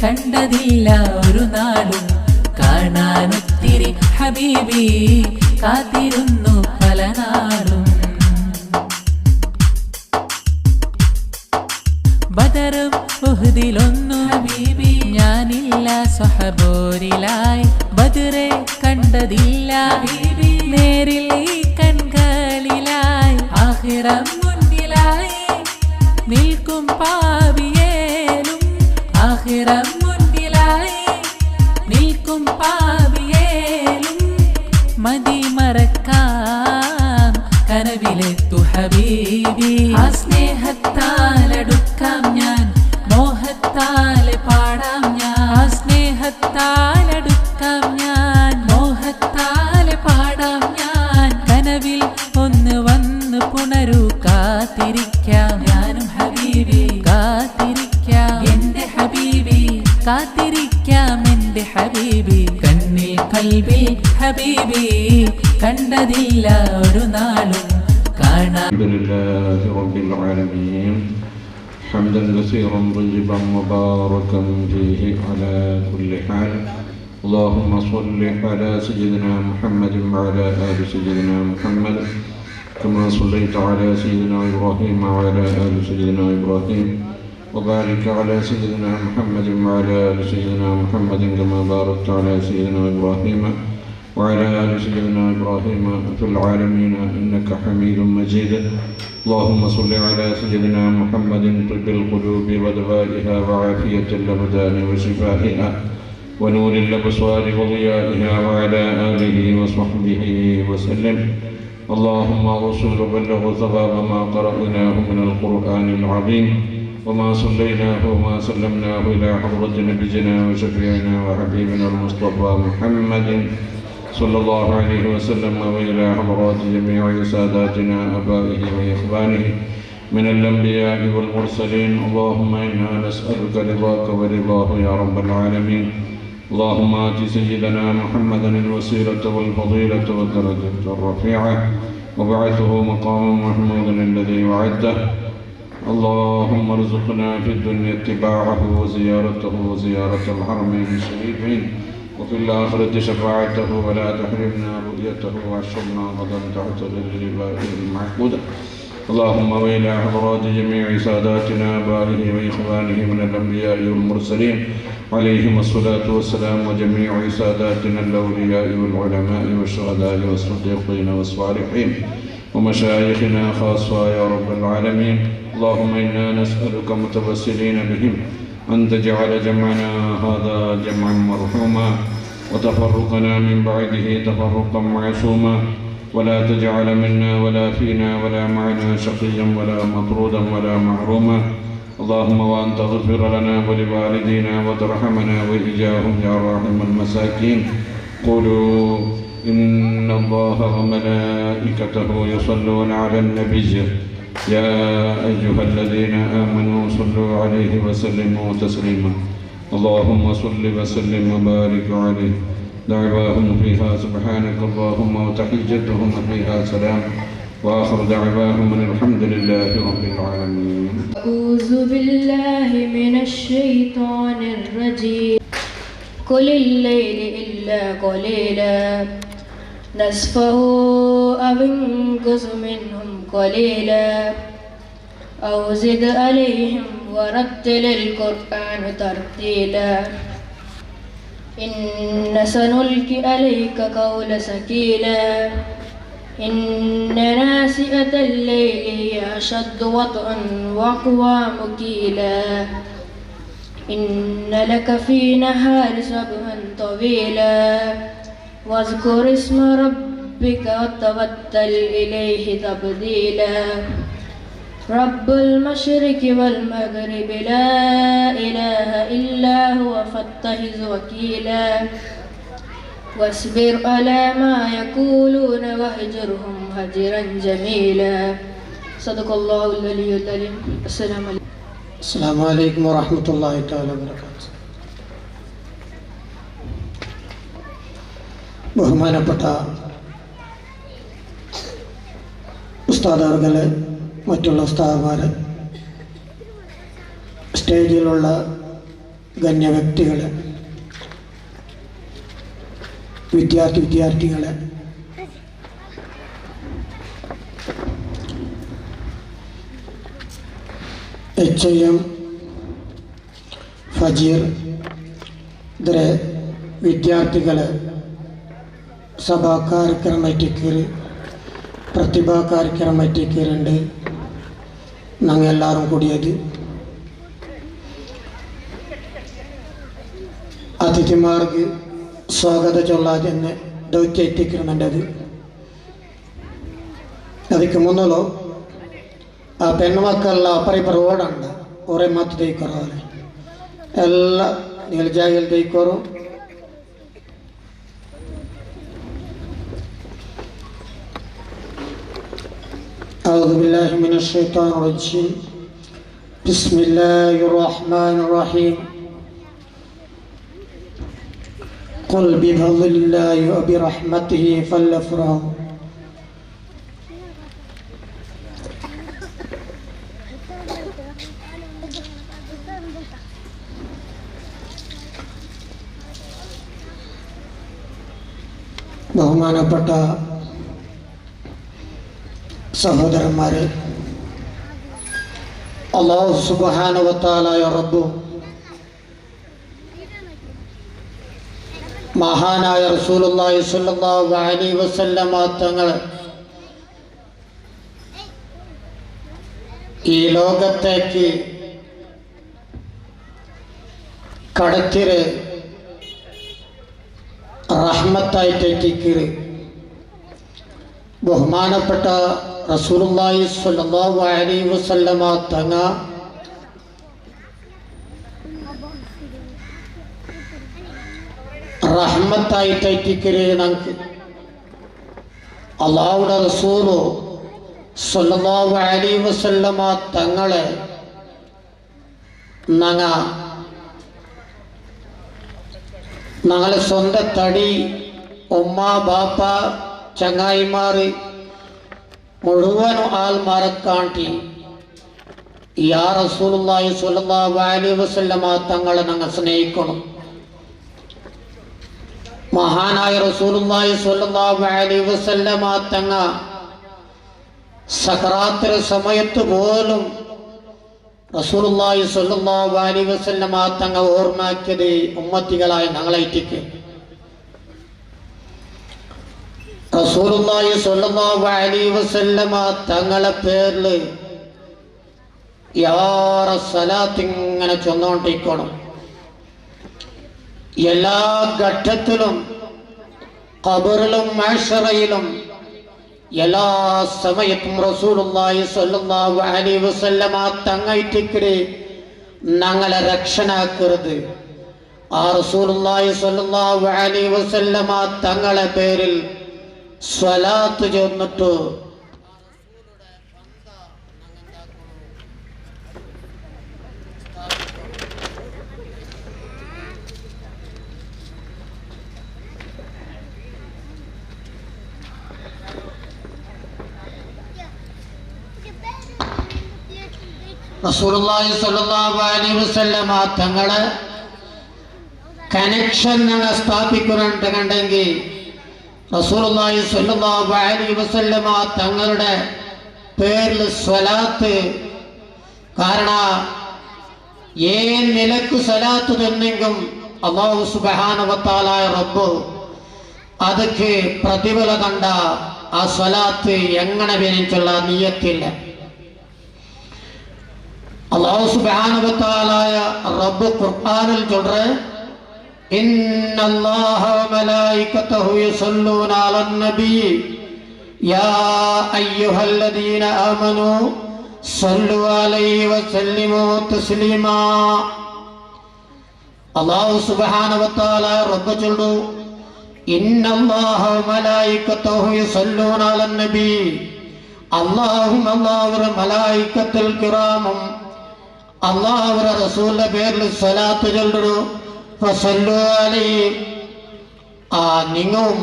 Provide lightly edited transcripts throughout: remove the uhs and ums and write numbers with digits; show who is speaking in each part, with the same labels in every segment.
Speaker 1: കണ്ടതില്ല ഒരു നാളും കാണാനൊത്തിരി ഹബീബി കാത്തിരുന്നു പല നാളും. ബദറും ഉഹ്ദിലൊന്നു ഹബീബി ഞാനില്ല സ്വഹബോരിലായി ബദറെ കണ്ടതില്ല ഹബീബി നേരിൽ ഈ കൺകളിലായി ആഖിറം മുന്നിലായി നിൽക്കും പാപിയേലും ആഖിറം മുന്നിലായി നിൽക്കും പാപിയേലും മതി മറക്കാം കനവിലെത്തു ഹബീബി ആ സ്നേഹത്താലടുക്കാം ഞാൻ മോഹത്താലെ പാടാം ഞാൻ ആ സ്നേഹത്താലടുക്കാം ഞാൻ മോഹത്താലെ പാടാം ഞാൻ കനവിൽ ഒന്ന് വന്ന് പുണരൂ കാത്തിരിക്കാം ഞാനും ഹബീബി കാത്തിരിക്കാം എന്റെ ഹബീബി കാത്തിരിക്കാം എന്റെ ഹബീബി കണ്ണിൽ കൽബിൽ ഹബീബി കണ്ടതില്ല ഒരു നാളും കാണാൻ.
Speaker 2: അൽഹംദുലില്ലാഹി റബ്ബിൽ ആലമീൻ ഹംദൻ കസീറൻ തയ്യിബൻ മുബാറകൻ ഫീഹി അലാ കുല്ലി ഹാൽ. اللهم صل على سيدنا محمد وعلى آل سيدنا محمد كما صليت على سيدنا إبراهيم وعلى آل سيدنا إبراهيم وبارك على سيدنا محمد وعلى آل سيدنا محمد كما باركت على سيدنا إبراهيم وعلى آل سيدنا إبراهيم في العالمين إنك حميد مجيد. اللهم صل على سيدنا محمد طب القلوب ودوائها وعافية الأبدان وشفائها ونور الأبصار وضيائها وعلى آله وصحبه وسلم. اللهم رسول بلغ ثواب ما قرأناه من القرآن العظيم وما صليناه وما سلمناه إلى حضرة نبينا وشفيعنا وحبيبنا المصطفى محمد صلى الله عليه وسلم وإلى حضرات جميع ساداتنا آبائه وإخوانه من الأنبياء والمرسلين. اللهم إنا نسألك رضاك ورضاه يا رب العالمين. اللهم آت سيدنا محمدا الوسيلة والفضيلة والدرجة الرفيعة وبعثه مقاما محمودا الذي وعدته. اللهم ارزقنا في الدنيا اتباعه وزيارته وزيارة الحرمين الشريفين وفي الآخرة شفاعته ولا تحرمنا رؤيته واحشرنا غدا تحت ظل بابه المعبود. اللهم وإلى حضرات جميع ساداتنا آبائه وإخوانه من الأنبياء والمرسلين عليهم الصلاة والسلام وجميع ساداتنا الأولياء والعلماء والشهداء والصديقين والصالحين ومشايخنا خاصة يا رب العالمين. اللهم إنا نسألك متوسلين بهم أن تجعل جمعنا هذا جمعا مرحوما وتفرقنا من بعده تفرقا معصوما ولا تجعل منا ولا فينا ولا معنا شقيا ولا مطرودا ولا محروما. اللهم وأن تغفر لنا ولوالدينا وترحمنا وإياهم يا راحم المساكين. قولوا إن الله وملائكته يصلون على النبي يا أيها الذين آمنوا صلوا عليه وسلموا تسليما. اللهم صل وسلم وبارك عليه. دعواهم فيها سبحانك اللهم وتحيتهم فيها سلام وآخر دعواهم من الحمد لله رب العالمين.
Speaker 3: أعوذ بالله من الشيطان الرجيم. قل الليل إلا قليلا نصفه أو انقص منهم قليلا أو زد عليهم ورتل القرآن ترتيلا. إن سنلقي عليك قول ثقيلا إن ناسئة الليل هي أشد وطئا وأقوى مقيلا. إن لك في نهار سبحا طويلا واذكر اسم ربك وتبتل إليه تبديلا. رب المشرق والمغرب لا إله إلا هو فاتخذ وكيلا. واصبر على ما يقولون واهجرهم هجرا جميلا. صدق الله العلي العظيم. السلام عليكم.
Speaker 4: السلام عليكم ورحمة الله تعالى وبركاته. ബഹുമാനപ്പെട്ട ഉസ്താദുകളെ, മറ്റുള്ള ഉസ്താദുമാരെ, സ്റ്റേജിലുള്ള ഗണ്യവ്യക്തികളെ, വിദ്യാർത്ഥികളെ, HIM ഫജീർ ಇದರ ವಿದ್ಯಾರ್ಥಿಗಳ ಸಭಾ ಕಾರ್ಯಕ್ರಮ ಇಟ್ಟಿಕ್ಕೀರು, ಪ್ರತಿಭಾ ಕಾರ್ಯಕ್ರಮ ಇಟ್ಟಿಕ್ಕೀರುണ്ട്. ഞങ്ങൾ എല്ലാവരും കൂടിയത് അതിഥിമാർക്ക് സ്വാഗത ചൊല്ലാതെന്ന് ദൗത്യം എത്തിക്കുന്നുണ്ടത്. ಅದಕ್ಕೆ ಮುನ್ನಲು ಆ പെൺമക്കളുള്ള ಅಪರಿಪರ ಓಡಂಡ ಅವರೇ ಮತ್ತೆ ದೈಕೋರು, ಅವರೇ ಎಲ್ಲ ನಿಲ್ಜಾಗಿಲ್ ದೈಕೋರು. أعوذ بالله من الشيطان الرجيم. بسم الله الرحمن الرحيم. قل بفضل الله وبرحمته فليفرحوا. ബഹുമാനപ്പെട്ട സഹോദരന്മാരെ, അല്ലാഹു സുബ്ഹാനഹു വ തആലയായ റബ്ബ് മഹാനായ റസൂലുള്ളാഹി സ്വല്ലല്ലാഹു അലൈഹി വസല്ലമ തങ്ങൾ ഈ ലോകത്തേക്ക് കടത്തിര് റഹ്മത്തായിട്ട് എത്തിക്കീറ്. ബഹുമാനപ്പെട്ട റസൂലുള്ളാഹി സ്വല്ലല്ലാഹു അലൈഹി വസല്ലമ തങ്ങ റഹ്മത്തായിട്ട് എത്തിക്കീറ്. ഞങ്ങൾക്ക് അല്ലാഹുവിന്റെ റസൂല് സ്വല്ലല്ലാഹു അലൈഹി വസല്ലമ തങ്ങളെ ഞങ്ങളെ സ്വന്തം തടി ഉമ്മ ബാപ്പ ചങ്ങായിമാർ മുഴുവനും ആൾമാരെ കാട്ടി യാ റസൂലുള്ളാഹി സ്വല്ലല്ലാഹു അലൈഹി വസല്ലമ തങ്ങളെ ഞങ്ങൾ സ്നേഹിക്കണം. മഹാനായ റസൂലുള്ളാഹി സ്വല്ലല്ലാഹു അലൈഹി വസല്ലമ തങ്ങ സകറാത്ത് സമയത്ത് പോലും റസൂലുള്ളാഹി സ്വല്ലല്ലാഹു അലൈഹി വസല്ലമ തങ്ങ ഓർമ്മാക്കിയത് ഉമ്മത്തികളായ ഞങ്ങളായിട്ടേക്ക്. റസൂലുള്ളാഹി സ്വല്ലല്ലാഹു അലൈഹി വസല്ലമ തങ്ങളെ പേരിൽ യാ റസലാത്ത് ഇങ്ങനെ ചൊന്നോണ്ടിരിക്കണം. എല്ലാ ഘട്ടത്തിലും ഖബറിലും മഹ്ശറയിലും എല്ലാ സമയത്തും റസൂലുള്ളാഹി സ്വല്ലല്ലാഹു അലൈഹി വസല്ലമ തങ്ങായിട്ടിക്കടെ ഞങ്ങളെ രക്ഷനാക്കരുത്. ആ റസൂലുള്ളാഹി സ്വല്ലല്ലാഹു അലൈഹി വസല്ലമ തങ്ങളെ പേരിൽ സ്വലാത്ത് ചൊന്നിട്ട് റസൂലുള്ളാഹി സ്വല്ലല്ലാഹു അലൈഹി വസല്ലമ തങ്ങളെ കണക്ഷൻ ഞങ്ങൾ സ്ഥാപിക്കുന്നുണ്ടെങ്കിൽ റസൂലുള്ളാഹി സ്വല്ലല്ലാഹു അലൈഹി വസല്ലമ തങ്ങളുടെ പേരിൽ സ്വലാത്ത്. കാരണം ഏൻ നിലക്ക് സ്വലാത്ത് തന്നെങ്കും അല്ലാഹു സുബ്ഹാനഹു വ തആല റബ്ബ് ಅದಕ್ಕೆ പ്രതിഫല കണ്ട ആ സ്വലാത്ത് എങ്ങനെ വേണിച്ചുള്ള നിയത്തില്ല. അല്ലാഹു സുബ്ഹാനഹു വ തആല റബ്ബ് ഖുർആനിൽ ചൊല്ലുറേ ഇന്നല്ലാഹ വമലായികതഹു യസല്ലൂന അലൻ നബി യാ അയ്യുഹല്ലദീന ആമനൂ സല്ലു അലൈഹി വസല്ലിമു തസ്ലീമാ. അല്ലാഹു സുബ്ഹാനഹു വ തആല റബ്ബ് ചൊല്ലു ഇന്നല്ലാഹ വമലായികതഹു യസല്ലൂന അലൻ നബി. അല്ലാഹുവിന്റെ മലായികത്തുൽ കിറാമും അല്ലാഹുവിന്റെ റസൂലിന്റെ പേരിൽ സ്വലാത്ത് ചൊല്ലു. ഫസല്ലു അലൈഹി. ആ നിങ്ങളും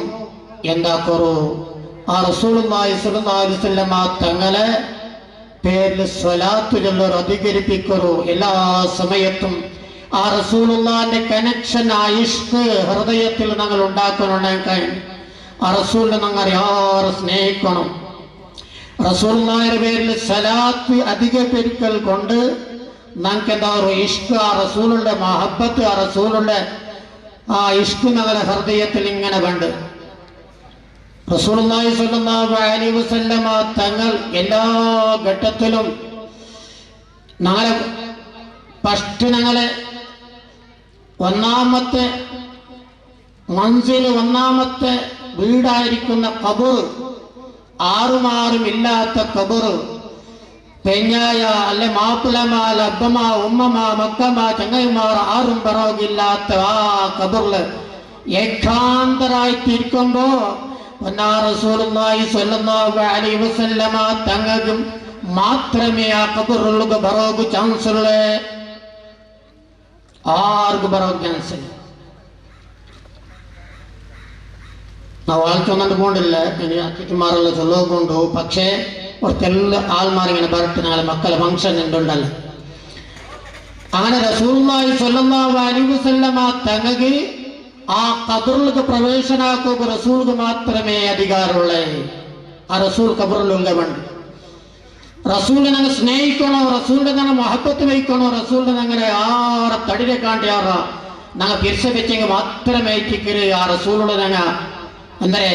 Speaker 4: എന്താക്കറു ആ റസൂലുള്ളാഹി സ്വല്ലല്ലാഹു അലൈഹി വസല്ലമ തങ്ങളെ പേരിൽ സ്വലാത്ത് ചൊല്ലു, അധികരിപ്പിക്കറു. എല്ലാ സമയത്തും ആ റസൂലുള്ളാന്റെ കണക്ഷൻ, ആ ഇഷ്ക് ഹൃദയത്തിൽ ഞങ്ങൾ ഉണ്ടാക്കണമെങ്കിൽ ആ റസൂലിനെ ഞങ്ങൾ ആരെ സ്നേഹിക്കണം. റസൂലുള്ളാഹിയുടെ പേരിൽ സലാത്ത് അധിക പെരുക്കൽ കൊണ്ട് ഞങ്ങൾക്ക് എന്താ ഒരു ഇഷ്ക്, ആ റസൂലുടെ മഹബത്ത്, ആ റസൂലുടെ ആ ഇഷ്ക് ഞങ്ങളുടെ ഹൃദയത്തിൽ ഇങ്ങനെ കണ്ട്. റസൂലുള്ളാഹി സ്വല്ലല്ലാഹു അലൈഹി വസല്ലമ തങ്ങൾ എല്ലാ ഘട്ടത്തിലും ഞങ്ങളെ ഫസ്റ്റ് ഞങ്ങളെ ഒന്നാമത്തെ മൻസിൽ, ഒന്നാമത്തെ വീടായിരിക്കുന്ന ഖബർ, ആറുമാറും ഇല്ലാത്ത ഖബർ, പെഞ്ഞായ അല്ലെ മാപ്പിളമാൽ അബ്ബമാ ഉമ്മമാ മക്കമാ ചങ്ങൈമാർ ആറും പിറകില്ലാത്ത ആ ഖബറില് ഏകാന്തരായിട്ടിരിക്കുമ്പോ റസൂലുള്ളാഹി സ്വല്ലല്ലാഹു അലൈഹി വസല്ലമ തങ്ങൾക്കും മാത്രമേ ആ ഖബറിലുള്ള ബറോഗ് ചാൻസ് ഉള്ളേ. ആർക്കും ബറോഗ് ചാൻസ് ഇല്ല. ನಾವು ಆಳ್ಚೊಂದು ಕೊಂಡಿಲ್ಲ ಅತಿಥಿಮಾರೆಲ್ಲ ಚೊಲ್ಲೋಕೊಂಡು പക്ഷേ കുറച്ചെല്ല ആൾമാരിങ്ങനെ പറഞ്ഞിട്ട് നാളെ മക്കളെ ഫംഗ്ഷൻ ഉണ്ടല്ല. അങ്ങനെ റസൂലുള്ളാഹി സ്വല്ലല്ലാഹു അലൈഹി വസല്ലമ തങ്ങൾക്ക് ആ ഖബറിലേക്ക് പ്രവേശനാക്കുക റസൂലിന് മാത്രമേ അധികാരമുള്ള. ആ റസൂൽ ഖബറിലുള്ളവണ്ട്. റസൂലിനെ ഞങ്ങൾ സ്നേഹിക്കണോ, റസൂലിന്റെ ഞങ്ങൾ മഹബത്ത് വയ്ക്കണോ, റസൂലിനെ ഞങ്ങളെ ആറെ തടിരെ കാണ്ടിയാറ ഞങ്ങൾ പിരിച്ച വെച്ചെങ്കിൽ മാത്രമേ എത്തിക്കരു ആ റസൂലുള്ള ഞങ്ങൾ ಅಂದರೆ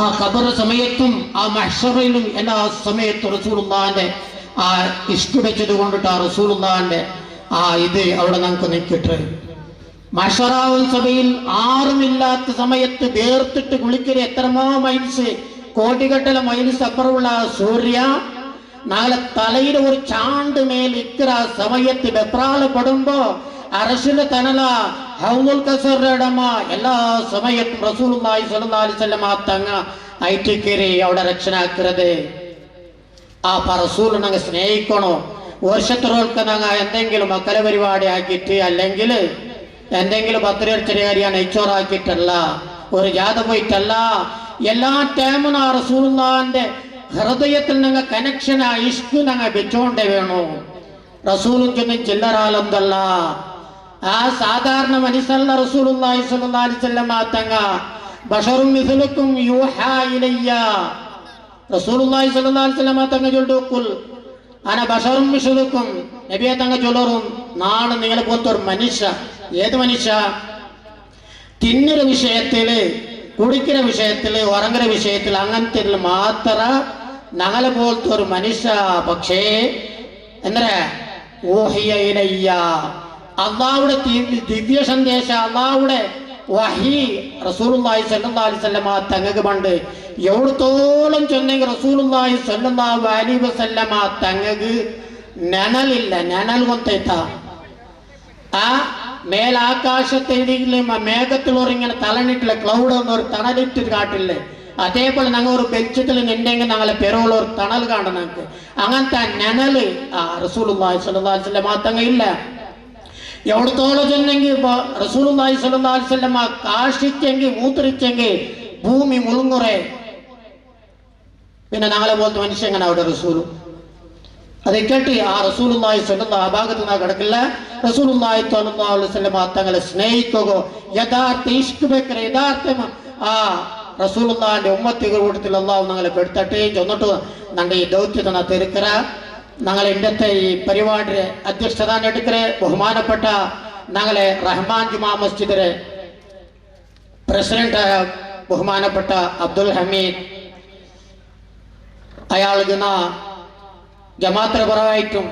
Speaker 4: ആ ഖബർ സമയത്തും ആ മഹ്ശറിലും എല്ലാ സമയത്തും റസൂലുള്ളാഹിന്റെ ആ ഇഷ്ക് വെച്ചത് കൊണ്ടിട്ട് ആ റസൂലുള്ളാഹിന്റെ ആ ഇത് അവിടെ നമുക്ക് നിൽക്കിട്ട് മഹ്ശറാവുൽ സഭയിൽ ആറുമില്ലാത്ത സമയത്ത് വേർത്തിട്ട് കുളിക്കല് എത്രമോ മൈൽസ്, കോടികട്ടല മൈൽസ് അപ്പുറമുള്ള സൂര്യ നാളെ തലയിൽ ഒരു ചാണ്ട് മേൽ ഇക്കറ സമയത്ത് വെപ്രാളപ്പെടുമ്പോ അർശിന്റെ തണല ഹൗലുൽ കസറിന്റെ ഇടമ എല്ലാ സമയത്തും റസൂലുള്ളാഹി സ്വല്ലല്ലാഹു അലൈഹി വസല്ലം തങ്ങ ഐറ്റിക്കേറി അവിടെ രക്ഷനാക്കുന്നത്. ആ റസൂൽ ഞങ്ങൾ സ്നേഹിക്കണോ. വർഷത്തിനോൾക്ക് ഞങ്ങൾ എന്തെങ്കിലും മക്കളെ പരിപാടി ആക്കിയിട്ട് അല്ലെങ്കിൽ എന്തെങ്കിലും പത്രച്ചെറിയ നെയ്ച്ചോറാക്കിയിട്ടല്ല, ഒരു ജാഥ പോയിട്ടല്ല, എല്ലാ ടൈമും ആ റസൂലുള്ളാഹിന്റെ ഹൃദയത്തിൽ ഞങ്ങൾ കണക്ഷൻ, ആ ഇഷ്ക് ഞങ്ങൾ വെച്ചോണ്ടേ വേണോ. റസൂലും ചെന്ന് ചില്ലറാലെന്തല്ല, ആ സാധാരണ മനുഷ്യല്ല. റസൂലുള്ളാഹി സ്വല്ലല്ലാഹു അലൈഹി വസല്ലം തങ്ങ ബശറും മിസ്ലുക്കും യൂഹാ ഇലയ്യ. റസൂലുള്ളാഹി സ്വല്ലല്ലാഹു അലൈഹി വസല്ലം തങ്ങ ചൊല്ലുക്കുൽ അന ബശറും മിസ്ലുക്കും. നബിയെ തങ്ങ ചൊല്ലറും നാളെ നിങ്ങളെ പോലത്തെ ഒരു മനുഷ്യ. ഏത് മനുഷ്യ? തിന്നുന്ന വിഷയത്തില്, കുടിക്കുന്ന വിഷയത്തില്, ഉറങ്ങുന്ന വിഷയത്തിൽ അങ്ങനത്തെ മാത്ര ഞങ്ങളെ പോലത്തെ ഒരു മനുഷ്യ. പക്ഷേ എന്താ ഊഹിയ ഇലയ്യ, അള്ളാഹുടെ ദിവ്യ സന്ദേശം, അള്ളാഹുടെ വഹി റസൂലുള്ളാഹി സ്വല്ലല്ലാഹു അലൈഹി വസല്ലം തങ്ങൾക്ക് പണ്ട് എവിടത്തോളം ചെന്നെങ്കിൽ റസൂലുള്ളാഹി സ്വല്ലല്ലാഹു അലൈഹി വസല്ലം തങ്ങൾക്ക് നനലില്ല. നനൽ കൊന്തേത്ത ആ മേലാകാശത്തെ മേഘത്തിലൊരിങ്ങനെ തലനിട്ടില്ല, ക്ലൗഡ് എന്നൊരു തണലിട്ട് കാട്ടില്ലേ, അതേപോലെ ഞങ്ങൾ ഒരു വെളിച്ചത്തിൽ നിന്നെങ്കിൽ ഞങ്ങളെ പെരുള്ള ഒരു തണൽ കാണും ഞങ്ങൾക്ക്. അങ്ങനത്തെ നനല് ആ റസൂലുള്ളാഹി സ്വല്ലല്ലാഹു അലൈഹി വസല്ലം തങ്ങൾ ഇല്ല. എവിടത്തോളം ചെന്നെങ്കിൽ റസൂലുള്ളാഹി സ്വല്ലല്ലാഹു അലൈഹി വസല്ലം കാഷിച്ചെങ്കിൽ മൂത്രിച്ചെങ്കിൽ ഭൂമി മുളുങ്ങുറേ. പിന്നെ ഞങ്ങളെ പോലത്തെ മനുഷ്യങ്ങനെ അവിടെ റസൂലും അത് കേട്ടി ആ റസൂലുള്ളാഹി സ്വല്ലല്ലാഹു ആ ഭാഗത്ത് നിന്ന് കിടക്കില്ല. റസൂലുള്ളാഹി സ്വല്ലല്ലാഹു അലൈഹി വസല്ലം തങ്ങളെ സ്നേഹിക്കുക, യഥാർത്ഥ ഇഷ്ക് വെക്കര, യഥാർത്ഥ ആ റസൂലുള്ളാഹിന്റെ ഉമ്മത്തികൾ കൂട്ടത്തിൽ അല്ലാഹു ഞങ്ങളെ പെടുത്തട്ടെ. ചെന്നിട്ട് ഞങ്ങളുടെ ഈ ദൗത്യത്തെ തിരുക്കര ഞങ്ങളെ ഇന്നത്തെ ഈ പരിപാടിയുടെ അധ്യക്ഷത എടുക്കരെ ബഹുമാനപ്പെട്ട ഞങ്ങളെ റഹ്മാൻ ജുമാ മസ്ജിദിലെ പ്രസിഡന്റായ ബഹുമാനപ്പെട്ട അബ്ദുൽ ഹമീദ്, അയാൾക്ക് ജമാഅത്തിന്റെ പരമായിട്ടും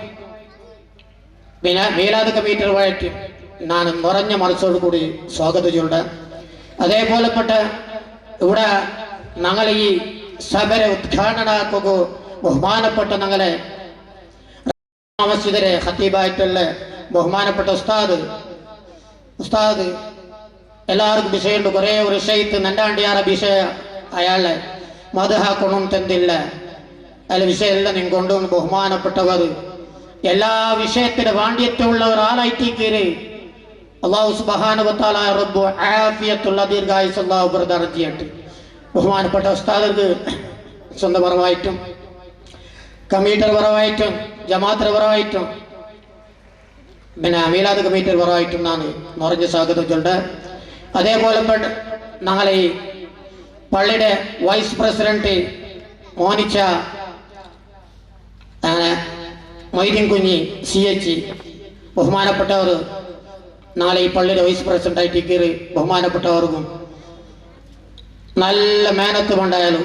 Speaker 4: പിന്നെ മീലാദ് കമ്മിറ്റിയുടെ പരമായിട്ടും ഞാൻ നിറഞ്ഞ മനസ്സോടു കൂടി സ്വാഗതം ചെയ്യുന്നുണ്ട്. അതേപോലെപ്പെട്ട ഇവിടെ ഞങ്ങൾ ഈ സഭയെ ഉദ്ഘാടനാക്കുക ബഹുമാനപ്പെട്ട ഞങ്ങളെ മസ്ജിദിലെ ഖത്തീബായിട്ടുള്ള ബഹുമാനപ്പെട്ട ഉസ്താദ് എല്ലാവർക്കും വിഷയമുണ്ട്. കുറേ ഒരു വിഷയത്ത് നണ്ടാണ്ടിയാറ വിഷയ അയാളെ മത് ഹാക്കണം തന്നില്ല, അയാൾ വിഷയമെല്ലാം നിങ്ങൾ കൊണ്ടുവന്ന് ബഹുമാനപ്പെട്ടവർ എല്ലാ വിഷയത്തിന്റെ പാണ്ഡിത്യമുള്ള ഒരാളായിട്ട് കയറി അല്ലാഹു സുബ്ഹാനഹു വ തആല റബ്ബു ആഫിയത്തുള്ള ദീർഘായുസ് അല്ലാഹു പ്രദാനം ചെയ്യട്ടെ. ബഹുമാനപ്പെട്ട ഉസ്താദർക്ക് സ്വന്തം പരമായിട്ടും കമ്മിറ്റിയുടെ പരമായിട്ടും ജമാഅത്തിന്റെ പരമായിട്ടും പിന്നെ മീലാദ് കമ്മിറ്റി പരമായിട്ടും ഞാൻ നിറഞ്ഞ സ്വാഗതിച്ചുണ്ട്. അതേപോലെ ഞങ്ങളെ ഈ പള്ളിയുടെ വൈസ് പ്രസിഡന്റ് മോനിച്ച മൊയ്തീൻ കുഞ്ഞി CH ബഹുമാനപ്പെട്ടവർ നാളെ ഈ പള്ളിയുടെ വൈസ് പ്രസിഡന്റായിട്ട് കയറി ബഹുമാനപ്പെട്ടവർക്കും നല്ല മേനത്വം ഉണ്ടായാലും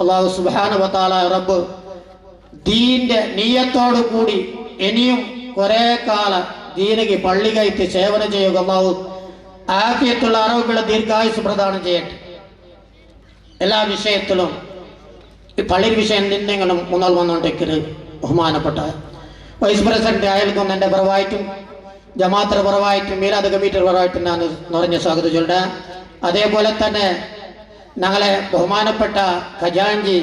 Speaker 4: അള്ളാഹു സുബ്ഹാനഹു വ തആല റബ്ബ് ദീന്റെ നിയ്യത്തോടു കൂടി ഇനിയും കുറെ കാലം ദീനക്ക് പള്ളി കയറ്റി സേവനം ചെയ്യുക. അള്ളാഹു ആഫിയത്തുള്ള ആരോഗ്യമുള്ള ദീർഘായുസ് പ്രദാനം ചെയ്യട്ടെ. എല്ലാ വിഷയത്തിലും ഈ പള്ളിയുടെ വിഷയം എന്തെങ്കിലും മുന്നോൾ വന്നുകൊണ്ടിരിക്കരുത്. ബഹുമാനപ്പെട്ട വൈസ് പ്രസിഡന്റ് അയാൾക്കും എൻ്റെ പരമായിട്ടും ജമാഅത്തിന്റെ പരമായിട്ടും മീലാദ് കമ്മിറ്റിയുടെ പരമായിട്ടും ഞാൻ നിറഞ്ഞ സ്വാഗതിച്ചുണ്ട്. അതേപോലെ തന്നെ ഞങ്ങളെ ബഹുമാനപ്പെട്ട ഖജാൻജി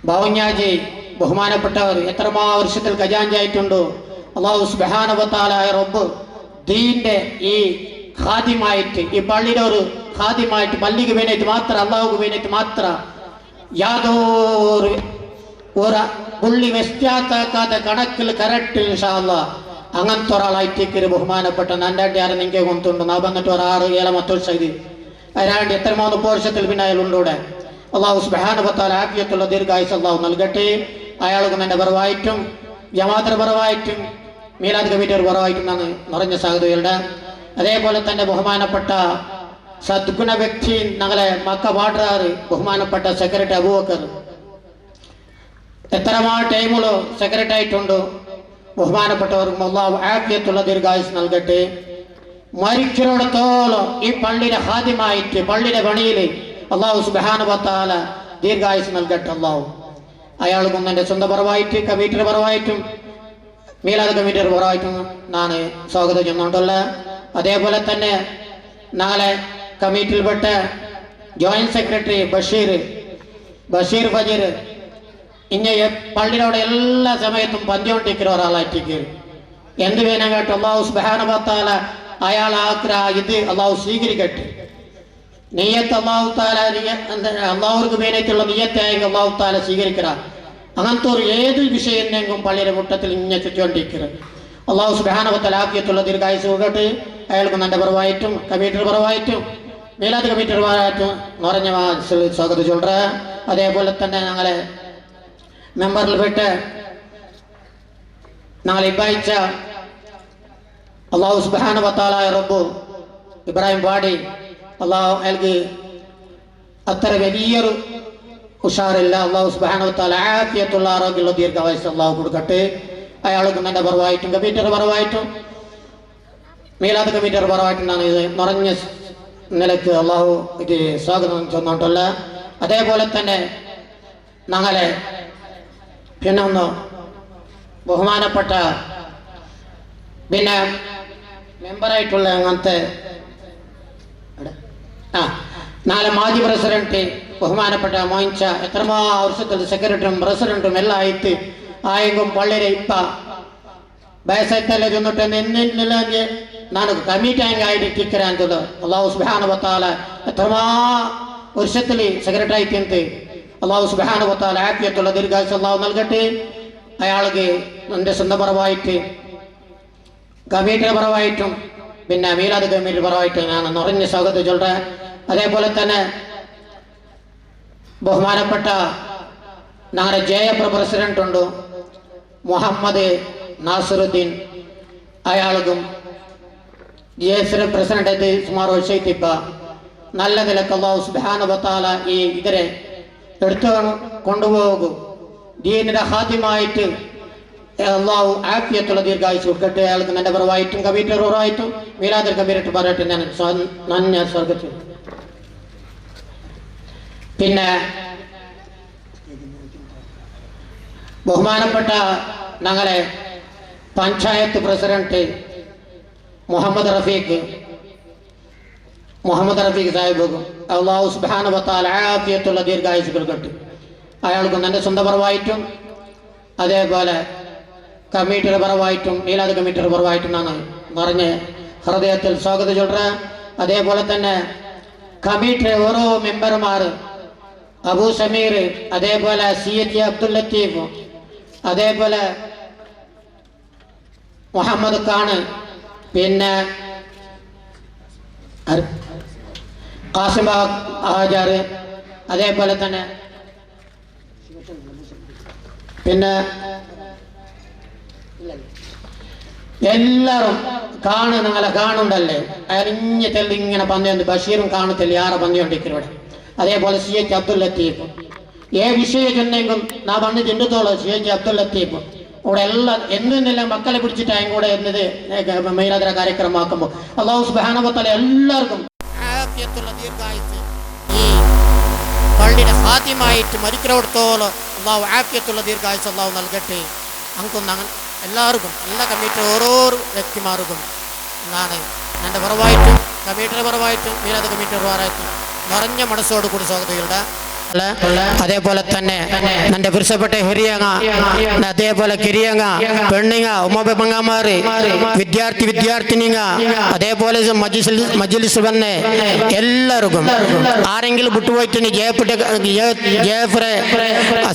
Speaker 4: ബാവുഞ്ഞാജി ബഹുമാനപ്പെട്ടവർ എത്രമാ വർഷത്തിൽ ഖജാൻജി ആയിട്ടുണ്ടോ. അല്ലാഹു സുബ്ഹാനഹു വ തആല റബ്ബ് ദീന്റെ ഈ ഖാദിമായിട്ട് ഈ പള്ളിയുടെ ഒരു ഖാദിമായിട്ട് പള്ളിക്ക് വേണ്ടിയിട്ട് മാത്രം അള്ളാഹുക്ക് വേണ്ടിയിട്ട് മാത്രം യാതൊരു പുള്ളി വ്യത്യാസാക്കാതെ കണക്കിൽ കറക്റ്റ് ഇൻഷാ അല്ലാഹ് അങ്ങനത്തെ ഒരാളായിട്ടേക്ക് ബഹുമാനപ്പെട്ട എൻ്റെ ആരും നിങ്ങൾക്ക് കൊണ്ടുണ്ട് നാ വന്നിട്ട് ഒരു 6-7 വർഷം അയാണ്ട് എത്ര 3 വർഷത്തിൽ പിന്നെ അയാളുണ്ടൂടെ. അള്ളാഹു സുബ്ഹാനഹു വ തആല ആഫിയത്തുള്ള ദീർഘായുസ് അള്ളാഹു നൽകട്ടെ. അയാൾക്കും എൻ്റെ പരമായിട്ടും ജമാഅത്തിന്റെ പരമായിട്ടും മീലാദ് കമ്മിറ്റിയുടെ പരമായിട്ടും ഞാൻ നിറഞ്ഞ സ്വാഗതമുണ്ട്. അതേപോലെ തന്നെ ബഹുമാനപ്പെട്ട സദ്ഗുണ വ്യക്തി ഞങ്ങളെ മക്ക വാർഡാറ് ബഹുമാനപ്പെട്ട സെക്രട്ടറി അബൂബക്കർ എത്രമാ ടൈമുള്ളൂ സെക്രട്ടറി ആയിട്ടുണ്ട്. ബഹുമാനപ്പെട്ടവർക്കും അള്ളാഹു ആഫിയത്തുള്ള ദീർഘായുസ് നൽകട്ടെ. മരിച്ചിടത്തോളം ഈ പള്ളിയുടെ ഹാദ്യമായിട്ട് പള്ളിയുടെ പണിയിൽ അള്ളാഹു സുബ്ഹാനഹു വ തആല ദീർഘായുസ് നൽകട്ടെ. അള്ളാഹു അയാൾക്കും എൻ്റെ സ്വന്തം പരമായിട്ട് കമ്മിറ്റിയുടെ പരമായിട്ടും മീലാദ് കമ്മിറ്റിയുടെ പരമായിട്ടും ഞാൻ സ്വാഗതം ചെയ്യുന്നുണ്ടല്ല. അതേപോലെ തന്നെ നാളെ കമ്മിറ്റിയിൽപ്പെട്ട ജോയിന്റ് സെക്രട്ടറി ബഷീർ ഫജീർ ഇങ്ങനെ പള്ളിയുടെ എല്ലാ സമയത്തും പഞ്ചോണ്ടിരിക്കുന്ന ഒരാളായിട്ട് എന്ത് വേണം കേട്ടോ. അള്ളാഹു സുബ്ഹാനഹു വ തആല അയാൾ ഇത് അള്ളാഹു സ്വീകരിക്കട്ടെ. നെയ്യത്ത് അള്ളാഹു താല അള്ളാഹുർക്ക് വേണ്ടിയിട്ടുള്ള നെയ്യത്തായി അള്ളാഹു താല സ്വീകരിക്കുക. അങ്ങനത്തെ ഒരു ഏത് വിഷയം പള്ളിയുടെ മുട്ടത്തിൽ ഇങ്ങനെ ചുറ്റിക്കൊണ്ടിരിക്കുന്നത്. അള്ളാഹു സുബ്ഹാനഹു വ തആല ആഫിയത്തുള്ള ദീർഘായുസ് കൊടുക്കട്ടെ. അയാൾക്ക് നല്ല പരമായിട്ടും കമ്മിറ്റിയുടെ പരമായിട്ടും മീലാദ് കമ്മിറ്റിയുടെ പരമായിട്ടും നിറഞ്ഞ സ്വാഗതിച്ചുണ്ട്. അതേപോലെ തന്നെ ഞങ്ങളെ മെമ്പറിൽപ്പെട്ട ഞങ്ങൾ ഇബ്ബായിച്ച അള്ളാഹു സുബ്ഹാനഹു വ തആല റബ്ബ് ഇബ്രാഹിം പാടി അള്ളാഹു അയാൾക്ക് അത്ര വലിയൊരു ഉഷാറില്ല. അള്ളാഹു സുബ്ഹാനഹു വ തആല ആഫിയത്തുള്ള ആരോഗ്യമുള്ള ദീർഘായുസ് അള്ളാഹു കൊടുക്കട്ടെ. അയാൾക്ക് നല്ല പരമായിട്ടും കമ്മിറ്റിയുടെ പരമായിട്ടും മീലാദ് കമ്മിറ്റിയുടെ പരമായിട്ടും ഞാൻ ഇത് നിറഞ്ഞ നിലക്ക് അള്ളാഹു ഇത് സ്വാഗതം ചെന്നിട്ടുള്ള. അതേപോലെ തന്നെ ഞങ്ങളെ പിന്നെ ഒന്ന് ബഹുമാനപ്പെട്ട പിന്നെ മെമ്പറായിട്ടുള്ള അങ്ങനത്തെ നാളെ മാജി പ്രസിഡന്റ് ബഹുമാനപ്പെട്ട മോയിൻച്ച എത്രമാ വർഷത്തിൽ സെക്രട്ടറിയും പ്രസിഡന്റും എല്ലാം ആയിട്ട് ആയെങ്കും പള്ളിയുടെ ഇപ്പ വയസ്സായിട്ടല്ലേ ചെന്നിട്ട് എന്നില്ല ನಾನು ಕಮಿಟಿ ಆಗಿ ಟಿಕ್ಕರಾಂತದ ಅಲ್ಲಾಹು ಸುಬ್ಹಾನಹು ವ ತಆಲ ಎತ್ರಮಾ ವರ್ಷದಲ್ಲಿ ಸೆಕ್ರೆಟರಿ ಆಯ್ತಂತೆ. ಅಲ್ಲಾಹು ಸುಬ್ಹಾನಹು ವ ತಆಲ ಆಫಿಯത്തുള്ള ദീർഘായുസ് അല്ലാഹു നൽകട്ടെ. അയാൾക്ക് എൻ്റെ സ്വന്തം പരമായിട്ട് കമ്മിറ്റിയുടെ പരമായിട്ടും പിന്നെ മീലാദ് കമ്മിറ്റിയുടെ പരമായിട്ടും ഞാൻ നിറഞ്ഞ സ്വാഗതം ചൊല്ലുക. അതേപോലെ തന്നെ ബഹുമാനപ്പെട്ട ഞങ്ങളുടെ JF പ്രസിഡന്റ് ഉണ്ട് മുഹമ്മദ് നാസിറുദ്ദീൻ. അയാൾക്കും JF പ്രസിഡന്റ് സുമാർ വർഷത്തിപ്പ നല്ല നിലക്ക് അല്ലാഹു സുബ്ഹാനഹു വ തആല ഈ ഇതിനെ എടുത്തു കൊണ്ടുപോകും. ദീനിന്റെ ഹാദ്യമായിട്ട് അള്ളാഹു ആഫിയത്തുള്ള ദീർഘായുസ് കൊടുക്കട്ടെ. അയാൾക്ക് എൻ്റെ പരമായിട്ടും കമ്മിറ്റിയുടെ പരമായിട്ടും മീലാദ് കമ്മിറ്റി പറയട്ടെ. ഞാൻ നന്ദി സ്വർഗത്തിൽ. പിന്നെ ബഹുമാനപ്പെട്ട ഞങ്ങളെ പഞ്ചായത്ത് പ്രസിഡന്റ് മുഹമ്മദ് റഫീഖ് സാഹിബും അല്ലാഹു സുബ്ഹാനഹു വ തആല ആഫിയത്തുള്ള ദീർഘായുസ് കൊടുക്കട്ടെ. അയാൾക്കും എൻ്റെ സ്വന്തം പരമായിട്ടും അതേപോലെ കമ്മിറ്റിയുടെ പരമായിട്ടും മീലാദ് കമ്മിറ്റിയുടെ പരമായിട്ടും ഞാൻ നിറഞ്ഞ ഹൃദയത്തിൽ സ്വാഗതം ചൊല്ലുക. അതേപോലെ തന്നെ കമ്മിറ്റിയുടെ ഓരോ മെമ്പർമാർ അബൂ സമീർ, അതേപോലെ CH അബ്ദുൽ ലത്തീഫ്, അതേപോലെ മുഹമ്മദ് ഖാന്, പിന്നെ ഖാസിം ഹാജർ, അതേപോലെ തന്നെ പിന്നെ എല്ലാവരും നിങ്ങളെ കാണുണ്ടല്ലേ അരിഞ്ഞിട്ടല്ല ഇങ്ങനെ പന്തിയുണ്ട്. ബഷീറും കാണത്തില്ല യാറെ പന്തിയുണ്ടിരിക്കും ഇവിടെ. അതേപോലെ സി എച്ച് അബ്ദുൽ ലത്തീഫ് ഏ വിഷയം ചെന്നെങ്കിൽ നാ വന്ന് ചിന്തത്തോളം സി എച്ച് അബ്ദുൽ ലത്തീഫ് ഇവിടെ എല്ലാം എന്തെന്നില്ല മക്കളെ പിടിച്ചിട്ടായും കൂടെ എന്നത് മൈലാദര കാര്യക്രമമാക്കുമ്പോൾ അല്ലാഹു സുബ്ഹാനഹു വ തആല എല്ലാവർക്കും ദീർഘായുസ്സ് ഈ പള്ളിയുടെ ഹാദ്യമായിട്ട് മരിക്കുന്നോടത്തോളം അള്ളാഹു ആഫിയത്തുള്ള ദീർഘായുസ്സ് അള്ളാഹു നൽകട്ടെ. നമുക്കൊന്ന് അങ്ങനെ എല്ലാവർക്കും എല്ലാ കമ്മിറ്റി ഓരോ വ്യക്തിമാർക്കും എന്നാണ് എൻ്റെ പരമായിട്ടും കമ്മിറ്റിയുടെ പരമായിട്ടും മീലാദ് കമ്മിറ്റിയുടെ പരമായിട്ടും നിറഞ്ഞ മനസ്സോട് കൂടി സ്വാഗതങ്ങളുടെ. അതേപോലെ തന്നെ എൻ്റെ പുരുഷപ്പെട്ട ഹിരിയങ്ങ, അതേപോലെ കിരിയങ്ങ, പെണ്ണിങ്ങ, ഉമ്മപ്പങ്ങമാര്, വിദ്യാർത്ഥിനിങ്ങ, അതേപോലെ മജ്ലിസ് വന്ന് എല്ലാവർക്കും ആരെങ്കിലും വിട്ടുപോയിട്ട് ജയഫ്രെ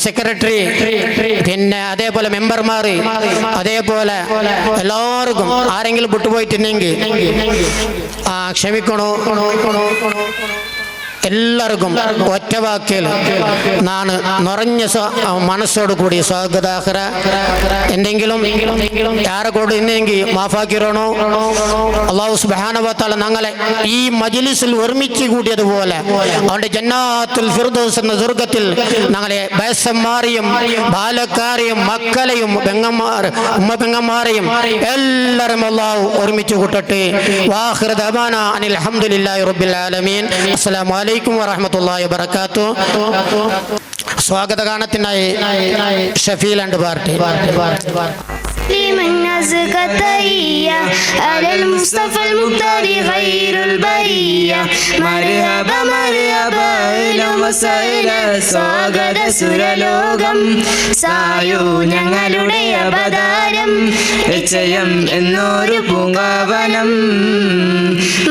Speaker 4: സെക്രട്ടറി, പിന്നെ അതേപോലെ മെമ്പർമാർ, അതേപോലെ എല്ലാവർക്കും ആരെങ്കിലും വിട്ടുപോയിട്ടുണ്ടെങ്കിൽ ക്ഷമിക്കണോ. എല്ലാവർക്കും ഒറ്റവാക്കിൽ നാണ് നിറഞ്ഞ മനസ്സോട് കൂടി സ്വാഗതാഹര. എന്തെങ്കിലും ആരെ കൂടെ ഇന്നെങ്കിൽ മാഫാക്കിരണോ. അല്ലാഹു സുബ്ഹാനഹു വ തആല ഞങ്ങളെ ഈ മജ്ലിസിൽ ഒരുമിച്ച് കൂടിയതുപോലെ അവന്റെ ജന്നാത്തുൽ ഫിർദൗസ് എന്ന സ്വർഗ്ഗത്തിൽ ഞങ്ങളെ വയസ്സന്മാരെയും ബാലക്കാരെയും മക്കളെയും പെങ്ങന്മാരെയും എല്ലാവരും അല്ലാഹു ഒരുമിച്ച് കൂട്ടട്ടെ. വാഖിറ ദഅവാനാ അനിൽ ഹംദുലില്ലാഹി റബ്ബിൽ ആലമീൻ. അസ്സലാമു അലൈക്കും വറഹ്മത്തുള്ളാഹി വബറകാതുഹു. സ്വാഗത ഗാനത്തിനായി ഷഫീൽ ആൻഡ് പാർട്ടി.
Speaker 5: لمن أزكتيا على المصطفى المختار خير البرية مرحبا مرحبا إلى مسائل സ്വാഗത സുരലോകം സായു ഞങ്ങളുടെ അവതാരം നിശ്ചയം എന്നൊരു പൂങ്കാവനം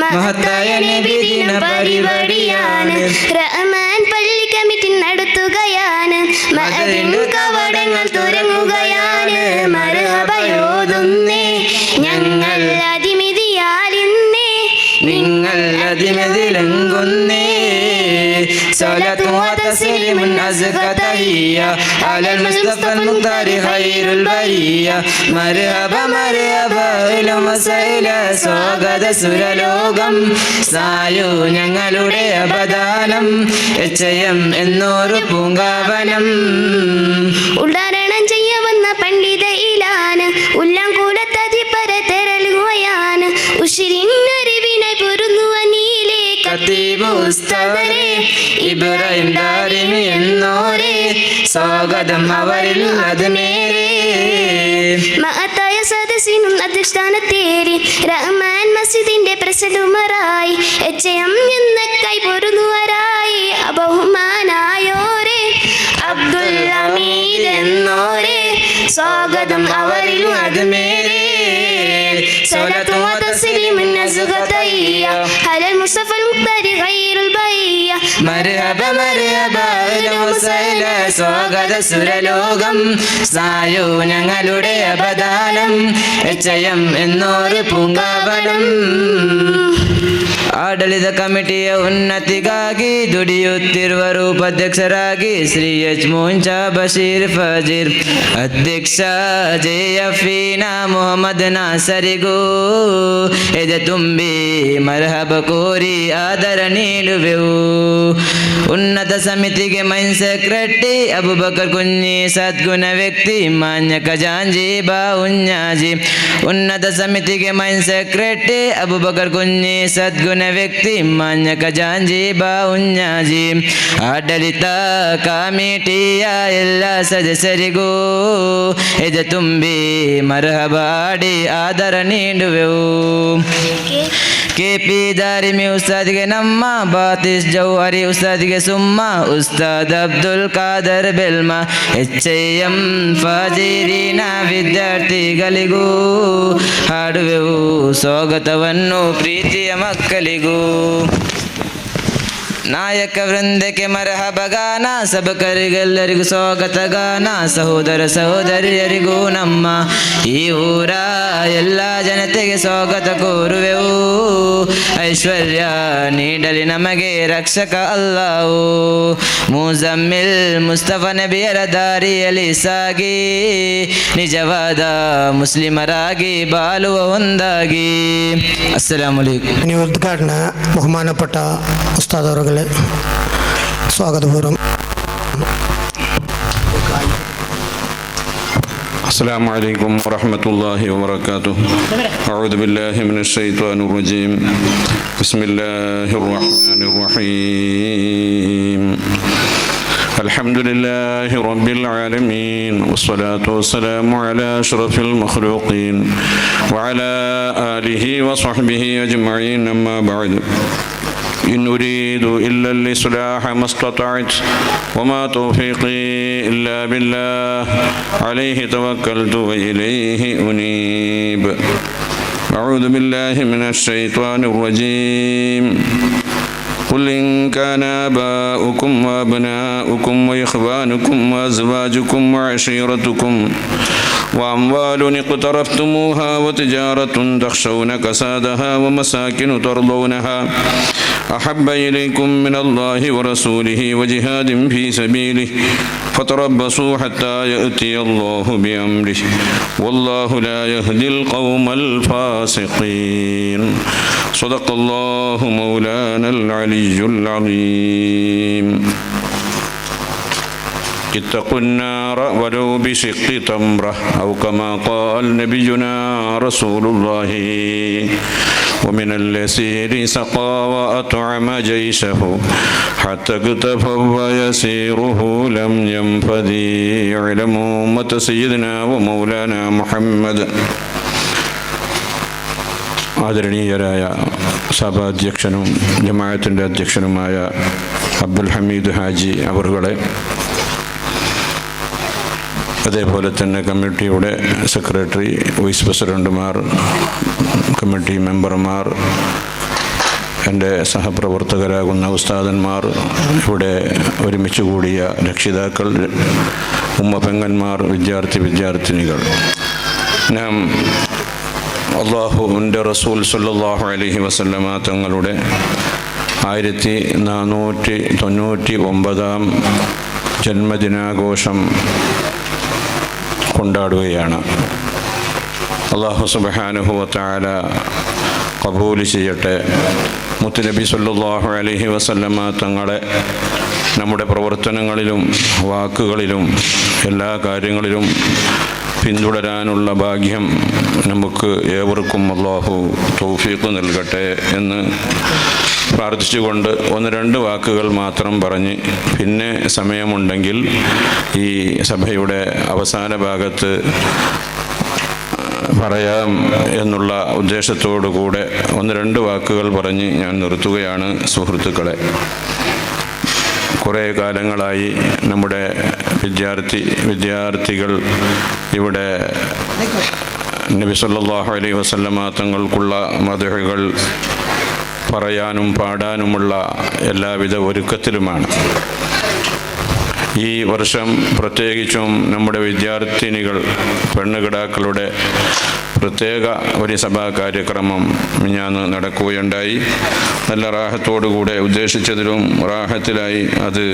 Speaker 5: മഹത്തായ നബിദിന പരിപാടിയാണ് റഹ്മാൻ പള്ളി കമ്മിറ്റി നടത്തുകയാണ് മഅദിൻ കവാടങ്ങൾ തുറങ്ങുകയാണ് മർഹബയോതുന്നേ ഞങ്ങൾ അതിമിതിയാലിന്നേ നിങ്ങൾ അതിമതിലങ്കുന്നേ صلاة وتسليم أزكى تحية على المصطفى المختار خير البرية مرحبا مرحبا إلى مسائل സ്വാഗത സുരലോകം സായു ഞങ്ങളുടെ അവതാരം നിശ്ചയം എന്നൊരു പൂങ്കാവനം ഉദാഹരണം ചെയ്യാവുന്ന പണ്ഡിതയിലാണ് ഉല്ലാങ്കൂലത്തതിപ്പര തെരളുകയാണ് ഉശിരിന്നറിവിനെ പൊരുന്നു അനീലേ കത്തീബ് ഉസ്താദരെ ഇബ്രാഹിം ദാരിമി എന്നോരെ സ്വാഗതം അവരിൽ അത് നേരെ മഹത്തായ സദസ്സിനും അധിഷ്ഠാനത്തേരി റഹ്മാൻ മസ്ജിദിന്റെ പ്രസിഡുമറായി എച്ചയം എന്ന കൈ പൊരുന്നുവരായി ബഹുമാനായോരെ അബ്ദുൽ ഹമീദ് എന്നോരെ സ്വാഗതം അവരിൽ അത് നേരെ സ്വലാത്തും വതസ്ലീമുൻ അസ്ഗതയ്യ അലൽ മുസ്തഫ المختار غير البرية مرحبا مرحبا إلى مسائل സ്വാഗത സുരലോകം സായു ഞങ്ങളുടെ അവതാരം നിശ്ചയം എന്നൊരു പൂങ്കാവനം ಆಡಳಿತ ಕಮಿಟಿಯ ಉನ್ನತಿಗಾಗಿ ದುಡಿಯುತ್ತಿರುವರು ಉಪಾಧ್ಯಕ್ಷರಾಗಿ ಶ್ರೀ ಎಚ್ ಮುಂಚಾ ಬಶೀರ್ ಫಜೀರ್ ಅಧ್ಯಕ್ಷ ಜೆಎಫ್ನ ಮೊಹಮ್ಮದ್ ನಾಸರಿಗೂ ಎದೆ ತುಂಬಿ ಮರ್ಹಬ ಕೋರಿ ಆದರ ನೀಡುವೆವು ಉನ್ನತ ಸಮಿತಿಗೆ ಮೈನ್ ಸೆಕ್ರೆಟರಿ ಅಬುಬಕರ್ ಕುഞ്ഞി ಸದ್ಗುಣ ವ್ಯಕ್ತಿ ಮಾನ್ಯ ಖಜಾಂಜಿ ಬಾ ಉഞ്ഞാജി ಉನ್ನತ ಸಮಿತಿಗೆ ಮೈನ್ ಸೆಕ್ರೆಟರಿ ಅಬುಬಕರ್ ಕುഞ്ഞി ಸದ್ಗುಣ ವ್ಯಕ್ತಿ ಮಾನ್ಯ ಖಜಾಂಜಿ ಬಾ ಉഞ്ഞാജി ಆಡಳಿತ ಕಮಿಟಿಯ ಎಲ್ಲ ಸದಸ್ಯರಿಗೂ ಎದೆ ತುಂಬಿ ಮರ್ಹಬ ಆಡಿ ಆದರ ನೀಡುವೆವು ಕೆಪಿ ದಾರಿಮಿ ಉಸ್ತಾದ್ಗೆ ನಮ್ಮ ಬಾತಿಸ್ ಜೌಹರಿ ಉಸ್ತಾದ್ಗೆ ಸುಮ್ಮ ಉಸ್ತಾದ್ ಅಬ್ದುಲ್ ಖಾದರ್ ಬೆಲ್ಮ ಎಚ್ಎಂ ಫಾಜಿರಿನ ವಿದ್ಯಾರ್ಥಿಗಳಿಗೂ ಹಾಡುವೆವು ಸ್ವಾಗತವನ್ನು ಪ್ರೀತಿಯ ಮಕ್ಕಳಿಗೂ ನಾಯಕ ವೃಂದಕ್ಕೆ ಮರಹಬ ಗಾನ ಸಭಕರಿಗೆಲ್ಲರಿಗೂ ಸ್ವಾಗತ ಗಾನ ಸಹೋದರ ಸಹೋದರಿಯರಿಗೂ ನಮ್ಮ ಈ ಊರ ಎಲ್ಲ ಜನತೆಗೆ ಸ್ವಾಗತ ಕೋರುವೆವು ಐಶ್ವರ್ಯ ನೀಡಲಿ ನಮಗೆ ರಕ್ಷಕ ಅಲ್ಲಾಹು ಮುಜಮ್ಮಿಲ್ ಮುಸ್ತಫ ನಬಿಯರ ದಾರಿಯಲ್ಲಿ ಸಾಗಿ ನಿಜವಾದ ಮುಸ್ಲಿಮರಾಗಿ ಬಾಳುವ ಒಂದಾಗಿ. ಅಸ್ಸಲಾಮು ಅಲೈಕುಂ.
Speaker 4: ഇനി ഉദ്ഘാടന ബഹുമാനപ്പെട്ട ഉസ്താദ് അവറുകളെ സ്വാഗതപൂർവ്വം.
Speaker 2: السلام عليكم ورحمة الله وبركاته. أعوذ بالله من الشيطان الرجيم. بسم الله الرحمن الرحيم. الحمد لله رب العالمين والصلاة والسلام على أشرف المخلوقين وعلى آله وصحبه أجمعين. أما بعد إن أريد إلا الإصلاح ما استطعت وما توفيقي إلا بالله عليه توكلت وإليه أنيب. أعوذ بالله من الشيطان الرجيم. قل إن كان آباؤكم وأبناؤكم وإخوانكم وأزواجكم وعشيرتكم وأموال اقترفتموها وتجارة تخشون كسادها ومساكن ترضونها أحب إليكم من الله ورسوله وجهاد في سبيله فتربصوا حتى يأتي الله بأمره والله لا يهدي القوم الفاسقين. صدق الله مولانا العلي العظيم. اتقوا النار ولو بشق تمرة أو كما قال نبينا رسول الله. ومن اليسير سقى وأطعم جيشه حتى اكتفى ويسيره لم ينفد. اعلموا أمة سيدنا ومولانا محمد. ആദരണീയരായ സഭാധ്യക്ഷനും ജമാഅത്തിൻ്റെ അധ്യക്ഷനുമായ അബ്ദുൽ ഹമീദ് ഹാജി അവറുകളെ, അതേപോലെ തന്നെ കമ്മിറ്റിയുടെ സെക്രട്ടറി, വൈസ് പ്രസിഡന്റുമാർ, കമ്മിറ്റി മെമ്പർമാർ, എൻ്റെ സഹപ്രവർത്തകരാകുന്ന ഉസ്താദന്മാർ, ഇവിടെ ഒരുമിച്ച് കൂടിയ രക്ഷിതാക്കൾ, ഉമ്മപ്പെങ്ങന്മാർ, വിദ്യാർത്ഥിനികൾ, നാം അള്ളാഹുവിൻ്റെ റസൂൽ സല്ലല്ലാഹു അലൈഹി വസല്ലമ തങ്ങളുടെ 1499 ജന്മദിനാഘോഷം കൊണ്ടാടുകയാണ്. അല്ലാഹു സുബ്ഹാനഹു വ തആല ഖബൂൽ ചെയ്യട്ടെ. മുത്തുനബി സല്ലല്ലാഹു അലൈഹി വസല്ലമ തങ്ങളെ നമ്മുടെ പ്രവർത്തനങ്ങളിലും വാക്കുകളിലും എല്ലാ കാര്യങ്ങളിലും പിന്തുടരാനുള്ള ഭാഗ്യം നമുക്ക് ഏവർക്കും അല്ലാഹു തൗഫീഖ് നൽകട്ടെ എന്ന് പ്രാർത്ഥിച്ചുകൊണ്ട് 1-2 വാക്കുകൾ മാത്രം പറഞ്ഞ് പിന്നെ സമയമുണ്ടെങ്കിൽ ഈ സഭയുടെ അവസാന ഭാഗത്ത് പറയാം എന്നുള്ള ഉദ്ദേശത്തോടു കൂടെ 1-2 വാക്കുകൾ പറഞ്ഞ് ഞാൻ നിർത്തുകയാണ്. സുഹൃത്തുക്കളെ, കുറേ കാലങ്ങളായി നമ്മുടെ വിദ്യാർത്ഥികൾ ഇവിടെ നബി സല്ലല്ലാഹു അലൈഹി വസല്ലമ തങ്ങൾക്കുള്ള മദ്ഹുകൾ പറയാനും പാടാനുമുള്ള എല്ലാവിധ ഒരുക്കത്തിലുമാണ്. ഈ വർഷം പ്രത്യേകിച്ചും നമ്മുടെ വിദ്യാർത്ഥിനികൾ, പെണ്ണുകിടാക്കളുടെ പ്രത്യേക ഒരു സഭാ കാര്യക്രമം മിഞ്ഞാന്ന് നടക്കുകയുണ്ടായി. നല്ല റാഹത്തോടുകൂടെ ഉദ്ദേശിച്ചതിലും റാഹത്തിലായി അത്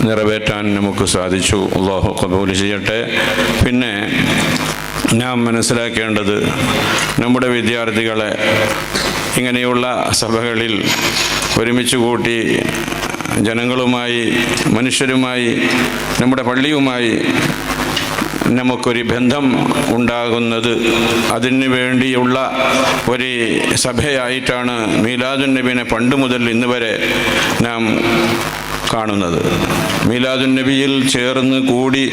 Speaker 2: നിറവേറ്റാൻ നമുക്ക് സാധിച്ചു. അല്ലാഹു ഖബൂൽ ചെയ്യട്ടെ. പിന്നെ നാം മനസ്സിലാക്കേണ്ടത്, നമ്മുടെ വിദ്യാർത്ഥികളെ ഇങ്ങനെയുള്ള സഭകളിൽ ഒരുമിച്ച് കൂട്ടി ജനങ്ങളുമായി, മനുഷ്യരുമായി, നമ്മുടെ പള്ളിയുമായി നമുക്കൊരു ബന്ധം ഉണ്ടാകുന്നത് അതിനു വേണ്ടിയുള്ള ഒരു സഭയായിട്ടാണ് മീലാദുൻ നബിനെ പണ്ട് മുതൽ ഇന്ന് വരെ നാം കാണുന്നത്. മീലാദുൻ നബിയിൽ ചേർന്ന് കൂടി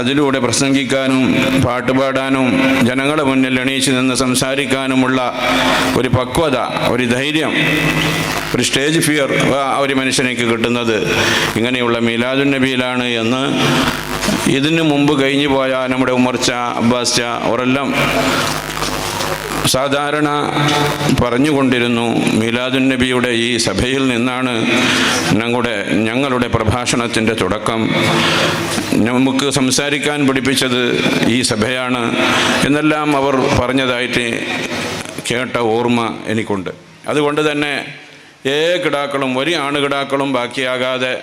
Speaker 2: അതിലൂടെ പ്രസംഗിക്കാനും പാട്ടുപാടാനും ജനങ്ങളുടെ മുന്നിൽ എണീച്ച് നിന്ന് സംസാരിക്കാനുമുള്ള ഒരു പക്വത, ഒരു ധൈര്യം, ഒരു സ്റ്റേജ് ഫിയർ ഒരു മനുഷ്യനേക്ക് കിട്ടുന്നത് ഇങ്ങനെയുള്ള മീലാദുൻ നബിയിലാണ് എന്ന് ഇതിനു മുമ്പ് കഴിഞ്ഞു പോയ നമ്മുടെ ഉമർച്ച, അബ്ബാസ് അവരെല്ലാം
Speaker 6: സാധാരണ പറഞ്ഞുകൊണ്ടിരുന്നു, മീലാദുൻ നബിയുടെ ഈ സഭയിൽ നിന്നാണ് ഞങ്ങളുടെ പ്രഭാഷണത്തിൻ്റെ തുടക്കം. നമുക്ക് സംസാരിക്കാൻ പഠിപ്പിച്ചത് ഈ സഭയാണ് എന്നെല്ലാം അവർ പറഞ്ഞതായിട്ട് കേട്ട ഓർമ്മ എനിക്കുണ്ട്. അതുകൊണ്ട് തന്നെ കിടാക്കളും ഒരു ആണുകിടാക്കളും ബാക്കിയാകാതെ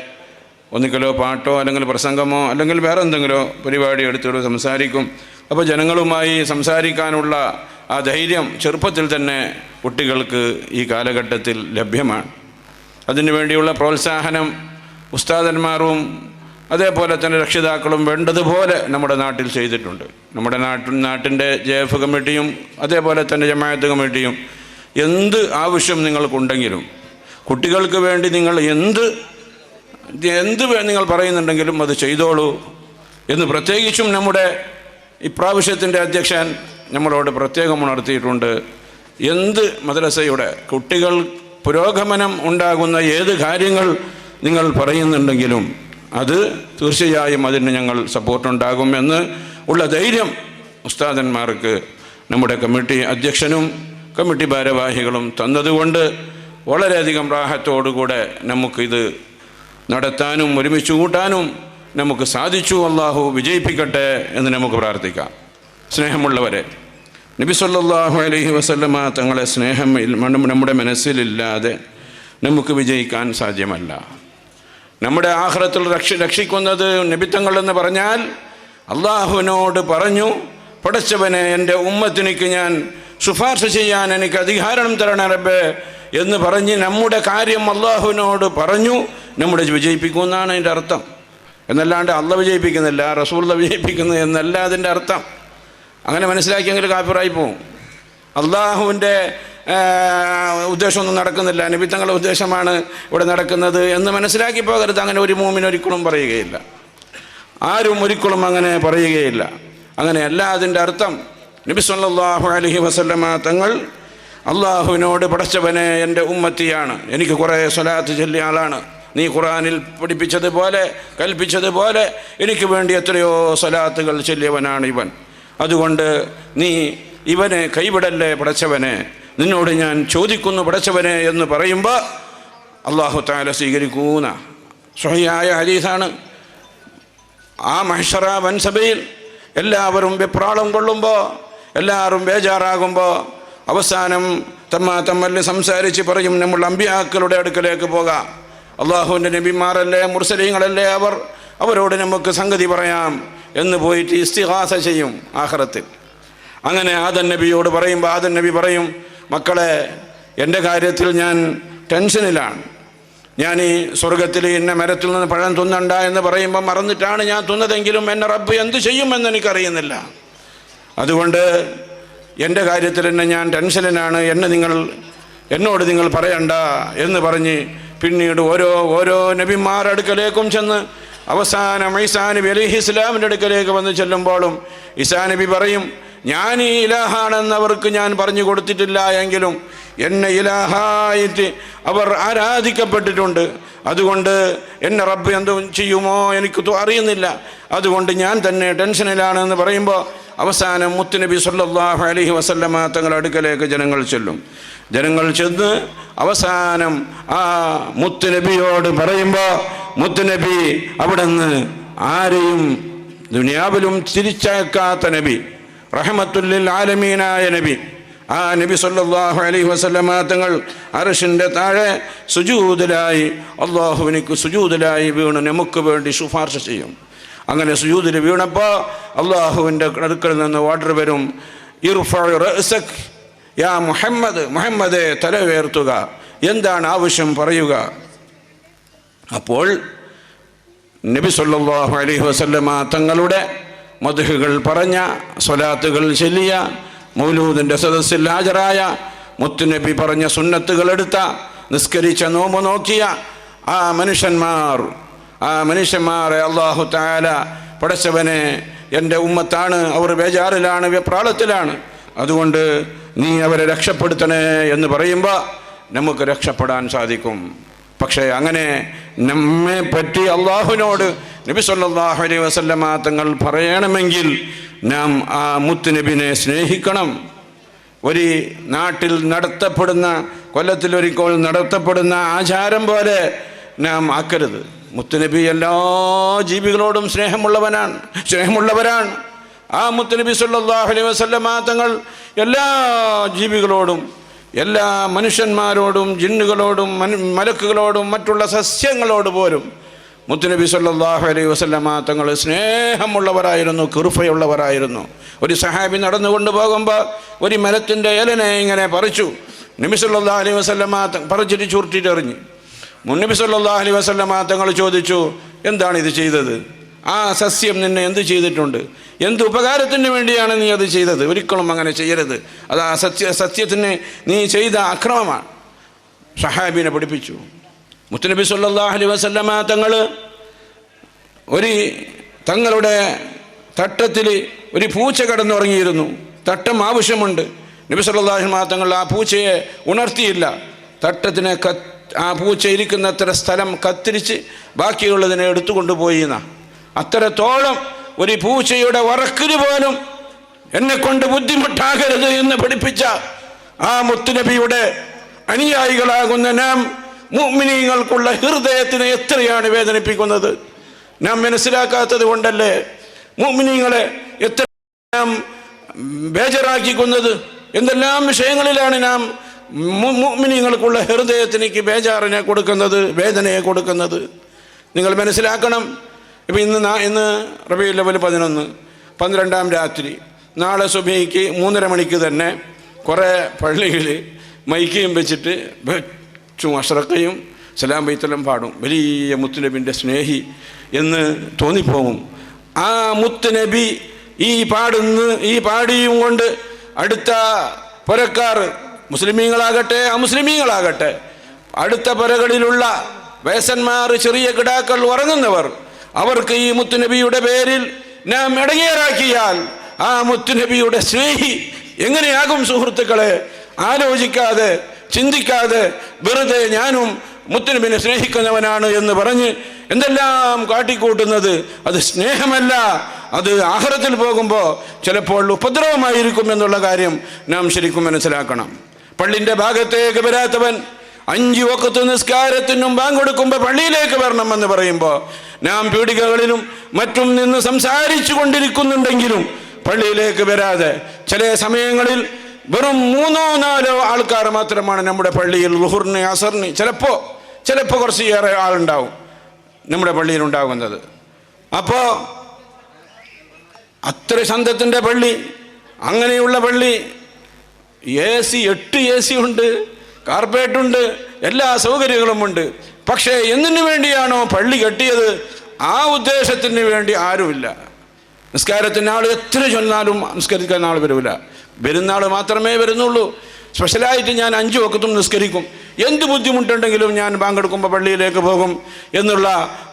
Speaker 6: ഒന്നിക്കലോ പാട്ടോ അല്ലെങ്കിൽ പ്രസംഗമോ അല്ലെങ്കിൽ വേറെ എന്തെങ്കിലോ പരിപാടി എടുത്തിട്ട് സംസാരിക്കും. അപ്പോൾ ജനങ്ങളുമായി സംസാരിക്കാനുള്ള ആ ധൈര്യം ചെറുപ്പത്തിൽ തന്നെ കുട്ടികൾക്ക് ഈ കാലഘട്ടത്തിൽ ലഭ്യമാണ്. അതിനു വേണ്ടിയുള്ള പ്രോത്സാഹനം ഉസ്താദന്മാരും അതേപോലെ തന്നെ രക്ഷിതാക്കളും വേണ്ടതുപോലെ നമ്മുടെ നാട്ടിൽ ചെയ്തിട്ടുണ്ട്. നമ്മുടെ നാട്ടിൻ്റെ JF കമ്മിറ്റിയും അതേപോലെ തന്നെ ജമാഅത്ത് കമ്മിറ്റിയും എന്ത് ആവശ്യം നിങ്ങൾക്കുണ്ടെങ്കിലും കുട്ടികൾക്ക് വേണ്ടി നിങ്ങൾ എന്ത് നിങ്ങൾ പറയുന്നുണ്ടെങ്കിലും അത് ചെയ്തോളൂ എന്ന് പ്രത്യേകിച്ചും നമ്മുടെ ഇപ്രാവശ്യത്തിൻ്റെ അധ്യക്ഷൻ നമ്മളോട് പ്രത്യേകം ഉണർത്തിയിട്ടുണ്ട്. എന്ത് മദ്രസയുടെ കുട്ടികൾ പുരോഗമനം ഉണ്ടാകുന്ന ഏത് കാര്യങ്ങൾ നിങ്ങൾ പറയുന്നുണ്ടെങ്കിലും അത് തീർച്ചയായും അതിന് ഞങ്ങൾ സപ്പോർട്ടുണ്ടാകുമെന്ന് ഉള്ള ധൈര്യം ഉസ്താദന്മാർക്ക് നമ്മുടെ കമ്മിറ്റി അധ്യക്ഷനും കമ്മിറ്റി ഭാരവാഹികളും തന്നതുകൊണ്ട് വളരെയധികം റാഹത്തോടുകൂടെ നമുക്കിത് നടത്താനും ഒരുമിച്ച് കൂട്ടാനും നമുക്ക് സാധിച്ചു. അള്ളാഹു വിജയിപ്പിക്കട്ടെ എന്ന് നമുക്ക് പ്രാർത്ഥിക്കാം. സ്നേഹമുള്ളവരെ, നബി സല്ലല്ലാഹു അലൈഹി വസല്ലമ തങ്ങളെ സ്നേഹം നമ്മുടെ മനസ്സിലില്ലാതെ നമുക്ക് വിജയിക്കാൻ സാധ്യമല്ല. നമ്മുടെ ആഖിറത്തിൽ രക്ഷിക്കുന്നത് നബിത്തങ്ങളെന്ന് പറഞ്ഞാൽ അള്ളാഹുവിനോട് പറഞ്ഞു, പടച്ചവനെ എൻ്റെ ഉമ്മത്തിനിക്ക് ഞാൻ ശുപാർശ ചെയ്യാൻ എനിക്ക് അധികാരം തരണ റബ്ബേ എന്ന് പറഞ്ഞ് നമ്മുടെ കാര്യം അള്ളാഹുവിനോട് പറഞ്ഞു നമ്മുടെ വിജയിപ്പിക്കുമെന്നാണ് അതിൻ്റെ അർത്ഥം. എന്നല്ലാണ്ട് അള്ളാഹ് വിജയിപ്പിക്കുന്നില്ല, റസൂലുള്ളാഹ് വിജയിപ്പിക്കുന്നു എന്നല്ല അതിൻ്റെ അർത്ഥം. അങ്ങനെ മനസ്സിലാക്കിയെങ്കിൽ കാഫിറായി പോവും. അള്ളാഹുവിൻ്റെ ഉദ്ദേശമൊന്നും നടക്കുന്നില്ല, നബി തങ്ങളുടെ ഉദ്ദേശമാണ് ഇവിടെ നടക്കുന്നത് എന്ന് മനസ്സിലാക്കി പോകരുത്. അങ്ങനെ ഒരു മൂമിൻ ഒരിക്കലും പറയുകയില്ല, ആരും ഒരിക്കലും അങ്ങനെ പറയുകയില്ല. അങ്ങനെയല്ല അതിൻ്റെ അർത്ഥം. നബി സല്ലല്ലാഹു അലൈഹി വസല്ലമ തങ്ങൾ അള്ളാഹുവിനോട് പടച്ചവനെ എൻ്റെ ഉമ്മത്തിയാണ്, എനിക്ക് കുറേ സ്വലാത്ത് ചൊല്ലിയ ആളാണ്, നീ ഖുർആനിൽ പഠിപ്പിച്ചതുപോലെ കൽപ്പിച്ചതുപോലെ എനിക്ക് വേണ്ടി എത്രയോ സ്വലാത്തുകൾ ചൊല്ലിയവനാണ് ഇവൻ, അതുകൊണ്ട് നീ ഇവനെ കൈവിടല്ലേ പടച്ചവനെ, നിന്നോട് ഞാൻ ചോദിക്കുന്നു പടച്ചവനെ എന്ന് പറയുമ്പോൾ അല്ലാഹു തആല സ്വീകരിക്കുന്ന സ്വഹീഹായ ഹദീസാണ്. ആ മഹ്ശറ വൻസഭയിൽ എല്ലാവരും വെപ്രാളം കൊള്ളുമ്പോൾ, എല്ലാവരും ബേജാറാകുമ്പോൾ അവസാനം തമ്മിൽ സംസാരിച്ച് പറയും, നമ്മൾ അമ്പിയാക്കളുടെ അടുക്കലേക്ക് പോകാം, അള്ളാഹുവിൻ്റെ നബിമാരല്ലേ മുർസലീങ്ങളല്ലേ അവരോട് നമുക്ക് സംഗതി പറയാം എന്ന് പോയിട്ട് ഇസ്തിഗാസ ചെയ്യും ആഖിറത്തിൽ. അങ്ങനെ ആദം നബിയോട് പറയുമ്പോൾ ആദം നബി പറയും, മക്കളെ എൻ്റെ കാര്യത്തിൽ ഞാൻ ടെൻഷനിലാണ്, ഞാൻ ഈ സ്വർഗത്തിൽ ഇന്ന മരത്തിൽ നിന്ന് പഴം തിന്നണ്ട എന്ന് പറയുമ്പോൾ മറന്നിട്ടാണ് ഞാൻ തിന്നതെങ്കിലും എന്നെ റബ്ബ് എന്ത് ചെയ്യുമെന്ന് എനിക്കറിയുന്നില്ല, അതുകൊണ്ട് എൻ്റെ കാര്യത്തിൽ തന്നെ ഞാൻ ടെൻഷനിലാണ്, എന്നോട് നിങ്ങൾ പറയണ്ട എന്ന് പറഞ്ഞ് പിന്നീട് ഓരോ നബിമാരടുക്കലേക്കും ചെന്ന് അവസാനം ഈസാ നബി അലൈഹിസ്സലാമിൻ്റെ അടുക്കലേക്ക് വന്ന് ചെല്ലുമ്പോഴും ഈസാ നബി പറയും, ഞാൻ ഈ ഇലാഹാണെന്നവർക്ക് ഞാൻ പറഞ്ഞു കൊടുത്തിട്ടില്ല എങ്കിലും എന്നെ ഇലാഹായിട്ട് അവർ ആരാധിക്കപ്പെട്ടിട്ടുണ്ട്, അതുകൊണ്ട് എന്നെ റബ്ബ് എന്ത് ചെയ്യുമോ എനിക്ക് അറിയുന്നില്ല, അതുകൊണ്ട് ഞാൻ തന്നെ ടെൻഷനിലാണെന്ന് പറയുമ്പോൾ അവസാനം മുത്തുനബി സല്ലല്ലാഹു അലൈഹി വസല്ലമ തങ്ങളുടെ അടുക്കലേക്ക് ജനങ്ങൾ ചെന്ന് അവസാനം ആ മുത്തുനബിയോട് പറയുമ്പോൾ മുത്തുനബി അവിടെ നിന്ന് ആരെയും ദുനിയാവിലും തിരിച്ചയക്കാത്ത നബി, റഹ്മത്തുല്ലിൽ ആലമീനായ നബി, ആ നബി സല്ലല്ലാഹു അലൈഹി വസല്ലമ തങ്ങൾ അർശിൻ്റെ താഴെ സുജൂദിലായി അള്ളാഹുവിനിക്ക് സുജൂദിലായി വീണ് നമുക്ക് വേണ്ടി ശുപാർശ ചെയ്യും. അങ്ങനെ സുജൂദിൽ വീണപ്പോൾ അള്ളാഹുവിൻ്റെ അടുക്കൽ നിന്ന് ഓർഡർ വരും, ഇർഫഉ റഅസക് യാ മുഹമ്മദേ തല ഉയർത്തുക, എന്താണ് ആവശ്യം പറയുക. അപ്പോൾ നബി സല്ലല്ലാഹു അലൈഹി വസല്ലമ തങ്ങളുടെ മദ്ഹുകൾ പറഞ്ഞ, സ്വലാത്തുകൾ ചൊല്ലിയ, മൗലൂദിൻ്റെ സദസ്സിൽ ഹാജരായ, മുത്തുനബി പറഞ്ഞ സുന്നത്തുകൾ എടുത്ത, നിസ്കരിച്ച, നോമ്പ് നോക്കിയ ആ മനുഷ്യന്മാരെ അല്ലാഹു തആല പടച്ചവനെ എൻ്റെ ഉമ്മത്താണ്, അവർ ബേജാറിലാണ്, വെപ്രാളത്തിലാണ്, അതുകൊണ്ട് നീ അവരെ രക്ഷപ്പെടുത്തണേ എന്ന് പറയുമ്പോൾ നമുക്ക് രക്ഷപ്പെടാൻ സാധിക്കും. പക്ഷേ അങ്ങനെ നമ്മെ പറ്റി അള്ളാഹുവിനോട് നബി സല്ലല്ലാഹു അലൈഹി വസല്ലമ തങ്ങൾ പറയണമെങ്കിൽ നാം ആ മുത്തുനബിനെ സ്നേഹിക്കണം. ഒരു നാട്ടിൽ നടത്തപ്പെടുന്ന, കൊല്ലത്തിലൊരിക്കൽ നടത്തപ്പെടുന്ന ആചാരം പോലെ നാം ആക്കരുത്. മുത്തുനബി എല്ലാ ജീവികളോടും സ്നേഹമുള്ളവരാണ്. ആ മുത്തുനബി സല്ലല്ലാഹു അലൈഹി വസല്ലമ തങ്ങൾ എല്ലാ ജീവികളോടും, എല്ലാ മനുഷ്യന്മാരോടും, ജിന്നുകളോടും, മലക്കുകളോടും, മറ്റുള്ള സസ്യങ്ങളോട് പോലും മുത്തുനബി സല്ലല്ലാഹു അലൈഹി വസല്ലമ തങ്ങൾ സ്നേഹമുള്ളവരായിരുന്നു, കൃപയുള്ളവരായിരുന്നു. ഒരു സഹാബി നടന്നുകൊണ്ട് പോകുമ്പോൾ ഒരു മരത്തിൻ്റെ ഇലനെ ഇങ്ങനെ പറിച്ചു. നബി സല്ലല്ലാഹു അലൈഹി വസല്ലമ പറിച്ചിട്ട് ചുരുട്ടിട്ടെറിഞ്ഞു. മുന്നബി സല്ലല്ലാഹു അലൈഹി വസല്ലമ തങ്ങൾ ചോദിച്ചു, എന്താണ് ഇത് ചെയ്തത്? ആ സസ്യം നിന്നെ എന്ത് ചെയ്തിട്ടുണ്ട്? എന്ത് ഉപകാരത്തിന് വേണ്ടിയാണ് നീ അത് ചെയ്തത്? ഒരിക്കലും അങ്ങനെ ചെയ്യരുത്. അത് ആ സസ്യത്തിന് നീ ചെയ്ത അക്രമമാണ്. സഹാബിനെ പഠിപ്പിച്ചു. മുത്തുനബി സല്ലല്ലാഹു അലൈഹി വസല്ലമ തങ്ങൾ തങ്ങളുടെ തട്ടത്തിൽ ഒരു പൂച്ച കിടന്നുറങ്ങിയിരുന്നു. തട്ടം ആവശ്യമുണ്ട്. നബി സല്ലല്ലാഹു അലൈഹി വസല്ലമ തങ്ങൾ ആ പൂച്ചയെ ഉണർത്തിയില്ല. തട്ടത്തിനെ ആ പൂച്ച ഇരിക്കുന്നത്ര സ്ഥലം കത്തിരിച്ച് ബാക്കിയുള്ളതിനെ എടുത്തുകൊണ്ടുപോയി. അത്രത്തോളം ഒരു പൂച്ചയുടെ വറക്കിന് പോലും എന്നെക്കൊണ്ട് ബുദ്ധിമുട്ടാകരുത് എന്ന് പഠിപ്പിച്ച ആ മുത്തുനബിയുടെ അനുയായികളാകുന്ന നാം മുഅ്മിനീങ്ങൾക്കുള്ള ഹൃദയത്തിനെ എത്രയാണ് വേദനിപ്പിക്കുന്നത്? നാം മനസ്സിലാക്കാത്തത് കൊണ്ടല്ലേ മുഅ്മിനീങ്ങളെ എത്ര നാം ബേജാറാക്കിക്കുന്നത്? എന്തെല്ലാം വിഷയങ്ങളിലാണ് നാം മുഅ്മിനീങ്ങൾക്കുള്ള ഹൃദയത്തിലേക്ക് ബേജാറിനെ കൊടുക്കുന്നത്, വേദനയെ കൊടുക്കുന്നത്? നിങ്ങൾ മനസ്സിലാക്കണം. ഇപ്പം ഇന്ന് റബീഉൽ അവ്വൽ 11, 12-ാം രാത്രി, നാളെ സുബഹിക്ക് 3:30 മണിക്ക് തന്നെ കുറേ പള്ളിയിൽ മൈക്കയും വെച്ചിട്ട് അഷ്റഖയും സലാം ബൈത്തെല്ലാം പാടും. വലിയ മുത്തുനബിൻ്റെ സ്നേഹി എന്ന് തോന്നിപ്പോകും. ആ മുത്തുനബി ഈ പാടിയും കൊണ്ട് അടുത്ത പുരക്കാർ, മുസ്ലിമീങ്ങളാകട്ടെ അമുസ്ലിമീങ്ങളാകട്ടെ, അടുത്ത പുരകളിലുള്ള വയസ്സന്മാർ, ചെറിയ കിടാക്കൾ, ഉറങ്ങുന്നവർ, അവർക്ക് ഈ മുത്തുനബിയുടെ പേരിൽ നാം ഇടങ്ങേറാക്കിയാൽ ആ മുത്തുനബിയുടെ സ്നേഹി എങ്ങനെയാകും? സുഹൃത്തുക്കളെ, ആലോചിക്കാതെ, ചിന്തിക്കാതെ, വെറുതെ ഞാനും മുത്തുനബിനെ സ്നേഹിക്കുന്നവനാണ് എന്ന് പറഞ്ഞ് എന്തെല്ലാം കാട്ടിക്കൂട്ടുന്നത് അത് സ്നേഹമല്ല. അത് ആഖിറത്തിൽ പോകുമ്പോൾ ചിലപ്പോൾ ഉപദ്രവമായിരിക്കും എന്നുള്ള കാര്യം നാം ശരിക്കും മനസ്സിലാക്കണം. പള്ളിൻ്റെ ഭാഗത്തേക്ക് വരാത്തവൻ 5 വഖത്ത് നിസ്കാരത്തിനും ബാങ്ക് കൊടുക്കുമ്പോൾ പള്ളിയിലേക്ക് വരണമെന്ന് പറയുമ്പോൾ നാം പീടികകളിലും മറ്റും നിന്ന് സംസാരിച്ചു കൊണ്ടിരിക്കുന്നുണ്ടെങ്കിലും പള്ളിയിലേക്ക് വരാതെ ചില സമയങ്ങളിൽ വെറും 3-4 ആൾക്കാർ മാത്രമാണ് നമ്മുടെ പള്ളിയിൽ ളുഹുറിന്, അസറിന്, ചിലപ്പോൾ കുറച്ചേറെ ആളുണ്ടാവും നമ്മുടെ പള്ളിയിൽ ഉണ്ടാകുന്നത്. അപ്പോൾ അത്ര ശന്തത്തിൻ്റെ പള്ളി, അങ്ങനെയുള്ള പള്ളി, AC 8 AC ഉണ്ട്, കാർപ്പേറ്റുണ്ട്, എല്ലാ സൗകര്യങ്ങളുമുണ്ട്. പക്ഷേ എന്തിനു വേണ്ടിയാണോ പള്ളി കെട്ടിയത് ആ ഉദ്ദേശത്തിന് വേണ്ടി ആരുമില്ല. നിസ്കാരത്തിന് ആൾ എത്ര ചൊന്നാലും നിസ്കരിക്കാൻ ആൾ വരില്ല. വരുന്നാൾ മാത്രമേ വരുന്നുള്ളൂ. സ്പെഷ്യലായിട്ട് ഞാൻ 5 വഖത്തും നിസ്കരിക്കും, എന്ത് ബുദ്ധിമുട്ടുണ്ടെങ്കിലും ഞാൻ പങ്കെടുക്കുമ്പോൾ പള്ളിയിലേക്ക് പോകും എന്നുള്ള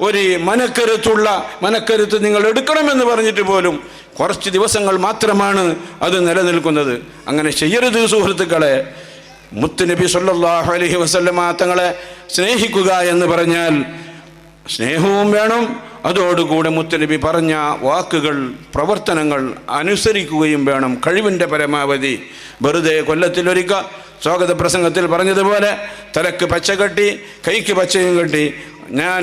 Speaker 6: ഒരു മനക്കരുത്ത് നിങ്ങൾ എടുക്കണമെന്ന് പറഞ്ഞിട്ട് പോലും കുറച്ച് ദിവസങ്ങൾ മാത്രമാണ് അത് നിലനിൽക്കുന്നത്. അങ്ങനെ ചെയ്യരുത് സുഹൃത്തുക്കളെ. മുത്തുനബി സല്ലല്ലാഹു അലൈഹി വസല്ലമ തങ്ങളെ സ്നേഹിക്കുക എന്ന് പറഞ്ഞാൽ സ്നേഹവും വേണം. അതോടുകൂടെ മുത്തുനബി പറഞ്ഞ വാക്കുകൾ, പ്രവർത്തനങ്ങൾ അനുസരിക്കുകയും വേണം കഴിവിൻ്റെ പരമാവധി. വെറുതെ കൊല്ലത്തിലൊരിക്കൽ സ്വാഗത പ്രസംഗത്തിൽ പറഞ്ഞതുപോലെ തലക്ക് പച്ച കെട്ടി കൈക്ക് പച്ചയും കെട്ടി ഞാൻ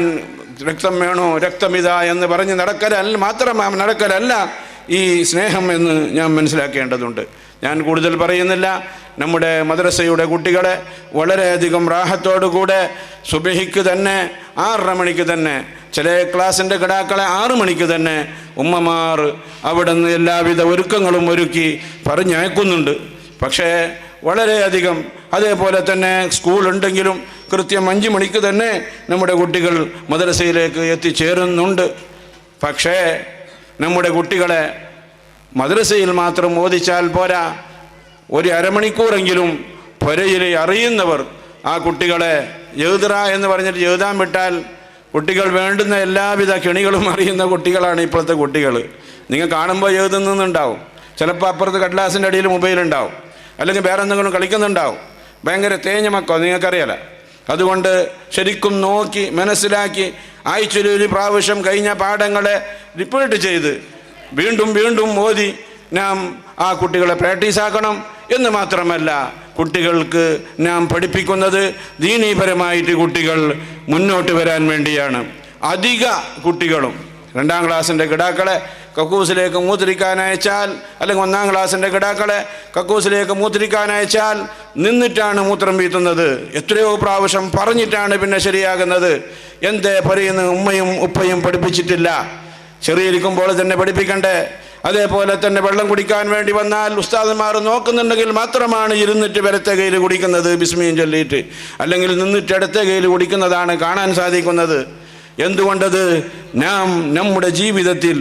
Speaker 6: രക്തം വേണോ രക്തമിതാ എന്ന് പറഞ്ഞ് നടക്കലല്ല ഈ സ്നേഹം എന്ന് ഞാൻ മനസ്സിലാക്കേണ്ടതുണ്ട്. ഞാൻ കൂടുതൽ പറയുന്നില്ല. നമ്മുടെ മദ്രസയുടെ കുട്ടികളെ വളരെയധികം റാഹത്തോടുകൂടെ സുബഹിക്ക് തന്നെ 6:30 മണിക്ക് തന്നെ, ചില ക്ലാസ്സിൻ്റെ കിടാക്കളെ 6 മണിക്ക് തന്നെ ഉമ്മമാർ അവിടെ നിന്ന് എല്ലാവിധ ഒരുക്കങ്ങളും ഒരുക്കി പറഞ്ഞയക്കുന്നുണ്ട്. പക്ഷേ വളരെയധികം, അതേപോലെ തന്നെ സ്കൂളുണ്ടെങ്കിലും കൃത്യം 5 മണിക്ക് തന്നെ നമ്മുടെ കുട്ടികൾ മദ്രസയിലേക്ക് എത്തിച്ചേരുന്നുണ്ട്. പക്ഷേ നമ്മുടെ കുട്ടികളെ മദ്രസയിൽ മാത്രം ഓദിച്ചാൽ പോരാ, ഒരു അരമണിക്കൂറെങ്കിലും പുരയിൽ അറിയുന്നവർ ആ കുട്ടികളെ എഴുതുക എന്ന് പറഞ്ഞിട്ട് എഴുതാൻ വിട്ടാൽ കുട്ടികൾ വേണ്ടുന്ന എല്ലാവിധ കെണികളും അറിയുന്ന കുട്ടികളാണ് ഇപ്പോഴത്തെ കുട്ടികൾ. നിങ്ങൾ കാണുമ്പോൾ എഴുതുന്നുണ്ടാവും, ചിലപ്പോൾ അപ്പുറത്ത് കടലാസിൻ്റെ അടിയിൽ മൊബൈലുണ്ടാവും, അല്ലെങ്കിൽ വേറെ എന്തെങ്കിലും കളിക്കുന്നുണ്ടാവും. ഭയങ്കര തേഞ്ഞ മക്കളോ നിങ്ങൾക്കറിയാലോ. അതുകൊണ്ട് ശരിക്കും നോക്കി മനസ്സിലാക്കി ആഴ്ചയിൽ ഒരു പ്രാവശ്യം കഴിഞ്ഞ പാഠങ്ങളെ റിപ്പീറ്റ് ചെയ്ത് വീണ്ടും ഓതി നാം ആ കുട്ടികളെ പ്രാക്ടീസാക്കണം എന്ന് മാത്രമല്ല, കുട്ടികൾക്ക് നാം പഠിപ്പിക്കുന്നത് ദീനീപരമായിട്ട് കുട്ടികൾ മുന്നോട്ട് വരാൻ വേണ്ടിയാണ്. അധിക കുട്ടികളും 2ാം ക്ലാസ്സിൻ്റെ കിടാക്കളെ കക്കൂസിലേക്ക് മൂത്രിക്കാനയച്ചാൽ, അല്ലെങ്കിൽ 1ാം ക്ലാസ്സിൻ്റെ കിടാക്കളെ കക്കൂസിലേക്ക് മൂത്രിക്കാനയച്ചാൽ നിന്നിട്ടാണ് മൂത്രം വീത്തുന്നത്. എത്രയോ പ്രാവശ്യം പറഞ്ഞിട്ടാണ് പിന്നെ ശരിയാകുന്നത്. എന്തേ പറയുന്നത്? ഉമ്മയും ഉപ്പയും പഠിപ്പിച്ചിട്ടില്ല. ചെറിയിരിക്കുമ്പോൾ തന്നെ പഠിപ്പിക്കണ്ടേ? അതേപോലെ തന്നെ വെള്ളം കുടിക്കാൻ വേണ്ടി വന്നാൽ ഉസ്താദന്മാർ നോക്കുന്നുണ്ടെങ്കിൽ മാത്രമാണ് ഇരുന്നിട്ട് വലത്തെ കയ്യിൽ കുടിക്കുന്നത് ബിസ്മിയും ചൊല്ലിയിട്ട്, അല്ലെങ്കിൽ നിന്നിട്ട് ഇടത്തെ കയ്യിൽ കുടിക്കുന്നതാണ് കാണാൻ സാധിക്കുന്നത്. എന്തുകൊണ്ടത്? നാം നമ്മുടെ ജീവിതത്തിൽ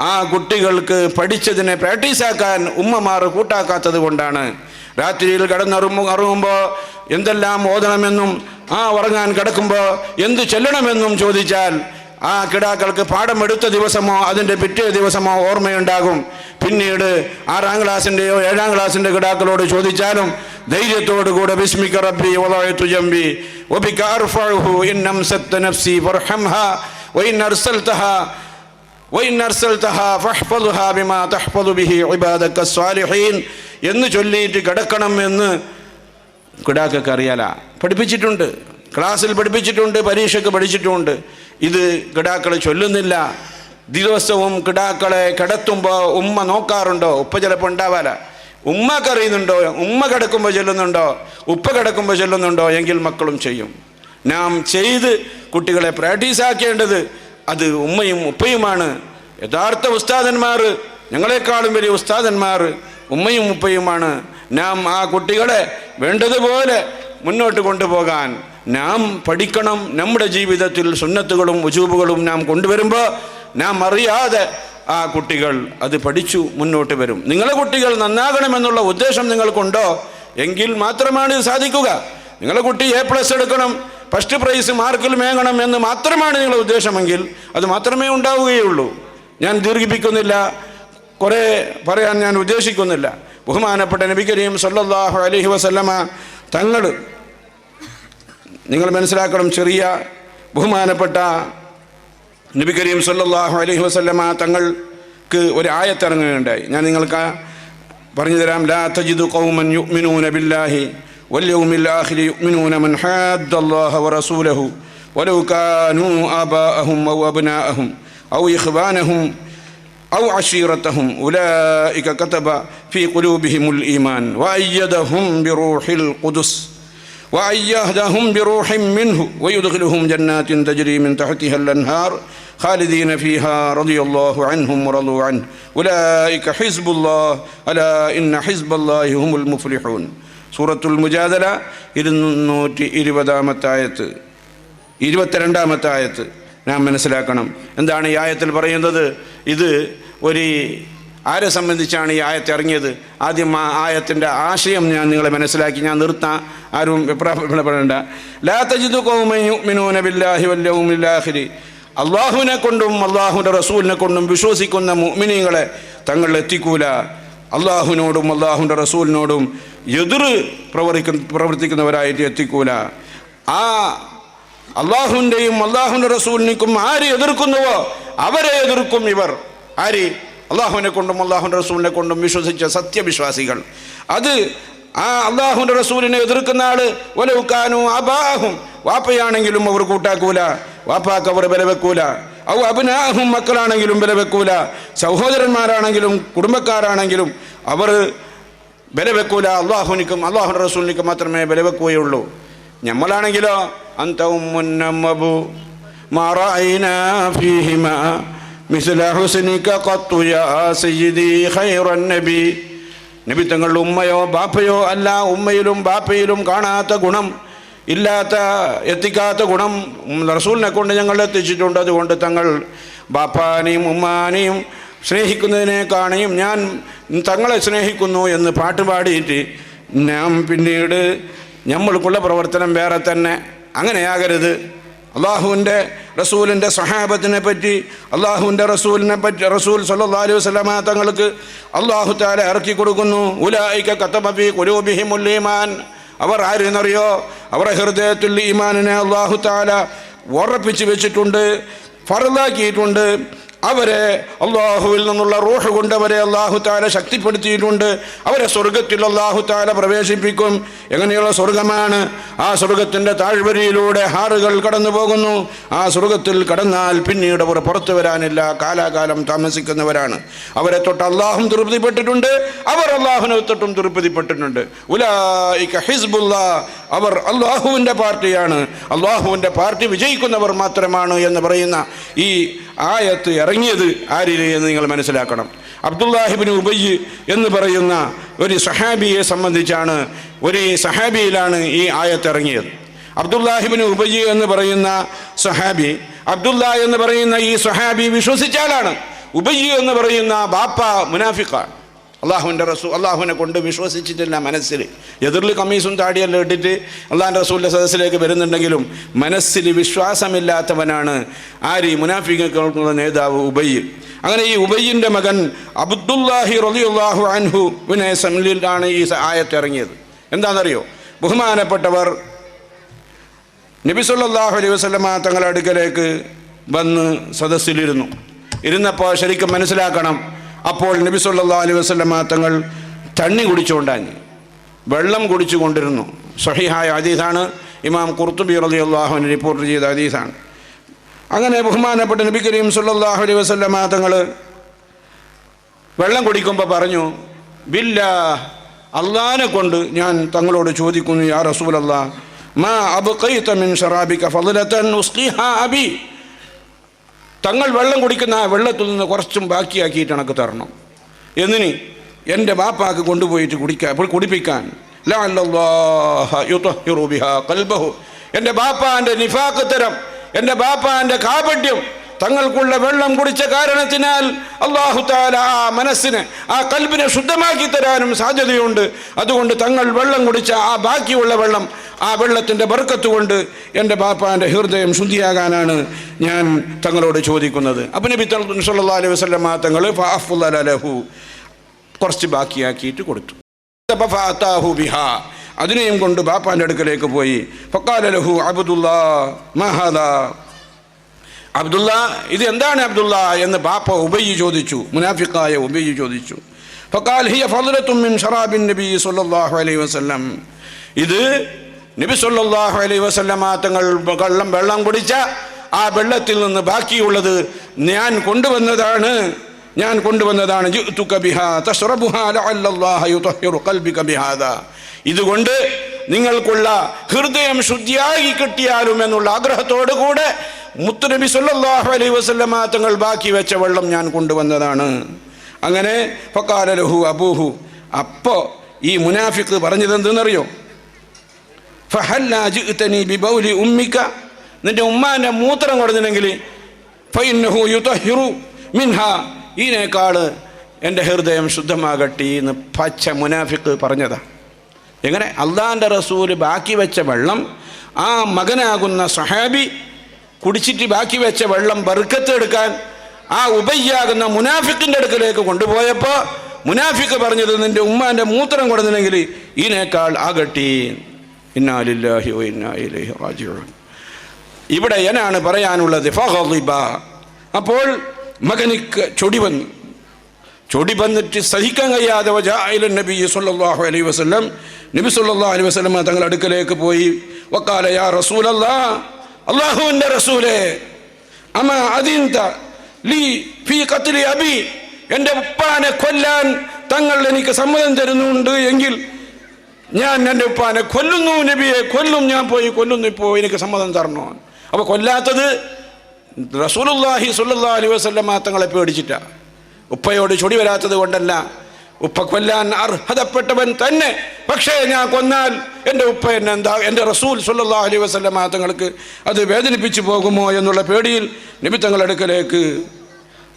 Speaker 6: ആ കുട്ടികൾക്ക് പഠിച്ചതിനെ പ്രാക്ടീസാക്കാൻ ഉമ്മമാർ കൂട്ടാക്കാത്തത് കൊണ്ടാണ്. രാത്രിയിൽ കിടന്നുറങ്ങുമ്പോൾ എന്തെല്ലാം ഓതണമെന്നും ഉറങ്ങാൻ കിടക്കുമ്പോൾ എന്ത് ചൊല്ലണമെന്നും ചോദിച്ചാൽ ആ കിടാക്കൾക്ക് പാഠം എടുത്ത ദിവസമോ അതിൻ്റെ പിറ്റേ ദിവസമോ ഓർമ്മയുണ്ടാകും. പിന്നീട് 6ാം ക്ലാസ്സിൻ്റെയോ 7ാം ക്ലാസ്സിൻ്റെ കിടാക്കളോട് ചോദിച്ചാലും ധൈര്യത്തോടു കൂടെ ബിസ്മിക റബ്ബി വളഅതു ജംബി വബിക അർഫഉഹു ഇൻ അംസത നഫ്സി ഫർഹംഹാ വഇൻ അർസൽതഹാ ഫഹ്ഫദ്ഹാ ബിമാ തഹ്ഫദു ബിഹി ഇബാദക സ്വാലിഹീൻ എന്ന് ചൊല്ലിയിട്ട് കിടക്കണം എന്ന് കിടാക്കൾക്ക് അറിയാല. പഠിപ്പിച്ചിട്ടുണ്ട്, ക്ലാസ്സിൽ പഠിപ്പിച്ചിട്ടുണ്ട്, പരീക്ഷയ്ക്ക് പഠിച്ചിട്ടുമുണ്ട്. ഇത് കിടാക്കൾ ചൊല്ലുന്നില്ല. ദിവസവും കിടാക്കളെ കിടത്തുമ്പോൾ ഉമ്മ നോക്കാറുണ്ടോ? ഉപ്പ ചിലപ്പോൾ ഉണ്ടാവാല. ഉമ്മക്ക് അറിയുന്നുണ്ടോ? ഉമ്മ കിടക്കുമ്പോൾ ചൊല്ലുന്നുണ്ടോ? ഉപ്പ കിടക്കുമ്പോൾ ചൊല്ലുന്നുണ്ടോ? എങ്കിൽ മക്കളും ചെയ്യും. നാം ചെയ്ത് കുട്ടികളെ പ്രാക്ടീസാക്കേണ്ടത് അത് ഉമ്മയും ഉപ്പയുമാണ്. യഥാർത്ഥ ഉസ്താദന്മാർ, ഞങ്ങളെക്കാളും വലിയ ഉസ്താദന്മാർ ഉമ്മയും ഉപ്പയുമാണ്. നാം ആ കുട്ടികളെ വേണ്ടതുപോലെ മുന്നോട്ട് കൊണ്ടുപോകാൻ നാം പഠിക്കണം. നമ്മുടെ ജീവിതത്തിൽ സുന്നത്തുകളും ഉജൂബുകളും നാം കൊണ്ടുവരുമ്പോൾ നാം അറിയാതെ ആ കുട്ടികൾ അത് പഠിച്ചു മുന്നോട്ട് വരും. നിങ്ങളെ കുട്ടികൾ നന്നാകണമെന്നുള്ള ഉദ്ദേശം നിങ്ങൾക്കുണ്ടോ? എങ്കിൽ മാത്രമാണ് ഇത് സാധിക്കുക. നിങ്ങളെ കുട്ടി A+ എടുക്കണം, ഫസ്റ്റ് പ്രൈസ് മാർക്കിൽ മേങ്ങണം എന്ന് മാത്രമാണ് നിങ്ങളുടെ ഉദ്ദേശമെങ്കിൽ അത് മാത്രമേ ഉണ്ടാവുകയുള്ളൂ. ഞാൻ ദീർഘിപ്പിക്കുന്നില്ല, കുറേ പറയാൻ ഞാൻ ഉദ്ദേശിക്കുന്നില്ല. ബഹുമാനപ്പെട്ട നബി കരീം സല്ലല്ലാഹു അലൈഹി വസല്ലമ തങ്ങൾ, നിങ്ങൾ മനസ്സിലാക്കണം, ചെറിയ ബഹുമാനപ്പെട്ട നബി കരീം സല്ലല്ലാഹു അലൈഹി വസല്ലമ തങ്ങൾക്ക് ഒരു ആയത്തിറങ്ങുകയുണ്ടായി. ഞാൻ നിങ്ങൾക്ക് പറഞ്ഞു തരാം. ലാ തജിദു ഖൗമൻ യുഅ്മിനൂന ബില്ലാഹി വൽയൗമിൽ ആഖിരി യുഅ്മിനൂന മൻ ഹാദ്ദല്ലാഹ വറസൂലഹു വലൗ കാനൂ ആബാഅഹും ഔ അബ്നാഅഹും ഔ ഇഖ്വാനഹും ഔ അശീറതഹും ഉലൈക കതബ ഫീ ഖുലൂബിഹിമുൽ ഈമാൻ വഅയ്യദഹും ബിറൂഹിൽ ഖുദുസ് وأيدهم بروح منه ويدخلهم جنات تجري من تحتها الأنهار خالدين فيها رضي الله عنهم ورضوا عنه أولئك حزب الله ألا إن حزب الله هم المفلحون. സൂറത്തുൽ മുജാദല 220-ാമത്തെ ആയത്ത്, 22-ാമത്തെ ആയത്ത് നാം മനസ്സിലാക്കണം. എന്താണ് ഈ ആയത്തിൽ പറയുന്നത്? ഇത് ഒരു ആരെ സംബന്ധിച്ചാണ് ഈ ആയത്ത് ഇറങ്ങിയത്? ആദ്യം ആ ആയത്തിൻ്റെ ആശയം ഞാൻ നിങ്ങളെ മനസ്സിലാക്കി ഞാൻ നിർത്താം. ആരും വിപ്രാപപ്പെടേണ്ട. ലാ തജിദു ഖൗമൻ യുഅ്മിനൂന ബില്ലാഹി വൽ യൗമിൽ ആഖിരി, അള്ളാഹുവിനെ കൊണ്ടും അള്ളാഹുവിൻ്റെ റസൂലിനെ കൊണ്ടും വിശ്വസിക്കുന്ന മുഅ്മിനീങ്ങളെ തങ്ങൾ എത്തിക്കൂല. അള്ളാഹുവിനോടും അള്ളാഹുവിൻ്റെ റസൂലിനോടും എതിർ പ്രവർത്തിക്കുന്നവരായിട്ട് എത്തിക്കൂല. ആ അള്ളാഹുവിൻ്റെയും അള്ളാഹുവിൻ്റെ റസൂലിനും ആര് എതിർക്കുന്നുവോ അവരെ എതിർക്കും ഇവർ. ആര്? അള്ളാഹുവിനെ കൊണ്ടും അള്ളാഹുവിൻ്റെ റസൂലിനെ കൊണ്ടും വിശ്വസിച്ച സത്യവിശ്വാസികൾ. അത് ആ അള്ളാഹുവിൻ്റെ റസൂലിനെ എതിർക്കുന്ന ആള് വലൗ കാനൂ ആബാഅഹും, വാപ്പയാണെങ്കിലും അവർ കൂട്ടാക്കൂല, വാപ്പാക്ക് അവർ വില വെക്കൂല. ഔ അബ്നാഅഹും, മക്കളാണെങ്കിലും വില വെക്കൂല. സഹോദരന്മാരാണെങ്കിലും കുടുംബക്കാരാണെങ്കിലും അവർ വില വെക്കൂല. അള്ളാഹുവിനും അള്ളാഹുവിൻ്റെ റസൂലിനും മാത്രമേ വില വെക്കുകയുള്ളൂ. നമ്മളാണെങ്കിലോ അൻത ഉമ്മുൻ അമ്മബു മാ റഅയ്നാ ഫീഹിമാ മിസ്ല ഹുസ്നിക ഖത്തു യാ സയ്യിദി ഖൈറൻ നബി. നബി തങ്ങളുടെ ഉമ്മയോ ബാപ്പയോ അല്ല. ഉമ്മയിലും ബാപ്പയിലും കാണാത്ത ഗുണം, എത്തിക്കാത്ത ഗുണം റസൂലിനെ കൊണ്ട് ഞങ്ങൾ എത്തിച്ചിട്ടുണ്ട്. അതുകൊണ്ട് തങ്ങൾ ബാപ്പാനെയും ഉമ്മാനെയും സ്നേഹിക്കുന്നതിനേക്കാണെയും ഞാൻ തങ്ങളെ സ്നേഹിക്കുന്നു എന്ന് പാട്ടുപാടിയിട്ട് നാം പിന്നീട് നമ്മൾക്കുള്ള പ്രവർത്തനം വേറെ തന്നെ. അങ്ങനെയാകരുത്. അള്ളാഹുവിൻ്റെ റസൂലിൻ്റെ സഹാബത്തിനെ പറ്റി, അള്ളാഹുവിൻ്റെ റസൂലിനെ പറ്റി റസൂൽ സല്ലല്ലാഹു അലൈഹി വസല്ലമ തങ്ങൾക്ക് അള്ളാഹു തആല ഇറക്കി കൊടുക്കുന്നു. ഉലൈക കതബ ഫീ ഖുലൂബിഹിമുൽ ഈമാൻ. അവർ ആരെന്നറിയോ? അവരുടെ ഹൃദയത്തിൽ ഈമാനിനെ അള്ളാഹു തആല ഉറപ്പിച്ച് വെച്ചിട്ടുണ്ട്, ഫർളാക്കിയിട്ടുണ്ട്. അവരെ അള്ളാഹുവിൽ നിന്നുള്ള റൂഹ് കൊണ്ട് അവരെ അള്ളാഹു താല ശക്തിപ്പെടുത്തിയിട്ടുണ്ട്. അവരെ സ്വർഗത്തിൽ അള്ളാഹു താല പ്രവേശിപ്പിക്കും. എങ്ങനെയുള്ള സ്വർഗമാണ്? ആ സ്വർഗത്തിൻ്റെ താഴ്വരയിലൂടെ ഹാറുകൾ കടന്നു പോകുന്നു. ആ സ്വർഗത്തിൽ കടന്നാൽ പിന്നീട് അവർ പുറത്തു വരാനില്ല, കാലാകാലം താമസിക്കുന്നവരാണ്. അവരെ തൊട്ട് അള്ളാഹും തൃപ്തിപ്പെട്ടിട്ടുണ്ട്, അവർ അള്ളാഹുവിനെ തൊട്ടും തൃപ്തിപ്പെട്ടിട്ടുണ്ട്. ഉലൈക ഹിസ്ബുല്ലാ, അവർ അള്ളാഹുവിൻ്റെ പാർട്ടിയാണ്. അള്ളാഹുവിൻ്റെ പാർട്ടി വിജയിക്കുന്നവർ മാത്രമാണ് എന്ന് പറയുന്ന ഈ ആയത്ത് ഇറങ്ങിയത് ആരിലെ എന്ന് നിങ്ങൾ മനസ്സിലാക്കണം. അബ്ദുല്ലാഹിബ്നു ഉബയ്യ് എന്ന് പറയുന്ന ഒരു സഹാബിയെ സംബന്ധിച്ചാണ്, ഒരു സഹാബിയിലാണ് ഈ ആയത്ത് ഇറങ്ങിയത്. അബ്ദുല്ലാഹിബ്നു ഉബയ്യ് എന്ന് പറയുന്ന സഹാബി, അബ്ദുല്ല എന്ന് പറയുന്ന ഈ സഹാബി വിശ്വസിച്ചാലാണ്. ഉബയ്യ് എന്ന് പറയുന്ന ബാപ്പ മുനാഫിഖാണ്. അള്ളാഹുവിനെ കൊണ്ട് വിശ്വസിച്ചിട്ടില്ല. മനസ്സിൽ എതിർല് കമ്മീസും താടിയെല്ലാം ഇട്ടിട്ട് അള്ളാഹുവിൻ്റെ റസൂലിൻ്റെ സദസ്സിലേക്ക് വരുന്നുണ്ടെങ്കിലും മനസ്സിൽ വിശ്വാസമില്ലാത്തവനാണ് ആര്? മുനാഫിഖുകളുടെ നേതാവ് ഉബയ്യ്. അങ്ങനെ ഈ ഉബയ്യിൻ്റെ മകൻ അബ്ദുല്ലാഹി റളിയല്ലാഹു അൻഹുവിനെ സംബന്ധിച്ചാണ് ഈ ആയത്ത് ഇറങ്ങിയത്. എന്താണെന്നറിയോ? ബഹുമാനപ്പെട്ടവർ നബി സല്ലല്ലാഹു അലൈഹി വസല്ലമ തങ്ങളുടെ അടുക്കലേക്ക് വന്ന് സദസ്സിലിരുന്നു. ഇരുന്നപ്പോൾ ശരിക്കും മനസ്സിലാക്കണം, അപ്പോൾ നബി സല്ലല്ലാഹു അലൈഹി വസല്ലമ തങ്ങൾ തണ്ണി കുടിച്ചുകൊണ്ടാഞ്ഞ് വെള്ളം കുടിച്ചു കൊണ്ടിരുന്നു. സ്വഹീഹായ ഹദീസാണ്. ഇമാം ഖുർത്തുബി റളിയല്ലാഹു അൻഹു റിപ്പോർട്ട് ചെയ്ത ഹദീസാണ്. അങ്ങനെ ബഹുമാനപ്പെട്ട നബി കരീം സല്ലല്ലാഹു അലൈഹി വസല്ലമ തങ്ങൾ വെള്ളം കുടിക്കുമ്പോൾ പറഞ്ഞു, ബില്ലാഹ്, അള്ളാഹിനെ കൊണ്ട് ഞാൻ തങ്ങളോട് ചോദിക്കുന്നു, യാ റസൂലല്ലാഹ്, മാ അബ്ഖൈത മിൻ ശറാബിക ഫളലതൻ ഉസ്ഖിഹാ അബി, തങ്ങൾ വെള്ളം കുടിക്കുന്ന ആ വെള്ളത്തിൽ നിന്ന് കുറച്ചും ബാക്കിയാക്കിയിട്ട് എനിക്ക് തരണം. എന്നിനി എൻ്റെ ബാപ്പാക്ക് കൊണ്ടുപോയിട്ട് കുടിപ്പിക്കാൻ. ലഅല്ലല്ലാഹ യുതഹിറു ബിഹാ ഖൽബഹു, എൻ്റെ ബാപ്പാൻ്റെ നിഫാഖ് തരം, എൻ്റെ ബാപ്പാൻ്റെ കാപട്യം തങ്ങൾക്കുള്ള വെള്ളം കുടിച്ച കാരണത്തിനാൽ അല്ലാഹു തആല ആ മനസ്സിനെ, ആ കൽബിനെ ശുദ്ധമാക്കി തരാനും സാധ്യതയുണ്ട്. അതുകൊണ്ട് തങ്ങൾ വെള്ളം കുടിച്ച ആ ബാക്കിയുള്ള വെള്ളം, ആ വെള്ളത്തിൻ്റെ ബർക്കത്ത് കൊണ്ട് എൻ്റെ ബാപ്പാൻ്റെ ഹൃദയം ശുദ്ധിയാകാനാണ് ഞാൻ തങ്ങളോട് ചോദിക്കുന്നത്. അപ്പം നബി സല്ലല്ലാഹു അലൈഹി വസല്ലം തങ്ങൾ ഫഅഫ്ളല ലഹു, കുറച്ച് ബാക്കിയാക്കിയിട്ട് കൊടുത്തു. ഫഅതാഹു ബിഹാ, അതിനെയും കൊണ്ട് ബാപ്പാൻ്റെ അടുക്കലേക്ക് പോയി. ഫഖാല ലഹു അബ്ദുല്ലാ മാ ഹാദാ, അബ്ദുല്ല, ഇത് എന്താണ് അബ്ദുല്ല എന്ന് ബാപ്പ ഉബയ്യ് ചോദിച്ചു, മുനാഫിഖായ ഉബയ്യ് ചോദിച്ചു. ഫഖാൽ ഹിയ ഫളലത്തും മിൻ ശറാബിൻ നബി സല്ലല്ലാഹു അലൈഹി വസല്ലം, ഇത് നബി സല്ലല്ലാഹു അലൈഹി വസല്ലം തങ്ങൾ വെള്ളം കുടിച്ച ആ വെള്ളത്തിൽ നിന്ന് ബാക്കിയുള്ളത് ഞാൻ കൊണ്ടുവന്നതാണ്. ജിഅ്തുക ബിഹാ തശ്റബുഹാ ലഅല്ലല്ലാഹ യുതഹിറു ഖൽബിക ബിഹാദാ, ഇതുകൊണ്ട് നിങ്ങൾക്കുള്ള ഹൃദയം ശുദ്ധിയായി കിട്ടിയാലും എന്നുള്ള ആഗ്രഹത്തോടു കൂടെ മുത്തുനബി സല്ലല്ലാഹു അലൈഹി വസല്ലം തങ്ങൾ ബാക്കി വെച്ച വെള്ളം ഞാൻ കൊണ്ടുവന്നതാണ്. അങ്ങനെ ഫഖാല ലഹു അബൂഹു, അപ്പോൾ ഈ മുനാഫിഖ് പറഞ്ഞത് എന്തെന്നറിയോ? ഫഹല്ലാ ജിഅ്തനി ബിബൗലി ഉമ്മിക, നിന്റെ ഉമ്മാൻ്റെ മൂത്രം കൊടുത്തില്ലെങ്കിൽ ഫഇന്നഹു യുതഹിറു മിൻഹാ, ഇതിനേക്കാൾ എൻ്റെ ഹൃദയം ശുദ്ധമാകട്ടെ എന്ന് പച്ച മുനാഫിഖ് പറഞ്ഞതാ. എങ്ങനെ? അള്ളാഹിൻ്റെ റസൂല് ബാക്കി വെച്ച വെള്ളം ആ മകനാകുന്ന സഹാബി കുടിച്ചിട്ട് ബാക്കി വെച്ച വെള്ളം ബർക്കത്ത് എടുക്കാൻ ആ ഉബയ്യാകുന്ന മുനാഫിക്കിൻ്റെ അടുക്കലേക്ക് കൊണ്ടുപോയപ്പോൾ മുനാഫിക്ക് പറഞ്ഞത്, നിന്റെ ഉമ്മാൻ്റെ മൂത്രം കൊടുത്തില്ലെങ്കിൽ ഇതിനേക്കാൾ ആകട്ടെ. ഇന്നാ ലില്ലാഹി വ ഇന്നാ ഇലൈഹി റാജിഊൻ. ഇവിടെ എന്നാണ് പറയാനുള്ളത്? ഫഗളിബ, അപ്പോൾ മകനിക്ക് ചൊടി വന്നിട്ട് സഹിക്കാൻ കഴിയാതെ വജാഇല നബി സല്ലല്ലാഹു അലൈഹി വസല്ലം, നബി സല്ലല്ലാഹു അലൈഹി വസല്ലം തങ്ങളുടെ അടുക്കലേക്ക് പോയി. വഖാല യാ റസൂലല്ലാഹ്, അല്ലാഹുവിൻ്റെ റസൂലേ, അമാ അദിൻത ലീ ഫീ ഖത്ലി അബി, എൻ്റെ ഉപ്പാനെ കൊല്ലാൻ തങ്ങൾ എനിക്ക് സമ്മതം തരുന്നുണ്ട് എങ്കിൽ ഞാൻ എൻ്റെ ഉപ്പാനെ കൊല്ലുന്നു നബിയെ, ഞാൻ പോയി കൊല്ലുന്നു, ഇപ്പോൾ എനിക്ക് സമ്മതം തരണോ? അപ്പോൾ കൊല്ലാത്തത് റസൂലുള്ളാഹി സ്വല്ലല്ലാഹു അലൈഹി വസല്ലം തങ്ങളെ പേടിച്ചിട്ടാണ്. ഉപ്പയോട് ചൊടി വരാത്തത് കൊണ്ടല്ല, ഉപ്പ കൊല്ലാൻ അർഹതപ്പെട്ടവൻ തന്നെ. പക്ഷേ ഞാൻ കൊന്നാൽ എൻ്റെ ഉപ്പ എന്നെ എൻ്റെ റസൂൽ സ്വല്ലല്ലാഹു അലൈഹി വസല്ലം തങ്ങൾക്ക് അത് വേദനിപ്പിച്ചു പോകുമോ എന്നുള്ള പേടിയിൽ നബി തങ്ങളുടെ അടുക്കലേക്ക്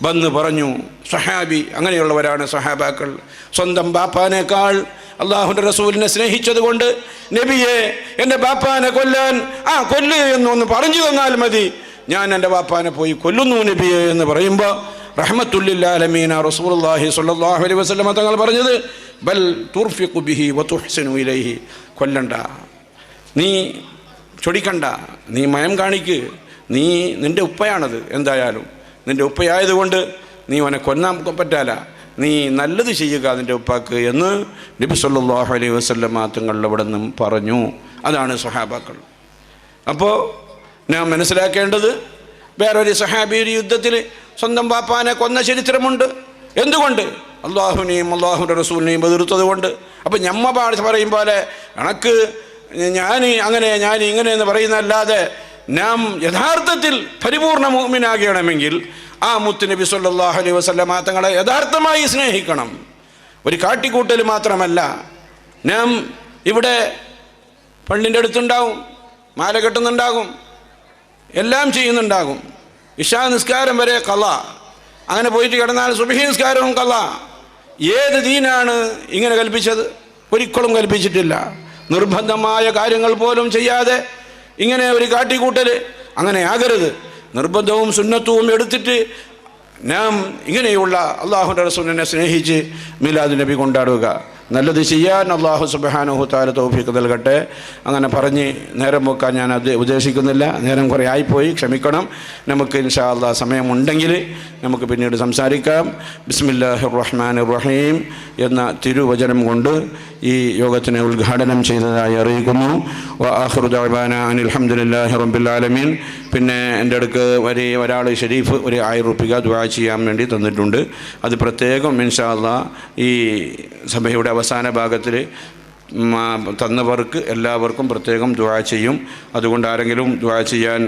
Speaker 6: വന്ന് പറഞ്ഞു. സഹാബി, അങ്ങനെയുള്ളവരാണ് സഹാബാക്കൾ. സ്വന്തം ബാപ്പാനേക്കാൾ അള്ളാഹുവിൻ്റെ റസൂലിനെ സ്നേഹിച്ചത് കൊണ്ട് നബിയെ, എൻ്റെ ബാപ്പാനെ കൊല്ലാൻ കൊല്ല് എന്നൊന്ന് പറഞ്ഞു തന്നാൽ മതി, ഞാൻ എൻ്റെ ബാപ്പാനെ പോയി കൊല്ലുന്നു നബിയെ എന്ന് പറയുമ്പോൾ റഹ്മത്തുല്ലിൽ ആലമീന റസൂലുള്ളാഹി സ്വല്ലല്ലാഹു അലൈഹി വസല്ലം തങ്ങൾ പറഞ്ഞത്, ബൽ തുർഫിഖു ബിഹി വതുഹ്സിനു ഇലൈഹി, കൊല്ലണ്ട, നീ ചൊടിക്കണ്ട, നീ മയം കാണിക്ക്, നിൻ്റെ ഉപ്പയാണത്, എന്തായാലും നിൻ്റെ ഉപ്പയായതുകൊണ്ട് നീ അവനെ കൊന്നാൻ പറ്റാല, നീ നല്ലത് ചെയ്യുക നിൻ്റെ ഉപ്പാക്ക് എന്ന് നബി സല്ലല്ലാഹു അലൈഹി വസല്ലം തങ്ങളുടെ അവിടെ നിന്നും പറഞ്ഞു. അതാണ് സ്വഹാബാക്കൾ. അപ്പോൾ നാം മനസ്സിലാക്കേണ്ടത്, വേറൊരു സഹാബി ഒരു യുദ്ധത്തിൽ സ്വന്തം പാപ്പാനെ കൊന്ന ചരിത്രമുണ്ട്. എന്തുകൊണ്ട്? അള്ളാഹുവിനെയും അള്ളാഹുവിൻ്റെ റസൂലിനെയും എതിർത്തത് കൊണ്ട്. അപ്പം ഞമ്മ പറയും പോലെ കണക്ക് ഞാൻ അങ്ങനെ ഞാൻ ഇങ്ങനെ എന്ന് പറയുന്നതല്ലാതെ നാം യഥാർത്ഥത്തിൽ പരിപൂർണ മുഅ്മിനാകണമെങ്കിൽ ആ മുത്ത് നബി സല്ലല്ലാഹു അലൈഹി വസല്ലം തങ്ങളെ യഥാർത്ഥമായി സ്നേഹിക്കണം. ഒരു കാട്ടിക്കൂട്ടൽ മാത്രമല്ല. നാം ഇവിടെ പള്ളിൻ്റെ അടുത്തുണ്ടാകും, മാല കെട്ടുന്നുണ്ടാകും, എല്ലാം ചെയ്യുന്നുണ്ടാകും. ഇശാ നിസ്കാരം വരെ ഖളാ, അങ്ങനെ പോയിട്ട് കിടന്നാൽ സുബ്ഹി നിസ്കാരവും ഖളാ. ഏത് ദീനാണ് ഇങ്ങനെ കൽപ്പിച്ചത്? ഒരിക്കലും കൽപ്പിച്ചിട്ടില്ല. നിർബന്ധമായ കാര്യങ്ങൾ പോലും ചെയ്യാതെ ഇങ്ങനെ ഒരു കാട്ടിക്കൂട്ടൽ അങ്ങനെ ആകരുത്. നിർബന്ധവും സുന്നത്തും എടുത്തിട്ട് നാം ഇങ്ങനെയുള്ള അള്ളാഹുവിൻ്റെ റസൂലിനെ സ്നേഹിച്ച് മീലാദ് നബി കൊണ്ടാടുക. നല്ലത് ചെയ്യാൻ അള്ളാഹു സുബ്ഹാനഹു തആല തൗഫീഖ് നൽകട്ടെ. അങ്ങനെ പറഞ്ഞ് നേരം വെക്കാൻ ഞാൻ അത് ഉദ്ദേശിക്കുന്നില്ല. നേരം കുറേ ആയിപ്പോയി, ക്ഷമിക്കണം. നമുക്ക് ഇൻഷാ അല്ലാഹ് സമയമുണ്ടെങ്കിൽ നമുക്ക് പിന്നീട് സംസാരിക്കാം. ബിസ്മില്ലാഹിർ റഹ്മാനിർ റഹീം എന്ന തിരുവചനം കൊണ്ട് ഈ യോഗത്തിനെ ഉദ്ഘാടനം ചെയ്തതായി അറിയിക്കുന്നു. വആഖിറു ദഅവാനാ അനിൽ ഹംദുലില്ലാഹി റബ്ബിൽ ആലമീൻ. പിന്നെ എൻ്റെ അടുക്ക് ഒരാൾ ഷരീഫ് ഒരു 1000 രൂപ ദുആ ചെയ്യാൻ വേണ്ടി തന്നിട്ടുണ്ട്. അത് പ്രത്യേകം ഇൻഷാ അല്ലാഹ് ഈ സഭയുടെ അവസാന ഭാഗത്തിൽ തന്നവർക്ക് എല്ലാവർക്കും പ്രത്യേകം ദുആ ചെയ്യും. അതുകൊണ്ട് ആരെങ്കിലും ദുആ ചെയ്യാൻ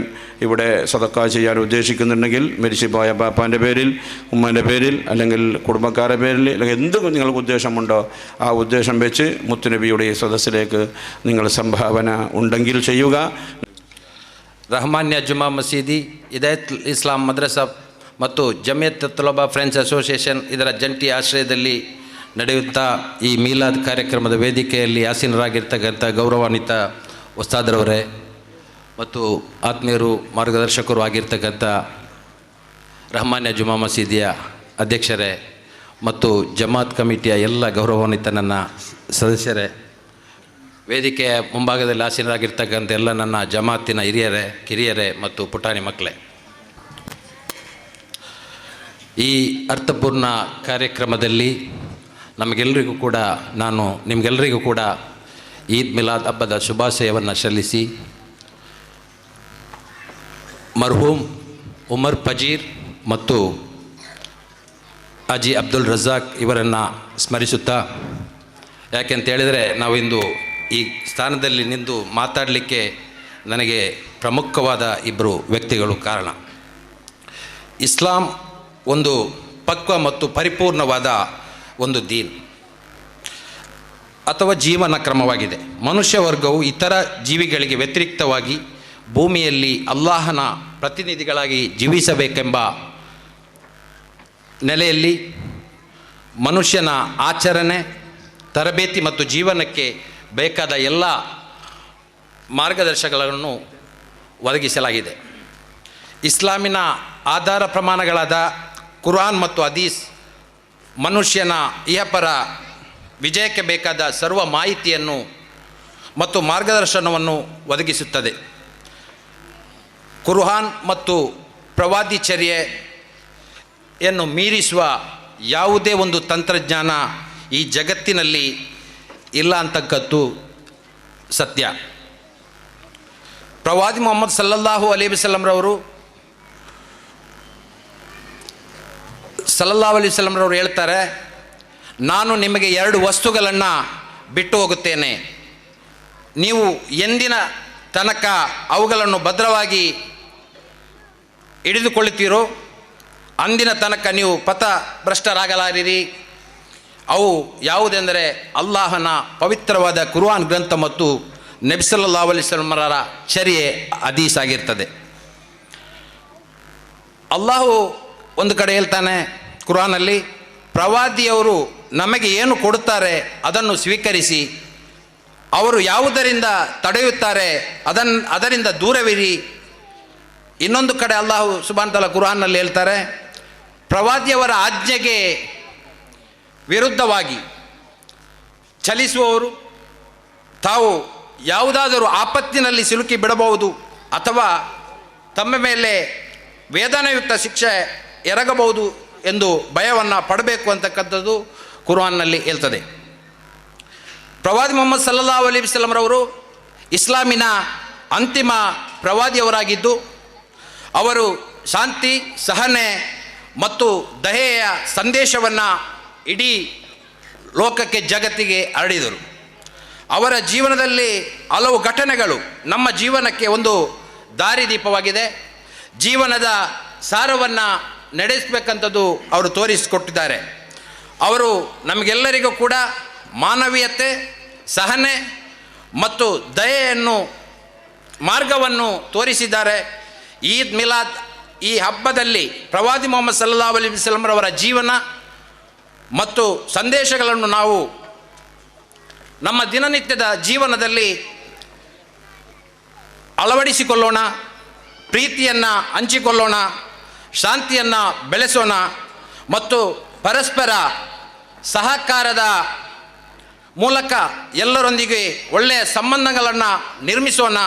Speaker 6: ഇവിടെ സദഖ ചെയ്യാൻ ഉദ്ദേശിക്കുന്നുണ്ടെങ്കിൽ മരിച്ചുപോയ ബാപ്പാൻ്റെ പേരിൽ, ഉമ്മാൻ്റെ പേരിൽ, അല്ലെങ്കിൽ കുടുംബക്കാരുടെ പേരിൽ, അല്ലെങ്കിൽ എന്ത് നിങ്ങൾക്ക് ഉദ്ദേശമുണ്ടോ ആ ഉദ്ദേശം വെച്ച് മുത്തുനബിയുടെ ഈ സദസ്സിലേക്ക് നിങ്ങൾ സംഭാവന ഉണ്ടെങ്കിൽ ചെയ്യുക.
Speaker 7: ರಹಮಾನ್ಯ ಜುಮಾ ಮಸೀದಿ, ಹಿದಾಯತ್ ಇಸ್ಲಾಂ ಮದ್ರಸಾ ಮತ್ತು ಜಮಿಯತ್ ತುಲಬಾ ಫ್ರೆಂಡ್ಸ್ ಅಸೋಸಿಯೇಷನ್ ಇದರ ಜಂಟಿ ಆಶ್ರಯದಲ್ಲಿ ನಡೆಯುತ್ತಾ ಈ ಮೀಲಾದ್ ಕಾರ್ಯಕ್ರಮದ ವೇದಿಕೆಯಲ್ಲಿ ಆಸೀನರಾಗಿರ್ತಕ್ಕಂಥ ಗೌರವಾನ್ವಿತ ಉಸ್ತಾದರವರೇ ಮತ್ತು ಆತ್ಮೀಯರು ಮಾರ್ಗದರ್ಶಕರು ಆಗಿರ್ತಕ್ಕಂಥ ರಹಮಾನ್ಯ ಜುಮಾ ಮಸೀದಿಯ ಅಧ್ಯಕ್ಷರೇ ಮತ್ತು ಜಮಾತ್ ಕಮಿಟಿಯ ಎಲ್ಲ ಗೌರವಾನ್ವಿತ ನನ್ನ ಸದಸ್ಯರೇ, ವೇದಿಕೆಯ ಮುಂಭಾಗದಲ್ಲಿ ಆಸೀನರಾಗಿರ್ತಕ್ಕಂಥ ಎಲ್ಲ ನನ್ನ ಜಮಾತಿನ ಹಿರಿಯರೇ, ಕಿರಿಯರೇ ಮತ್ತು ಪುಟಾಣಿ ಮಕ್ಕಳೇ, ಈ ಅರ್ಥಪೂರ್ಣ ಕಾರ್ಯಕ್ರಮದಲ್ಲಿ ನಿಮಗೆಲ್ಲರಿಗೂ ಕೂಡ ಈದ್ ಮಿಲಾದ್ ಹಬ್ಬದ ಶುಭಾಶಯವನ್ನು ಸಲ್ಲಿಸಿ ಮರ್ಹೂಮ್ ಉಮರ್ ಪಜೀರ್ ಮತ್ತು ಹಾಜಿ ಅಬ್ದುಲ್ ರಜಾಕ್ ಇವರನ್ನು ಸ್ಮರಿಸುತ್ತಾ, ಯಾಕೆಂತ ಹೇಳಿದರೆ ನಾವಿಂದು ಈ ಸ್ಥಾನದಲ್ಲಿ ನಿಂತು ಮಾತಾಡಲಿಕ್ಕೆ ನನಗೆ ಪ್ರಮುಖವಾದ ಇಬ್ಬರು ವ್ಯಕ್ತಿಗಳು ಕಾರಣ. ಇಸ್ಲಾಂ ಒಂದು ಪಕ್ವ ಮತ್ತು ಪರಿಪೂರ್ಣವಾದ ಒಂದು ದೀನ್ ಅಥವಾ ಜೀವನ ಕ್ರಮವಾಗಿದೆ. ಮನುಷ್ಯ ವರ್ಗವು ಇತರ ಜೀವಿಗಳಿಗೆ ವ್ಯತಿರಿಕ್ತವಾಗಿ ಭೂಮಿಯಲ್ಲಿ ಅಲ್ಲಾಹನ ಪ್ರತಿನಿಧಿಗಳಾಗಿ ಜೀವಿಸಬೇಕೆಂಬ ನೆಲೆಯಲ್ಲಿ ಮನುಷ್ಯನ ಆಚರಣೆ, ತರಬೇತಿ ಮತ್ತು ಜೀವನಕ್ಕೆ ಬೇಕಾದ ಎಲ್ಲ ಮಾರ್ಗದರ್ಶಕಗಳನ್ನು ಒದಗಿಸಲಾಗಿದೆ. ಇಸ್ಲಾಮಿನ ಆಧಾರ ಪ್ರಮಾಣಗಳಾದ ಕುರಾನ್ ಮತ್ತು ಹದೀಸ್ ಮನುಷ್ಯನ ಇಹಪರ ವಿಜಯಕ್ಕೆ ಬೇಕಾದ ಸರ್ವ ಮಾಹಿತಿಯನ್ನು ಮತ್ತು ಮಾರ್ಗದರ್ಶನವನ್ನು ಒದಗಿಸುತ್ತದೆ. ಕುರಾನ್ ಮತ್ತು ಪ್ರವಾದಿಚರ್ಯೆಯನ್ನು ಮೀರಿಸುವ ಯಾವುದೇ ಒಂದು ತಂತ್ರಜ್ಞಾನ ಈ ಜಗತ್ತಿನಲ್ಲಿ ಇಲ್ಲ ಅಂತಕ್ಕದ್ದು ಸತ್ಯ. ಪ್ರವಾದಿ ಮೊಹಮ್ಮದ್ ಸಲ್ಲಲ್ಲಾಹು ಅಲೈಹಿ ವಸಲ್ಲಂರವರು ಹೇಳ್ತಾರೆ, ನಾನು ನಿಮಗೆ 2 ವಸ್ತುಗಳನ್ನು ಬಿಟ್ಟು ಹೋಗುತ್ತೇನೆ. ನೀವು ಎಂದಿನ ತನಕ ಅವುಗಳನ್ನು ಭದ್ರವಾಗಿ ಹಿಡಿದುಕೊಳ್ಳುತ್ತೀರೋ ಅಂದಿನ ತನಕ ನೀವು ಪಥಭ್ರಷ್ಟರಾಗಲಾರಿರಿ. ಅವು ಯಾವುದೆಂದರೆ ಅಲ್ಲಾಹನ ಪವಿತ್ರವಾದ ಕುರ್ಆನ್ ಗ್ರಂಥ ಮತ್ತು ನಬಿ ಸಲ್ಲಲ್ಲಾಹು ಅಲೈಹಿ ವಸಲ್ಲಮರ ಚರ್ಯೆ ಹದೀಸ್ ಆಗಿರ್ತದೆ. ಅಲ್ಲಾಹು ಒಂದು ಕಡೆ ಹೇಳ್ತಾನೆ ಕುರಾನಲ್ಲಿ, ಪ್ರವಾದಿಯವರು ನಮಗೆ ಏನು ಕೊಡುತ್ತಾರೆ ಅದನ್ನು ಸ್ವೀಕರಿಸಿ, ಅವರು ಯಾವುದರಿಂದ ತಡೆಯುತ್ತಾರೆ ಅದರಿಂದ ದೂರವಿರಿ. ಇನ್ನೊಂದು ಕಡೆ ಅಲ್ಲಾಹು ಸುಬ್ಹಾನಹು ತಆಲಾ ಕುರಾನ್ನಲ್ಲಿ ಹೇಳ್ತಾರೆ, ಪ್ರವಾದಿಯವರ ಆಜ್ಞೆಗೆ ವಿರುದ್ಧವಾಗಿ ಚಲಿಸುವವರು ತಾವು ಯಾವುದಾದರೂ ಆಪತ್ತಿನಲ್ಲಿ ಸಿಲುಕಿ ಬಿಡಬಹುದು ಅಥವಾ ತಮ್ಮ ಮೇಲೆ ವೇದನಾಯುಕ್ತ ಶಿಕ್ಷೆ ಎರಗಬಹುದು ಎಂದು ಭಯವನ್ನು ಪಡಬೇಕು ಅಂತಕ್ಕಂಥದ್ದು ಕುರ್ಆನ್ನಲ್ಲಿ ಹೇಳ್ತದೆ. ಪ್ರವಾದಿ ಮುಹಮ್ಮದ್ ಸಲ್ಲಲ್ಲಾಹು ಅಲೈಹಿ ವಸಲ್ಲಂ ರವರು ಇಸ್ಲಾಮಿನ ಅಂತಿಮ ಪ್ರವಾದಿಯವರಾಗಿದ್ದು, ಅವರು ಶಾಂತಿ, ಸಹನೆ ಮತ್ತು ದಯೆಯ ಸಂದೇಶವನ್ನು ಇಡೀ ಲೋಕಕ್ಕೆ, ಜಗತ್ತಿಗೆ ಹರಡಿದರು. ಅವರ ಜೀವನದಲ್ಲಿ ಹಲವು ಘಟನೆಗಳು ನಮ್ಮ ಜೀವನಕ್ಕೆ ಒಂದು ದಾರಿದೀಪವಾಗಿದೆ. ಜೀವನದ ಸಾರವನ್ನು ನಡೆಸಬೇಕಂಥದ್ದು ಅವರು ತೋರಿಸಿಕೊಟ್ಟಿದ್ದಾರೆ. ಅವರು ನಮಗೆಲ್ಲರಿಗೂ ಕೂಡ ಮಾನವೀಯತೆ, ಸಹನೆ ಮತ್ತು ದಯೆಯನ್ನು ಮಾರ್ಗವನ್ನು ತೋರಿಸಿದ್ದಾರೆ. ಈದ್ ಮಿಲಾದ್ ಈ ಹಬ್ಬದಲ್ಲಿ ಪ್ರವಾದಿ ಮುಹಮ್ಮದ್ ಸಲ್ಲಲ್ಲಾಹು ಅಲೈಹಿ ವಸಲ್ಲಂ ರವರ ಜೀವನ ಮತ್ತು ಸಂದೇಶಗಳನ್ನು ನಾವು ನಮ್ಮ ದಿನನಿತ್ಯದ ಜೀವನದಲ್ಲಿ ಅಳವಡಿಸಿಕೊಳ್ಳೋಣ, ಪ್ರೀತಿಯನ್ನು ಹಂಚಿಕೊಳ್ಳೋಣ, ಶಾಂತಿಯನ್ನು ಬೆಳೆಸೋಣ ಮತ್ತು ಪರಸ್ಪರ ಸಹಕಾರದ ಮೂಲಕ ಎಲ್ಲರೊಂದಿಗೆ ಒಳ್ಳೆಯ ಸಂಬಂಧಗಳನ್ನು ನಿರ್ಮಿಸೋಣ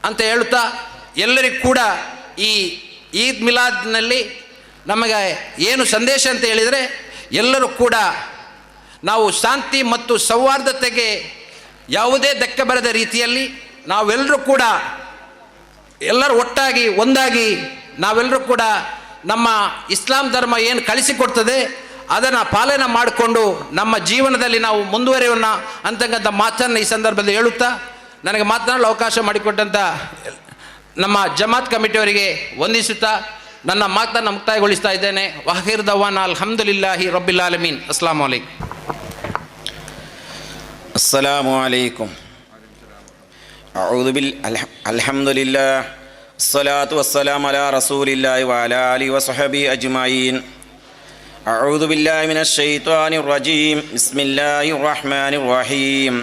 Speaker 7: ಅಂತ ಹೇಳುತ್ತಾ, ಎಲ್ಲರಿಗೂ ಕೂಡ ಈ ಈದ್ ಮಿಲಾದ್ನಲ್ಲಿ ನಮಗೆ ಏನು ಸಂದೇಶ ಅಂತ ಹೇಳಿದರೆ, ಎಲ್ಲರೂ ಕೂಡ ನಾವು ಶಾಂತಿ ಮತ್ತು ಸೌಹಾರ್ದತೆಗೆ ಯಾವುದೇ ಧಕ್ಕೆ ಬರದ ರೀತಿಯಲ್ಲಿ ನಾವೆಲ್ಲರೂ ಕೂಡ ಎಲ್ಲರೂ ಒಟ್ಟಾಗಿ ಒಂದಾಗಿ ನಾವೆಲ್ಲರೂ ಕೂಡ ನಮ್ಮ ಇಸ್ಲಾಂ ಧರ್ಮ ಏನು ಕಲಿಸಿಕೊಡ್ತದೆ ಅದನ್ನು ಪಾಲನೆ ಮಾಡಿಕೊಂಡು ನಮ್ಮ ಜೀವನದಲ್ಲಿ ನಾವು ಮುಂದುವರಿಯೋಣ ಅಂತಕ್ಕಂಥ ಮಾತನ್ನು ಈ ಸಂದರ್ಭದಲ್ಲಿ ಹೇಳುತ್ತಾ, ನನಗೆ ಮಾತನಾಡಲು ಅವಕಾಶ ಮಾಡಿಕೊಟ್ಟಂಥ ನಮ್ಮ ಜಮಾತ್ ಕಮಿಟಿಯವರಿಗೆ ವಂದಿಸುತ್ತಾ ನನ್ನ ಮಾತನ್ನು ಮುಕ್ತಾಯಗೊಳಿಸ್ತಾ ಇದ್ದೇನೆ. ವಾಹಿರ್ ದವಾನ ಅಲ್ಹಮ್ದುಲಿಲ್ಲಾಹಿ ರಬ್ಬಿಲ್ ಆಲಮೀನ್. ಅಸ್ಸಲಾಮು ಅಲೈಕುಂ.
Speaker 8: السلام عليكم. الحمد لله الصلاة والسلام على رسول الله وعلى آله وصحبه أجمعين. أعوذ بالله من الشيطان الرجيم. بسم الله الرحمن الرحيم.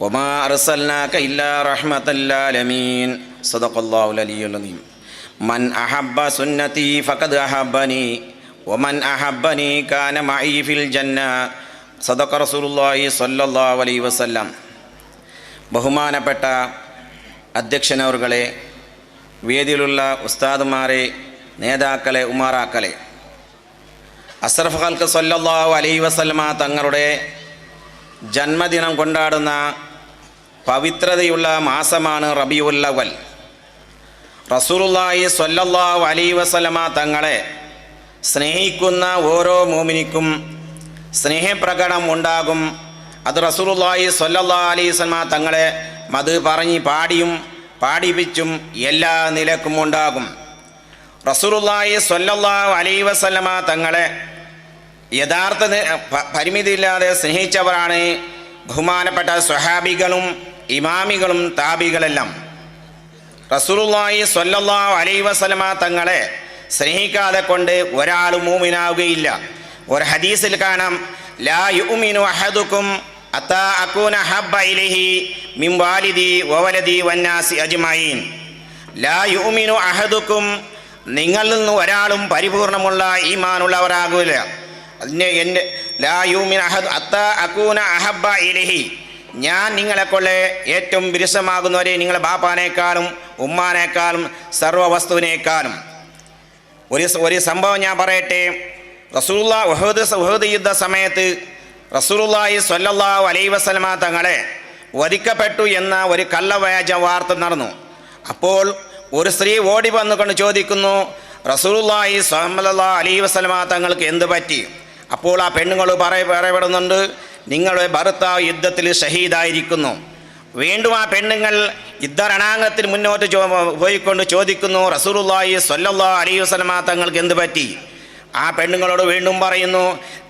Speaker 8: وما أرسلناك إلا رحمة للعالمين. صدق الله العلي العظيم. من أحب سنتي فقد أحبني ومن أحبني كان معي في الجنة. സദഖ റസൂലുള്ളാഹി സ്വല്ലല്ലാഹു അലൈഹി വസല്ലം. ബഹുമാനപ്പെട്ട അധ്യക്ഷനവറുകളെ, വേദിയിലുള്ള ഉസ്താദുമാരെ, നേതാക്കളെ, ഉമാറാക്കളെ, അസ്റഫ് ഖൽഖ് സ്വല്ലല്ലാഹു അലൈഹി വസല്ലമ തങ്ങളുടെ ജന്മദിനം കൊണ്ടാടുന്ന പവിത്രതയുള്ള മാസമാണ് റബീഉൽ അവ്വൽ. റസൂലുള്ളാഹി സ്വല്ലല്ലാഹു അലൈഹി വസല്ലമ തങ്ങളെ സ്നേഹിക്കുന്ന ഓരോ മുഅ്മിനിനും സ്നേഹപ്രകടനം ഉണ്ടാകും. അത് റസൂലുള്ളാഹി സ്വല്ലല്ലാഹു അലൈഹി വസല്ലമ തങ്ങളെ മത് പറഞ്ഞ് പാടിയും പാടിപ്പിച്ചും എല്ലാ നിലക്കും ഉണ്ടാകും. റസൂലുള്ളാഹി സ്വല്ലല്ലാഹു അലൈഹി വസല്ലമ തങ്ങളെ യഥാർത്ഥ പരിമിതിയില്ലാതെ സ്നേഹിച്ചവരാണ് ബഹുമാനപ്പെട്ട സ്വഹാബികളും ഇമാമികളും താബികളെല്ലാം. റസൂലുള്ളാഹി സ്വല്ലല്ലാഹു അലൈഹി വസല്ലമ തങ്ങളെ സ്നേഹിക്കാതെ കൊണ്ട് ഒരാൾ മൂമിനാവുകയില്ല. ഒരു ഹദീസിൽ കാണാം, ലാ യുഅ്മിനു അഹദുക്കും അത്താ അകൂന ഹബ്ബ ഇലൈഹി മിൻ വാലിദി വവലദി വന്നാസി അജ്മഈൻ. ലാ യുഅ്മിനു അഹദുക്കും, നിങ്ങളിൽ നിന്ന് ഒരാളും പരിപൂർണമുള്ള ഈമാനുള്ളവരാകില്ല. എൻ്റെ ലാ യുഅ്മിനു അഹദു അത്താ അകൂന അഹബ്ബ ഇലൈഹി, ഞാൻ നിങ്ങളെക്കൊള്ളെ ഏറ്റവും വിരസമാകുന്നവരെ, നിങ്ങളെ ബാപ്പാനേക്കാളും ഉമ്മാനേക്കാളും സർവ്വവസ്തുവിനേക്കാളും. ഒരു സംഭവം ഞാൻ പറയട്ടെ. ഉഹദ് യുദ്ധ സമയത്ത് റസൂലുള്ളാഹി സ്വല്ലല്ലാഹു അലൈഹി വസല്ലമ തങ്ങളെ വധിക്കപ്പെട്ടു എന്ന ഒരു കള്ളവ്യാജ വാർത്ത നടന്നു. അപ്പോൾ ഒരു സ്ത്രീ ഓടി വന്നുകൊണ്ട് ചോദിക്കുന്നു, റസൂലുള്ളാഹി സ്വല്ലല്ലാഹു അലൈഹി വസല്ലമ തങ്ങൾക്ക് എന്ത് പറ്റി? അപ്പോൾ ആ പെണ്ണുങ്ങൾ പറയപ്പെടുന്നുണ്ട്, നിങ്ങളുടെ ഭർത്താവ് യുദ്ധത്തിൽ ഷഹീദായിരിക്കുന്നു. വീണ്ടും ആ പെണ്ണുങ്ങൾ യുദ്ധരണാങ്കത്തിൽ മുന്നോട്ട് പോയിക്കൊണ്ട് ചോദിക്കുന്നു, റസൂലുള്ളാഹി സ്വല്ലല്ലാഹു അലൈഹി വസല്ലമ തങ്ങൾക്ക് എന്ത് പറ്റി? ആ പെണ്ണുങ്ങളോട് വീണ്ടും പറയുന്നു,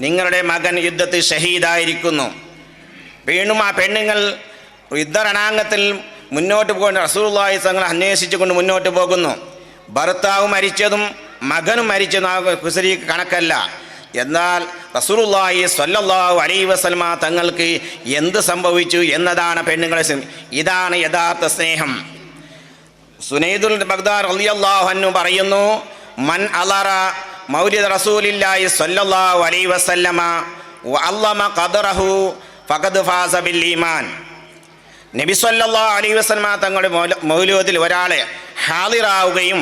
Speaker 8: നിങ്ങളുടെ മകൻ യുദ്ധത്തിൽ ഷഹീദായിരിക്കുന്നു. വീണ്ടും ആ പെണ്ണുങ്ങൾ യുദ്ധരണാങ്കത്തിൽ മുന്നോട്ട് പോകൊണ്ട് റസൂലുള്ളാഹി തങ്ങളെ അന്വേഷിച്ചുകൊണ്ട് മുന്നോട്ട് പോകുന്നു. ഭർത്താവ് മരിച്ചതും മകനും മരിച്ചതും ആ കുസരിക്ക് കണക്കല്ല. എന്നാൽ റസൂലുള്ളാഹി സ്വല്ലല്ലാഹു അലൈഹി വസല്ലമ തങ്ങൾക്ക് എന്ത് സംഭവിച്ചു എന്നതാണ് പെണ്ണുങ്ങളെ. ഇതാണ് യഥാർത്ഥ സ്നേഹം. സുനൈദുൽ ബഗ്ദാദി റളിയല്ലാഹു അൻഹു പറയുന്നു, മൻ അലറ മൗലിദ റസൂലില്ലാഹി സ്വല്ലല്ലാഹു അലൈഹി വസല്ലമ വഅല്ലമ ഖദറഹു ഫഖദ് ഫാസ ബിൽ ഈമാൻ. നബി സ്വല്ലല്ലാഹു അലൈഹി വസല്ലമ തങ്ങളുടെ മൗലൂദിൽ ഒരാളെ ഹാളിറാവുകയും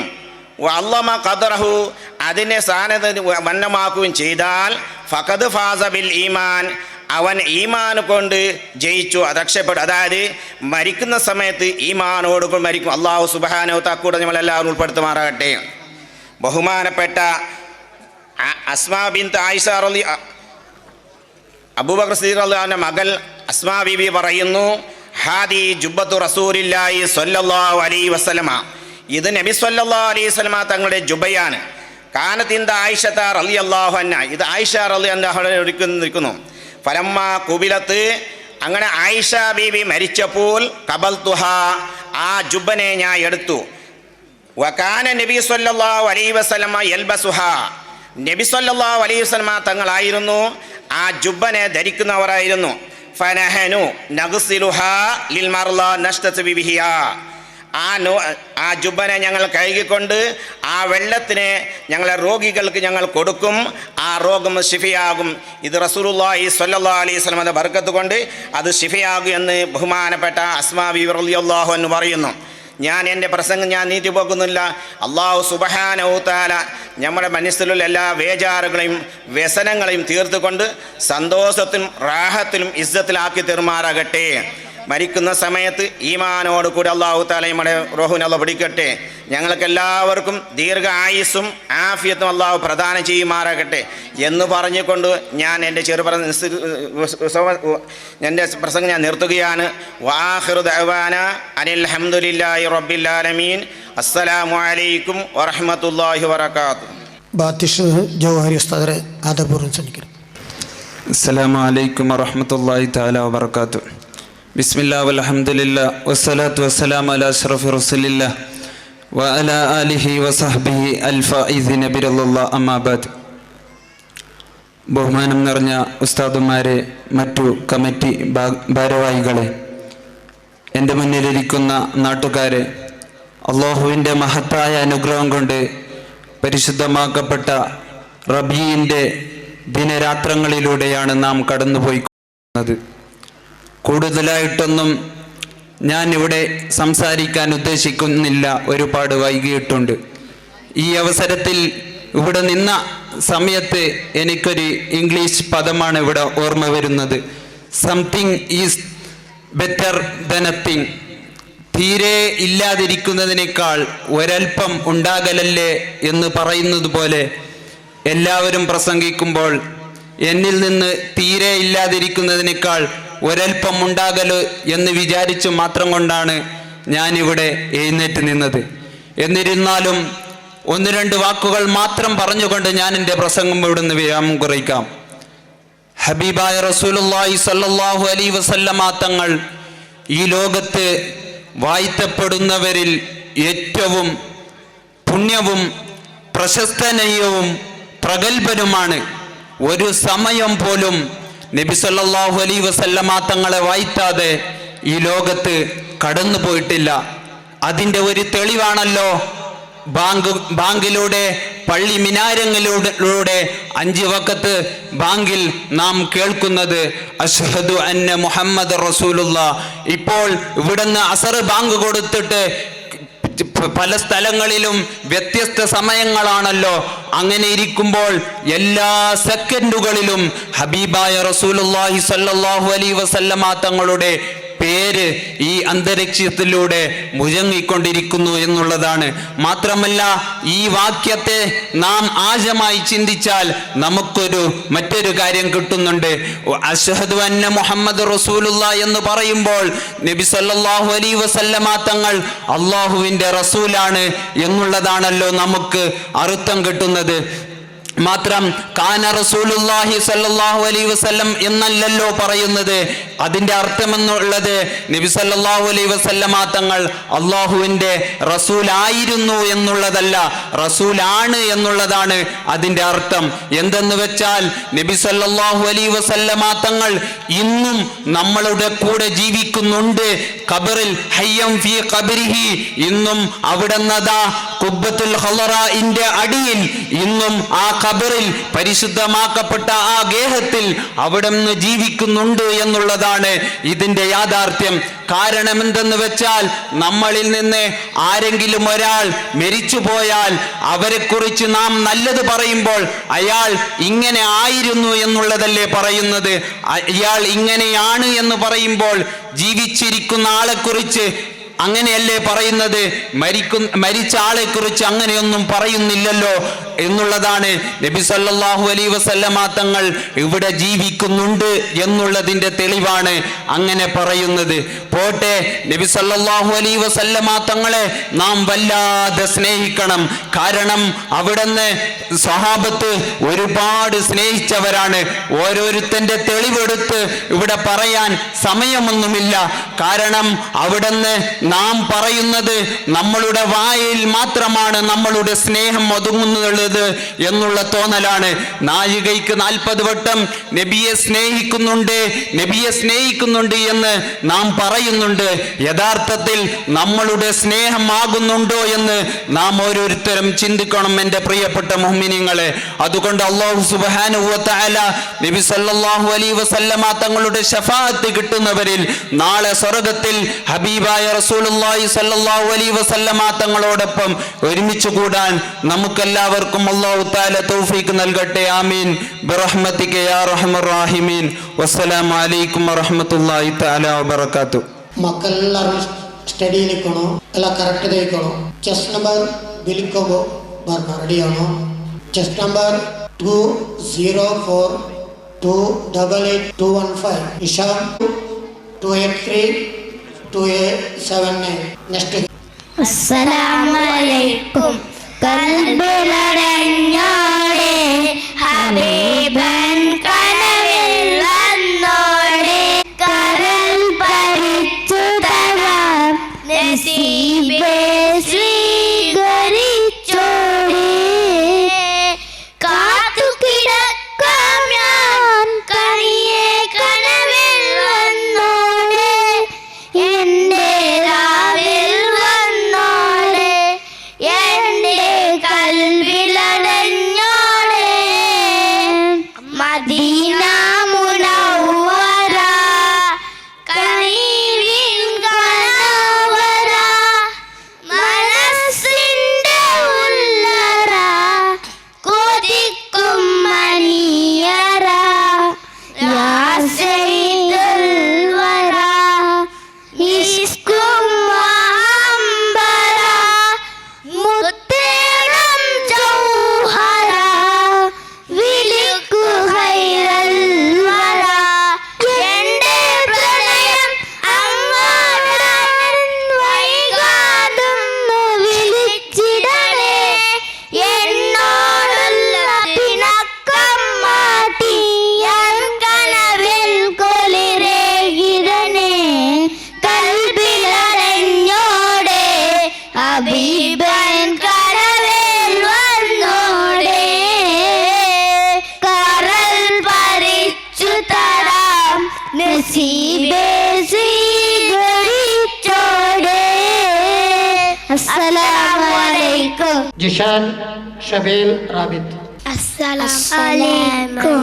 Speaker 8: അള്ളമ ഖദറഹു അതിനെ സ്ഥാനത്ത് വന്നമാക്കുകയും ചെയ്താൽ ഫഖദ് ഫാസ ബിൽ ഈമാൻ അവൻ ഈമാൻ കൊണ്ട് ജയിച്ചു, രക്ഷപ്പെട്ടു. അതായത് മരിക്കുന്ന സമയത്ത് ഈമാനോട് മരിക്കും. അള്ളാഹു സുബ്ഹാനഹു വ തആല കൂടെ നമ്മളെല്ലാവരും ഉൾപ്പെടുത്തുമാറാകട്ടെ. ബഹുമാനപ്പെട്ട അസ്മാ ബിൻത് ആയിഷ അബൂബക്കർ സിദ്ദീഖ് റളിയല്ലാഹുവിന്റെ മകൾ അസ്മാ ബീബി പറയുന്നു, ഹാദി ജുബ്ബത്തു റസൂലില്ലാഹി സ്വല്ലല്ലാഹു അലൈഹി വസല്ലമ, ഇത് നബി സ്വല്ലല്ലാഹു അലൈഹി വസല്ലമ തങ്ങളുടെ ജുബയാണ്. കാനത്തിന്ത ആയിഷത റളിയല്ലാഹു അൻഹ, ഇത് ആയിഷ റളിയല്ലാഹു അൻഹ നിൽക്കുന്നു. ഫലമ്മ കുബിലത്ത്, അങ്ങനെ ആയിഷ ബീബി മരിച്ചപ്പോൾ ഖബൽതുഹ, ആ ജുബ്ബനെ ഞാൻ എടുത്തു. വകാന നബി സ്വല്ലല്ലാഹു അലൈഹി വസല്ലമ യൽബസുഹ, നബി സ്വല്ലല്ലാഹു അലൈഹി വസല്ലമ തങ്ങളായിരുന്നു ആ ജുബ്ബനെ ധരിക്കുന്നവരായിരുന്നു. ഫനഹനു നഗ്സിലുഹാ ലിൽ മർളാ നഷ്തസബി ബിഹിയാ, ആ ജുബ്ബനെ ഞങ്ങൾ കഴുകിക്കൊണ്ട് ആ വെള്ളത്തിനെ ഞങ്ങളെ രോഗികൾക്ക് ഞങ്ങൾ കൊടുക്കും, ആ രോഗം ശിഫയാകും. ഇത് റസൂലുള്ളാഹി സ്വല്ലല്ലാഹു അലൈഹി വസല്ലമയുടെ ബർക്കത്ത് കൊണ്ട് അത് ശിഫയാകും എന്ന് ബഹുമാനപ്പെട്ട അസ്മാ ബീവി റളിയല്ലാഹു അൻഹ പറയുന്നു. ഞാൻ എൻ്റെ പ്രസംഗം ഞാൻ നീട്ടിപ്പോക്കുന്നില്ല. അള്ളാഹു സുബ്ഹാനഹു വ തആല നമ്മുടെ മനസ്സിലുള്ള എല്ലാ വേജാറുകളെയും വ്യസനങ്ങളെയും തീർത്തുകൊണ്ട് സന്തോഷത്തിലും റാഹത്തിലും ഇസ്സത്തിലാക്കി തെരുമാറാകട്ടെ. മരിക്കുന്ന സമയത്ത് ഈമാനോട് കൂടി അള്ളാഹു തആല നമ്മുടെ റൂഹിനെ അല്ലാഹു പിടിക്കട്ടെ. ഞങ്ങൾക്കെല്ലാവർക്കും ദീർഘ ആയുസ്സും ആഫിയത്തും അള്ളാഹു പ്രദാനം ചെയ്യുമാറാകട്ടെ എന്ന് പറഞ്ഞുകൊണ്ട് ഞാൻ എൻ്റെ എൻ്റെ പ്രസംഗം ഞാൻ നിർത്തുകയാണ്. വആഖിറു ദഅവാന അനിൽ ഹംദുലില്ലാഹി റബ്ബിൽ ആലമീൻ. അസ്സലാമു അലൈക്കും വറഹ്മത്തുള്ളാഹി വബറകാതുഹു.
Speaker 4: ബാത്തിഷ് ജൗഹരി ഉസ്താദരെ ആദരപൂർവ്വം ക്ഷണിക്കുന്നു.
Speaker 5: അസ്സലാമു അലൈക്കും വറഹ്മത്തുള്ളാഹി തആല വബറകാതുഹു. ബിസ്മില്ലാഹി വൽഹംദുലില്ലാഹി വസ്സലാത്തു വസ്സലാമു അലാ അഷ്റഫി റസൂലില്ലാഹി വഅലാ ആലിഹി വസഹ്ബിഹി അൽഫായിസിന ബിറല്ലാഹി അമ്മാ ബഅദ്. ബഹുമാനം നിറഞ്ഞ ഉസ്താദുമാരെ, മറ്റു കമ്മിറ്റി ഭാരവാഹികളെ, എൻ്റെ മുന്നിലിരിക്കുന്ന നാട്ടുകാരെ, അല്ലാഹുവിൻ്റെ മഹത്തായ അനുഗ്രഹം കൊണ്ട് പരിശുദ്ധമാക്കപ്പെട്ട റബീഇൻ്റെ ദിനരാത്രങ്ങളിലൂടെയാണ് നാം കടന്നുപോയിക്കൊണ്ടിരിക്കുന്നത്. കൂടുതലായിട്ടൊന്നും ഞാൻ ഇവിടെ സംസാരിക്കാൻ ഉദ്ദേശിക്കുന്നില്ല, ഒരുപാട് വൈകിയിട്ടുണ്ട്. ഈ അവസരത്തിൽ ഇവിടെ നിന്ന സമയത്ത് എനിക്കൊരു ഇംഗ്ലീഷ് പദമാണ് ഇവിടെ ഓർമ്മ വരുന്നത്. Something is better than nothing. തീരെ ഇല്ലാതിരിക്കുന്നതിനേക്കാൾ ഒരൽപ്പം ഉണ്ടാകലല്ലേ എന്ന് പറയുന്നത് പോലെ എല്ലാവരും പ്രസംഗിക്കുമ്പോൾ എന്നിൽ നിന്ന് തീരെ ഇല്ലാതിരിക്കുന്നതിനേക്കാൾ ഒരൽപ്പം ഉണ്ടാകല് എന്ന് വിചാരിച്ചു മാത്രം കൊണ്ടാണ് ഞാനിവിടെ എഴുന്നേറ്റ് നിന്നത്. എന്നിരുന്നാലും ഒന്ന് രണ്ട് വാക്കുകൾ മാത്രം പറഞ്ഞുകൊണ്ട് ഞാൻ എൻ്റെ പ്രസംഗം ഇവിടുന്ന് വിരാമം കുറിക്കാം. ഹബീബായ റസൂലുള്ളാഹി സ്വല്ലല്ലാഹു അലൈഹി വസല്ലമ തങ്ങൾ ഈ ലോകത്ത് വാഴ്ത്തപ്പെടുന്നവരിൽ ഏറ്റവും പുണ്യവും പ്രശസ്തനീയവും പ്രഗത്ഭനുമാണ്. ഒരു സമയം പോലും നബി സല്ലല്ലാഹു അലൈഹി വസല്ലമ തങ്ങളെ വാഴ്ത്താതെ ഈ ലോകത്ത് കടന്നു പോയിട്ടില്ല. അതിൻ്റെ ഒരു തെളിവാണല്ലോ ബാങ്കിലൂടെ, പള്ളി മിനാരങ്ങളിലൂടെ 5 വഖത്ത് ബാങ്കിൽ നാം കേൾക്കുന്നത് അഷ്ഹദു അന്ന മുഹമ്മദ് റസൂലുള്ളാഹ്. ഇപ്പോൾ ഇവിടുന്ന് അസർ ബാങ്ക് കൊടുത്തിട്ട് പല സ്ഥലങ്ങളിലും വ്യത്യസ്ത സമയങ്ങളാണല്ലോ. അങ്ങനെ ഇരിക്കുമ്പോൾ എല്ലാ സെക്കൻഡുകളിലും ഹബീബായ റസൂലുള്ളാഹി സ്വല്ലല്ലാഹു അലൈഹി വസല്ലമ തങ്ങളുടെ പേര് ഈ അന്തരീക്ഷത്തിലൂടെ മുഴങ്ങിക്കൊണ്ടിരിക്കുന്നു എന്നുള്ളതാണ്. മാത്രമല്ല, ഈ വാക്യത്തെ നാം ആഴമായി ചിന്തിച്ചാൽ നമുക്കൊരു മറ്റൊരു കാര്യം കിട്ടുന്നുണ്ട്. അഷ്ഹദു അന്ന മുഹമ്മദ് റസൂലുള്ളാഹി എന്ന് പറയുമ്പോൾ നബി സല്ലല്ലാഹു അലൈഹി വസല്ലമ തങ്ങൾ അല്ലാഹുവിൻ്റെ റസൂലാണ് എന്നുള്ളതാണല്ലോ നമുക്ക് അർത്ഥം കിട്ടുന്നത്. മാത്രം കാന റസൂലുള്ളാഹി സ്വല്ലല്ലാഹു അലൈഹി വസല്ലം എന്നല്ലല്ലോ പറയുന്നത്. അതിൻ്റെ അർത്ഥമെന്നുള്ളത് നബി സല്ലല്ലാഹു അലൈഹി വസല്ലമ തങ്ങൾ അല്ലാഹുവിൻ്റെ റസൂലായിരുന്നു എന്നുള്ളതല്ല, റസൂലാണ് എന്നുള്ളതാണ് അതിൻ്റെ അർത്ഥം. എന്തെന്ന് വെച്ചാൽ നബി സല്ലല്ലാഹു അലൈഹി വസല്ലമ തങ്ങൾ ഇന്നും നമ്മളുടെ കൂടെ ജീവിക്കുന്നുണ്ട്. ഖബറിൽ ഹയ്യം ഫീ ഖബരിഹി, ഇന്നും അവിടെ നദാ ഖുബ്ബത്തുൽ ഖളറാഇന്റെ അടിയിൽ ഇന്നും ആ ഖബറിൽ പരിശുദ്ധമാക്കപ്പെട്ട ആ ഗേഹത്തിൽ അവിടുന്ന് ജീവിക്കുന്നുണ്ട് എന്നുള്ളതാണ് ഇതിന്റെ യാഥാർത്ഥ്യം. കാരണം എന്തെന്ന് വെച്ചാൽ നമ്മളിൽ നിന്ന് ആരെങ്കിലും ഒരാൾ മരിച്ചു പോയാൽ അവരെക്കുറിച്ച് നാം നല്ലത് പറയുമ്പോൾ അയാൾ ഇങ്ങനെ ആയിരുന്നു എന്നുള്ളതല്ലേ പറയുന്നത്. അയാൾ ഇങ്ങനെയാണ് എന്ന് പറയുമ്പോൾ ജീവിച്ചിരിക്കുന്ന ആളെക്കുറിച്ച് അങ്ങനെയല്ലേ പറയുന്നത്. മരിച്ച ആളെ കുറിച്ച് അങ്ങനെയൊന്നും പറയുന്നില്ലല്ലോ എന്നുള്ളതാണ് നബി സല്ലല്ലാഹു അലൈഹി വസല്ലമ തങ്ങൾ ഇവിടെ ജീവിക്കുന്നുണ്ട് എന്നുള്ളതിന്റെ തെളിവാണ് അങ്ങനെ പറയുന്നത്. പോട്ടെ, നബി സല്ലല്ലാഹു അലൈഹി വസല്ലമ തങ്ങളെ നാം വല്ലാതെ സ്നേഹിക്കണം. കാരണം അവിടുന്ന് സ്വഹാബത്ത് ഒരുപാട് സ്നേഹിച്ചവരാണ്. ഓരോരുത്തന്റെ തെളിവെടുത്ത് ഇവിടെ പറയാൻ സമയമൊന്നുമില്ല. കാരണം അവിടുന്ന് നാം പറയുന്നത് നമ്മളുടെ വായിൽ മാത്രമാണ് നമ്മളുടെ സ്നേഹം ഒതുങ്ങുന്നുള്ളത് എന്നുള്ള തോന്നലാണ്. നാഴികയ്ക്ക് 40 വട്ടം നബിയെ സ്നേഹിക്കുന്നുണ്ട് എന്ന് നാം പറയുന്നുണ്ട്. യഥാർത്ഥത്തിൽ നമ്മളുടെ സ്നേഹമാകുന്നുണ്ടോ എന്ന് നാം ഓരോരുത്തരും ചിന്തിക്കണം എൻ്റെ പ്രിയപ്പെട്ട മുഅ്മിനീങ്ങളെ. അതുകൊണ്ട് അല്ലാഹു സുബ്ഹാനഹു വ തആല നബി സല്ലല്ലാഹു അലൈഹി വസല്ലമ തങ്ങളുടെ ശഫാഅത്ത് കിട്ടുന്നവരിൽ നാളെ സ്വർഗ്ഗത്തിൽ ഹബീബായ റസൂലുള്ളാഹി സ്വല്ലല്ലാഹു അലൈഹി വസല്ലമ തങ്ങളോടൊപ്പം ഒരുമിച്ച് കൂടാൻ നമുക്കെല്ലാവർക്കും അല്ലാഹു തആല തൗഫീഖ് നൽകട്ടെ. ആമീൻ ബിറഹ്മതിക യാ അർഹമർ റഹീമീൻ. വസ്സലാമു അലൈക്കും വറഹ്മത്തുള്ളാഹി തആല വബറകാതുഹു.
Speaker 4: മക്കളെല്ലാവരും സ്റ്റഡിയിലേക്കണോ ಎಲ್ಲ ಕರೆಕ್ಟ್ ಇಕ್ಕಣೋ. ಚೆಸ್ ನಂಬರ್ ಬಿಲಿಕೋಬೋ ಬರ್ಮ ರೆಡಿಯಾണോ? Chest number 2042888215 Isham 2832879. നെക്സ്റ്റ്.
Speaker 9: അസ്സലാമലൈക്കും. കൽബിലടഞ്ഞോടെ ഹബീബൻ കനവിൽ വന്നോടെ കരൽ പരിച്ചു തരാം നസീബേ സ്വീകരിച്ചോടെ കാത്തു കിടക്കാം ഞാൻ കനിയെ കനവിൽ വന്നോടെ എന്റെ രാവിൽ വന്നോടെ എന്റെ കൽബിലടഞ്ഞോടെ മദീന മുനവ്വറ കനീവിൻ കനവറ മനസ്സിന്റെ ഉള്ളറ കൊതിക്കും മണിയറ യാ സയ്യിദുൽ വറ ഇസ്കും അംബര മുത്തേണം ജൗഹര വിളിക്കു ഖൈറൽ വറ എന്റെ പ്രണയം അങ്ങോടൻ വൈകാതൊന്ന് വിളിച്ചിടണേ എന്നോടുള്ള പിണക്കം മാറ്റി കനവിൽ കൊലിരേകിടണേ കൽബിലടഞ്ഞോടെ ഹബീബൻ കനവിൽ വന്നോടെ കരൽ പരിച്ചു തരാം നസീബേ സ്വീകരിച്ചോടെ. അസ്സലാമു അലൈക്കും.
Speaker 4: ജിഷാൻ ഷബീൽ റാബിത്ത്.
Speaker 9: അസ്സലാമു അലൈക്കും.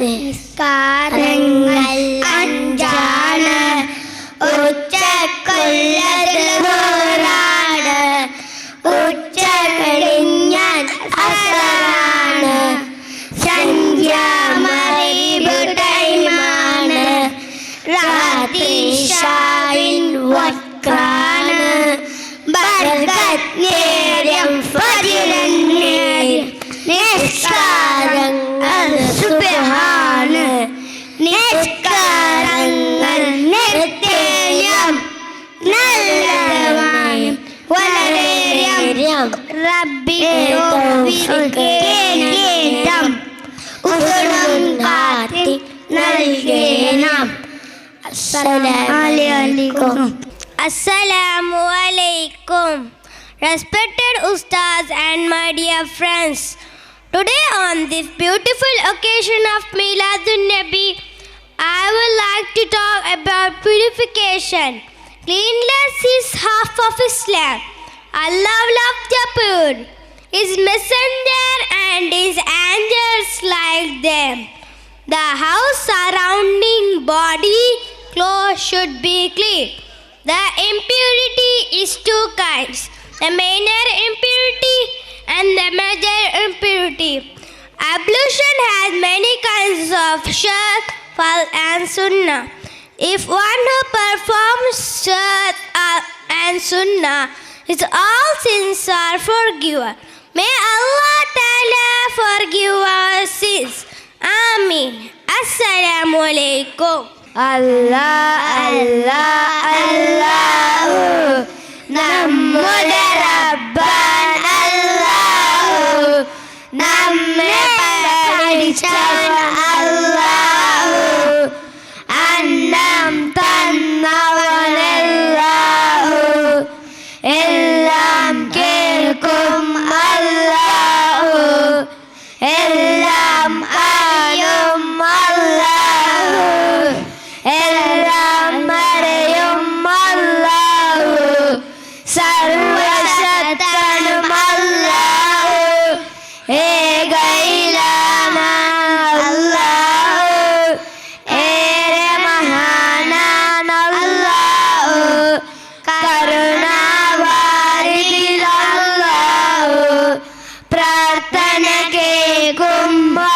Speaker 9: നിസ്കാരങ്ങൾ അഞ്ചാണ് ഉച്ചക്കൊല്ലത് പോരാട് ഉച്ച കഴിഞ്ഞാൽ അസറാണ് സന്ധ്യാമറിവ് ടൈമാണ് രാത്രി ഷായിൻ വക്കാണ് ബർക്കത്ത് നേരം ഫജ്റിൻ നേരം നിസ്കാരങ്ങൾ സുബ്ഹാന് നിസ്കാരങ്ങൾ നിത്യം നല്ലതാണ് വളരെയധികം റബ്ബി തൗഫീഖ് ഉഗുണം കാത്തി നൽകണം. അസ്സലാമു alaikum. Respected Ustaz and my dear friends, today on this beautiful occasion of Miladun Nabi, I would like to talk about purification. Cleanliness is half of Islam. Allah loved Japur, His messenger and His angels like them. The house surrounding body clothes should be clean. The impurity is two kinds, the minor impurity and the major impurity. Ablution has many kinds of shart, farz and sunnah. If one who performs shart and sunnah, his all sins are forgiven. May Allah Ta'ala forgive our sins. Ameen. Assalamu alaikum. Allah, Allah, Allahu, നമ്മുടെ Rabban അല്ലാഹു, നമ്മെ പഠിച്ചവൻ അല്ലാഹു, അന്നം തന്നവൻ അല്ലാഹു, എല്ലാം കേൾക്കും അല്ലാഹു, എല്ലാം അറിയും അല്ലാഹു, എല്ലാം അറിയും അല്ലാഹു, സർവശക്തനും അല്ലാഹു, ഏകയിലാനാണ് അല്ലാഹു, ഏറെ മഹാനാണ് അല്ലാഹു, കരുണാവാരിധിൽ അല്ലാഹു, പ്രാർത്ഥന കേൾക്കും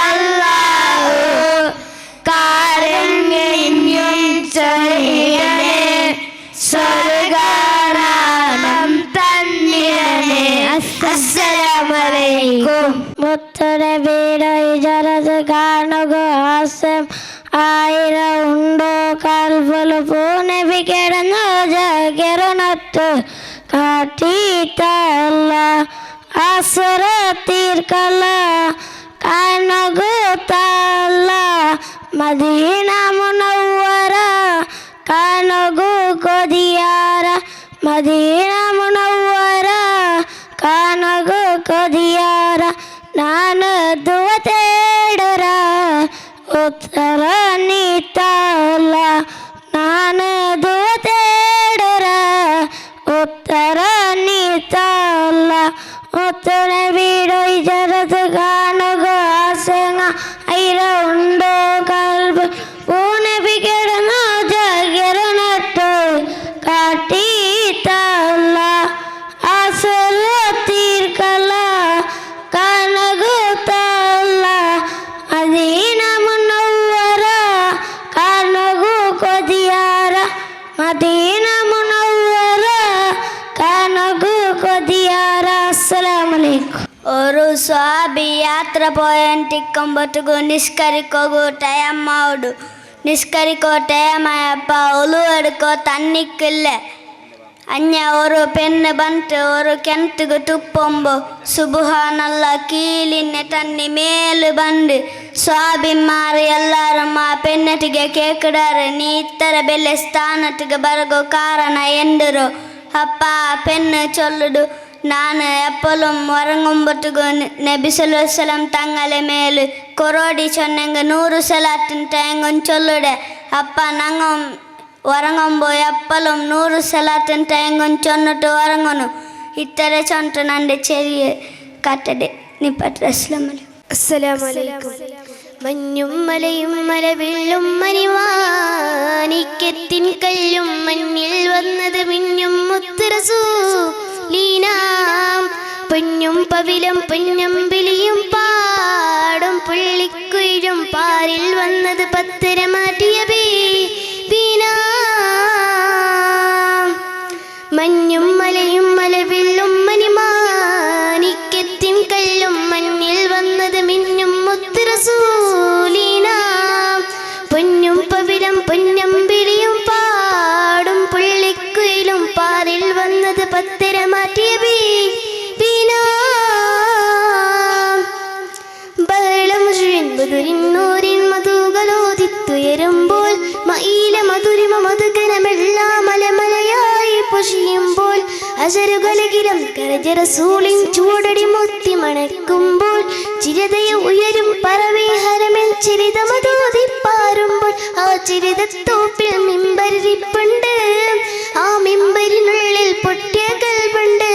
Speaker 9: അല്ലാഹു, കാരുണ്യം ചെയ്യണേ, സ്വർഗ്ഗാനന്ദം തന്നിടണേ. അസ്സലാമു അലൈക്കും. മുത്തുനബിയുടെ ഹിജറത്ത് കാണുക ഹാസ്യം ആയിരം ഉണ്ടോ കൽബിൽ പൂനബി കിടന്നു ജാഗിരണത്ത് കാട്ടിത്തല്ല അസുരത്തീർക്കല്ല കനകുത്തല്ല മദീന മുനവ്വറ കനകു കൊതിയാര മദീന മുനവ്വറ കനകു കൊതിയാರ ನಾನು ದುವ ತೇಡರ ಉತ್ತರ ನೀತಲ್ಲ ನಾನು ದುವ ತೇಡರ ಉತ್ತರ ನೀತಲ್ಲ ಉತ್ತರ ಬೀಡೋ ಜರದು ಕಾಣುಗ ಆಸೆಂಗ ಐರ ಉಂಡೋ ಕಲ್ಬ ಪೂನೆ ಬಿಗೆಡನು ಜಗೆರ ನಟ್ಟು ಕಾಟೀತಲ್ಲ ಆಸರ ತೀರ್ಕಲ್ಲ ಕನಗುತ್ತಲ್ಲ ಮದೀನ ಮುನವ್ವರ ಕನಗು ಕೊದಿಯಾರ ಮದೀನ ಮುನವ್ವರ കനകു കൊതിയാര. അസ്സലാമു അലൈക്കും. ഒരു സ്വാബി യാത്ര പോയണ്ടിക്കുമ്പോഴത്തേക്കു നിസ്കരിക്കൂ ടൈമാവുdu നിസ്കരിക്കോ ടൈമായപ്പ ഒലു എടുക്കോ തന്നിക്കില്ല. അഞ്ഞ ഒരു പെണ്ണ് ಬಂತು ഒരു ಕೆಂತಿಗೆ ತುಪ್ಪೊಂಬು ಸುಬ್ಹಾನಲ್ಲ ಕೀಲಿನ್ನೆ ತನ್ನಿ ಮೇಲು ಬಂದು ಸ್ವಾಭಿಮಾರಿ ಎಲ್ಲರೂ ಆ ಪೆನ್ನಟಿಗೆ ಕೇಕಿಡಾರೆ ನೀ ಇತ್ತರ ಬೆಲೆ ಸ್ಥಾನಟಿಗೆ ಬರಗೋ ಕಾರಣ ಎಂದರು. ಅಪ್ಪ പെണ്ണ് ചൊല്ലുdu ನಾನು എപ്പോഴും ഉറങ്ങുമ്പോഴത്തേക്കു നബി സല്ലല്ലാഹു അലൈഹി വസല്ലം തങ്ങളെ മേല് കൊറോടി ചൊന്നെങ്ക 100 സലാത്തിൻ തേങ്ങും ചൊല്ലുടെ. അപ്പ ഞങ്ങൾ ഉറങ്ങുമ്പോൾ എപ്പോഴും 100 സലാത്തിൻ തേങ്ങും ചൊന്നിട്ട് ഉറങ്ങുന്നു. ഇത്തര ചൊന്നിട്ട് എൻ്റെ ചെറിയ കട്ടടെ നിപ്പട്ട്. അസ്സലാമു അലൈക്കും. മഞ്ഞും മലയും മലവില്ലും മനിവാനിക്കത്തിൻ കല്ലും മഞ്ഞിൽ വന്നത് മിന്നും മുത്തുറസൂലീനാം പൊന്നും പവിലും പൊന്നമ്പിളിയും പാടും പുള്ളിക്കുയിലും പാരിൽ വന്നത് പത്തര മാറ്റിയ ബീനാം. മഞ്ഞും മലയും മലവില്ലും മനിമാനിക്കത്തിൻ കല്ലും മഞ്ഞിൽ വന്നത് മിന്നും മുത്തുറസൂലീനാം പൊന്നും പവിരം പൊന്നമ്പിളിയും പാടും പുള്ളിക്കുയിലും പാറിൽ വന്നത് പത്തര മാറ്റിയ ബീനാം. ബഹളമുഴുവൻ മധുകളോദിത്തുയരുമ്പോൾ മയില മധുരിമ മധുകരമെല്ലാം മലമലയായി പൊഷിയുമ്പോൾ അശരുകളകിലും കരജറസൂളിൻ ചൂടടി മുത്തി മണക്കുമ്പോൾ ചിരതയ ഉയരും പറവേഹരമെൻ ചിരിത മധുതിപ്പാറുമ്പോൾ ആ ചിരിതത്തോപ്പിൽ മിമ്പരിപ്പുണ്ട്. ആ മിമ്പരിനുള്ളിൽ പൊട്ടിയ കൽവുണ്ട്.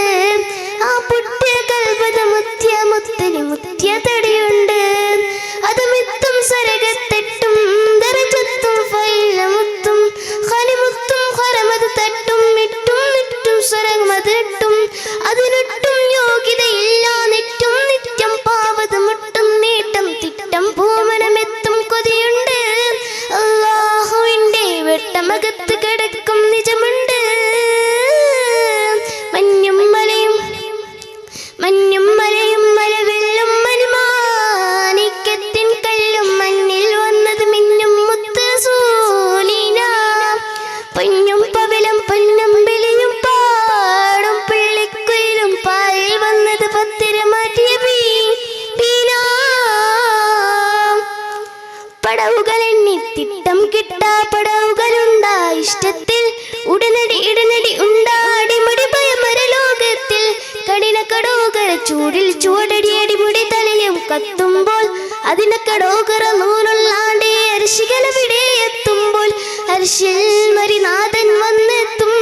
Speaker 9: മലമകത്ത് കിടക്കും നിജമുണ്ട്. മഞ്ഞും മലയും മലവെള്ളം മനുമാണിക്യത്തിൻ കല്ലും മണ്ണിൽ വന്നത് മിന്നും മുത്ത് സൂലിന. പൊന്നും പവിലും പൊന്നമ്പിളിയും പാടും പിള്ളിക്കുയിലും പായിൽ വന്നത് പത്തിര മാറ്റിയ പടവുകൾ എണ്ണി തിട്ടം കിട്ടാ പടവുകളുണ്ടാ ഇഷ്ടത്തിൽ ഉടനടി ഇടനടി ഉണ്ടാടിമുടി ഭയമരലോകത്തിൽ കഠിന കടോകര ചൂടിൽ ചുവടടി അടിമുടി തലയും കത്തുമ്പോൾ അതിന് കടോകര നൂലുള്ളാണ്ടേ അരിശികളവിടെ എത്തുമ്പോൾ അരിശിൽ മരിനാഥൻ വന്നെത്തും.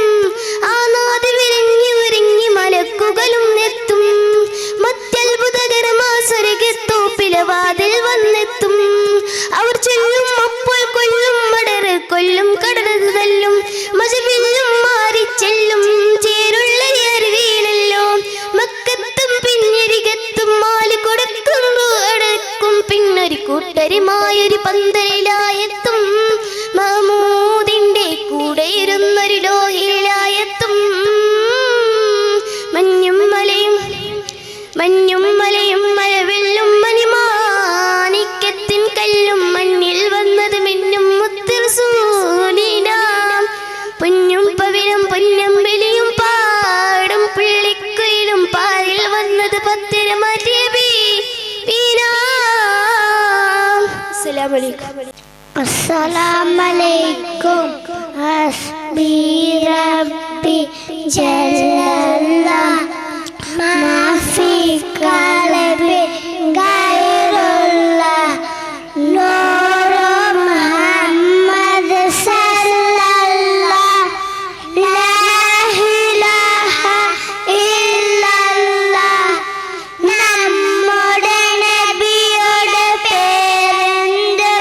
Speaker 9: ആ നാഥ വിരിഞ്ഞി ഒരുങ്ങി മലക്കുകളും എത്തും. മത്യത്ഭുതകരമാ സ്വർഗത്തോപ്പിലെ വാതിൽ വന്നെത്തും. അവർ ചൊല്ലും അപ്പോൾ കൊല്ലും മടറ് കൊല്ലും കടറത് തല്ലും മജവില്ലും മാറി ചെല്ലും ചേരുള്ള അറിവീണല്ലോ. മക്കത്തും പിന്നരികത്തും മാല് കൊടുക്കുന്നു അടക്കും പിന്നൊരു കൂട്ടരുമായൊരു പന്തലിലായെത്തും. മഹമൂദിന്റെ കൂടെ ഇരുന്നൊരു ലോഹിലായെത്തും. മഞ്ഞും മലയും മലവെള്ളും മണിമാണിക്യത്തിൻ കല്ലും മണ്ണിൽ വന്നത് മിന്നും മുത്തുറസൂലിന. പൊന്നും പവിലും പൊന്നമ്പിളിയും പാടും പിള്ളിക്കുയിലും പാലിൽ വന്നത് പത്തിര മാറ്റിയ അസ്സലാമലൈക്കും. ഹസ്ബി റബ്ബി ജല്ലല്ലാഹ് മാഫി ഖൽബി ഗൈറുല്ലാഹ് നൂറു മുഹമ്മദ് സല്ലല്ലാഹ് ലാ ഇലാഹ ഇല്ലല്ലാഹ്. നമ്മുടെ നബിയുടെ പേരെന്ത്?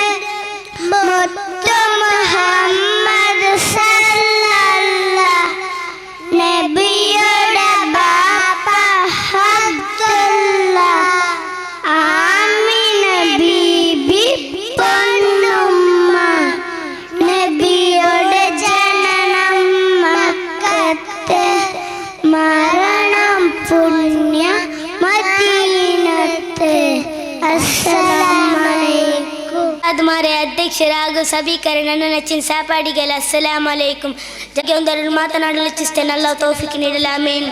Speaker 9: മുത്തു മുഹമ്മദ് സല്ലല്ലാഹ്. നബിയുടെ ബാപ്പ അബ്ദുല്ലാഹ്. ആമിന ബീബി പൊന്നുമ്മ. നബിയുടെ ജനനം മക്കത്ത്, മരണം പുണ്യ മദീനത്ത്. അസ്സലാമലൈക്കും. हमारे अध्यक्ष राघव सभी करे ನನ್ನ ನೆಚ್ಚಿನ ಸಹಪಾಠಿಗಳು ಅಸ್ಸಲಾಮು ಅಲೈಕುಂ. ಜಗ್ಗೆ ಒಂದೆರಡು ಮಾತನಾಡಲು ಇಚ್ಛಿಸ್ತೇನೆ. ಅಲ್ಲಾಹ್ ತೌಫೀಕ್ ನೀಡಲಿ, ಆಮೀನ್.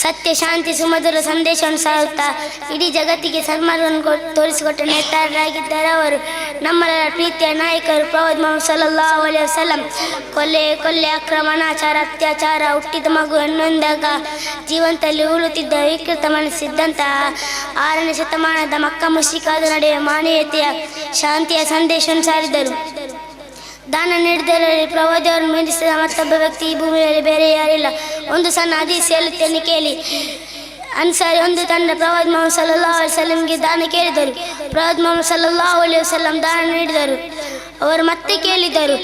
Speaker 9: ಸತ್ಯ ಶಾಂತಿ ಸುಮಧುರ ಸಂದೇಶವನ್ನು ಸಾರುತ್ತಾ ಇಡೀ ಜಗತ್ತಿಗೆ ಸನ್ಮಾನವನ್ನು ತೋರಿಸಿಕೊಟ್ಟ ನೇತಾರರಾಗಿದ್ದಾರೆ ಅವರು. ನಮ್ಮೆಲ್ಲರ ಪ್ರೀತಿಯ ನಾಯಕರು ಪ್ರವಾದಿ ಮುಹಮ್ಮದ್ ಸಲ್ಲಲ್ಲಾಹು ಅಲೈಹಿ ವಸಲ್ಲಂ. ಕೊಲ್ಲೆ ಅಕ್ರಮ ಅನಾಚಾರ ಅತ್ಯಾಚಾರ ಹುಟ್ಟಿದ ಮಗು ಎನ್ನುವಂದಾಗ ಜೀವಂತಲ್ಲಿ ಉಳುತ್ತಿದ್ದ ವಿಕೃತ ಮನಸ್ಸಿದ್ದಂತಹ 6ನೇ ಶತಮಾನದ ಮಕ್ಕ ಮುಶ್ರಿಕರ ನಡುವೆ ಮಾನವೀಯತೆಯ ಶಾಂತಿಯ ಸಂದೇಶವನ್ನು ಸಾರಿದರು. ದಾನ ನೀಡಿದರಲ್ಲಿ ಪ್ರವಾದಿಯವರನ್ನು ಮೀರಿಸಿದ ಮತ್ತೊಬ್ಬ ವ್ಯಕ್ತಿ ಈ ಭೂಮಿಯಲ್ಲಿ ಬೇರೆ ಯಾರಿಲ್ಲ. ಒಂದು ಸಣ್ಣ ಹದೀಸ್ ಹೇಳುತ್ತೇನೆ ಕೇಳಿ. ಅನ್ಸಾರಿ ಒಂದು ತಂಡ ಪ್ರವಾದಿ ಮುಹಮ್ಮದ್ ಸಲ್ಲಲ್ಲಾಹು ಅಲೈಹಿ ವಸಲ್ಲಂಗೆ ದಾನ ಕೇಳಿದರು. ಪ್ರವಾದಿ ಮುಹಮ್ಮದ್ ಸಲ್ಲಲ್ಲಾಹು ಅಲೈಹಿ ವಸಲ್ಲಂ ದಾನ ನೀಡಿದರು. ಅವರು ಮತ್ತೆ ಕೇಳಿದರು.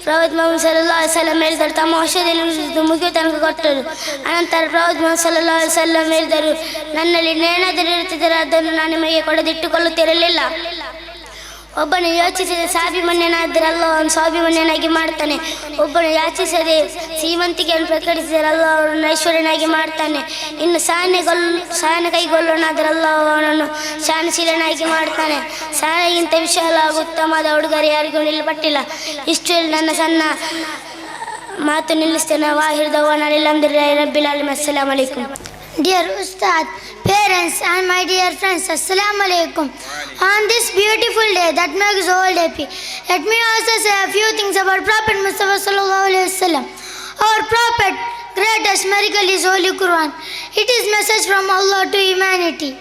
Speaker 9: ಪ್ರವಾದಿ ಮುಹಮ್ಮದ್ ಸಲ್ಲಲ್ಲಾಹು ಅಲೈಹಿ ವಸಲ್ಲಂ ಹೇಳಿದರು. ತಮ್ಮ ವರ್ಷದಲ್ಲಿ ಮುಗಿಯುವ ತನಕ ಕೊಟ್ಟರು. ಅನಂತರ ಪ್ರವಾದಿ ಮುಹಮ್ಮದ್ ಸಲ್ಲಲ್ಲಾಹು ಅಲೈಹಿ ವಸಲ್ಲಂ ಹೇಳಿದರು, ನನ್ನಲ್ಲಿ ಏನಾದರೂ ಇರುತ್ತಿದ್ದರೆ ಅದನ್ನು ನಾನು ನಿಮಗೆ ಕೊಡದಿಟ್ಟುಕೊಳ್ಳುತ್ತಿರಲಿಲ್ಲ. ಒಬ್ಬನು ಯೋಚಿಸಿದ ಸ್ವಾಭಿಮಾನ್ಯನಾದರೆ ಅಲ್ಲಾಹ್ ಅವನು ಸ್ವಾಭಿಮಾನ್ಯನಾಗಿ ಮಾಡ್ತಾನೆ. ಒಬ್ಬನು ಯಾಚಿಸದೆ ಶ್ರೀಮಂತಿಕೆಯನ್ನು ಪ್ರಕಟಿಸಿದರೆ ಅಲ್ಲಾಹ್ ಅವನನ್ನು ಐಶ್ವರ್ಯನಾಗಿ ಮಾಡ್ತಾನೆ. ಇನ್ನು ಸಹನೆ ಕೈಗೊಳ್ಳೋನಾದರೆ ಅಲ್ಲಾಹ್ ಅವನನ್ನು ಸಹನಶೀಲನಾಗಿ ಮಾಡ್ತಾನೆ. ಸಹನೆಗಿಂತ ವಿಶಾಲ ಹಾಗೂ ಉತ್ತಮವಾದ ಉಡುಗೊರೆ ಯಾರಿಗೂ ನಿಲ್ಲಪಟ್ಟಿಲ್ಲ. ಇಷ್ಟು ಹೇಳಿ ನನ್ನ ಸಣ್ಣ ಮಾತು ನಿಲ್ಲಿಸ್ತೇನೆ. ವಾಹಿರ್ ದವಾನ ಅಲ್ಹಮ್ದುಲಿಲ್ಲಾಹಿ ರಬ್ಬಿಲ್ Al-Ameen. ಅಸ್ಸಲಾಮು ಅಲೈಕುಂ.
Speaker 10: Dear Ustad, parents and my dear friends, Assalamu alaikum. On this beautiful day that makes the world happy, let me also say a few things about Prophet Mustafa sallallahu alaihi wasallam. Our Prophet greatest miracle is Holy Quran. It is message from Allah to humanity.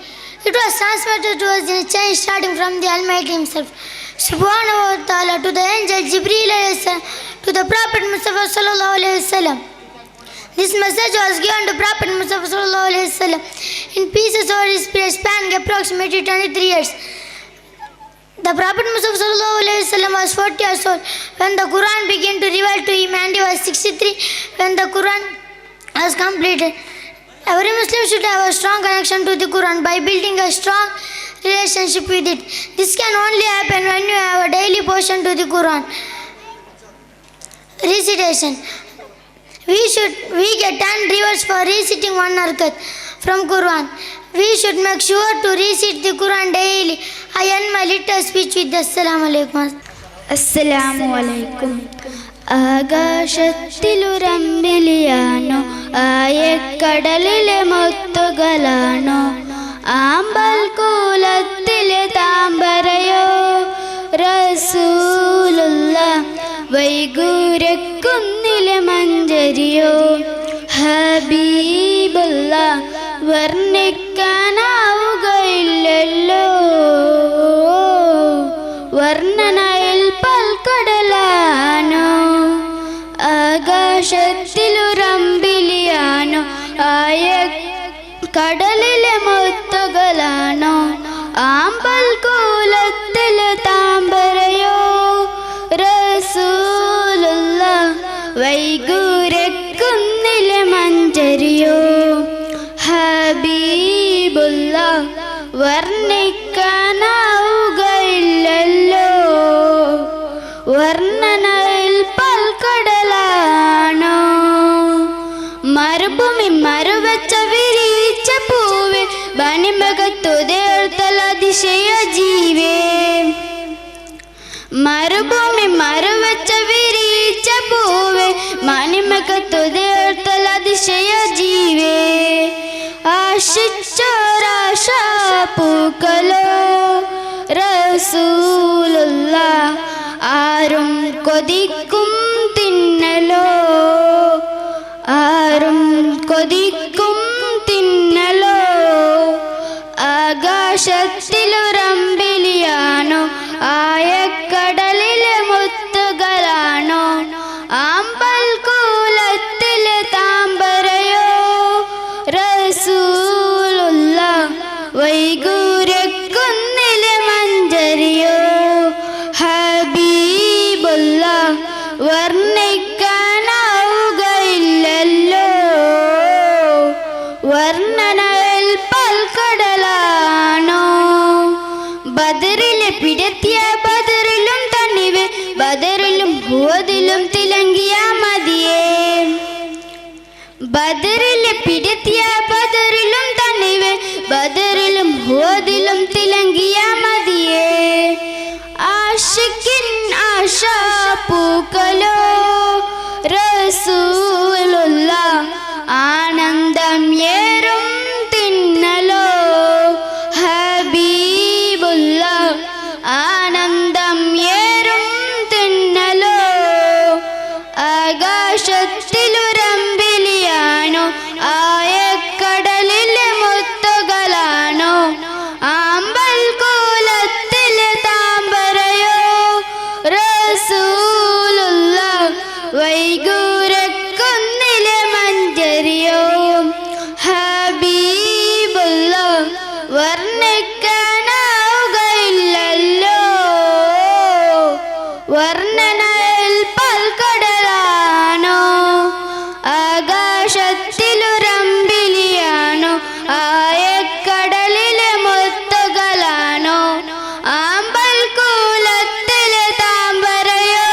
Speaker 10: It was transmitted to us in a chain starting from the Almighty Himself, Subhanahu wa Taala, to the angel Jibreel alayhi salam, to the Prophet Mustafa sallallahu alaihi wasallam. This message was given to Prophet Mustafa sallallahu alaihi wasallam in pieces over his span approximately 23 years. The Prophet Mustafa sallallahu alaihi wasallam was 40 years old when the Quran began to reveal to him, and he was 63 when the Quran was completed. Every Muslim should have a strong connection to the Quran by building a strong relationship with it. This can only happen when you have a daily portion to the Quran. recitation. We get 10 rewards for reciting one rakat from Quran. We should make sure to recite the Quran daily. I end my little speech with Assalamu alaikum.
Speaker 9: Assalamu alaikum. ആകാശത്തിലുരമ്പിലിയാണോ ആയക്കടലിലെ മുത്തുകളാണോ ആമ്പൽ കൂലത്തിലെ താമ്പരയോ റസൂലുള്ള വൈഗൂരക്കുന്നിലെ മഞ്ചരിയോ ഹബീബുള്ള വർണ്ണിക്കാനാവുകയില്ലല്ലോ വർണ്ണനയിൽ പൽക്കടലാണോ ആകാശത്തിലുരമ്പിലിയാണോ ആയ കടലിലെ മുത്തുകളാണോ ആമ്പൽ കൂലത്തിലെ താമ്പരയോ റസൂലുള്ള വൈഗൂരക്കുന്നിലെ മഞ്ചരിയോ ഹബീബുള്ള വർണ്ണിക്കാനാവുകയില്ലല്ലോ വർണ്ണനയിൽ പൽക്കടലാണോ മരുഭൂമി മറുവച്ച വിരിച്ച പൂവേ ബനിമകത്തുതേർത്തൽ അതിശയ ജീവേ മരുഭൂമി മറുവച്ച വിരിച്ച പൂവേ മണിമകത്തുതേർത്തൽ അതിശയ ജീവേ ആശിച്ചോരാശാ പൂക്കളോ റസൂലുള്ള ആരും കൊതിക്കും തിന്നലോ ആരും കൊതിക്കും തിന്നലോ ആകാശത്തിലുരമ്പിലിയാണോ ആയക്കടലിലെ മുത്തുകളാണോ ആമ്പൽ കൂലത്തിലെ താമ്പരയോ റസൂലുള്ള വൈഗൂരക്കുന്നിലെ മഞ്ചരിയോ ഹബീബുള്ള വർണ്ണിക്കാനാവുകയില്ലല്ലോ വർണ്ണനയിൽ പൽക്കടലാണോ ബദറിലെ പിടത്തിയ ബദറിലും തണിവേ ബദറിലും ഹുവദിലും തിലങ്കിയ മതിയേ ബദറിലെ പിടത്തിയ ബദറിലും തണിവേ ബദറിലും ഹുവദിലും തിലങ്കിയ മതിയേ ആശിക്കിൻ ആശാ പൂക്കളോ റസൂലുള്ള ആനന്ദം ഏറും തിന്നലോ ഹബീബുള്ള ആനന്ദം ഏറും തിന്നലോ ആകാശത്തിലുരമ്പിലിയാണോ ആയക്കടലിലെ മുത്തുകളാണോ ആമ്പൽ കൂലത്തിലെ താമ്പരയോ റസൂലുള്ള വൈഗൂരക്കുന്നിലെ മഞ്ചരിയോ ഹബീബുള്ള വർണ്ണിക്കാനാവുകയില്ലല്ലോ വർണ്ണനയിൽ പൽക്കടലാണോ ആകാശത്തിലുരമ്പിലിയാണോ ആയക്കടലിലെ മുത്തുകളാണോ ആമ്പൽ കൂലത്തിലെ താമ്പരയോ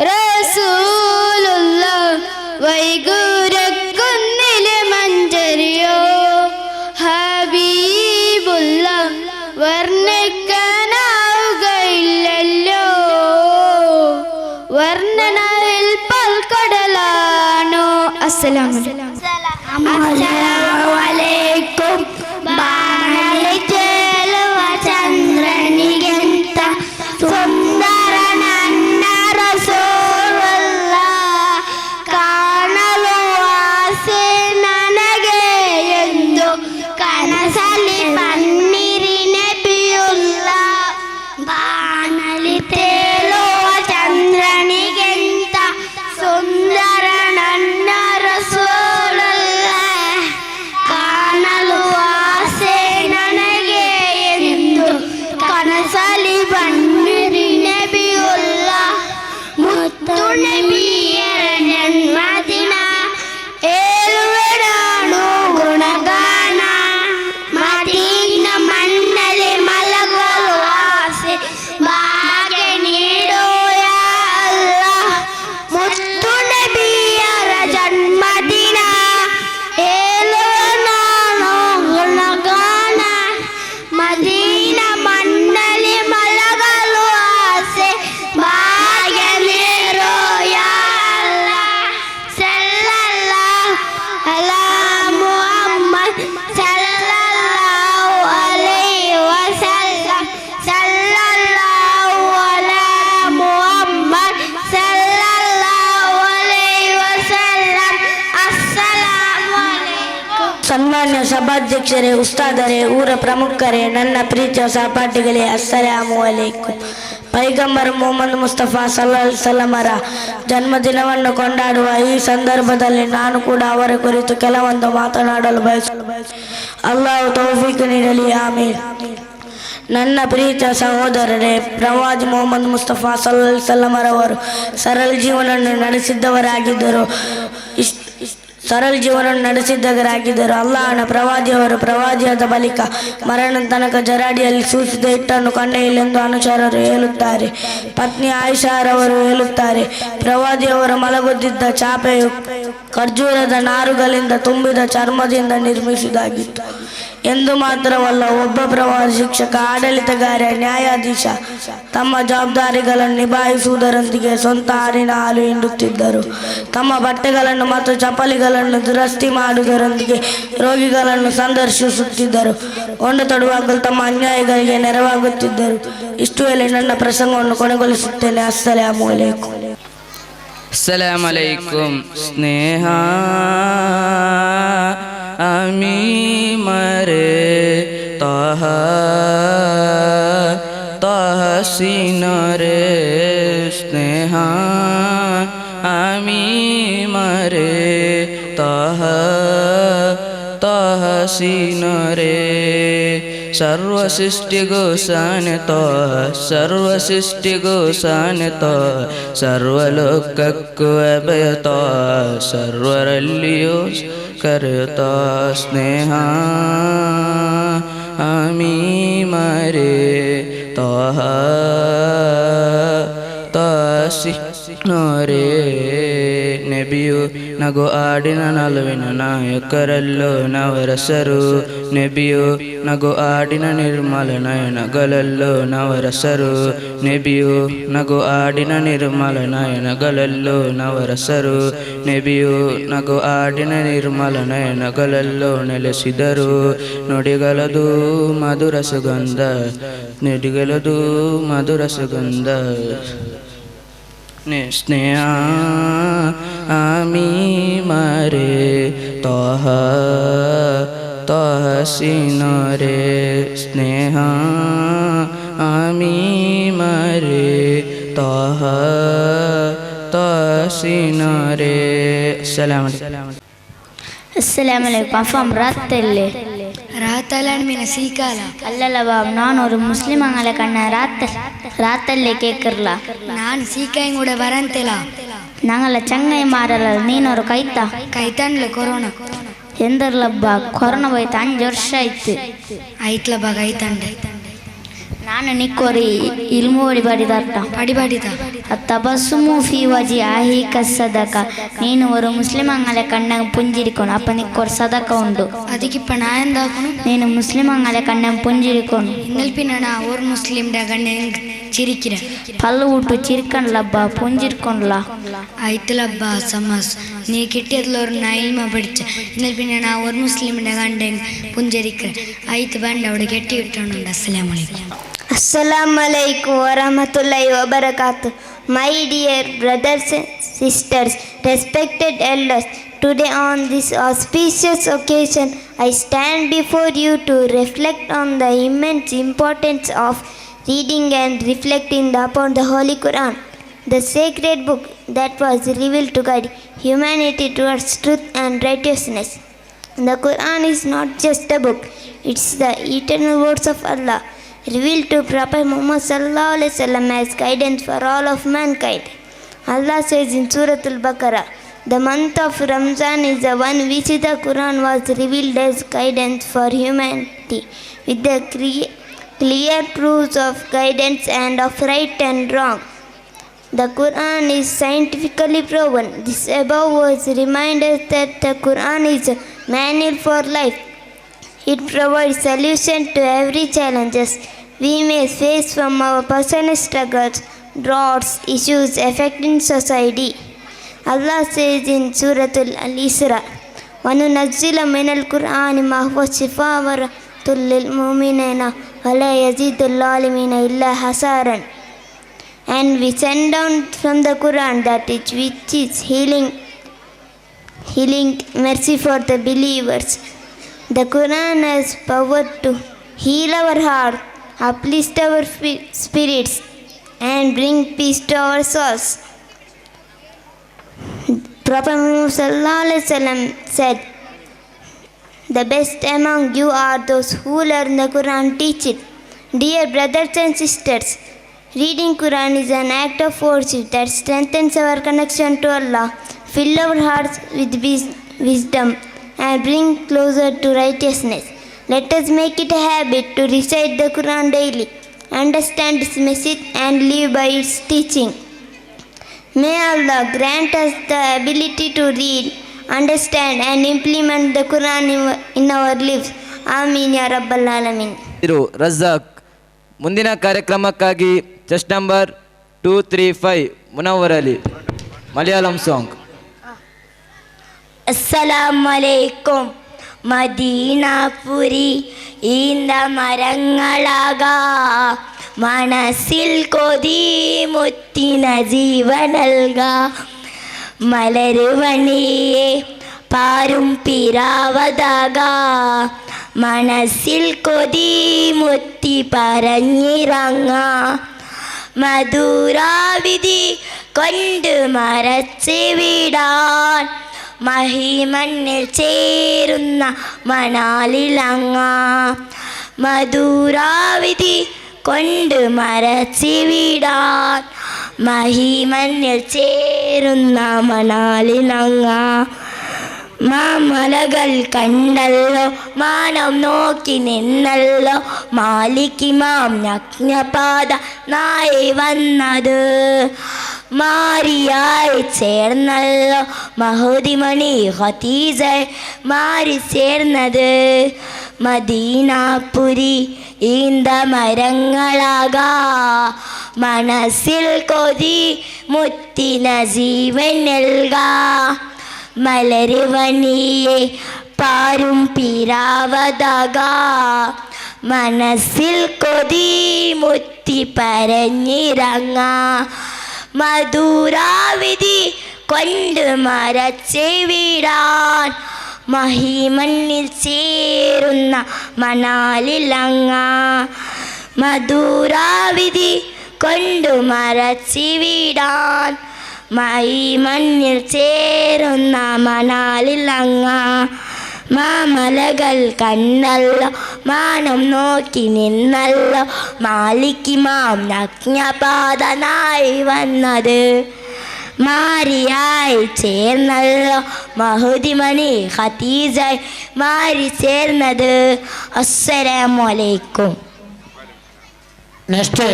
Speaker 9: റസൂലുള്ള വൈഗൂരക്കുന്നിലെ മഞ്ചരിയോ ഹബീബുള്ള വർണ്ണിക്കാനാവുകയില്ലല്ലോ വർണ്ണനയിൽ പൽക്കടലാണോ അസ്സലാമു അലൈക്കും ബാണലിച്ചേലുവ ചന്ദ്രനിಗೆಂತ ಸುಂದರ ನನ್ನ ರಸೂಲುಲ್ಲ ಕಾಣಲು ಆಸೆ ನನಗೆ ಎಂದು ಕನಸಲ್ಲಿ ಬನ್ನಿರಿ ನಬಿಯುಲ್ಲ ಬಾಣಲಿ ತೇಲುವ ಚಂದ್ರನಿಗೆಂತ ಸುಂದರ ನನ್ನ ರಸೂಲುಲ್ಲ ಸನ್ಮಾನ್ಯ ಸಭಾಧ್ಯಕ್ಷರೇ, ಉಸ್ತಾದರೇ, ಊರ ಪ್ರಮುಖರೇ, ನನ್ನ ಪ್ರೀತಿಯ ಸಹಪಾಠಿಗಳೇ, ಅಸ್ಸಲಾಮು ಅಲೈಕುಂ. ಪೈಗಂಬರ್ ಮೊಹಮ್ಮದ್ ಮುಸ್ತಫಾ ಸಲ್ಲಲ್ಲಾಹು ಅಲೈಹಿ ವಸಲ್ಲಮರ ಜನ್ಮದಿನವನ್ನು ಕೊಂಡಾಡುವ ಈ ಸಂದರ್ಭದಲ್ಲಿ ನಾನು ಕೂಡ ಅವರ ಕುರಿತು ಕೆಲವೊಂದು ಮಾತನಾಡಲು ಬಯಸುತ್ತೇನೆ. ಅಲ್ಲಾಹು ತೌಫೀಕ್ ನೀಡಲಿ, ಆಮೀನ್. ನನ್ನ ಪ್ರೀತಿಯ ಸಹೋದರರೇ, ಪ್ರವಾದಿ ಮೊಹಮ್ಮದ್ ಮುಸ್ತಫಾ ಸಲ್ಲಲ್ಲಾಹು ಅಲೈಹಿ ವಸಲ್ಲಮರವರು ಸರಳ ಜೀವನವನ್ನು ನಡೆಸಿದ್ದವರಾಗಿದ್ದರು. ಅಲ್ಲಾಹನ ಪ್ರವಾದಿಯವರು ಪ್ರವಾದಿಯಾದ ಬಳಿಕ ಮರಣ ತನಕ ಜರಾಡಿಯಲ್ಲಿ ಸೂಸಿದ ಹಿಟ್ಟನ್ನು ಕಂಡೆಯಿಲ್ಲೆಂದು ಅನುಚರರು ಹೇಳುತ್ತಾರೆ. ಪತ್ನಿ ಆಯಿಷಾರವರು ಹೇಳುತ್ತಾರೆ, ಪ್ರವಾದಿಯವರು ಮಲಗುತ್ತಿದ್ದ ಚಾಪೆಯು ಖರ್ಜೂರದ ನಾರುಗಳಿಂದ ತುಂಬಿದ ಚರ್ಮದಿಂದ ನಿರ್ಮಿಸಿದಾಗಿತ್ತು ಎಂದು ಮಾತ್ರವಲ್ಲ, ಒಬ್ಬ ಪ್ರವಾದಿ, ಶಿಕ್ಷಕ, ಆಡಳಿತಗಾರ, ನ್ಯಾಯಾಧೀಶ ತಮ್ಮ ಜವಾಬ್ದಾರಿಗಳನ್ನು ನಿಭಾಯಿಸುವುದರೊಂದಿಗೆ ಸ್ವಂತ ಹಾಲಿನ ಹಾಲು ಹಿಂಡುತ್ತಿದ್ದರು. ತಮ್ಮ ಬಟ್ಟೆಗಳನ್ನು ಮತ್ತು ಚಪ್ಪಲಿಗಳನ್ನು ದುರಸ್ತಿ ಮಾಡುವುದರೊಂದಿಗೆ ರೋಗಿಗಳನ್ನು ಸಂದರ್ಶಿಸುತ್ತಿದ್ದರು. ಒಂದು ತಡುವಾಗಲು ತಮ್ಮ ಅನ್ಯಾಯಗಳಿಗೆ ನೆರವಾಗುತ್ತಿದ್ದರು. ಇಷ್ಟು ಹೇಳಿ ನನ್ನ ಪ್ರಸಂಗವನ್ನು ಕೊನೆಗೊಳಿಸುತ್ತೇನೆ. ಅಸ್ಸಲಾಮು ಅಲೈಕುಂ.
Speaker 11: अस्सलाम अलैकुम. स्नेह आमी मरे ताहा ताहसीन रे. स्नेह आमी मरे ताहा ताहसीन रे. ಸರ್ವಸೃಷ್ಟಿಗೂ ಸಾನೆತೋ ಸರ್ವಸೃಷ್ಟಿಗೂ ಸಾನೆತೋ ಸರ್ವಲೋಕಕ್ಕೂ ಅಭಯತೋ ಸರ್ವರಲ್ಲಿಯೂ ಕರೆಯುತ್ತೋ. ಸ್ನೇಹ ಆಮಿ ಮರೆ ತೋಹ ತೋಸಿ ನೋರೇ. ನಬಿಯು ನಗು ಆಡಿನ ನಲುವಿನ ನಾಯಕರಲ್ಲೂ ನವರಸರು. ನಬಿಯು ನಗು ಆಡಿನ ನಿರ್ಮಲ ನಯನಗಳಲ್ಲೂ ನವರಸರು. ನಬಿಯು ನಗು ಆಡಿನ ನಿರ್ಮಲ ನಯನಗಳಲ್ಲೂ ನವರಸರು. ನಬಿಯು ನಗು ಆಡಿನ ನಿರ್ಮಲ ನಯನಗಳಲ್ಲೂ ನೆಲೆಸಿದರು. ನುಡಿಗಳದು ಮಧುರ ಸುಗಂಧ, ನುಡಿಗಳದು ಮಧುರ ಸುಗಂಧ. ಸ್ನೇಹ ಆಮಿ ಮರೆ ತೋಹ ತಹಸೀನ ರೇ. ಸ್ನೇಹ ಆಮಿ ಮರೆ ತೋಹ ತಹಸೀನ ರೇ.
Speaker 9: அஸ்ஸலாமு அலைக்கும். அஃபாம் ராத்தல்லே
Speaker 10: ராத்தலான் மீன சீக்கால
Speaker 9: அல்லல பாப், நான் ஒரு முஸ்லிமங்கள கண்ண ராத்தல்லே கேட்கறலா.
Speaker 10: ನಾನು ಸೀಕಾಯಿ ಕೂಡ ಬರಂತಿಲ್ಲ.
Speaker 9: நாங்கள ಚಂಗೈ ಮಾರಲ್ಲ, ನೀನೊರು
Speaker 10: ಕೈತಾನ್ಲೆ ಕೊರೋನಾ
Speaker 9: ಎಂದರ್ಲಬ್ಬ. ಕೊರೋನಾ ಹೋಯ್ತು 5 ವರ್ಷ ಆಯ್ತು.
Speaker 10: ಆಯ್ತಲಬ್ಬ ಕೈತಾಂಡೆ.
Speaker 9: ನಾನು ನಿಕ್ಕೋರಿ ಇಲ್ಮು
Speaker 10: ಪಡಿಬಾಡಿದ
Speaker 9: ತಬಸ್ಸುಮು ಫಿ ವಜಿ ಆಹಿ ಕಸದಕ. ನೀನು ಒಂದು ಮುಸ್ಲಿಮಂಗಲ ಕಣ್ಣಂಗ ಪುಂಜಿರಿಕೊಂಡು ಅಪ್ಪ ನಿಕ್ಕೋರ್ ಸದಕ ಉಂಡು.
Speaker 10: ಅದಕ್ಕಿಪ್ಪ ನಾ ಎಂದಾಕುನು?
Speaker 9: ನೀನು ಮುಸ್ಲಿಮಂಗಲ ಕಣ್ಣಂಗ ಪುಂಜಿರಿಕೊಂಡು
Speaker 10: ಇನ್ನಲ್ಪಿನ ನಾ ಓರ್ ಮುಸ್ಲಿಂ ಗಣ್ಣ ಚಿರಿಕಿರ
Speaker 9: ಪಲ್ಲು ಊಟು ಚಿರ್ಕಂಡ್ಲಬ್ಬ ಪುಂಜಿರ್ಕೊಂಡ್ಲ.
Speaker 10: ಆಯ್ತಲಬ್ಬ ಸಮಸ್ ನೀ ಕಿಟ್ಟಿಯದ್ಲೋರ್ ನಾ ಇಲ್ಮ ಬಡಿಚ ಇನ್ನಲ್ಪಿನ ನಾ ಓರ್ ಮುಸ್ಲಿಂ ಗಂಡ ಪುಂಜರಿಕ್ರ ಆಯ್ತು ಬಂಡ ಅವಳು ಗೆಟ್ಟಿ ಇಟ್ಟೋಣ. ಅಸ್ಸಲಾಮು ಅಲೈಕುಂ.
Speaker 9: Assalamu alaikum wa rahmatullahi wa barakatuh. My dear brothers and sisters, respected elders, today on this auspicious occasion, I stand before you to reflect on the immense importance of reading and reflecting upon the Holy Quran, the sacred book that was revealed to guide humanity towards truth and righteousness. The Quran is not just a book, it's the eternal words of Allah, revealed to Prophet Muhammad sallallahu alaihi wasallam as guidance for all of mankind. Allah says in Surah Al-Baqarah, the month of Ramzan is the one which the Quran was revealed as guidance for humanity, with the clear proofs of guidance and of right and wrong. The Quran is scientifically proven. This above was remind us that the Quran is a manual for life. It provides solution to every challenges we may face from our personal struggles, droughts, issues affecting society. Allah says in Surah Al-Isra, وَنُنَزِّلُ مِنَ الْقُرْآنِ مَا هُوَ شِفَاءٌ وَرَحْمَةٌ لِلْمُؤْمِنِينَ وَلَا يَزِيدُ الظَّالِمِينَ إِلَّا خَسَارًا. And we send down from the Quran that which is healing mercy for the believers, The Quran has power to heal our heart, uplift our spirits, and bring peace to our souls. Prophet Muhammad sallallahu alaihi wasallam said, "The best among you are those who learn the Quran and teach it." Dear brothers and sisters, reading Quran is an act of worship that strengthens our connection to Allah, fill our hearts with wisdom, and bring closer to righteousness. Let us make it a habit to recite the Quran daily, understand its message, and live by its teaching. May Allah grant us the ability to read, understand, and implement the Quran in our lives. Ameen ya Rabbal Alamin.
Speaker 11: Razak ಮುಂದಿನ ಕಾರ್ಯಕ್ರಮಕ್ಕಾಗಿ chest number 235 Munavvar Ali Malayalam song.
Speaker 9: അസ്സലാമു അലൈക്കും. മദീനാപുരി ഈന്ത മരങ്ങളാകാ, മനസ്സിൽ കൊതി മുത്തിന ജീവനൽക, മലരുവണിയെ പാരും പിരാവതാക, മനസ്സിൽ കൊതി മുത്തി പറഞ്ഞിറങ്ങ, മധുരാവിധി കൊണ്ട് മരച്ച് വിടാൻ, മഹിമണ്ണിൽ ചേരുന്ന മണാലിലങ്ങ, മധുരാവിധി കൊണ്ട് മരച്ച് വിടാൻ, മഹിമണ്ണിൽ ചേരുന്ന മണാലിലങ്ങ. മാമലകൾ കണ്ടല്ലോ, മാനം നോക്കി നിന്നല്ലോ, മാലിക്കിമാം നഗ്നപാത നായി വന്നത്, മാരിയായി ചേർന്നല്ലോ മഹുദിമണി ഖദീജ മാറി ചേർന്നത്, മദീനാപുരി ഈന്ത മരങ്ങളാകാ, മനസ്സിൽ കൊതി മുത്തിന ജീവൻ നൽക, മലരുവണിയെ പാരും പിരാവതാക, മനസ്സിൽ കൊതി മുത്തി പറഞ്ഞിറങ്ങ, മധുരാവിധി കൊണ്ട് മരച്ച് വിടാൻ, മഹിമണ്ണിൽ ചേരുന്ന മണാലിലങ്ങ, മധുരാവിധി കൊണ്ട് മരച്ച് വിടാൻ, മഹിമണ്ണിൽ ചേരുന്ന മണാലിലങ്ങ. മാമലകൾ കണ്ടല്ലോ, മാനം നോക്കി നിന്നല്ലോ, മാലിക്കിമാം നഗ്നപാതനായി വന്നത്, മാരിയായി ചേർന്നല്ലോ മഹുദിമണി ഖദീജ മാറി ചേർന്നത്. അസ്സലാമു അലൈക്കും.
Speaker 4: Next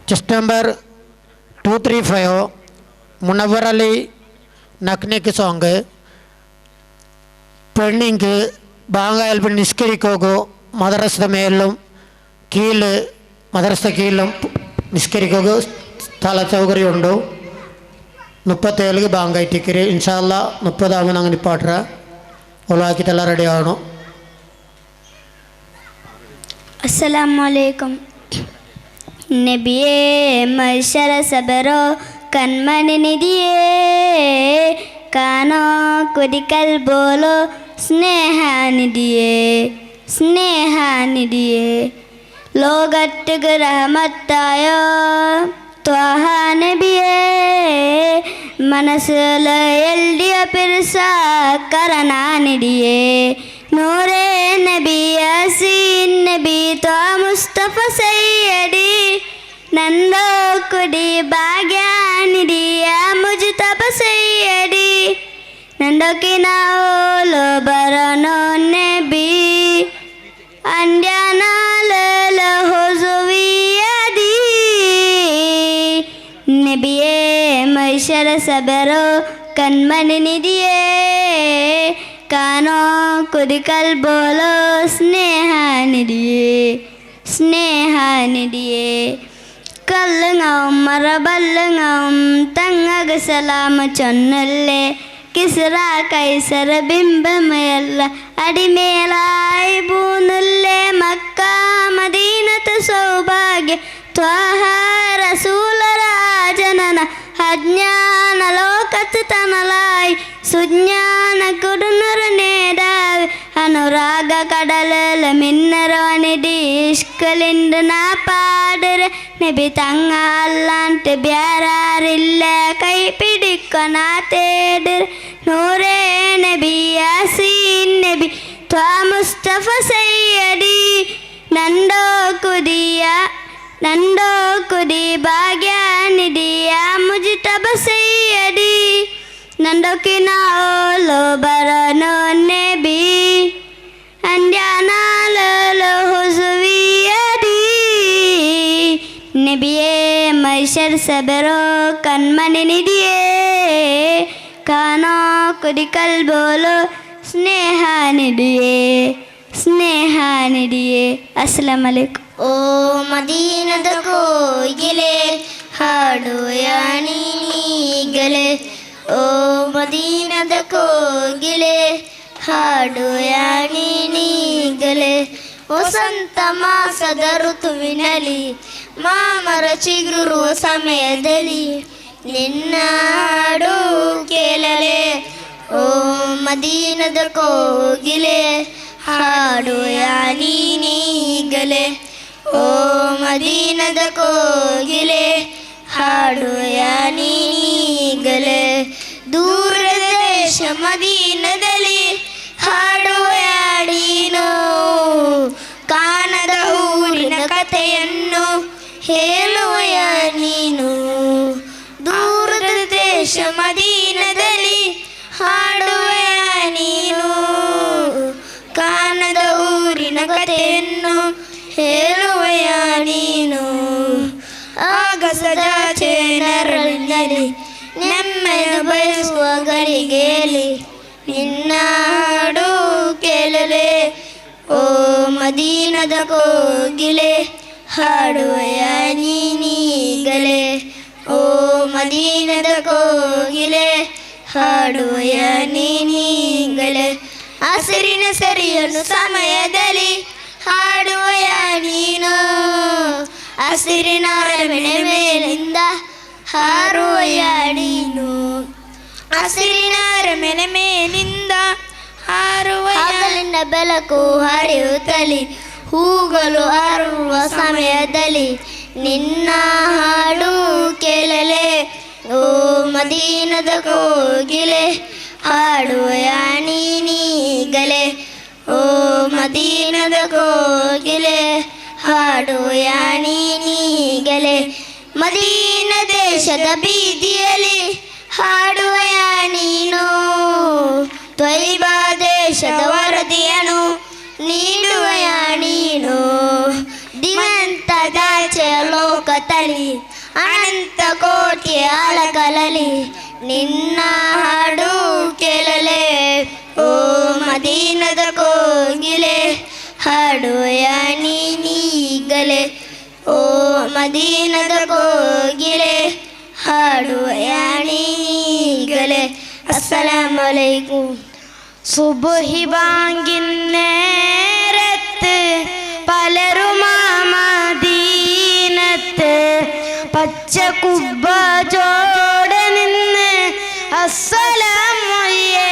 Speaker 4: chest number 235 Munavvar Ali നക്നിക്ക് സോങ്. പെണ്ണിക്ക് ബാങ്കായാൽ പിന്നെ നിസ്കരിക്കോകോ മദ്രസ മേലും കീഴിൽ മദ്രസ കീഴിലും നിസ്കരിക്കോകോ സ്ഥല സൗകര്യമുണ്ടോ. 37 ബാങ്കായിട്ടിക്കര് ഇൻഷാല്ല 30 അങ്ങനെ പാട്ട ഒളാക്കിട്ടെല്ലാം റെഡി ആവണം.
Speaker 9: അസ്സലാമു അലൈക്കും. നബിയേ മൈശര സബറോ കൺമണി നിധിയേ, കാനോ കുടിക്കൽ ബോലോ സ്നേഹാനിധിയേ, സ്നേഹാനിധിയേ. ലോകത്തുക്ക് റഹ്മത്തായോ ത്വഹ നബിയേ, മനസ്സിൽ എഴുതിയ പിർസ കരണാനിധിയേ. നൂറേ നബി യാസീൻ നബി ത്വ മുസ്തഫ സയ്യദി, നന്ദോ കുടി ഭാഗ്യാനിധിയ മുജ്തബ സയ്യദി, നന്ദോക്കിനാവോലോ ബറനോ നബി, അന്ത്യാനാലോ ഹുസുവിയദി. നബിയേ മൈശര സബറോ കൺമണി നിധിയേ, കാനോ കുടിക്കൽ ബോലോ സ്നേഹാനിധിയേ, സ്നേഹാനിധിയേ. കല്ലുങ്ങവും മറബല്ലുങ്ങവും തങ്ങക സലാമ ചൊന്നല്ലേ, കിസ്റ കൈസർ ബിംബമയല്ല അടിമേലായി പൂന്നുല്ലേ. മക്ക മദീനത്ത് സൗഭാഗ്യ ത്വഹ റസൂലര ജനന, അജ്ഞാന ലോകത്ത് തണലായി സുജ്ഞാന കൊടുന്നൊരു നേതാവ് കടലിൽ മിന്നറോനിടി ഇഷ്കലിൻ്റെ നാ പാടര നബി തങ്ങ അല്ലാണ്ട് വേറാറില്ല കൈ പിടിക്കണ തേടർ നൂറേ നബി യാസീൻ നബി ത്വാ മുസ്തഫ സയ്യദി നണ്ടോ കുടി ഭാഗ്യാനിധിയ മുജ്തബ സയ്യദി നണ്ടോക്കിനാലോ ബറനോ നബി അന്ത്യാനാലോ ഹുസുവിയദി നബിയേ മൈശർ സബറോ കൺമണി നിധിയേ കാനോ കുടി കൽബോലോ സ്നേഹാനിധിയേ അസ്സലാമു അലൈക്കും.
Speaker 10: ഓ മദീനದ കോയിലെ ಹಾಡುಯಾನೀಗಲೆ ಓ ಮದೀನದ ಕೋಗಿಲೆ ಹಾಡುಯಾನೀಗಲೆ ವಸಂತ ಮಾಸದ ಋತುವಿನಲ್ಲಿ ಮಾಮರ ಚಿಗುರುವ ಸಮಯದಲ್ಲಿ ನಿನ್ನ ಹಾಡು ಕೇಳಲೆ ಓ ಮದೀನದ ಕೋಗಿಲೆ ಹಾಡುಯಾನೀಗಲೆ ಓ ಮದೀನದ ಕೋಗಿಲೆ ಹಾಡುಯಾನೀಗಲೆ ದೂರ ದೇಶ ಮದೀನದಲ್ಲಿ ಹಾಡುಯಾಡೀನೋ ಕಾಣದ ಊರಿನ ಕಥೆಯನ್ನು ಹೇಳುವಯ ನೀನು ದೂರದ ದೇಶ ಮದೀನದಲ್ಲಿ ಹಾಡುವಯ ನೀನು ಕಾಣದ ಊರಿನ ಕಥೆಯನ್ನು ಹೇಳುವಯ ನೀನು ಆಗಸದಾಚೆ ನರಳಿನಲ್ಲಿ ನೆಮ್ಮದಿ ಬಯಸುವ ಗಳಿಗೆಯಲ್ಲಿ ನಿನ್ನ ಹಾಡು ಕೇಳಲೆ ಓ ಮದೀನದ ಕೋಗಿಲೆ ಹಾಡುವಯ ನೀನೀಗಲೇ ಓ ಮದೀನದ ಕೋಗಿಲೆ ಹಾಡುವಯ ನೀನೀಗಲೇ ಹಸಿರಿನ ಸರಿಯನ್ನು ಸಮಯದಲ್ಲಿ ಹಾಡುವಯ ನೀನು ಹಸಿರಿನ ಅರಮನೆ ಮೇಲಿಂದ ಹಾರುವಯ ನೀನು ಹಸಿರಿನ ಅರಮನೆ ಮೇಲಿಂದ ಹಾರುವಯಲಿನ ಬೆಳಕು ಹರಿಯುತ್ತಲಿ ಹೂಗಳು ಹಾರುವ ಸಮಯದಲ್ಲಿ ನಿನ್ನ ಹಾಡು ಕೇಳಲೆ ಓ ಮದೀನದ ಕೋಗಿಲೆ ಹಾಡುವಯ ನೀನೀಗಲೇ ಓ ಮದೀನದ ಕೋಗಿಲೆ ಹಾಡುವಯ ನೀನೀಗಲೇ ಮದೀನ ದೇಶದ ಬೀದಿಯಲ್ಲಿ ಹಾಡುವಯ ನೀನು ತ್ವಯ್ಬಾ ದೇಶದ ವರದಿಯನು ನೀಡುವಯ ನೀನು ದಿಗಂತದಾಚೆಯ ಲೋಕದಲ್ಲಿ ಅನಂತ ಕೋಟಿ ಆಳಗಳಲ್ಲಿ ನಿನ್ನ ಹಾಡು ಕೇಳಲೆ ಓ ಮದೀನದ ಕೋಗಿಲೆ ಹಾಡುವಯ ನೀನೀಗಲೇ ಓ ಮದೀನದ ಕೋಗಿಲೆ ಹಾಡುವಯ ನೀನೀಗಲೇ അസ്സലാമു അലൈക്കും. സുബ്ഹി ബാങ്കിൻ നേരത്ത് പലരുമാ മദീനത്ത് പച്ച കുബ്ബ ചോടെ നിന്ന് അസ്സലാമയ്യേ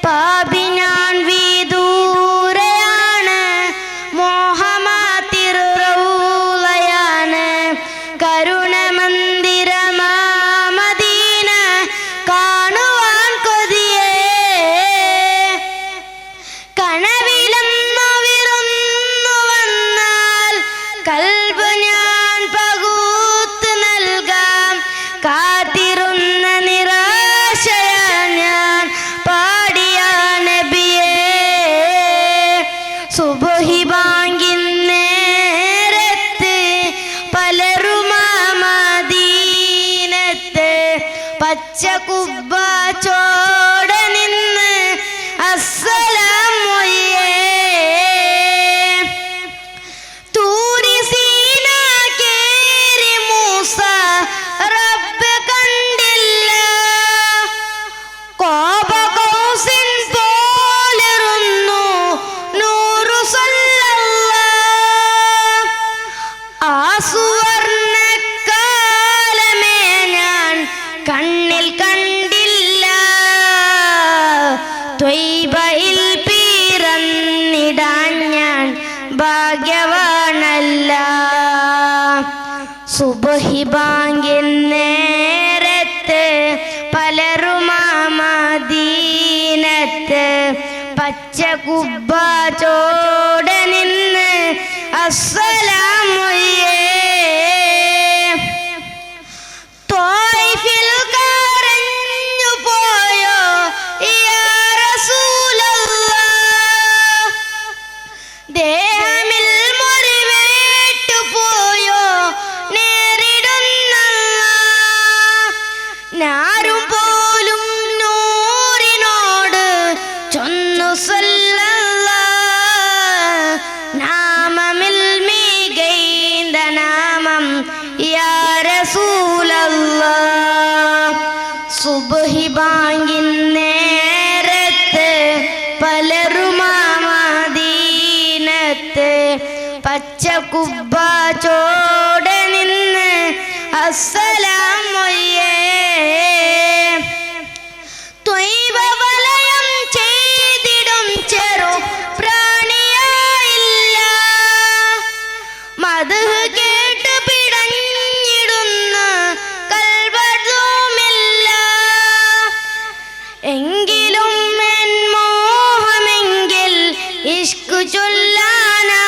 Speaker 10: പാപി ഞാൻ വിദൂരയാണ് മോഹമാതിർ റൗളയാണ് കരുണ മന്ദിരമാ മദീന കാണുവാൻ കൊതിയേ കനവിലെന്നു വിരുന്നു വന്നാൽ കൽബ് ഞാൻ പകുത്ത് നൽകാം കാത്തിരുന്ന നിരാശയ ഞാൻ പാടിയ നബിയേ സുബ്ഹി ബാങ്കിൻ നേരത്ത് പലരുമാ മദീനത്ത് പച്ച കുബ്ബ ചോടെ നിന്ന് അസ്സലാമയ്യേ തൂരി സീന കേറി മൂസ റബ്ബ് കണ്ടില്ല കോപ കൗസിൻ പോലിരുന്നു നൂറു സല്ലല്ലാഹ് ആ സുവർണ്ണക്കാലമേ ഞാൻ കണ്ണിൽ കണ്ടില്ല ത്വയ്ബയിൽ പിറന്ന
Speaker 9: കുബ്ബ ചോടെ നിന്ന് അസ്സലാമൊയ്യേ ത്വായിഫിൽ കരഞ്ഞു പോയോ യാ റസൂലല്ലാഹ് ദേഹമിൽ മുറിവേറ്റു പോയോ നേരിടുന്നല്ലാഹ് ഞാരും പോലും നൂറിനോട് ചൊന്നു സല്ലല്ലാഹ് നാമമിൽ മികൈന്ത നാമം യാ റസൂലല്ലാഹ് സുബ്ഹി ബാങ്കിൻ നേരത്ത് പലരും മദീനത്ത് പച്ച കുബ്ബ ചോടെ നിന്ന് അസ്സലാമൊയ്യേ ത്വയ്ബ വലയം ചെയ്തിടും ചെറു പ്രാണിയായില്ല മദ്ഹ് കേട്ട് പിടഞ്ഞിടുന്ന കൽബതുമില്ല എങ്കിലും എൻ മോഹമെങ്കിൽ ഇഷ്കു ചൊല്ലാനാ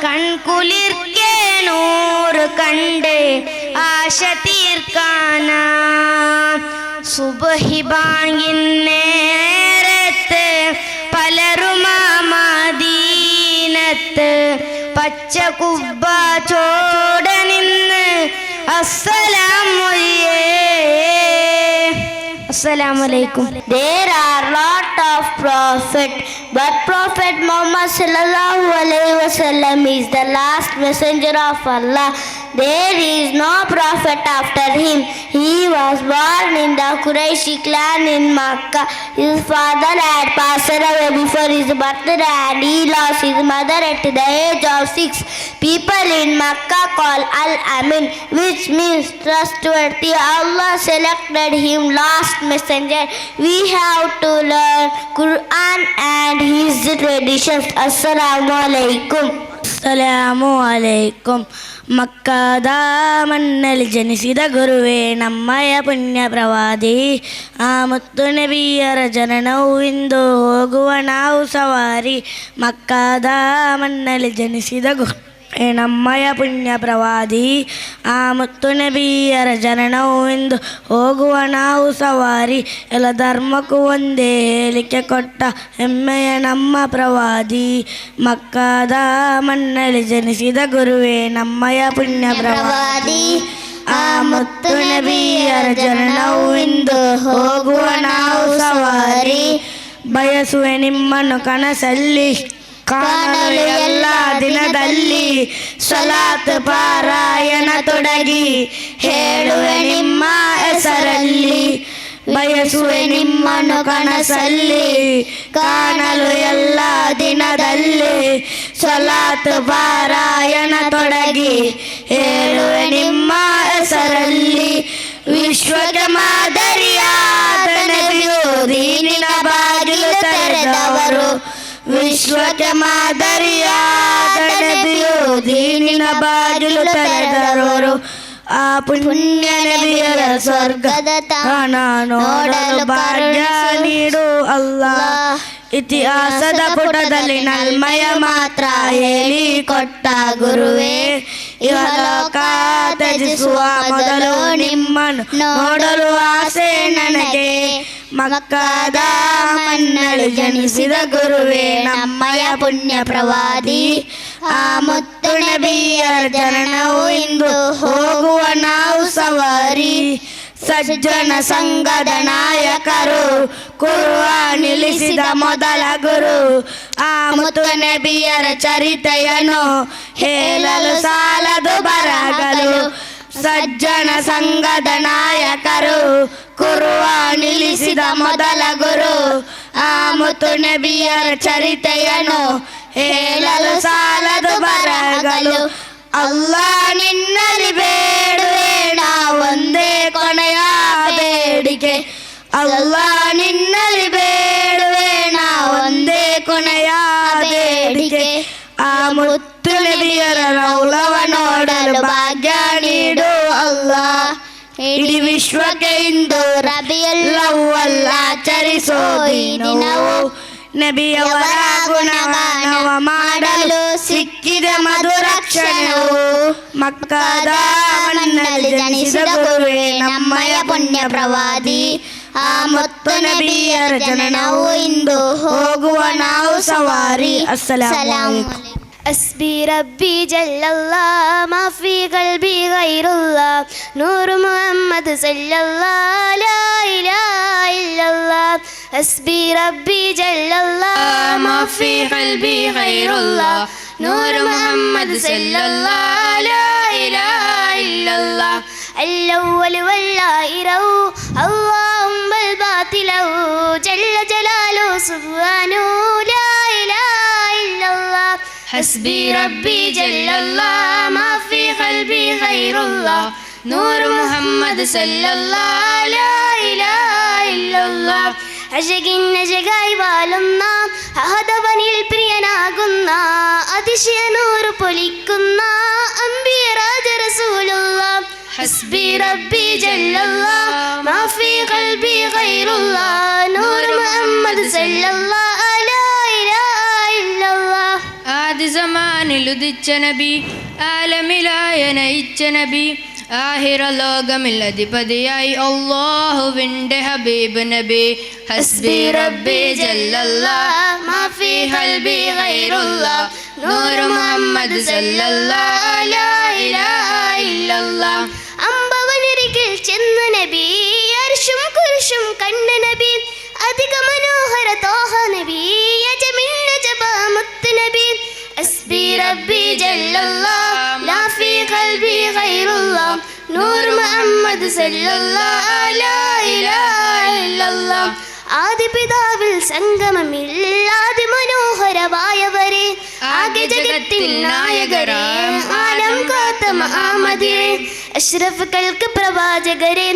Speaker 9: കൺകുളിർക്കേ നൂറ് കണ്ട് ആശ തീർക്കാനാ സുബ്ഹി ബാങ്കിൻ നേരത്ത് പലരും മദീനത്ത് പച്ച കുബ്ബ ചോടെ നിന്ന് അസ്സലാമൊയ്യേ Assalamu alaikum. There are lot of prophets, but Prophet Muhammad sallallahu alaihi wasallam is the last messenger of Allah. There is no prophet after him. He was born in the Qurayshi clan in Makkah. His father had passed away before his birth and he lost his mother at the age of 6. People in Makkah call Al-Amin, which means trustworthy. Allah selected him last messenger. We have to learn Quran and his traditions. Assalamu alaikum. Assalamu alaikum. ಮಕ್ಕದ ಮಣ್ಣಲ್ಲಿ ಜನಿಸಿದ ಗುರುವೇ ನಮ್ಮಯ ಪುಣ್ಯ ಪ್ರವಾದಿ ಆ ಮುತ್ತು ನಬಿಯರ ಜನನವು ಇಂದು ಹೋಗುವ ನಾವು ಸವಾರಿ ಮಕ್ಕದ ಮಣ್ಣಲ್ಲಿ ಜನಿಸಿದ ಗುರುವೇ ನಮ್ಮಯ ಪುಣ್ಯ ಪ್ರವಾದಿ ಆ ಮುತ್ತು ನಬಿಯರ ಜನನವು ಇಂದು ಹೋಗುವ ನಾವು ಸವಾರಿ ಎಲ್ಲ ಧರ್ಮಕ್ಕೂ ಒಂದೇ ಹೇಳಿಕೆ ಕೊಟ್ಟ ಹೆಮ್ಮೆಯ ನಮ್ಮ ಪ್ರವಾದಿ ಮಕ್ಕದ ಮಣ್ಣಲ್ಲಿ ಜನಿಸಿದ ಗುರುವೇ ನಮ್ಮಯ ಪುಣ್ಯ ಪ್ರವಾದಿ ಆ ಮುತ್ತು ನಬಿಯರ ಜನನವು ಇಂದು ಹೋಗುವ ನಾವು ಸವಾರಿ ಬಯಸುವೆ ನಿಮ್ಮನ್ನು ಕನಸಲ್ಲಿ ಕಾಣಲು ಎಲ್ಲ ದಿನದಲ್ಲಿ ಸಲಾತ್ ಪಾರಾಯಣ ತೊಡಗಿ ಹೇಳುವೆ ನಿಮ್ಮ ಹೆಸರಲ್ಲಿ ಬಯಸುವೆ ನಿಮ್ಮನ್ನು ಕನಸಲ್ಲಿ ಕಾಣಲು ಎಲ್ಲ ದಿನದಲ್ಲಿ ಸಲಾತ್ ಪಾರಾಯಣ ತೊಡಗಿ ಹೇಳುವೆ ನಿಮ್ಮ ಹೆಸರಲ್ಲಿ ವಿಶ್ವಕ್ಕೆ ಮಾದರಿಯಾದ ನಬಿಯು ದೀನಿನ ಬಾಗಿಲು ತೆರೆದವರು ವಿಶ್ವಕ್ಕೆ ಮಾದರಿಯಾದ ನಬಿಯು ದೀನಿನ ಬಾಗಿಲು ತೆರೆದವರು ಆ ಪುಣ್ಯ ನಬಿಯರ ಸ್ವರ್ಗದ ತಾಣ ನೋಡಲು ಭಾಗ್ಯ ನೀಡು ಅಲ್ಲಾಹ್ ಇತಿಹಾಸದ ಪುಟದಲ್ಲಿ ನಲ್ಮಯ ಮಾತ್ರ ಹೇಳಿ ಕೊಟ್ಟ ಗುರುವೇ ಇಹಲೋಕ ತ್ಯಜಿಸುವ ಮೊದಲು ನಿಮ್ಮನ್ನು ನೋಡಲು ಆಸೆ ನನಗೆ ಮಕ್ಕದ ಮಣ್ಣಲ್ಲಿ ಜನಿಸಿದ ಗುರುವೇ ನಮ್ಮಯ ಪುಣ್ಯ ಪ್ರವಾದಿ ಆ ಮುತ್ತು ನಬಿಯರ ಜನನವು ಇಂದು ಹೋಗುವ ನಾವು ಸವಾರಿ ಸಜ್ಜನ ಸಂಘದ ನಾಯಕರು ಕುರ್ಆನ್ ನಿಲ್ಲಿಸಿದ ಮೊದಲ ಗುರು ಆ ಮುತ್ತು ನಬಿಯರ ಚರಿತೆಯನ್ನು ಹೇಳಲು ಸಾಲದು ಬರಗಲು ಸಜ್ಜನ ಸಂಘದ ನಾಯಕರು ಕುರ್ಆನ್ ನಿಲ್ಲಿಸಿದ ಮೊದಲ ಗುರು ಆ ಮುತ್ತು ನಬಿಯರ ಚರಿತೆಯನ್ನು ಹೇಳಲು ಸಾಲದು ಬರಗಲು ಅಲ್ಲಾ ನಿನ್ನಲ್ಲಿ ಬೇಡುವೆ ನಾವೊಂದೇ ಕೊನೆಯ ಬೇಡಿಕೆ ಅಲ್ಲಾ ನಿನ್ನಲ್ಲಿ ಬೇಡುವೆ ನಾವೊಂದೇ ಕೊನೆಯ ಬೇಡಿಕೆ ಆ ಮುತ್ತು ನಬಿಯರ ರೌಲವ ನೋಡಲು ಭಾಗ್ಯ ನೀಡು ಅಲ್ಲಾ ಇಡೀ ವಿಶ್ವಕ್ಕೆ ಇಂದು ರಬಿಯುಲ್ ಅವ್ವಲ್ ಆಚರಿಸೋ ದಿನವು
Speaker 10: ನಬಿಯವರ ಗುಣಗಾನವ ಮಾಡಲು ಸಿಕ್ಕಿದ ಮಧುರಕ್ಷಣವು ಮಕ್ಕದ ಮಣ್ಣಲ್ಲಿ ಜನಿಸಿದ ಗುರುವೇ ನಮ್ಮಯ ಪುಣ್ಯ ಪ್ರವಾದಿ ಆ ಮತ್ತು ನಬಿಯರ ಜನನವು ಇಂದು ಹೋಗುವ ನಾವು ಸವಾರಿ. ಅಸ್ಸಲಾಮು أسبي ربي جل الله ما في قلبي غير الله نور محمد صلى الله لا إله إلا الله أسبي ربي جل الله ما في قلبي غير الله نور محمد صلى الله لا إله إلا الله الأول والآخر اللهم الباطل جل جلاله سبحانه لا إله إلا الله حسبي ربي جل الله ما في قلبي غير الله نور محمد صلى الله لا إله إلا الله അഴകിന്നഴകായി വാളുന്ന അഹദവനിൽ പ്രിയനാകുന്ന അതിശയ നൂറ് പൊലിക്കുന്ന അംബിയ രാജ റസൂലുള്ള ഹസ്ബി റബ്ബി ജല്ലല്ലാഹ് മാ ഫീ ഖൽബി ഗൈറുല്ലാഹ് നൂർ മുഹമ്മദ് സല്ലല്ലാഹു ലാ ഇലാഹ ഇല്ലല്ലാഹ്.
Speaker 3: ആദി സമാനിൽ ഉദിച്ച നബി, ആലമിലായ നയിച്ച നബി, ആഹിറ ലോകമിൽ അധിപതിയായി അല്ലാഹുവിൻ്റെ ഹബീബ് നബി. ഹസ്ബി റബ്ബി ജല്ലല്ലാഹ് മാ ഫീ ഖൽബി ഗൈറുല്ലാഹ് നൂർ മുഹമ്മദ് സല്ലല്ലാഹു ലാ ഇലാഹ ഇല്ലല്ലാഹ്.
Speaker 10: അമ്പവനരികിൽ ചെന്ന നബി, അർശും കുർശും കണ്ട നബി, അധിക മനോഹര തോഹ നബി, യജമിന്ന ജബ മുത്ത് നബി. അസ്ബി റബ്ബി ജല്ലല്ലാഹ് ലാ ഫീ ഖൽബി ഗൈറുല്ലാഹ് നൂർ മുഹമ്മദ് സല്ലല്ലാഹു ലാ ഇലാഹ ഇല്ലല്ലാഹ്. ആദിപിതാവിൽ സംഗമമില്ല അതിമനോഹരമായവരെ, ആകെ ജഗത്തിൻ നായകരെ, ആലം കാത്ത മഹാമതിരെ, അഷ്റഫുകൾക്ക് പ്രവാചകരെ,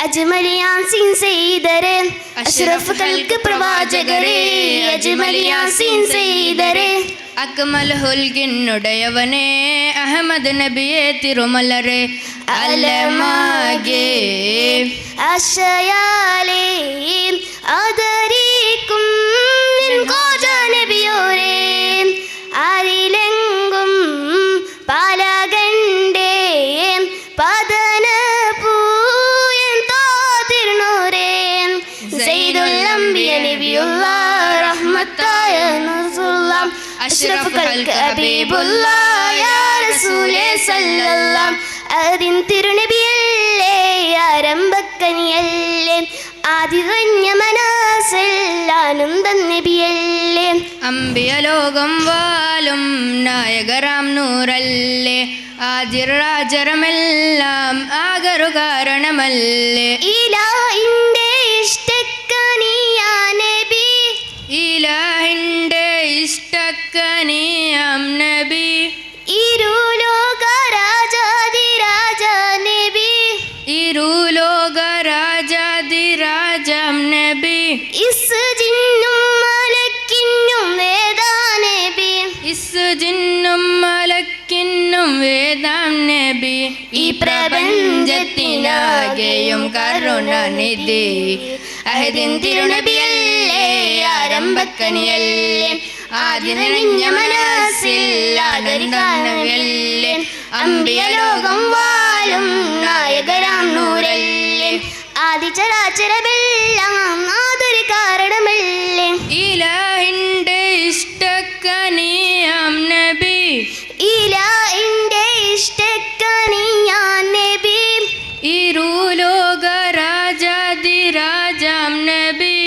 Speaker 10: അജ്മലിയാസിൻ സെയ്ദരെ, അഷ്റഫുകൾക്ക് പ്രവാചകരെ, അജ്മലിയാസിൻ സെയ്ദരെ.
Speaker 3: അക്മൽ ഹുൽകിന്നുടയവനെ അഹമ്മദ് നബിയെ തിരുമലരെ അലമാകെ
Speaker 10: ആശയാലേ ആദരിക്കും ഖാജ നബിയോരെ, ആരിലെങ്കും പാലകണ്ടേ പതന പൂയൻ താതിർനൂരേ. സയ്യിദുൽ അംബിയ നബിയുല്ലാഹ് റഹ്മത്തായ റസൂലുള്ളാഹ് അഷ്റഫുൽ ഖൽഖ് ഹബീബുല്ലാഹ് യാ റസൂലേ സല്ലല്ലാഹ്. അതിൻ തിരുനബിയല്ലേ ആരംഭക്കനിയല്ലേ, ആദികഞ്ഞ മനസ്സെല്ലാനും നബിയല്ലേ.
Speaker 3: അമ്പിയ ലോകം വാലും നായകരാം നൂറല്ലേ, ആദിരാജരമെല്ലാം ആകരു കാരണമല്ലേ.
Speaker 10: ഇലാഹിന്റെ ഇഷ്ടക്കനിയാ നബി,
Speaker 3: ഇലാഹിന്റെ ഇഷ്ടക്കനിയാം നബി,
Speaker 10: ഇരുലോക രാജാതിരാജ നബി,
Speaker 3: ഇരുലോക രാജാതിരാജാം നബി.
Speaker 10: ഇസ് ജിന്നും മലക്കിന്നും വേദാ നബി,
Speaker 3: ഇസ് ജിന്നും മലക്കിന്നും വേദാം നബി. ഈ പ്രപഞ്ചത്തിനാകെയും കരുണനിധി അഹദിൻ തിരുനബിയല്ലേ ആരംഭക്കനിയല്ലേ, ആദിനഞ്ഞ മനസ്സിൽ ആദരിക്കാനല്ലേ. അമ്പിയ ലോകം വാലും നായകരാം നൂറല്ലേ,
Speaker 10: ആദിചരാചരമെല്ലാം ആദരി കാരണമല്ലേ.
Speaker 3: ഇലാഹിന്റെ ഇഷ്ടക്കനിയാം നബി,
Speaker 10: ഇലാഹിന്റെ ഇഷ്ടക്കനിയാ നബി,
Speaker 3: ഇരുലോക രാജാതിരാജാം നബി,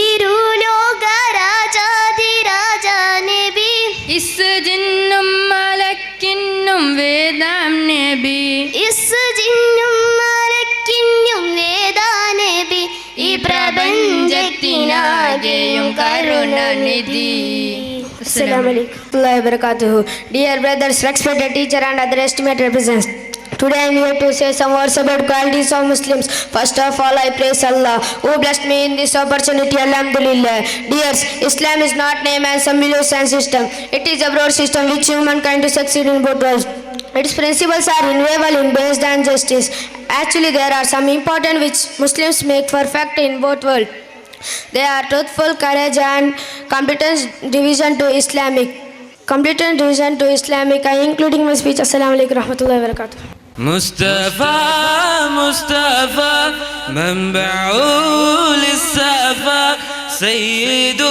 Speaker 10: ഇരുലോക രാജാതിരാജ നബി.
Speaker 3: ഇസ് ജിന്നും മലക്കിന്നും വേദാം നബി,
Speaker 10: ഇസ് ജിന്നും മലക്കിന്നും വേദാ നബി.
Speaker 3: ഈ പ്രപഞ്ചത്തിനാകെയും കരുണനിധി.
Speaker 10: Assalamualaikum warahmatullahi wabarakatuh. Dear brothers, respected teacher and other esteemed representatives, today I am here to say some words about qualities of Muslims. First of all, I praise Allah who blessed me in this opportunity. Alhamdulillah. Dears, Islam is not name and some beliefs and system. It is a broad system which humankind to succeed in both worlds. Its principles are inviolable, based on justice. Actually, there are some important which Muslims make perfect in both worlds. They are truthful, courage and competence division to Islamic. Competence division to Islamic. I including my speech. Assalamu alaikum warahmatullahi wabarakatuh.
Speaker 11: مصطفى مصطفى منبع للصفا سيد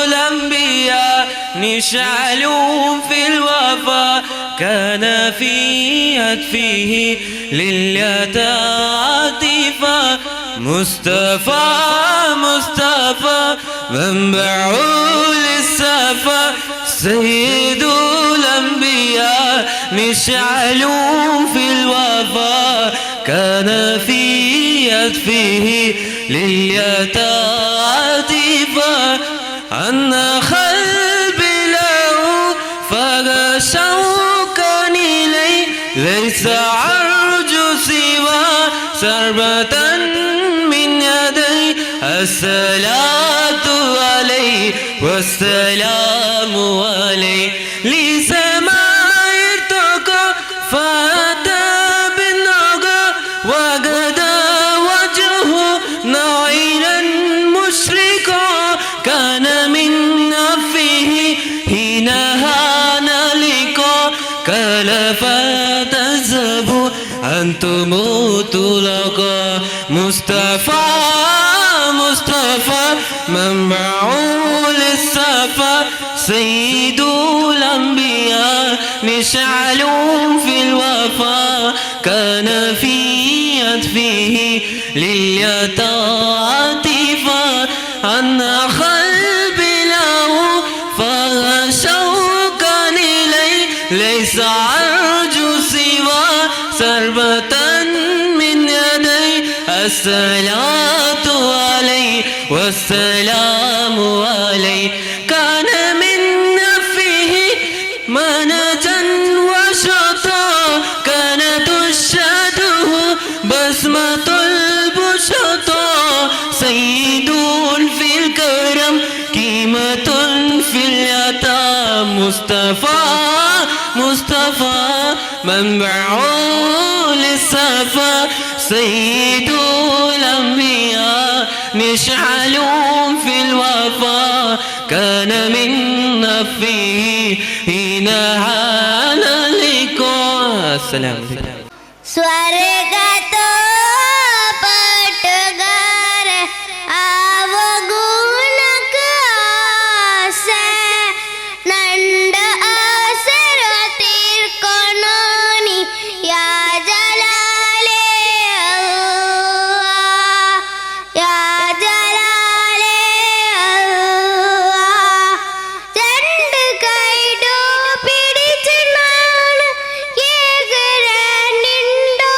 Speaker 11: الأنبياء نشعل في الوفا كان في هتفه لليتعاطفا مصطفى مصطفى منبع للصفا سيد الأنبياء مشعل في الوفا كان في يدفه لليتعاطفا أن قلبي له فشوقا إليه ليس أرجو سوى سربة من يدي الصلاة عليه والسلام عليه لسماء ارتقى فأتى بالنقى وغدا وجهه نعيلا مشرقا كان من نفه حين هان لقى قال فتذهبوا أنتم طلقا مصطفى مصطفى منبع للصفا سيد الأنبياء مشعل في الوفا كان في يدفه لليتعاطفا أن قلبي له فشوقا إليه ليس أرجو سوى سربة من يدي الصلاة عليه والسلام عليه كان من نفه منجا وشطا كانت تشهده بسمة البشطا سيد في الكرم قيمة في اليتامى مصطفى مصطفى منبع للصفا سيد الأنبياء مشعل في الوفا كان من نفه حين هان لقى السلام
Speaker 10: സ്വർഗത്തോ പട്ടുകാര അവഗുണക്ക് ആസ നണ്ട ആസര തീർക്കൊണോനി യാ ജലാലേ അല്ലാഹ് യാ ജലാലേ അല്ലാഹ് രണ്ട് കൈടോ പിടിച്ചാണ് ഏകരനിണ്ടോ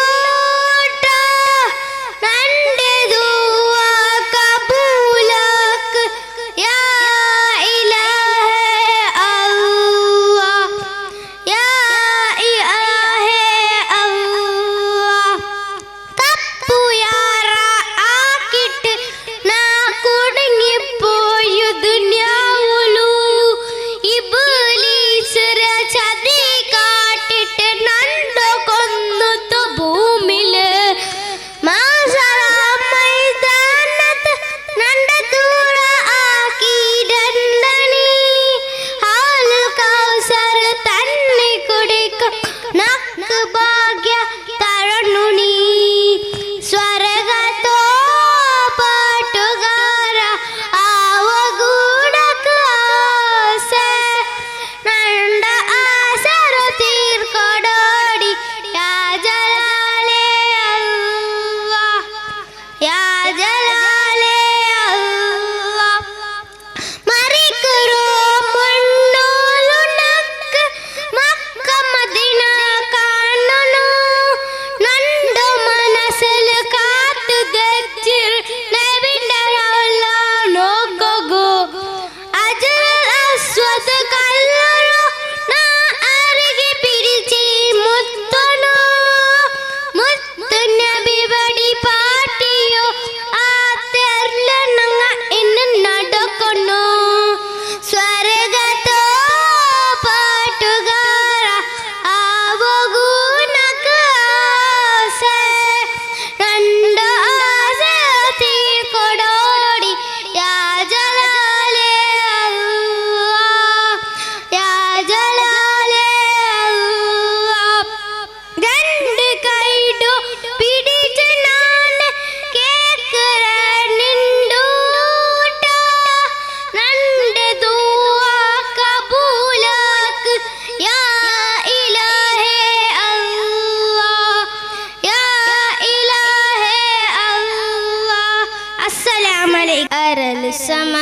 Speaker 9: Aral സമാവായിത്തുന്ന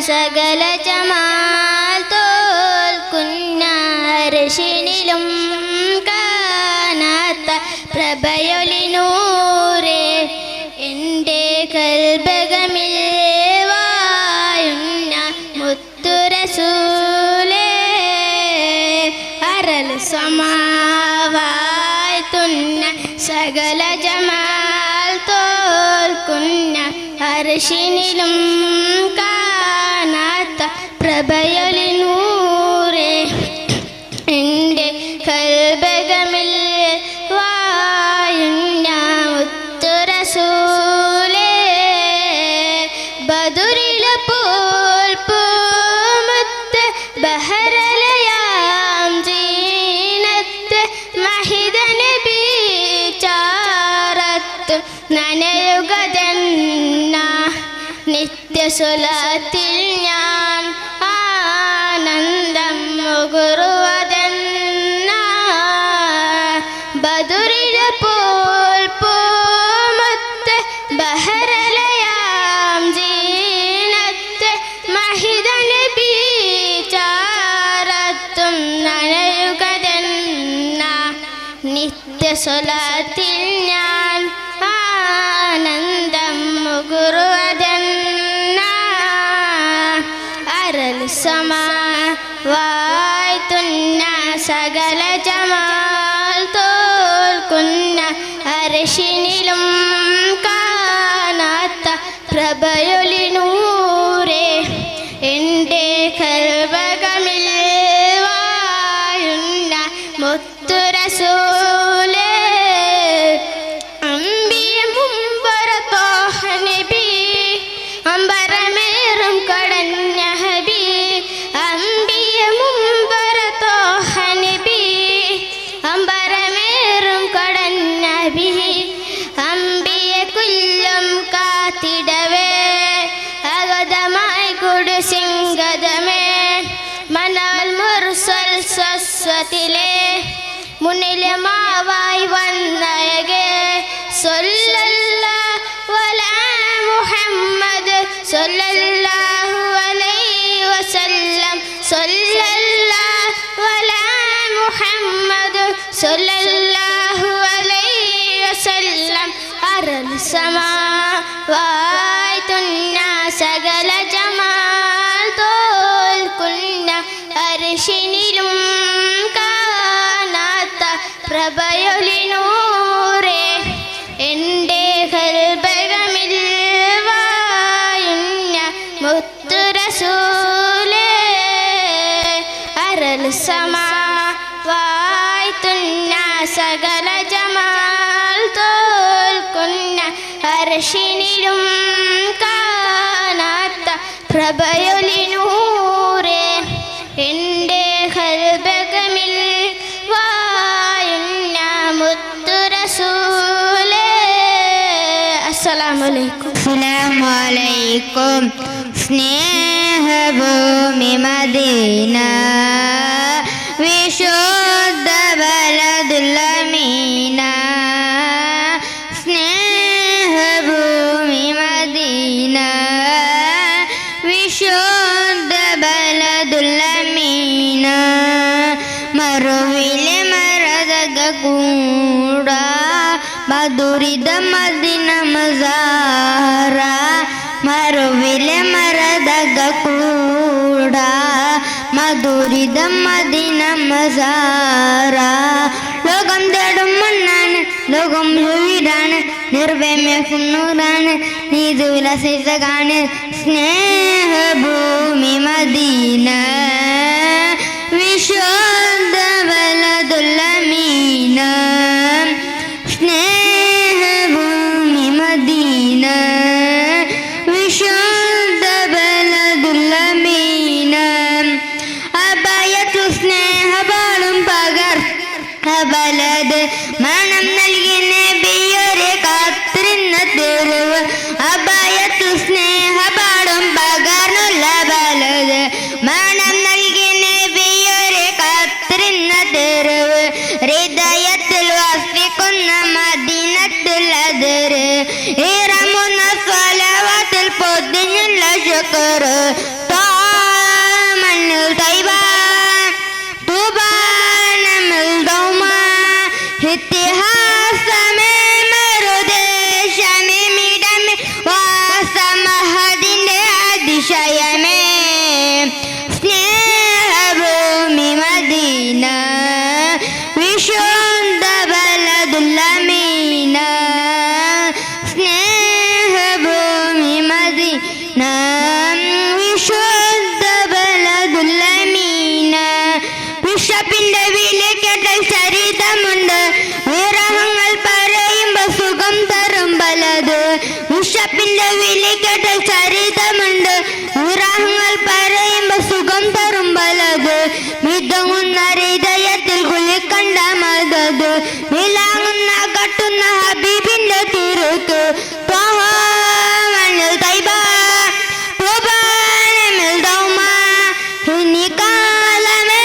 Speaker 9: സകല Jamal തോൽക്കുന്ന അർശിനിലും കാണാത്ത പ്രഭയൊലിനൂരേ എൻ്റെ കൽബകമിൽ വായുന്ന മുത്തുറസൂലേ Aral സമാവായിത്തുന്ന സകല Jamal തോൽക്കുന്ന അർശിനിലും കാണാത്ത പ്രഭയൊലിനൂരേ എൻ്റെ കൽബകമിൽ വായുന്ന മുത്തുറസൂലേ ബദുരിലെ പോൽ പൂമുത്ത് ബഹറലയാം ജീനത്ത് മഹിദ നബി ചാരത്ത് നനയുകതന്ന നിത്യസുലത്തിൽ ഞാൻ ആനന്ദം മുകുറുവതന്ന ബദുരിലെ പോൽ പൂമുത്ത് ബഹറലയാം ജീനത്ത് മഹിദ നബി ചാരത്തും നനയുകതന്ന നിത്യസുലത്തിൽ ഞാൻ ആനന്ദം മുകുറുവതന്ന അരൽ സമാവായിത്തുന്ന സകല ജമാൽ തോൽക്കുന്ന അർശിനിലും കാണാത്ത പ്രഭയൊലിനൂരേ എൻ്റെ കൽബകമിൽ വായുന്ന മുത്തുറസൂലേ അമ്പിയ മുമ്പറ തോഹ നബി അമ്പരമേറും കടഞ്ഞ ഹബി അമ്പിയ മുമ്പറ തോഹ നബി അമ്പരമേറും കടഞ്ഞ ഹബി അമ്പിയ കുല്ലും കാത്തിടവേ അഗതമായി കുടുസിംഗതമേ മനാൽ മുർസൽ സസ്വത്തിലെ മുന്നിലെ മാവായി വന്നയകെ സല്ലല്ലാഹു അലാ മുഹമ്മദ് സല്ലല്ലാഹു അലൈഹി വസല്ലം സല്ലല്ലാഹു അലാ മുഹമ്മദ് സല്ലല്ലാഹു അലൈഹി വസല്ലം അരൽ സമാവായിത്തുന്ന സകല ജമാൽ തോൽക്കുന്ന അർശിനിലും കാണാത്ത പ്രഭയൊലിനൂരേ എൻ്റെ കൽബകമിൽ വായുന്ന മുത്തുറസൂലേ അരൽ സമാവായിത്തുന്ന സകല ജമാൽ തോൽക്കുന്ന അർശിനിലും കാണാത്ത പ്രഭയൊലിനൂരേ എൻ്റെ കൽബകമിൽ വായുന്ന മുത്തുറസൂലേ അസ്സലാമു അലൈക്കും
Speaker 10: അസ്സലാമലൈക്കും സ്നേഹഭൂമി മദീന വിശുദ്ധ ബലദുല്ലമീന സ്നേഹഭൂമി മദീന വിശുദ്ധ ബലദുല്ലമീന മറുവിലെ മരതക കൂട മധുരിത മദിന മസാര മറുവിലെ മരതക കൂട മധുരിത മദിന മസാര ലോകം തേടും മണ്ണാണ് ലോകം വീടാണ് നിർവ്യമേക്കും നൂറാണ് നീതു വിലസിതാണ് സ്നേഹഭൂമി മദീന വിശുദ്ധ ബലദുല്ലമീന സ്നേഹഭൂമി മദീന വിശുദ്ധ ബലദുല്ലമീന അഭയത്തു സ്നേഹപാടും പകർ ബലത് മണം നൽകി നബിയൊരു കാത്തിരുന്ന തെരുവ് അഭയത്തു സ്നേഹപാടും പകർന്നുള്ള ബലത് മണം നൽകി നബിയൊരു കാത്തിരുന്ന തെരുവ് ഹൃദയത്തിൽ വസിക്കുന്ന മദീനത്തുൽ അദർ ഇറമുന്ന
Speaker 9: ബക്കർ താമന്നിൽ തൈബ തുബാനമിൽ ദൗമ ഇത്തിഹാസമേ മറുദേശമേ മിടമേ വാസമഹദിന്റെ അതിശയമേ സ്നേഹഭൂമി മദീന വിശുദ്ധ ബലദുല്ലമീന സ്നേഹഭൂമി മദീന വിശുദ്ധ ബലദുല്ലമീന വിഷപ്പിന്റെ വിലക്കെട്ടൽ ചരിതമുണ്ട് വിരഹങ്ങൾ പറയുമ്പോ സുഖം തരും ബലത് വിഷപ്പിന്റെ വിലക്കെട്ടൽ ചരിതമുണ്ട് വിരഹങ്ങൾ പറയുമ്പോ സുഖം തരും ബലത് മിതങ്ങുന്ന ഹൃദയത്തിൽ കുളിക്കണ്ട മദത് വിലാങ്ങുന്ന കട്ടുന്ന ഹബീബിന്റെ തിരുത്ത് ത്വഹാമനിൽ തൈബ തുബാനമിൽ ദൗമ ഇനി കാലമേ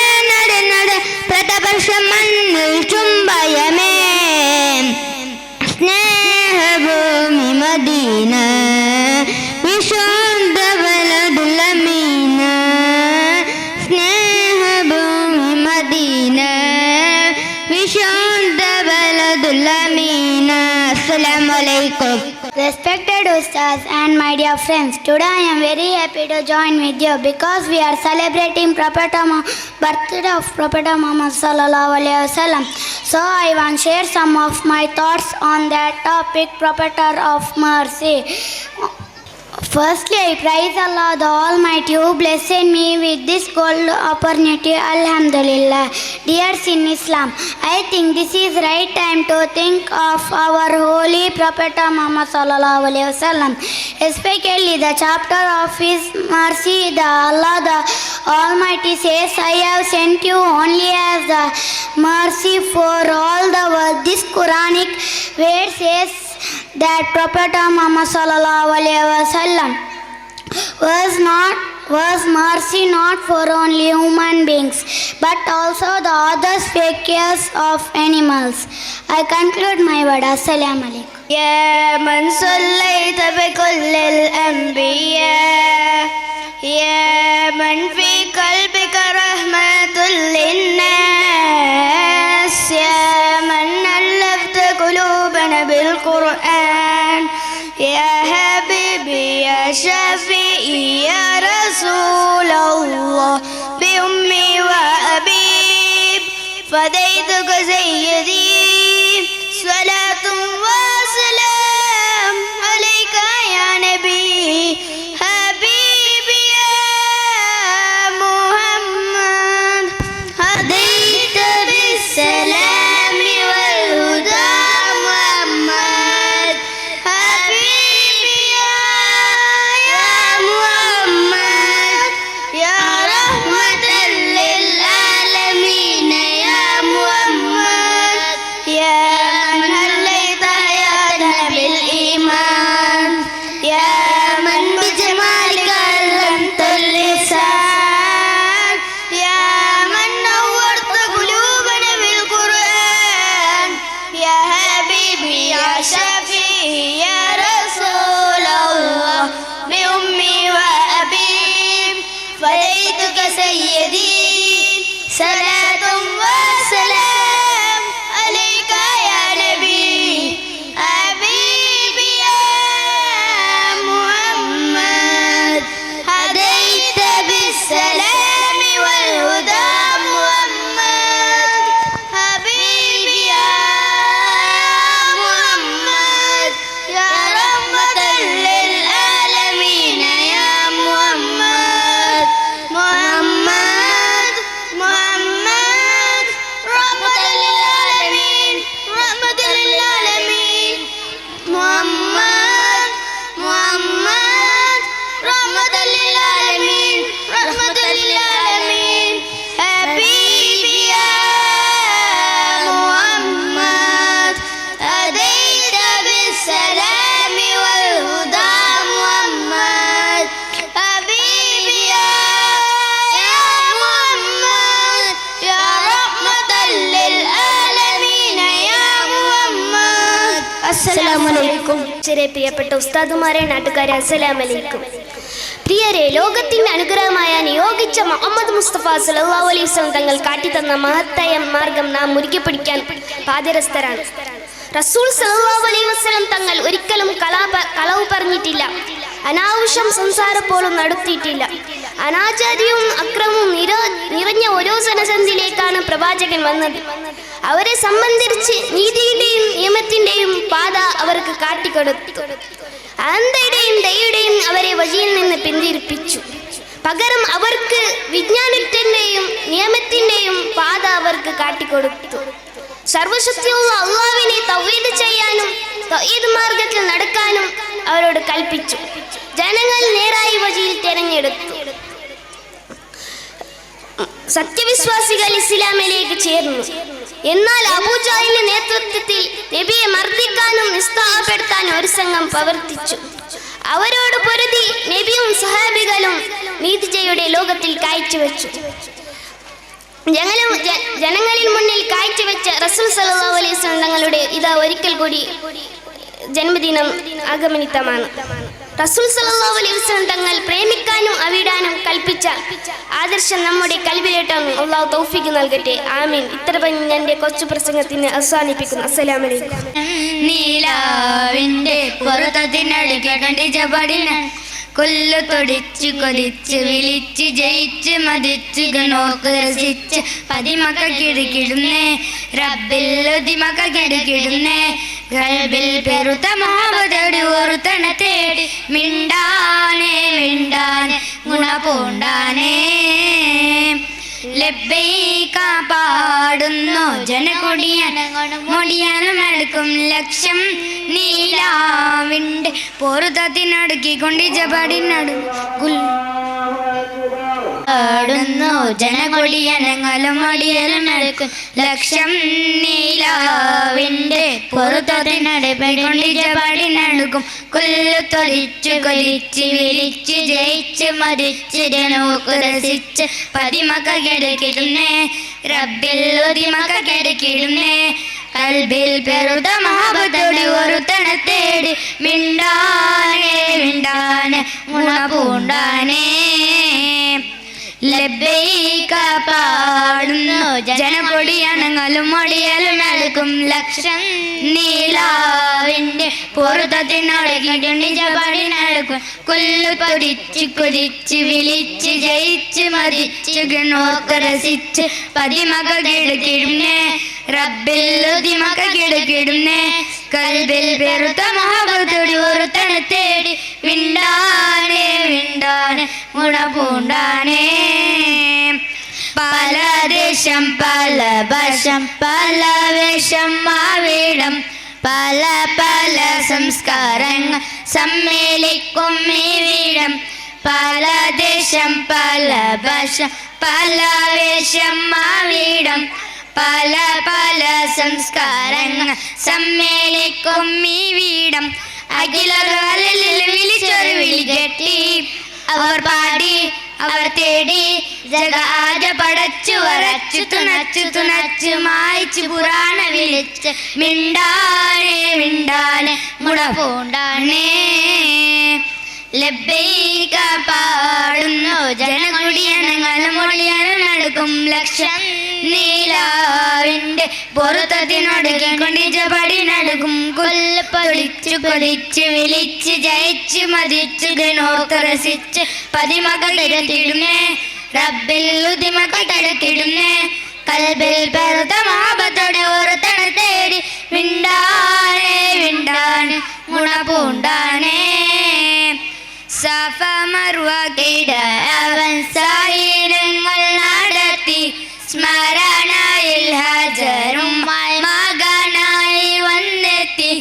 Speaker 9: നട പ്രതപർഷം മണ്ണിൽ ചുംബയമേ സ്നേഹഭൂമി മദീന വിശുദ്ധ ബലദുല്ലമീന സ്നേഹഭൂമി മദീന വിശുദ്ധ ബലദുല്ലമീന. അസ്സലാമു അലൈക്കും.
Speaker 10: Respected Ustads and my dear friends, today I am very happy to join with you because we are celebrating birthday of Prophet Muhammad sallallahu alaihi wasallam. So I want to share some of my thoughts on that topic, Prophet of Mercy. Firstly, I praise Allah the Almighty who blessed me with this gold opportunity. Alhamdulillah. Dears in Islam, I think this is right time to think of our holy Prophet Muhammad sallallahu alaihi wasallam, especially the chapter of His mercy. The Allah the Almighty says, "I have sent you only as the mercy for all the world." This Quranic verse says that Prophet Muhammad sallallahu alaihi wasallam was mercy not for only human beings but also the other species of animals. I conclude my word. Assalamu alaikum.
Speaker 9: يا من صليت بكل الأنبياء يا من في قلبك رحمة للناس يا من ألفت قلوبنا بالقرآن يا حبيبي يا شفيعي يا رسول الله بأمي وأبي فديتك سيدي صلاة وسلام عليك يا نبي حبيبي يا محمد هديت بالسلام والهدى محمد حبيبي يا محمد يا رحمة للعالمين يا محمد يا من هليت حياتنا بالإيمان يا من بجمالك علمت اللسان يا من نورت قلوبنا بالقرآن يا حبيبي يا شفيعي يا رسول الله بأمي وأبي فديتك سيدي صلاة وسلام عليك يا نبي حبيبي يا محمد هديت بالسلام والهدى محمد حبيبي يا محمد يا رحمة للعالمين يا محمد محمد محمد رحمة للعالمين رحمة للعالمين محمد محمد رحمة للعالمين رحمة للعالمين حبيبي يا محمد هديت بالسلام والهدى محمد حبيبي يا محمد يا رحمة للعالمين يا محمد السلام عليكم. ചെറിയ പ്രിയപ്പെട്ട ഉസ്താദുമാരെ നാട്ടുകാരെ അസ്സലാമു അലൈക്കും. പ്രിയരെ, ലോകത്തിന്റെ അനുഗ്രഹമായ നിയോഗിച്ച മുഹമ്മദ് മുസ്തഫ സല്ലല്ലാഹു അലൈഹി വസല്ലം തങ്ങൾ കാട്ടിത്തന്ന മഹത്തായ മാർഗം നാം മുറുകെ പിടിക്കാൻ ബാധ്യസ്ഥരാണ്. റസൂൽ സല്ലല്ലാഹു അലൈഹി വസല്ലം തങ്ങൾ ഒരിക്കലും കളവ് പറഞ്ഞിട്ടില്ല, അനാവശ്യം സംസാരം പോലും നടത്തിയിട്ടില്ല. അനാചാര്യവും അക്രമവും നിറഞ്ഞ ഒരു ജനസന്ധിയിലേക്കാണ് പ്രവാചകൻ വന്നത്. അവരെ സംബന്ധിച്ച് നീതിയുടെയും നിയമത്തിന്റെയും പാത അവർക്ക് കാട്ടിക്കൊടുത്തു. അന്ധയുടെയും ദയയുടെയും അവരെ വഴിയിൽ നിന്ന് പിന്തിരിപ്പിച്ചു. പകരം അവർക്ക് വിജ്ഞാനത്തിന്റെയും നിയമത്തിന്റെയും പാത അവർക്ക് കാട്ടിക്കൊടുത്തു. സർവശക്തിയുള്ള അള്ളാഹുവിനെ തൗഹീദ് ചെയ്യാനും തൗഹീദ് മാർഗത്തിൽ നടക്കാനും അവരോട് കൽപ്പിച്ചു. ജനങ്ങൾ നേരായ വഴിയിൽ തിരഞ്ഞെടുത്തു. സത്യവിശ്വാസികൾ ഇസ്ലാമിലേക്ക് ചേർന്നു. എന്നാൽ അബൂജഹലിന്റെ നേതൃത്വത്തിൽ നബിയെ മർദ്ദിക്കാനും നിസ്താഹപ്പെടുത്താനും ഒരു സംഘം പ്രവർത്തിച്ചു. അവരോട് പൊരുതി നബിയും സഹാബികളും നീതിജയുടെ ലോകത്തിൽ കാഴ്ചവെച്ചു. ജനങ്ങളിൽ മുന്നിൽ കാഴ്ചവെച്ച റസൂൽ സല്ലല്ലാഹു അലൈഹി വസല്ലം തങ്ങളുടെ ഇതാ ഒരിക്കൽ കൂടി ജന്മദിനം ആഗമനിതമാണ്. റസൂൽ സല്ലല്ലാഹു അലൈഹി വസല്ലം തങ്ങൾ പ്രേമിക്കാനും അവിടാനും കൽപ്പിച്ച ആദർശം നമ്മുടെ കൽവിലേറ്റാൻ അല്ലാഹു തൗഫീഖ് നൽകട്ടെ. ആമീൻ. ഇത്ര പറഞ്ഞ് എൻ്റെ കൊച്ചു പ്രസംഗത്തിന് അവസാനിപ്പിക്കുന്നു. അസ്സലാമു അലൈക്കും.
Speaker 10: നീലാവിന്റെ പുറത്തതിനടുക്കെ കണ്ടിച്ച പടിന് കൊല്ലു തൊടിച്ചു കൊതിച്ച് വിളിച്ച് ജയിച്ച് മതിച്ച് നോക്ക് രസിച്ച് പതിമക്ക കിടുകിടുന്നേ റബ്ബിൽ ഒതിമക്ക കിടുകിടുന്നേ ഗൾബിൽ പെരുത്ത മോഹത്തോട് ഓർത്തണ തേടി മിണ്ടാനേ മിണ്ടാനെ ഗുണ പോണ്ടാനേ ലബ്ബൈക പാടുന്നു ജനകൊടിയാനും അടുക്കും ലക്ഷ്യം നീലാവിന്റെ പൊറുതത്തിനടുക്കിക്കൊണ്ടിച്ച പടിനടുക്കും പാടുന്നു ജനകൊടിയനങ്ങളും ഒടിയലും അടുക്കും ലക്ഷ്യം നീലാവിന്റെ പൊറുതത്തിനടുപ്പിക്കൊണ്ടിച്ച പടിനടുക്കും കൊല്ലു തൊലിച്ചു കൊലിച്ച് വിളിച്ച് ജയിച്ച് മരിച്ച് നോക്ക് രസിച്ച് പതിമക്ക കിടക്കിടുന്നേ റബ്ബിൽ ഒതിമക്ക കിടക്കിടുന്നേ കൽബിൽ പെരുത മഹബത്തോടെ ഒരുത്തണ തേടി മിണ്ടാനേ മിണ്ടാനെ ഗുണ പൂണ്ടാനേ ലബ്ബൈക പാടുന്നു ജനകൊടിയണങ്ങളും ഒടിയലും നടക്കും ലക്ഷം നീലാവിന്റെ പൊറുതത്തിനൊടകിടുണ്ടിച്ച പടിനടക്കും കൊല്ലു പൊടിച്ച് കൊതിച്ച് വിളിച്ച് ജയിച്ച് മതിച്ച് നോക്ക് രസിച്ച് പതിമക കിടക്കിടുന്നേ റബ്ബിൽ ഒതിമക കിടക്കിടുന്നേ കൽബിൽ പെരുത്ത മഹബത്തോടെ ഒരുത്തണ തേടി വിണ്ടാനേ വിണ്ടാനെ ഗുണ പൂണ്ടാനേ പല ദേശം പല ഭാഷം പല വേഷം മാവിടം പല പല സംസ്കാരങ്ങൾ സമ്മേളിക്കും ഇവിടം പല ദേശം പല ഭാഷ പല വേഷം മാവിടം പല പല സംസ്കാരങ്ങൾ സമ്മേളിക്കും ഇവിടം അഖിലറിൽ വിളിച്ചൊരു വിളി കെട്ടി അവർ പാടി അവർ തേടി ജഗാജ പടച്ചു വരച്ചു തുണച്ചു മായിച്ചു പുരാണ വിളിച്ച് മിണ്ടാനേ മിണ്ടാനെ മുട പൂണ്ടാനേ ലബ്ബൈക പാടുന്നു ജനകുടിയനങ്ങളും ഒളിയാനും നടക്കും ലക്ഷം നീലാവിന്റെ പൊറുത്തതിനൊടുക്കിക്കൊണ്ടിച്ച പടിനടുക്കും കൊല്ലപ്പൊളിച്ചു കൊതിച്ച് വിളിച്ച് ജയിച്ച് മതിച്ച് നോക്ക് രസിച്ച് പതിമക കിടത്തിടുന്നേ റബ്ബിൽ ഉതിമക കിടത്തിടുന്നേ കൽബിൽ പെരുത്ത മഹബത്തോടെ ഓർത്തണ തേടി മിണ്ടാനേ മിണ്ടാനെ ഗുണ പൂണ്ടാനേ സഫ മർവ കിടവൻ സായിരങ്ങൾ നടത്തി സ്മരണയിൽ ഹജറും മകനായി വന്നെത്തി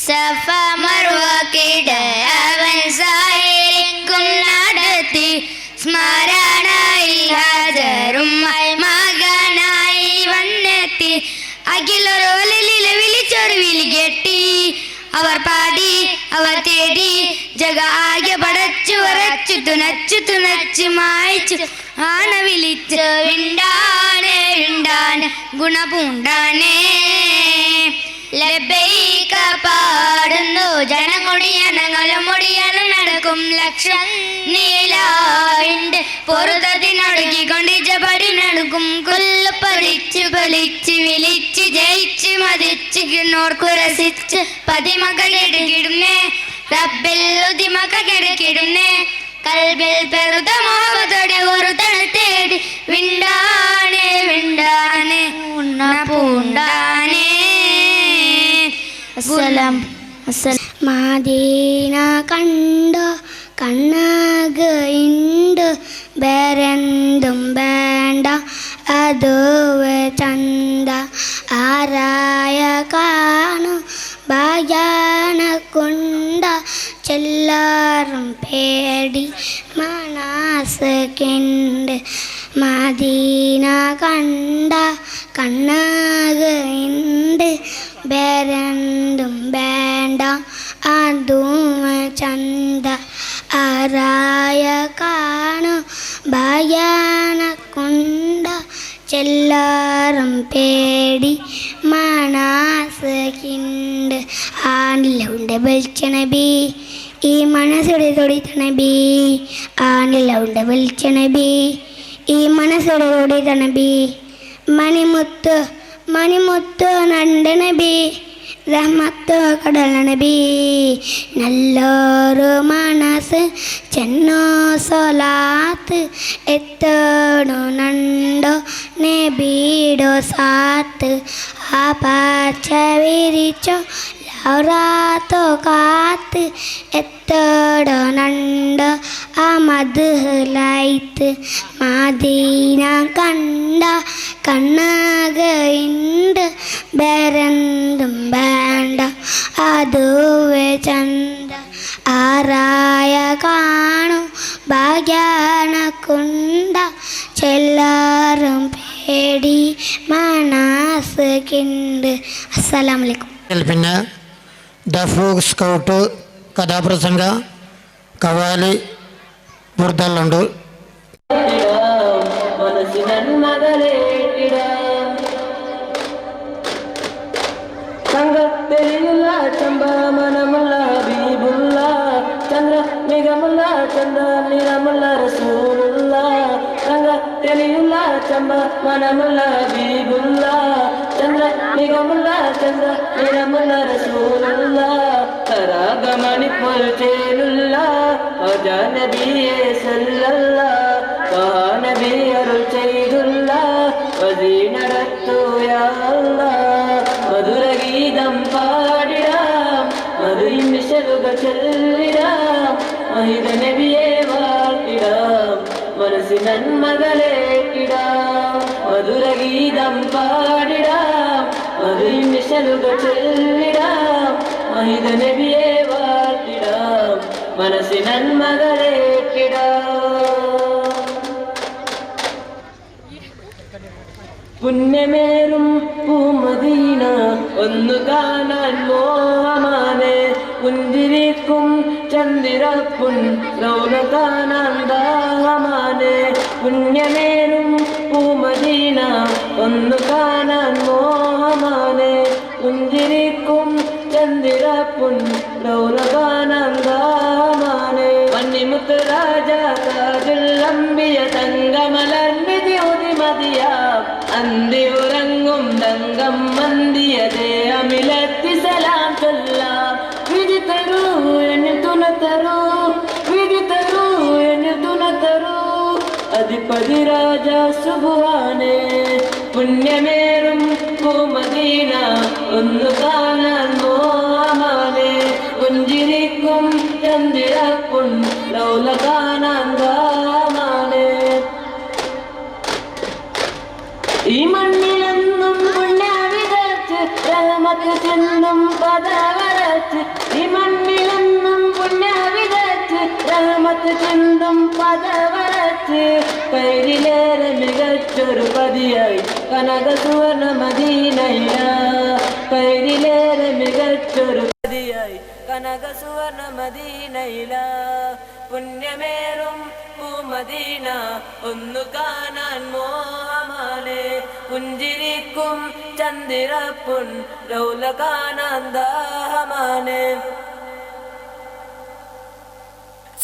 Speaker 10: സഫ മർവ കിടവൻ സായിരങ്ങൾ നടത്തി സ്മരണയിൽ ഹജറും മകനായി വന്നെത്തി അഖിലൊരോലിൽ വിളിച്ചൊരു വിളി കെട്ടി അവർ പാടി അവർ തേടി ജഗാകെ പടച്ചു വരച്ചു തുണച്ചു മായിച്ചു ആണ വിളിച്ച് വിണ്ടാനേ വിണ്ടാനെ ഗുണ പൂണ്ടാനേ ലബ്ബൈക പാടുന്നു ജനകൊടിയനങ്ങളും ഒടിയനും നടക്കും നടക്കും ലക്ഷം നീലാണ്ട് പൊറുതതിനൊടുക്കിക്കൊണ്ടിച്ചപടി നടക്കും കൊല്ല പറിച്ചു പലിച്ച് വിളിച്ച് ജയിച്ച് മതിച്ച് കിണ്ണോർക്കു രസിച്ച് പതിമക കെടുകിടുന്നേ റബ്ബിൽ ഉതിമക കെടുകിടുന്നേ കൽബിൽ പെറുത മോഹത്തോടെ ഒരു തണുത്തേടി വിണ്ടാനെ വിണ്ടാനെ ഉണ്ണ പൂണ്ടാനെ. അസ്സലാം. മദീന കണ്ട കണ്ണകയുണ്ട് വേറെന്തും വേണ്ട അതുവേ ചന്ത ആരായ കാണു ഭയാന കൊണ്ട ചെല്ലാറും പേടി മനസ്സുണ്ട്. മദീന കണ്ട കണ്ണകയുണ്ട് വേറെന്തും വേണ്ട അതും ചന്ത ആരായ കാണു ഭയാന കൊണ്ട ചെല്ലാറും പേടി മനസ്സുണ്ട്. ആണിലുണ്ട് വെളിച്ചണബി ഈ മനസ്സുടെ തൊടിത്തണബി ആണിലുണ്ട് വെളിച്ചണബി ഈ മനസ്സുടെ തൊടിത്തണബി മണിമുത്ത് മണിമുത്ത് നണ്ടനബി റഹ്മത്ത് കടൽ നബി നല്ലൊരു മനസ്സ് ചെന്നോ സലാത്ത് എത്തണോ നണ്ടോ നബിയുടെ സാത്ത് ആ പച്ച വിരിച്ചോ ലൗറാത്തോ കാത്ത് എത്തടോ നണ്ടോ ആ മദ്ഹലായിത്ത്. മദീന കണ്ട കണ്ണകയുണ്ട് വേറെന്തും വേണ്ട അതുവേ ചന്ത ആരായ കാണു ഭാഗ്യാന കൊണ്ട ചെല്ലാറും പേടി മനസ്സുണ്ട്. അസ്സലാമലൈക്കും.
Speaker 4: പിന്നെ ദഫു സ്കൗട്ട് കഥാപ്രസംഗ കവാലി ബുർദല്ലുണ്ട്.
Speaker 11: സംഘത്തെരിയുള്ള ചമ്പ മനമുള്ള ഹബീബുള്ള ചന്ദ്ര മികമുള്ള ചന്ദ നിറമുള്ള റസൂലുള്ള സംഘത്തെരിയുള്ള ചമ്പ മനമുള്ള ഹബീബുള്ള ചന്ദ്ര മികമുള്ള ചന്ദ്ര നിറമുള്ള റസൂലുള്ള തരാഗമണിപ്പോൾ ചേലുള്ള നബിയെ സല്ലല്ല നബി അരുൾ ചെയ്തുള്ള വസീനടത്തു യാ അല്ലാഹ് മധുരഗീതം പാടിടാം മധുരിൻ നിശലുകൾ ചൊല്ലിടാം മഹിത നബിയെ വാഴ്ത്തിടാം മനസ്സിൻ നന്മകളേറ്റിടാം മധുരഗീതം പാടിടാം മധുരിൻ നിശലുകൾ ചൊല്ലിടാം മഹിത നബിയെ വാഴ്ത്തിടാം മനസ്സിൻ നന്മകളേറ്റിടാം. പുണ്യമേറും പൂമദീന ഒന്നു കാണാൻ മോഹമാനെ പുഞ്ചിരിക്കും ചന്ദ്രപ്പുൻ ലൗല കാണാൻ ദാഹമാനെ പുണ്യമേറും പൂമദീന ഒന്നു കാണാൻ മോഹമാനെ പുഞ്ചിരിക്കും ചന്ദ്രപ്പുൻ ലൗല കാണാൻ ദാഹമാനെ വന്നിമുത്ത് രാജ താജുൽ അംബിയ തങ്കമലർന്നിധി ഉദിമതിയാം അന്തി ഉറങ്ങും തങ്കം മന്ദിയതേ അമിലെത്തി സലാം ചൊല്ലാം വിധി തരൂ എന്നെ തുണ തരൂ വിധി തരൂ എന്നെ തുണ തരൂ അധിപതി രാജ സുബാനെ പുണ്യമേറും പൂമദീന ഒന്നു കാണാൻ മോഹമാനെ പുഞ്ചിരിക്കും ചന്ദ്രപ്പുൻ ലൗല കാണാൻ ദാമാനെ ഈ മണ്ണിലെന്നും പുണ്യവിതച്ച് റഹ്മത്ത് ചെന്നും പദവരച്ച് ഈ മണ്ണിലെന്നും പുണ്യവിതച്ച് റഹ്മത്ത് ചെന്നും പദവരച്ച് കൈരിലേറെ മികച്ചൊരു പതിയായി കനക സുവർണ മദീനയ കൈരിലേറെ മികച്ചൊരു പതിയായി കനക സുവർണ മദീനയില പുണ്യമേറും പൂമദീന ഒന്നു കാണാൻ മോഹമാനെ പുഞ്ചിരിക്കും ചന്ദ്രപ്പുൻ ലൗല കാണാൻ ദാഹമാനെ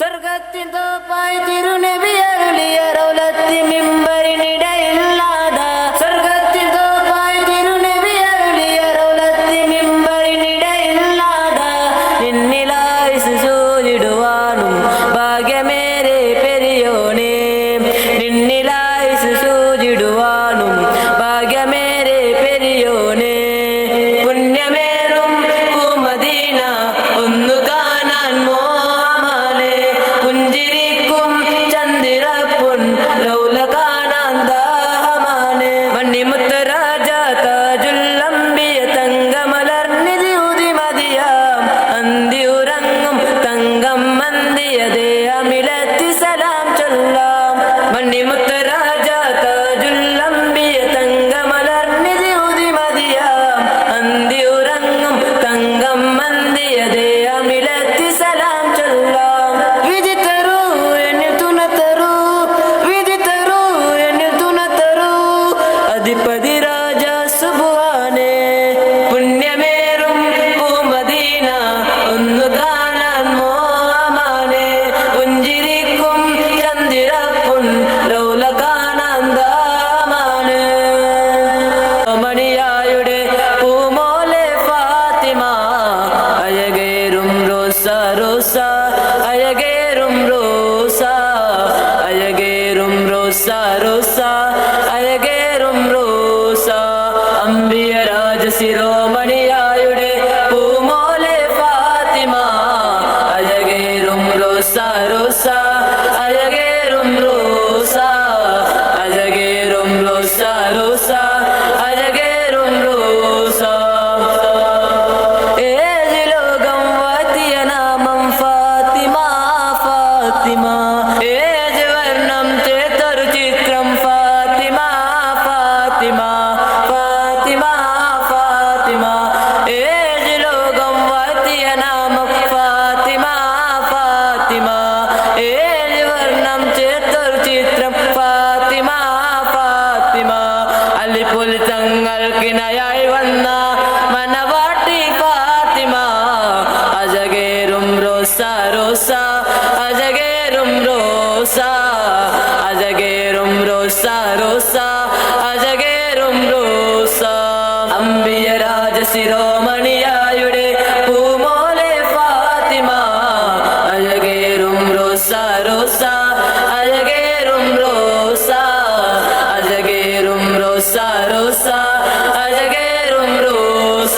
Speaker 11: സ്വർഗത്തിൻ തോപ്പായി തിരുനബി അരുളിയ റൗലത്തി മിമ്പറിനിടയില്ലാത സ്വർഗത്തിൻ തോപ്പായി തിരുനബി അരുളിയ റൗലത്തി മിമ്പറിനിടയില്ലാത നിന്നിലായി സൂചിടുവാനും ഭാഗ്യമേറെ പെരിയോനേ നിന്നിലായി സൂചിടുവാനും ഭാഗ്യമേറെ പെരിയോനേ പുണ്യമേറും മദീന ഒന്നു കാണാൻ മോഹമാലേ പുഞ്ചിരിക്കും ചന്ദ്രപ്പുൻ ലൗല കാണാൻ ദാഹമാലേ മണ്ണിമുത്ത രാജ താജുല്ലംബിയ തങ്കമലർന്നിധി ഉദിമതിയാം അന്തി ഉറങ്ങും തങ്കം മന്തിയതേ അമിലത്തി സലാം ചൊല്ലാം മണ്ണിമുത്ത രാജ താജുല്ലംബിയ തങ്കമലർന്നിധി ഉദിമതിയാം അന്തി ഉറങ്ങും തങ്കം മന്തിയതേ അമിലത്തി സലാം ചൊല്ലാം വിധി തരൂ എന്നിൽ തുണ തരൂ വിധി തരൂ എന്നിൽ തുണ തരൂ അധിപതി രാജ സുബ്ഹാനേ പുണ്യമേറും പൂമദീന ഒന്നു കാണാൻ മോഹമാനേ പുഞ്ചിരിക്കും ചന്ദ്രപ്പുൻ ലൗല കാണാൻ ദാമാനേ മണിയായുടെ പൂമോലെ ഫാത്തിമ അഴകേറും റോസ റോസ അഴകേറും റോസ അഴകേറും റോസ റോസ അഴകേറും റോസ അമ്പിയ രാജശിരോമണിയായുടെ പൂമോലെ ഫാത്തിമ അഴകേറും റോസ റോസ അഴകേറും റോസ അഴകേറും റോസ റോസ അഴകേറും റോസ ഏഴ് ലോകം വാഴ്ത്തിയ നാമം ഫാത്തിമ ഫാത്തിമ ഏഴ് വർണ്ണം ചേർത്തൊരു ചിത്രം ഫാത്തിമ ഫാത്തിമ ഫാത്തിമ ഫാത്തിമ ഏഴ് ലോകം വാഴ്ത്തിയ നാമം ഫാത്തിമ ഫാത്തിമ ഏഴ് വർണ്ണം ചേർത്തൊരു ചിത്രം ഫാത്തിമ ഫാത്തിമ അലിപുൽ തങ്ങൾക്കിണയായി വന്ന മനവാട്ടി ഫാത്തിമ അഴകേറും റോസ റോസ അഴകേറും റോസ അഴകേറും റോസ റോസ അഴകേറും റോസ അമ്പിയ രാജശിരോമണിയായുടെ പൂമോലെ ഫാത്തിമ അഴകേറും റോസ റോസ അഴകേറും റോസ അഴകേറും റോസ റോസ അഴകേറും റോസ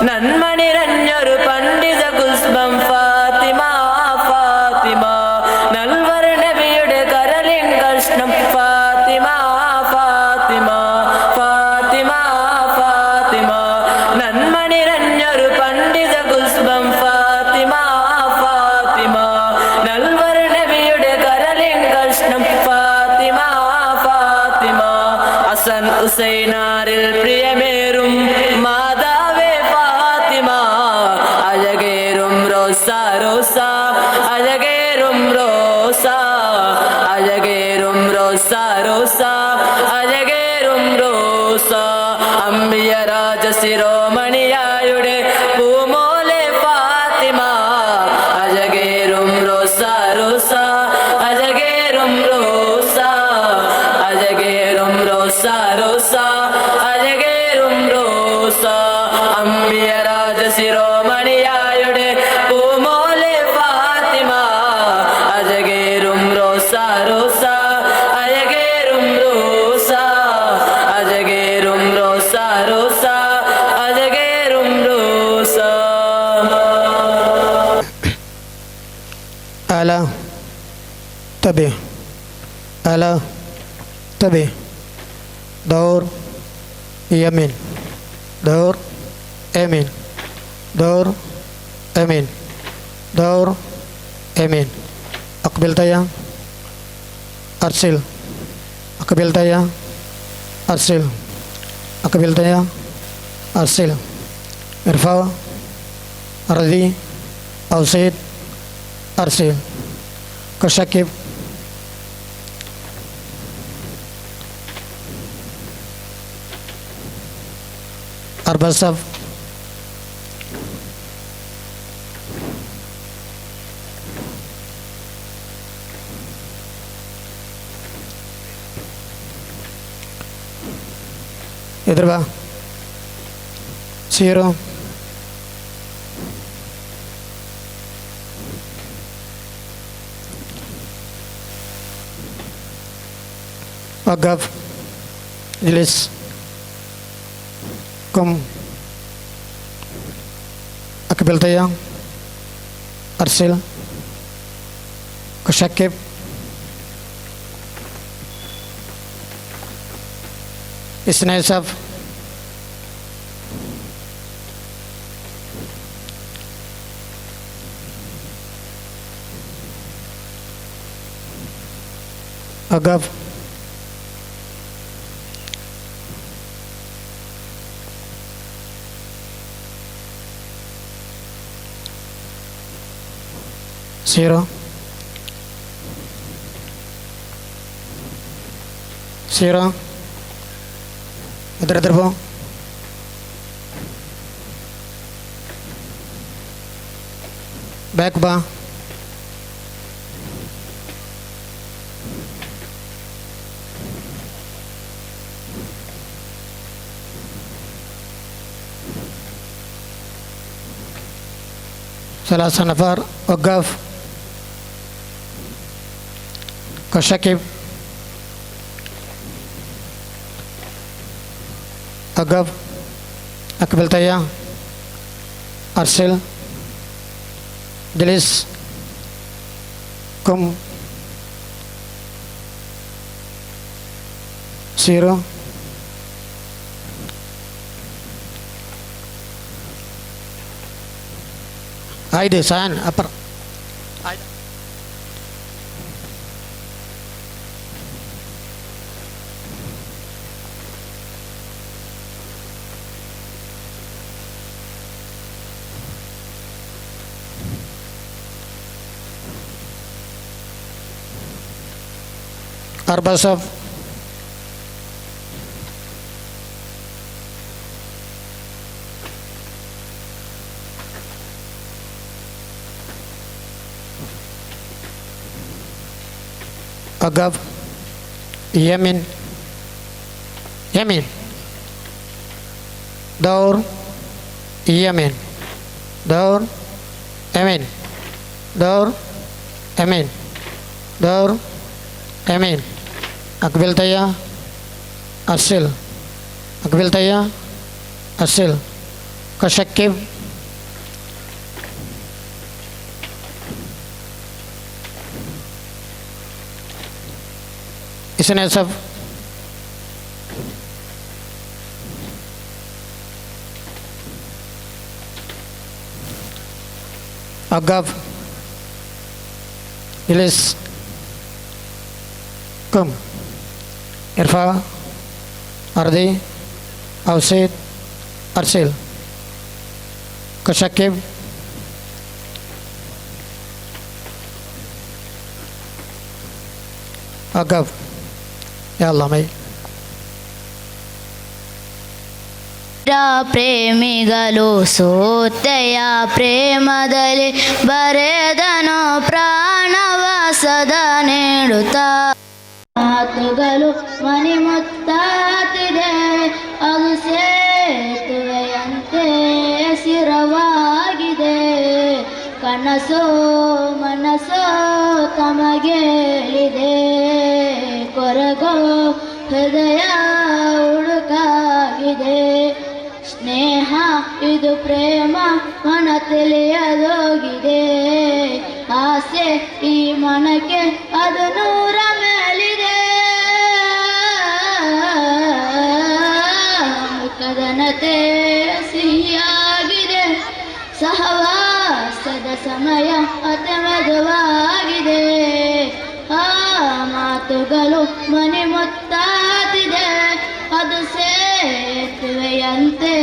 Speaker 11: നന്മണിരഞ്ഞൊരു പണ്ഡിത പുഷ്പം ഫാത്തിമ ഫാത്തിമ നൽവർ നബിയുടെ കരളിൻ കഷ്ണം ഫാത്തിമ ഫാത്തിമ ഫാത്തിമ ഫാത്തിമ നന്മണിരഞ്ഞൊരു പണ്ഡിത പുഷ്പം ഫാത്തിമ ഫാത്തിമ നൽവർ നബിയുടെ കരളിൻ കഷ്ണം ഫാത്തിമ ഫാത്തിമ ഹസൻ ഹുസൈനാരിൽ പ്രിയമേറും മാതാവേ ഫാത്തിമ അഴകേറും റോസ റോസ അഴകേറും റോസ അഴകേറും റോസ റോസ അഴകേറും റോസ അമ്പിയ രാജശിരോമണിയായുടെ പൂമോലെ ഫാത്തിമ അഴകേറും റോസ റോസ അഴകേറും റോസ അഴകേറും റോസ റോസ അഴകേറും റോസ അമ്പിയ രാജശിരോമണിയായുടെ പൂമോലെ ഫാത്തിമ അഴകേറും റോസ റോസ അഴകേറും റോസ അഴകേറും റോസ റോസ അഴകേറും റോസ
Speaker 4: ألا تبي ألا تبي دور يمين دور يمين دور يمين دور يمين أقبل تيا أرسل أقبل تيا أرسل أقبل تيا أرسل ارفع أرضي أوسيد أرسل كشكب أربع صف इधर बा 0 वक़फ़ इजलिस कुम अकबिल तैया अरसिल कशक्किब इसने सब अगब Zero, इधर वो बैक बा सलासा नफर वक़फ़ कशकिब अगब अकबिल तैया अरसिल जलिस कुम 0 आइडे सान अपर अरबा सब अगब यमिन यमिन दौर यमिन दौर यमिन दौर यमिन दौर यमिन अकबिल तैया अरसिल अकबिल तैया अरसिल कशक्किब इसने सब अगब इलिस कम इरफा अर्दी अवसेद अरसिल कशक्किब अगब या अल्लाह मैं
Speaker 9: ಪ್ರೇಮಿಗಳು ಸೋತೆಯ ಪ್ರೇಮದಲ್ಲಿ ಬರೆದನೋ ಪ್ರಾಣವ ಸದಾ ನೀಡುತ್ತಾ ಮಾತುಗಳು ಮನೆ ಮುತ್ತಾತಿದೆ ಅದು ಸೇತುವೆಯಂತೆ ಸ್ಥಿರವಾಗಿದೆ ಕನಸೋ ಮನಸ್ಸೋ ತಮಗೇಳಿದೆ ಕೊರಗೋ ಹೃದಯ ಹುಡುಕಾಗಿದೆ ಸ್ನೇಹ ಇದು ಪ್ರೇಮ ಮನ ತಿಳಿಯದೋಗಿದೆ ಆಸೆ ಈ ಮನಕ್ಕೆ ಅದು 100 ಮೇಲಿದೆ ಕದನತೆ ಸಿಹಿಯಾಗಿದೆ ಸಹವಾಸದ ಸಮಯ ಅತಿ ಮೃದುವಾಗಿದೆ ಆ ಮಾತುಗಳು ಮನೆ ಮುತ್ತಾತಿದೆ ಅದು ಸೇತುವೆಯಂತೆ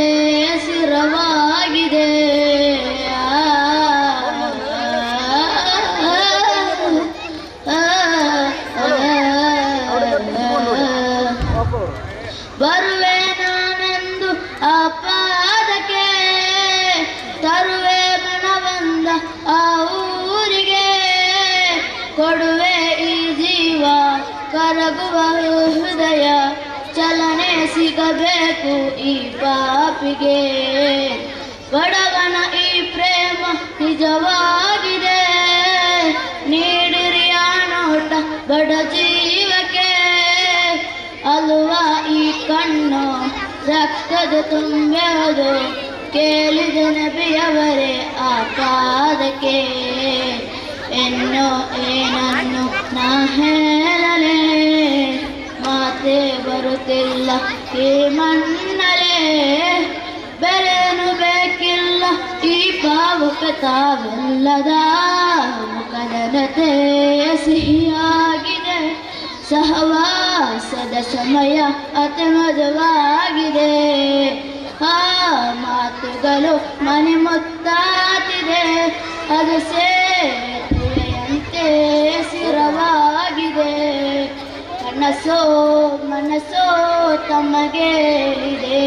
Speaker 9: ಸ್ಥಿರವಾಗಿದೆ ಬರುವೆ ನಾನೆಂದು ಆ ಪಾದಕ್ಕೆ ತರುವೆ ಮನವಂದ ಆ ಊರಿಗೆ ಕೊಡುವೆ ಈ ಜೀವ ಕರಗುವ ಹೃದಯ
Speaker 10: ಚಲನೆ ಸಿಗಬೇಕು ಈ ಪಾಪಿಗೆ. ಬಡವನ ಈ ಪ್ರೇಮ ನಿಜವಾಗಿದೆ, ನೀಡಿರಿ ಆ ನೋಟ ಬಡ ಜೀವಕ್ಕೆ. ಅಲ್ವ ಈ ಕಣ್ಣು ರಕ್ತದ ತುಂಬ್ಯದು, ಕೇಳಿದ ನಬಿಯವರೇ ಆ ಪಾದಕ್ಕೆ. ಎನ್ನೋ ಏನನ್ನು ನಾ ಹೇಳಲೇ, ಮಾತೇ ಬರುತ್ತಿಲ್ಲ ಈ ಮಣ್ಣಲೆ. ಬೆಲೆನು ಬೇಕಿಲ್ಲ ಈ ಪಾವಕ ತಾವೆಲ್ಲದ ಮುಖನತೆ. ಸಿಹಿಯಾಗಿದೆ ಸಹವಾಸದ ಸಮಯ ಅತಿ ಮಧುವಾಗಿದೆ. ಆ ಮಾತುಗಳು ಮನೆ ಮುತ್ತಾತಿದೆ, ಅದು ಸೇತುವೆಯಂತೆ ಸ್ಥಿರವಾಗಿದೆ. ಮನಸ್ಸೋ ತಮಗೇಳಿದೆ,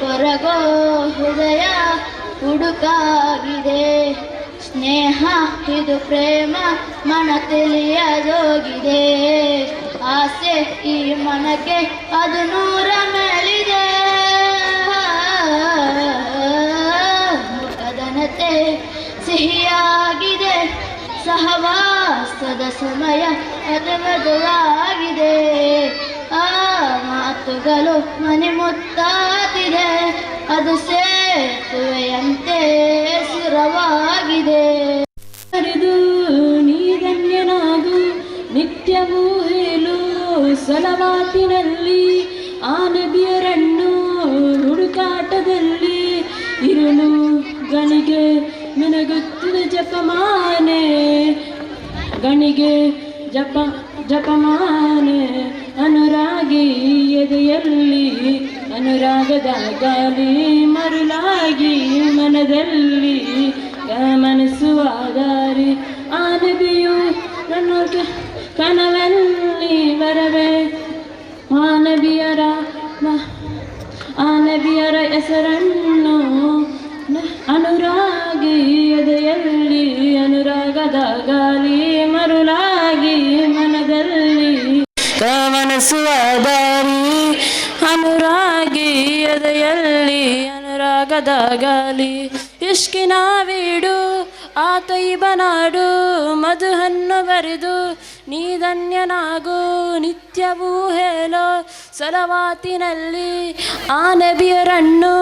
Speaker 10: ಕೊರಗೋ ಹೃದಯ ಹುಡುಕಾಗಿದೆ. ಸ್ನೇಹ ಇದು ಪ್ರೇಮ ಮನ ತಿಳಿಯದೋಗಿದೆ, ಆಸೆ ಈ ಮನಕ್ಕೆ ಅದು 100 ಮೇಲಿದೆ. ಮುಖದನತೆ ಸಿಹಿಯಾಗಿದೆ, ಸಹವಾಸದ ಸಮಯ ಅದು ಮಧುವಾಗಿದೆ. ಆ ಮಾತುಗಳು ಮನೆ ಮುತ್ತಾತಿದೆ, ಅದು ಸೇತುವೆಯಂತೆ ಸ್ಥಿರವಾಗಿದೆ.
Speaker 3: ಹರಿದು ನೀ ಧನ್ಯನಾಗು, ನಿತ್ಯವೂ ಹೇಳು ಸಲವಾತಿನಲ್ಲಿ ಆ ನಬಿಯರನ್ನು. ಹುಡುಕಾಟದಲ್ಲಿ ಇರುಳು ಗಣಿಗೆ ಮಿನಗುತ್ತಿದ ಜಪಮಾನೆ, ಗಣಿಗೆ ಜಪಮಾನೆ. ಅನುರಾಗಿ ಎದೆಯಲ್ಲಿ ಅನುರಾಗದ ಗಾಳಿ, ಮರುಳಾಗಿ ಮನದಲ್ಲಿ ಗಮನಿಸುವ ದಾರಿ. ಆ ನಬಿಯು ನನ್ನ ಕನವಲ್ಲಿ ಬರವೇ, ಆ ನಬಿಯರ ಹೆಸರನ್ನು ಅನುರಾಗಿ ಎದೆಯಲ್ಲಿ ಅನುರಾಗದ ಗಾಳಿ, ಮರುಳಾಗಿ ಮನದಲ್ಲಿ ಗಮನಿಸುವ ದಾರಿ. ಅನುರಾಗಿ ಎದೆಯಲ್ಲಿ ಅನುರಾಗದ ಗಾಳಿ. ಇಷ್ಕಿನ ವೀಡು ಆ ತೈಬನಾಡು, ಮಧುಹನ್ನು ಬರೆದು ನೀ ಧನ್ಯನಾಗು. ನಿತ್ಯವೂ ಹೇಳೋ ಸಲವಾತಿನಲ್ಲಿ ಆ ನಬಿಯರನ್ನು.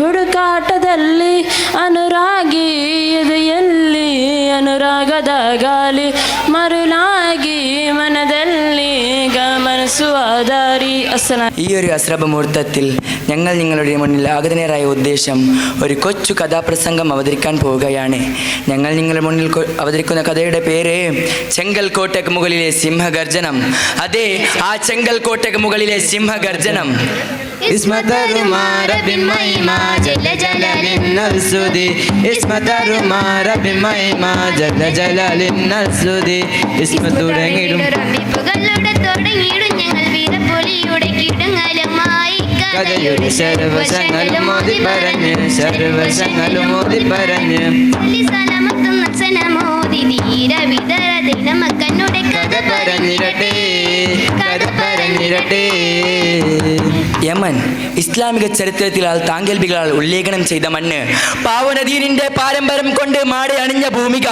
Speaker 3: ಹುಡುಕಾಟದಲ್ಲಿ ಅನುರಾಗಿ ಎದೆಯಲ್ಲಿ ಅನುರಾಗದ ಗಾಳಿ, മറുനാകി മനതല്ലി ഗമനസുവാദാരി അസ്സലാം.
Speaker 12: ഈ ഒരു അസ്രബ മുഹൂർത്തത്തിൽ ഞങ്ങൾ നിങ്ങളുടെ മുന്നിൽ ആഗതനരായ ഉദ്ദേശം ഒരു കൊച്ചു കഥാപ്രസംഗം അവതരിക്കാൻ പോവുകയാണ്. ഞങ്ങൾ നിങ്ങളുടെ മുന്നിൽ അവതരിക്കുന്ന കഥയുടെ പേര് ചെങ്കൽ കോട്ടയ്ക്ക് മുകളിലെ സിംഹഗർജനം. അതെ, ആ ചെങ്കൽ കോട്ടയ്ക്ക് മുകളിലെ സിംഹഗർജനം. കഥയുടെ സർവസങ്ങളും മോദി പറഞ്ഞ് സർവസങ്ങളും മോദി പറഞ്ഞ് കഥ പറഞ്ഞിരട്ടെ കഥ പറഞ്ഞിരട്ടെ. യമൻ ഇസ്ലാമിക ചരിത്രത്തിലാൽ താങ്കൽബികളാൽ ഉല്ലേഖനം ചെയ്ത മണ്ണ്, പാവനദീനിന്റെ പാരമ്പര്യം കൊണ്ട് മാടി അണിഞ്ഞ ഭൂമിക.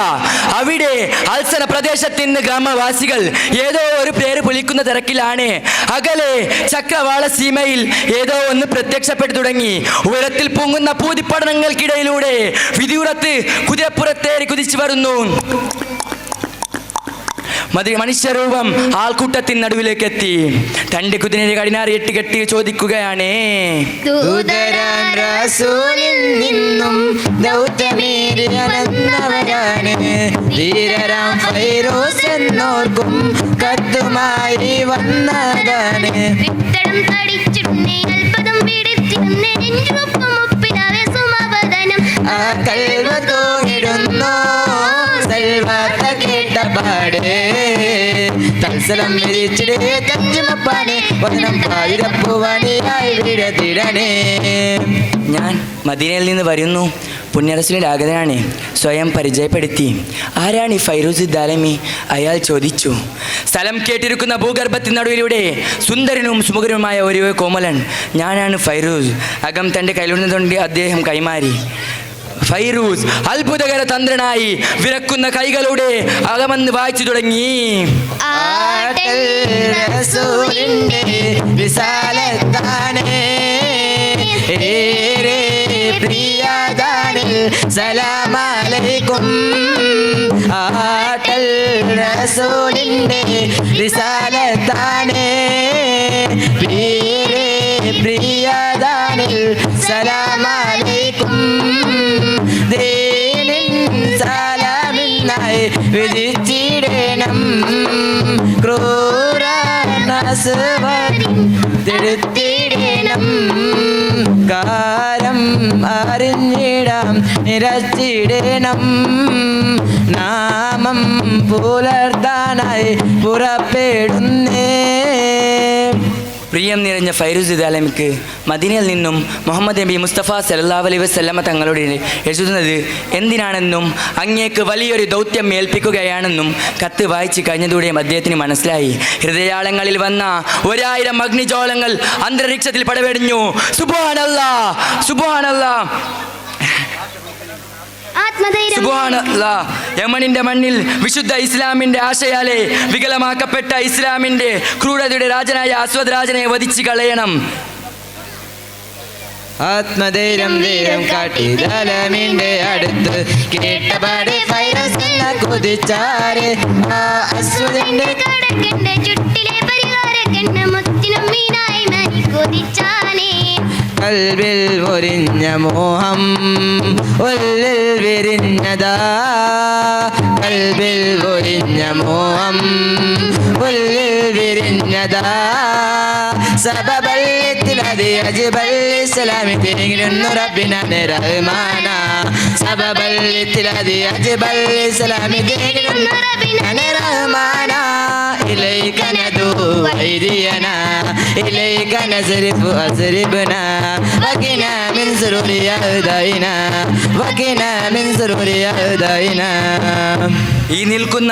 Speaker 12: അവിടെ അൽസന പ്രദേശത്ത് നിന്ന് ഗ്രാമവാസികൾ ഏതോ ഒരു പേര് വിളിക്കുന്ന തിരക്കിലാണ്. അകലെ ചക്രവാള സീമയിൽ ഏതോ ഒന്ന് പ്രത്യക്ഷപ്പെട്ടു തുടങ്ങി. ഉയരത്തിൽ പൊങ്ങുന്ന പൂതിപ്പടനങ്ങൾക്കിടയിലൂടെ വിധിയുറത്ത് കുതിരപ്പുറത്തേറി കുതിച്ചു വരുന്നു. മനുഷ്യരൂപം ആൾക്കൂട്ടത്തിൻ നടുവിലേക്ക് എത്തി. തന്റെ കുതിരയെ കടിനാറിയിട്ട് കെട്ടി ചോദിക്കുകയാണ്, നിന്നും ദൗത്യമേറിയ വന്നവരാണ് ധീരരാം ഫൈറോസ് എന്നോർക്കും കത്തുമായി വന്നതാണ്. ആ കൽവ തോന്നിടുന്നു സൽവാർത്ത കേട്ടപാടേ തൽസലം വിരിച്ചിടേ തഞ്ചുമപ്പാടേ വനം പാതിരപ്പുവാണിയായി വിടതിടണേ. ഞാൻ മദീനയിൽ നിന്ന് വരുന്നു. പുണ്യറസൂലിൻ്റെ ആഗതനാണ്. സ്വയം പരിചയപ്പെടുത്തി. ആരാണ് ഈ ഫൈറൂസ് ദാലമി? അയാൾ ചോദിച്ചു. സ്ഥലം കേട്ടിരിക്കുന്ന ഭൂഗർഭത്തിൻ നടുവിലൂടെ സുന്ദരനും സുമുഖനുമായ ഒരു കോമലൻ. ഞാനാണ് ഫൈറൂസ്. അകം തൻ്റെ കയ്യിലുള്ളതുകൊണ്ട് അദ്ദേഹം കൈമാറി. ഫൈറൂസ് അത്ഭുതകര തന്ത്രനായി വിറക്കുന്ന കൈകളുടെ അകമെന്ന് വായിച്ചു തുടങ്ങി.
Speaker 11: സലാമലൈക്കും ആട്ടൽ റസൂലിന്റെ റിസാലത്താണ് പീരേ പ്രിയദാനിൽ സലാമലൈക്കും ദീനിൻ സലാമിനായി വിധിച്ചിടണം ക്രൂരനസ്വരിൻ തിരുത്തിടണം കാരം അറിഞ്ഞിടാം നിരച്ചിടണം നാമം പുലർത്താനായി പുറപ്പെടുന്നേ.
Speaker 12: പ്രിയം നിറഞ്ഞ ഫൈറൂസ് ദാലമിക്ക് മദീനയിൽ നിന്നും മുഹമ്മദ് നബി മുസ്തഫ സല്ലല്ലാഹു അലൈഹി വസല്ലമ തങ്ങളോട് എഴുതുന്നത് എന്തിനാണെന്നും അങ്ങേക്ക് വലിയൊരു ദൗത്യം ഏൽപ്പിക്കുകയാണെന്നും കത്ത് വായിച്ചു കഴിഞ്ഞതോടെയും അദ്ദേഹത്തിന് മനസ്സിലായി. ഹൃദയാളങ്ങളിൽ വന്ന 1000 അഗ്നിജോളങ്ങൾ അന്തരീക്ഷത്തിൽ പടവെടിഞ്ഞു. സുബ്ഹാനല്ലാഹ്, സുബ്ഹാനല്ലാഹ്, യമനിന്റെ മണ്ണിൽ വിശുദ്ധ ഇസ്ലാമിന്റെ ആശയാലെ വികലമാക്കപ്പെട്ട ഇസ്ലാമിന്റെ ക്രൂരതയുടെ രാജനായ അസ്വദ് രാജനെ വധിച്ചു കളയണം.
Speaker 11: ആത്മധൈര്യം ധീരം കാട്ടി ദാലമിന്റെ അടുത്ത് കേട്ടപാടെ ഫൈറൂസ് എന്ന കുതിച്ചാരെ ആ അസ്വദിന്റെ
Speaker 10: കടക്കന്റെ ചുട്ടിലെ പരിഹാരക്കണ്ണ മുത്തിനും മീനായി നരി കൊതിച്ചാനേ.
Speaker 11: കൽവിൽ മുറിഞ്ഞ മോഹം ഉള്ളിൽ വിരിഞ്ഞതാ. കൽവിൽ മുറിഞ്ഞ മോഹം ഉള്ളിൽ വിരിഞ്ഞതാ. സബബല്ലത്തിലതി അജ്ബൽ ഇസ്ലാമി തേങ്ങിരുന്നു റബ്ബിനാണ് റഹ്മാന. സബബല്ലത്തിലതി അജ്ബൽ ഇസ്ലാമി തേങ്ങിരുന്നു റബ്ബിനാണ് റഹ്മാന. ഇലൈക നദൂ വൈദിയനാ ഇലൈക നസ്രിഫു അസ്രിബ്നാ വഖിനാ മിൻ ശുറൂരി അഅദായിനാ വഖിനാ മിൻ ശുറൂരി അഅദായിനാ.
Speaker 12: ഈ നിൽക്കുന്ന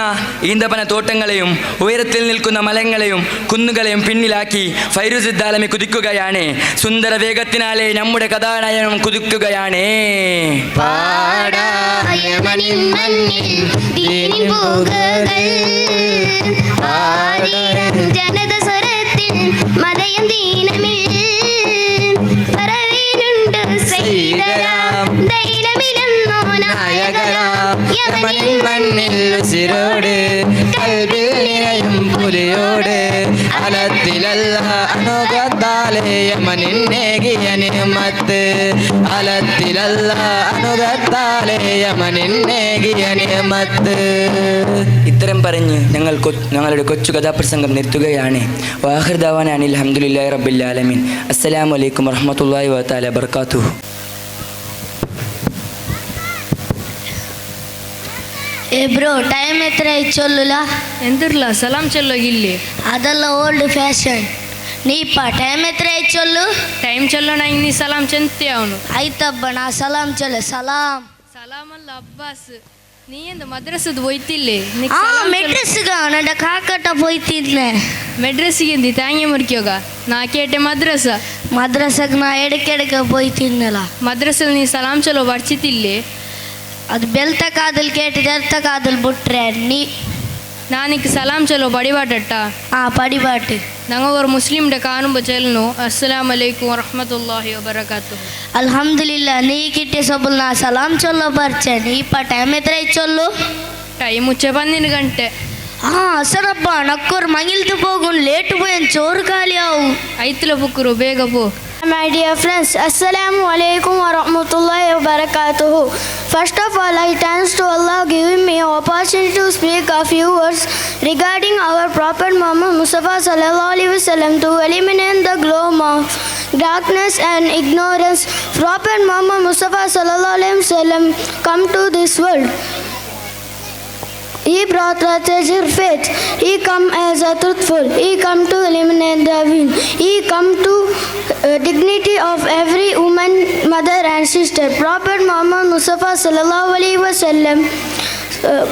Speaker 12: ഈന്തപ്പന തോട്ടങ്ങളെയും ഉയരത്തിൽ നിൽക്കുന്ന മലങ്ങളെയും കുന്നുകളെയും പിന്നിലാക്കി ഫൈറൂസ് ദാലമി കുതിക്കുകയാണ്. സുന്ദര വേഗത്തിനാലെ നമ്മുടെ കഥാനായകനും കുതിക്കുകയാണ്.
Speaker 10: ജനത സ്വരത്തിൽ മതയം ദീനമിൽ പറവീനുണ്ട് സൈദരാം ധൈര്യമില്ലെന്നോ നായകരാം യമനിൽ
Speaker 11: മണ്ണിൽ ഉസിരോട് കൽവിൽ നിറയും പുലിയോട് അലത്തിലല്ല അനുഗത്താലെ യമനിന്നേകിയ നിഅമത്ത്. അലത്തിലല്ല അനുഗത്താലെ യമനിന്നേകിയ നിഅമത്ത്.
Speaker 12: ഇത്തരം പറഞ്ഞ് ഞങ്ങളുടെ കൊച്ചു കഥാപ്രസംഗം നിർത്തുകയാണ്. വാഹിർ ദഅവാന അനിൽ ഹംദുലില്ലാഹി റബ്ബിൽ ആലമീൻ. അസ്സലാമു അലൈക്കും വറഹ്മത്തുള്ളാഹി വതആല വബറകാതുഹു.
Speaker 10: ബ്രോ ടൈം എത്ര ചൊല്ലല
Speaker 3: ಎಂತಿರ್ಲ ಸಲಾಂ ಚೊಲ್ಲೋಗಿಲ್ಲಿ
Speaker 10: ಅದೆಲ್ಲ ಓಲ್ಡ್ ಫ್ಯಾಷನ್. ನೀಪ ಟೈಮ್ ಎತ್ರ ಚೊಲ್ಲು.
Speaker 3: ಟೈಮ್ ಚೊಲ್ಲೋಣ ಹಿಂಗೆ ನೀ ಸಲಾಂ ಚೆಂತೆ ಅವನು
Speaker 10: ಆಯ್ತಬ್ಬ ನಾ ಸಲಾಂ ಚೊಲ್ಲ ಸಲಾಂ.
Speaker 3: ಸಲಾಂ ಅಲ್ಲ ಅಬ್ಬಾಸ್ ನೀ ಎಂದ ಮದ್ರಸದ ಹೋಯ್ತಿಲ್ಲಿ
Speaker 10: ಮೆಡ್ರೆಸ್ಗ ನನ್ನ ಕಾಕಟ ಹೋಯ್ತಿದ್ನೆ.
Speaker 3: ಮೆಡ್ರೆಸ್ಗೆ ಎಂದಿ ತಾಂಗೆ ಮುರ್ಕ್ಯೋಗ ನಾ ಕೇಟೆ
Speaker 10: ಮದ್ರಸಗ್ ನಾ ಎಡಕೆಡಕ ಹೋಯ್ತಿದ್ನಲ್ಲ.
Speaker 3: ಮದ್ರಸಲ್ಲಿ ನೀ ಸಲಾಂ ಚಲೋ ಬರ್ಚಿತಿಲ್ಲಿ
Speaker 10: ಅದು ಬೆಲ್ತ ಕಾದಲ್ ಕೇಟಿ ಜರ್ತ ಕಾದಲ್ ಬಿಟ್ರೆ ನೀ
Speaker 3: ನಾನಿಕ್ ಸಲಾಂ ಚಲೋ ಪಡಿಬಾಟಟ್ಟ
Speaker 10: ಪಡಿಬಾಟ್
Speaker 3: ನಂಗ ஒரு முஸ்லிம்ட காணும் பச்சல்னு அஸ்ஸலாமு அலைக்கும் வரஹ்மத்துல்லாஹி வபரகாத்துஹு.
Speaker 10: ಅಲ್ಹಮ್ದುಲಿಲ್ಲಾ ನೀ ಕಿಟ್ಟೆ ಸೊಬಲ್ ನಾ ಸಲಾಂ ಚೊಲ್ಲೋ ಬರ್ಚೆ. ನೀಪ ಟೈಮ್ ಎತ್ರ ಚೊಲ್ಲು.
Speaker 3: ಟೈಮ್ ಮುಚ್ಚೆ 12 ಗಂಟೆ.
Speaker 10: ಅಸರಪ್ಪ ನಕ್ಕೋರ್ ಮಂಗಿಲ್ತು ಹೋಗು ಲೇಟ್ పోయన్ చోరు ఖాళీ అవు.
Speaker 3: ಐತ್ಲ ಬುಕ್ಕರು ಬೇಗ ಪೋ.
Speaker 10: My dear friends, Assalamu alaikum wa rahmatullahi wa barakatuhu. First of all, I thanks to Allah giving me an opportunity to speak a few words regarding our Prophet Muhammad Mustafa sallallahu alaihi wasallam to eliminate the gloom of darkness and ignorance. Prophet Muhammad Mustafa sallallahu alaihi wasallam come to this world. He brought Ratajir faith. He come as a truthful. He come to eliminate the wind. He come to dignity of every woman, mother and sister. Prophet Muhammad Mustafa sallallahu alaihi wasallam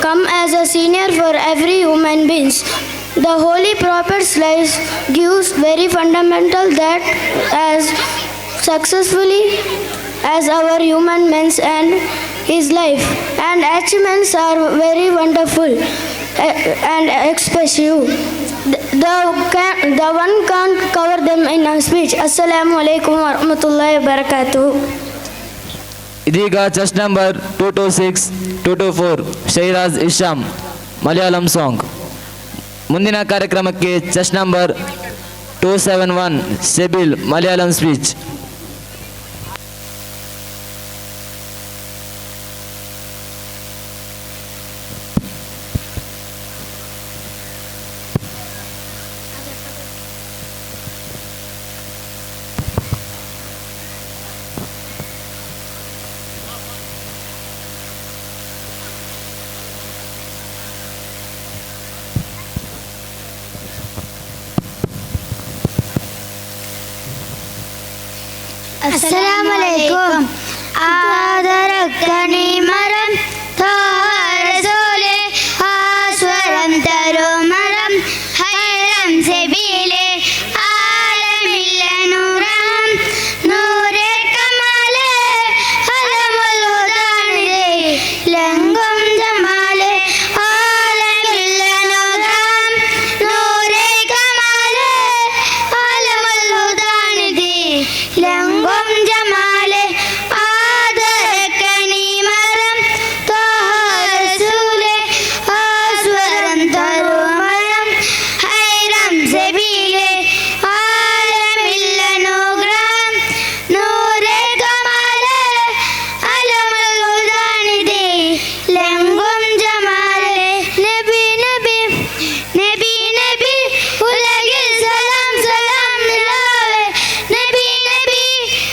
Speaker 10: come as a senior for every human beings. The Holy Prophet's life gives very fundamental that as successfully as our human means and his life and achievements are very wonderful and expressive. The one can't cover them in a speech. Assalamu alaikum wa rahmatullahi wa barakatuh.
Speaker 11: ಇದೀಗ chest number 226 224 Shairaj Isham Malayalam song. ಮುಂದಿನ ಕಾರ್ಯಕ್ರಮಕ್ಕೆ chest number 271 Sebil Malayalam speech.
Speaker 10: Assalamu alaikum. ആദരക്കണി മരം തോരസോലെ ആസ്വരം തരുമരം ഹൈറം സെബീലെ ആലമില്ല നൂറാം നൂറെ കമാലെ അലമുൽ ഹുദാനിലെ ലംഗം ജമാലെ ആലമില്ല നൂറാം നൂറെ കമാലെ അലമുൽ ഹുദാനിലെ ലംഗം ജമാലെ ആദരക്കണി മരം തോരസൂലെ ആസ്വരം തരുമരം ഹൈറം സെബീലെ ആലമില്ല നൂറാം നൂറെ കമാലെ അലമുൽ ഹുദാനിലെ ലംഗം ജമാലെ നബി നബി നബി നബി ഉലകിൽ സലാം സലാം നിലാവേ നബി നബി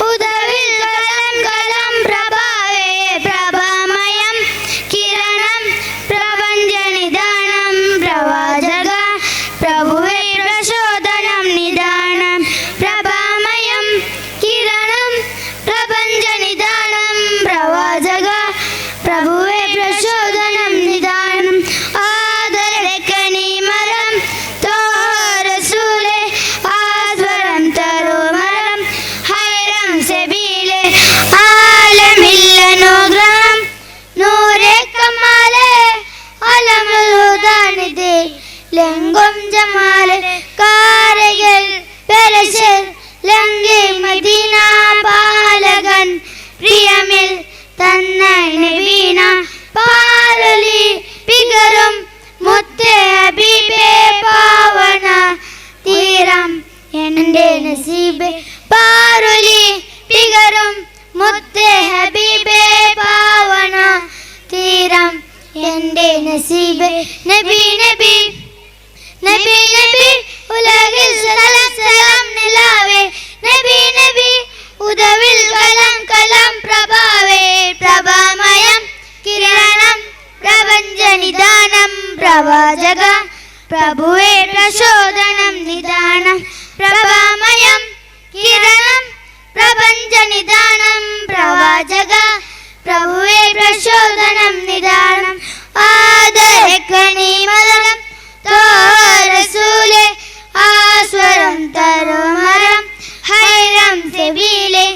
Speaker 10: ഉദവിൽ കലം കലം പ്രഭാവേ പ്രഭാമയം കിരണം പ്രപഞ്ചനിദാനം പ്രവാചക പ്രഭുവേ പ്രചോദനം നിദാനം പ്രഭാമയം കിരണം പ്രപഞ്ചനിദാനം പ്രവാചക പ്രഭുവേ പ്രചോദനം നിദാനം ആദരക്കണി മരം തോരസൂലെ ആസ്വരം തരുമരം ഹൈറം സെബീലെ ആലമില്ല നൂറാം നൂറെ കമാലെ അലമുൽ ഹുദാനിലെ ലംഗം ജമാലെ കാരകൾ പെരശൽ ലങ്കി മദീന പാലകൻ പ്രിയമിൽ തന്നായി നബീന പാലലി പികരും മുത്തേ ഹബീബേ പാവന തീരം എൻ്റെ നസീബേ പാരുലി പികരും മുത്തേ ഹബീബേ പാവന തീരം എൻ്റെ നസീബേ നബി നബി നബി നബി ഉലകിൽ സലാം സലാം നിലാവേ നബി നബി ഉദവിൽ കലം കലം പ്രഭാവേ പ്രഭാമയം കിരണം പ്രപഞ്ചനിദാനം പ്രവാചക പ്രഭുവേ പ്രചോദനം നിദാനം പ്രഭാമയം കിരണം പ്രപഞ്ചനിദാനം പ്രവാചക പ്രഭുവേ പ്രചോദനം നിദാനം ആദരക്കണി മരം തോരസൂലെ ആസ്വരം തരുമരം ഹൈറം സെബീലെ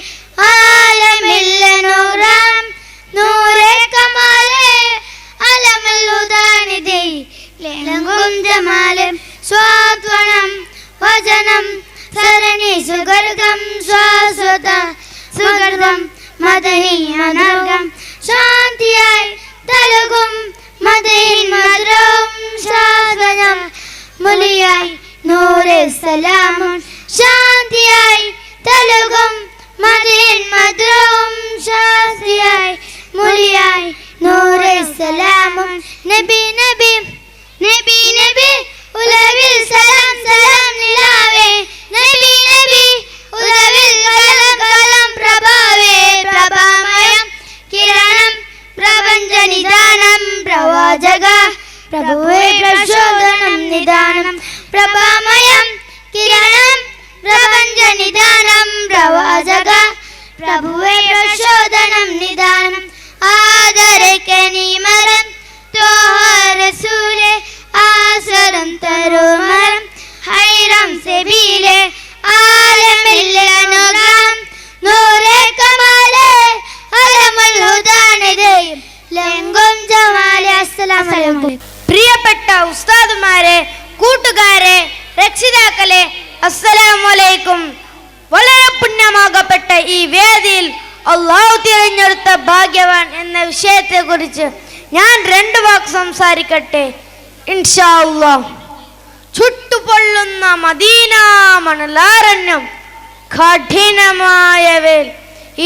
Speaker 10: ആലമില്ല നൂറാം നൂറെ കമാലെ അലമുൽ ഹുദാനിലെ ലംഗം ജമാലെ സ്വാത്വനം വചനം സരണി സുഗർഗം ശ്വാസ്വത സുഗർഗം മദഹി അനർഗം ശാന്തിയായി തലകും മദഹിൻ മധുരവും ശാസനം മുലിയായി നൂറെ സലാമും ശാന്തിയായി തലകും മദഹിൻ മധുരവും ശാന്തിയായി മുലിയായി നൂറെ സലാമും നബി നബി നബി നബി ഉലവിൽ സലാം സലാം നിലാവേ നബി നബി ഉലവിൽ കലം കലം പ്രഭാവേ പ്രഭാമയം കിരണം പ്രപഞ്ചനിദാനം പ്രവാചക പ്രഭുവേ പ്രചോദനം നിദാനം പ്രഭാമയം കിരണം പ്രപഞ്ചനിദാനം പ്രവാചക പ്രഭുവേ പ്രചോദനം നിദാനം ആദരക്കനിമരം തോഹരസൂലെ ആസരം തരുമരം ഹൈറം സെബീലെ ആലമില്ലനുഗാം നൂറെ കമാലെ അലമുൽ ഹുദാനിദയും ലംഘം ജമാലെ. അസ്സലാമു അലൈക്കും.
Speaker 3: പ്രിയപ്പെട്ട ഉസ്താദുമാരെ, കൂട്ടുകാരെ, രക്ഷിതാക്കളെ, അസ്സലാമു അലൈക്കും. വളരെ പുണ്യമാകപ്പെട്ട ഈ വേദിയിൽ അള്ളാഹു തിരഞ്ഞെടുത്ത ഭാഗ്യവാൻ എന്ന വിഷയത്തെക്കുറിച്ച് ഞാൻ 2 വാക്ക് സംസാരിക്കട്ടെ ഇൻഷാ അല്ലാഹ്. ചുട്ടുപൊള്ളുന്ന മദീന മണലാരണ്യം, കഠിനമായ വേൽ,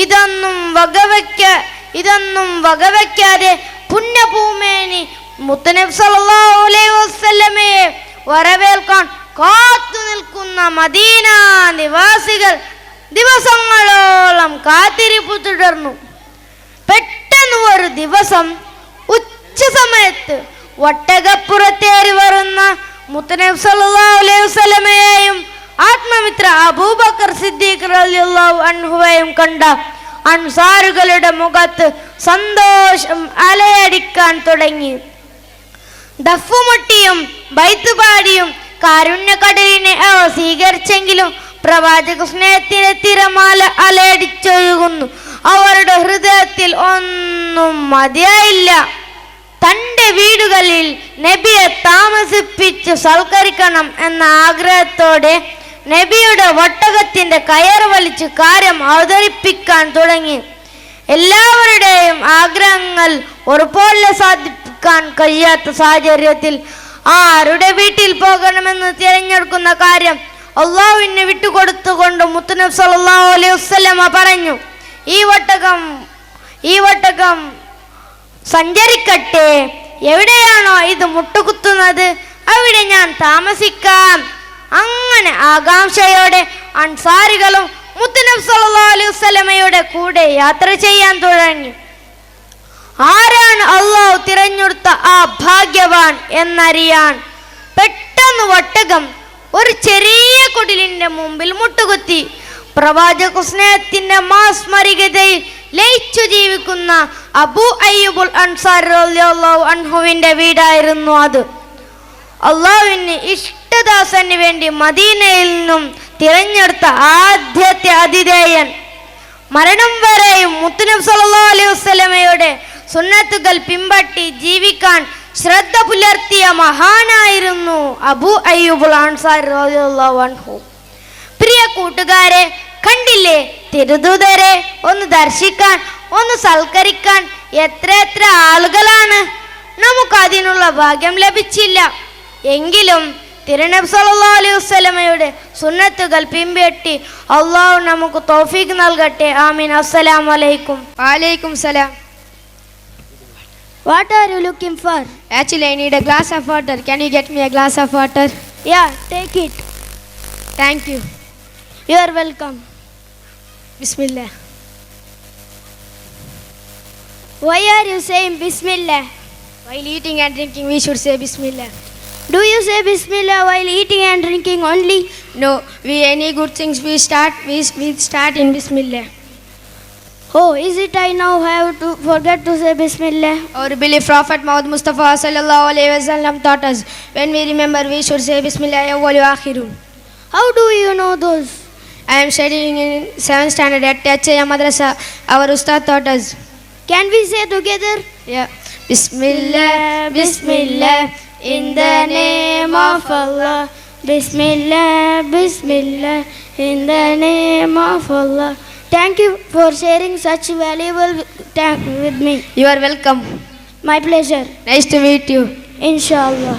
Speaker 3: ഇതൊന്നും വകവയ്ക്കാതെ പുണ്യഭൂമേനി മുത്തനബി സല്ലല്ലാഹു അലൈഹി വസല്ലമയെ വരവേൽക്കാൻ കാത്തു നിൽക്കുന്ന മദീന നിവാസികൾ ദിവസങ്ങളോളം കാത്തിരിപ്പ് തുടർന്നു. പെട്ടെന്ന് ഒരു ദിവസം ഉച്ച സമയത്ത് ഒട്ടകപ്പുറത്തേറി വരുന്ന മുത്തനബി സല്ലല്ലാഹു അലൈഹി വസല്ലമയെയും ആത്മമിത്ര അബൂബക്കർ സിദ്ദീഖ് റളിയല്ലാഹു അൻഹുവെയും കണ്ട അൻസാറുകളുടെ മുഖത്ത് സന്തോഷം അലയടിക്കാൻ തുടങ്ങി. ദഫുമുട്ടിയും ബൈത്തുപാടിയും കാരുണ്യക്കടലിനെ അവർ സ്വീകരിച്ചെങ്കിലും പ്രവാചക സ്നേഹത്തിന്റെ തിരമാല അലയടിച്ചൊഴുകുന്നു. അവരുടെ ഹൃദയത്തിൽ ഒന്നും മതിയായില്ല. തൻ്റെ വീടുകളിൽ നബിയെ താമസിപ്പിച്ച് സൽക്കരിക്കണം എന്ന ആഗ്രഹത്തോടെ നബിയുടെ ഒട്ടകത്തിന്റെ കയർ വലിച്ച് കാര്യം അവതരിപ്പിക്കാൻ തുടങ്ങി. എല്ലാവരുടെയും ആഗ്രഹങ്ങൾ ഒരുപോലെ സാധിക്കാൻ കഴിയാത്ത സാഹചര്യത്തിൽ ആരുടെ വീട്ടിൽ പോകണമെന്ന് തിരഞ്ഞെടുക്കുന്ന കാര്യം അള്ളാഹുവിനെ വിട്ടുകൊടുത്തുകൊണ്ട് മുത്തനബി സല്ലല്ലാഹു അലൈഹി വസല്ലമ പറഞ്ഞു, ഈ ഒട്ടകം സഞ്ചരിക്കട്ടെ. എവിടെയാണോ ഇത് മുട്ടുകുത്തുന്നത് അവിടെ ഞാൻ താമസിക്കാം. അങ്ങനെ ആകാംക്ഷയോടെ അൻസാരികളും മുത്തനബി സല്ലല്ലാഹു അലൈഹി വസല്ലമയുടെ കൂടെ യാത്ര ചെയ്യാൻ തുടങ്ങി. ആരാണ് അള്ളാഹു തിരഞ്ഞെടുത്ത ആ ഭാഗ്യവാൻ എന്നറിയാൻ പെട്ടെന്ന് ഒട്ടകം ഒരു ചെറിയ കുടിലിന്റെ മുമ്പിൽ മുട്ടുകുത്തി. പ്രവാചക സ്നേഹത്തിന്റെ മാസ്മരികതയിൽ ലയിച്ചു ജീവിക്കുന്ന അബൂ അയ്യൂബുൽ അൻസാരി റളിയല്ലാഹു അൻഹുവിന്റെ വീടായിരുന്നു അത്. അള്ളാഹുവിന് ഇഷ്ടദാസന് വേണ്ടി മദീനയിൽ നിന്നും തിരഞ്ഞെടുത്ത ആദ്യത്തെ അതിഥേയൻ. മരണം വരെയും മുത്തുനബി സല്ലല്ലാഹു അലൈഹി വസല്ലമയുടെ സുന്നത്തുകൾ പിൻപറ്റി ജീവിക്കാൻ ശ്രദ്ധ പുലർത്തിയ മഹാനായിരുന്നു അബൂ അയ്യൂബുൽ അൻസാരി റളിയല്ലാഹു അൻഹു. പ്രിയ കൂട്ടുകാരെ, കണ്ടില്ലേ, തിരുദൂതരെ ഒന്ന് ദർശിക്കാൻ, ഒന്ന് സൽക്കരിക്കാൻ എത്ര ആളുകളാണ്. നമുക്ക് അതിനുള്ള ഭാഗ്യം ലഭിച്ചില്ല. എങ്കിലും തിരുനബി സല്ലല്ലാഹു അലൈഹി വസല്ലമയുടെ സുന്നത്തുകൾ പിൻപറ്റി അള്ളാഹു നമുക്ക് തൗഫീഖ് നൽകട്ടെ. ആമീൻ. അസ്സലാമു അലൈക്കും.
Speaker 13: വഅലൈക്കും സലാം.
Speaker 10: What are you looking for?
Speaker 13: Actually, I need a glass of water. Can you get me a glass of water?
Speaker 10: Yeah, take it.
Speaker 13: Thank you.
Speaker 10: You are welcome.
Speaker 13: Bismillah.
Speaker 10: Why are you saying Bismillah?
Speaker 13: While eating and drinking, we should say Bismillah.
Speaker 10: Do you say Bismillah while eating and drinking only?
Speaker 13: No, any good things we start in Bismillah.
Speaker 10: Oh, is it I now have to forget to say Bismillah?
Speaker 13: Our beloved Prophet Muhammad Mustafa sallallahu alaihi wasallam taught us, when we remember, we should say Bismillah awwal wa akhirun.
Speaker 10: How do you know those?
Speaker 13: I am studying in 7th standard at H.A. Madrasa. Our Ustad taught us.
Speaker 10: Can we say together?
Speaker 13: Yeah. Bismillah, Bismillah,
Speaker 10: in the name of Allah. Bismillah, Bismillah, in the name of Allah. Thank you for sharing such valuable time with me.
Speaker 13: You are welcome.
Speaker 10: My pleasure.
Speaker 13: Nice to meet you.
Speaker 10: Inshallah.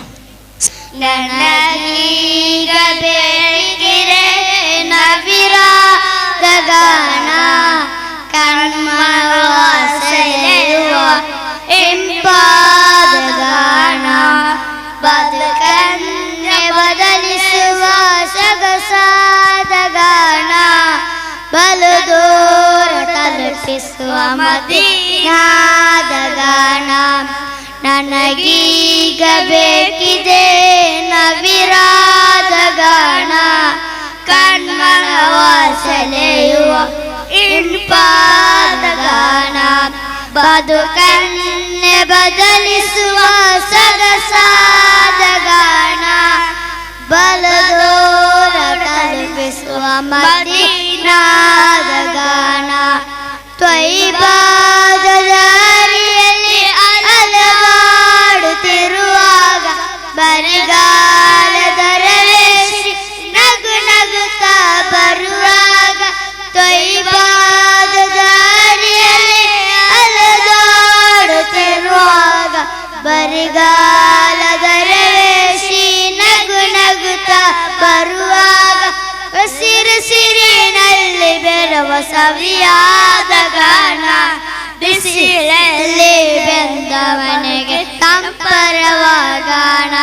Speaker 9: Madiina dagana
Speaker 10: ನನಗೀಗ ಬೇಕಿದೆ ನವಿರಾದ ಗಾನ ಕಣ್ಮನವ ಸೆಳೆಯುವ ಇಂಪಾದ ಗಾನ ಬದುಕನ್ನೆ ಬದಲಿಸುವ ಸೊಗಸಾದ ಗಾನ ಬಲದೂರ ತಲುಪಿಸುವ ಮದೀನಾದ ಗಾನ ತ್ವಯ್ಬಾದ ದಾರಿಯಲ್ಲಿ ಅಲವಾಡುತ್ತಿರುವಾಗ ಬರಿಗಾಲದ ರವೇಶಿ ನಗು ನಗುತ್ತಾ ಬರುವಾಗ ತ್ವಯ್ಬಾದ ದಾರಿಯಲ್ಲಿ ಅಲದಾಡುತ್ತಿರುವಾಗ ಬರಿಗಾಲದ ರವೇಶಿ ನಗು ನಗುತ್ತಾ ಬರುವಾಗ ಹಸಿರು ಸಿರಿನಲ್ಲಿ ಬೆರವ ಸವಿಯಾದ ಗಾನ ಬಿಸಿಲಲ್ಲಿ ಬೆಂದವನಿಗೆ ತಂಪರವ ಗಾನ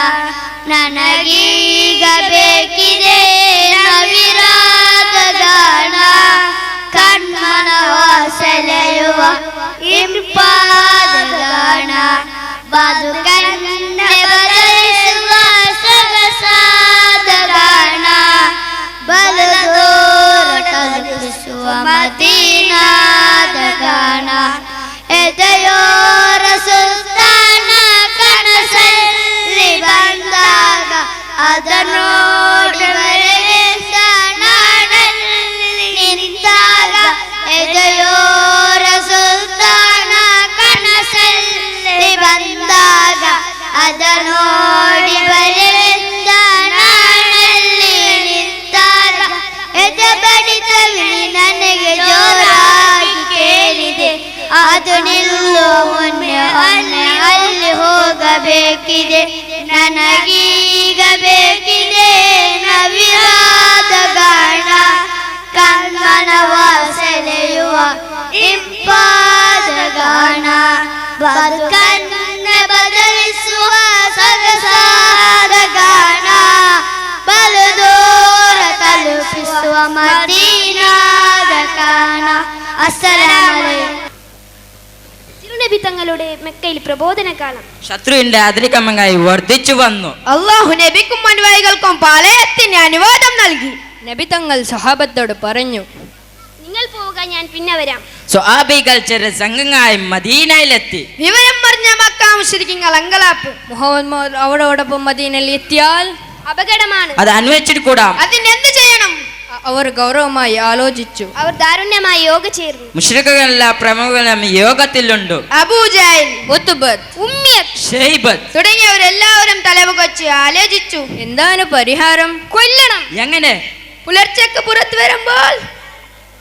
Speaker 10: ನನಗೀಗ ಬೇಕಿದೆ ನವಿರಾದ ಗಾನ ಕಣ್ಮನವ ಸೆಳೆಯುವ ಇಂಪಾದ ಗಾನ ಬದುಕನ್ನೆ ಬದಲಿಸುವ ಸೊಗಸಾದ ಗಾನ ಬಲದೂರ ತಲುಪಿಸುವ ಮದೀನಾದ ಗಾನ ಎದೆಯೋರ ಸುಲ್ತಾನ ಕನಸಲ್ಲಿ ಬಂದಾಗ ಅದನ್ನೋಡಿ ಬರೆಸ ನಾಡಲ್ಲಿ ನಿಂತಾಗ ಎದೆಯೋರ ಸುಲ್ತಾನ ಕನಸಲ್ಲಿ ಬಂದಾಗ ಅದನ್ನೋಡಿ ಬರೆಸ ನಾಡಲ್ಲಿ ನಿಂತಾಗ ಎದೆ ಬಡಿತವಿ ನನಗೆ ಜೋರಾಗಿ ಕೇಳಿದೆ ಅದು ನಿಲ್ಲೋ ಮೊನ್ನೆ ಅಲ್ಲಿ ಹೋಗಬೇಕಿದೆ ನನಗೀಗ ಬೇಕಿದೆ ನವಿರಾದ ಗಾನ ಕಣ್ಮನವ ಸೆಳೆಯುವ ಇಂಪಾದ ಗಾನ ಬದುಕನ್ನೆ ಬದಲಿಸುವ ಸೊಗಸಾದ ಗಾನ ಬಲದೂರ തലുപ്പിസുവ മദീനാത കാന. അസ്സലാമു അലൈക്കും. തിരുനബി തങ്ങളുടെ മക്കയിൽ പ്രബോധന കാലം
Speaker 12: ശത്രുവിന്റെ അതിക്രമങ്ങളായി വർദ്ധിച്ചു വന്നു.
Speaker 13: അല്ലാഹു നബിക്കും അനുയായികൾക്കും പാളയത്തിന് അനുവാദം നൽകി. നബി തങ്ങൾ സഹാബത്തോട് പറഞ്ഞു,
Speaker 10: നിങ്ങൾ പോവുക, ഞാൻ പിന്നെ വരാം.
Speaker 12: സ്വഹാബികൾ ചെറു സംഘങ്ങളായി മദീനയിലെത്തി.
Speaker 13: വിവരം പറഞ്ഞ മക്ക മുശ്രിക്കുകൾ അങ്കലാപ്പ്. മുഹമ്മദ് അവരോടൊപ്പം മദീനയിൽ എത്തിയാൽ
Speaker 10: അപകടമാണ്,
Speaker 12: അത് അന്വേഷിച്ചിട്ട് കൂടാ.
Speaker 13: അതിനെന്ത് ചെയ്യണം? അവർ ഗൗരവമായി ആലോചിച്ചു.
Speaker 10: അവർ ദാരുണ്യമായി യോഗ ചേർന്നു.
Speaker 12: മുശ്രിക്കുകളെല്ലാ പ്രമുഖരും യോഗത്തിലുണ്ട്.
Speaker 13: അബൂജഹൽ, ഉത്ബത്ത്,
Speaker 10: ഉമ്മത്ത്,
Speaker 12: ഷൈബത്ത്
Speaker 13: തുടങ്ങിയവരെല്ലാവരും തലമുകച്ച് ആലോചിച്ചു. എന്താണ് പരിഹാരം? കൊല്ലണം.
Speaker 12: എങ്ങനെ?
Speaker 13: പുലർച്ചക്ക് പുറത്തു വരുമ്പോൾ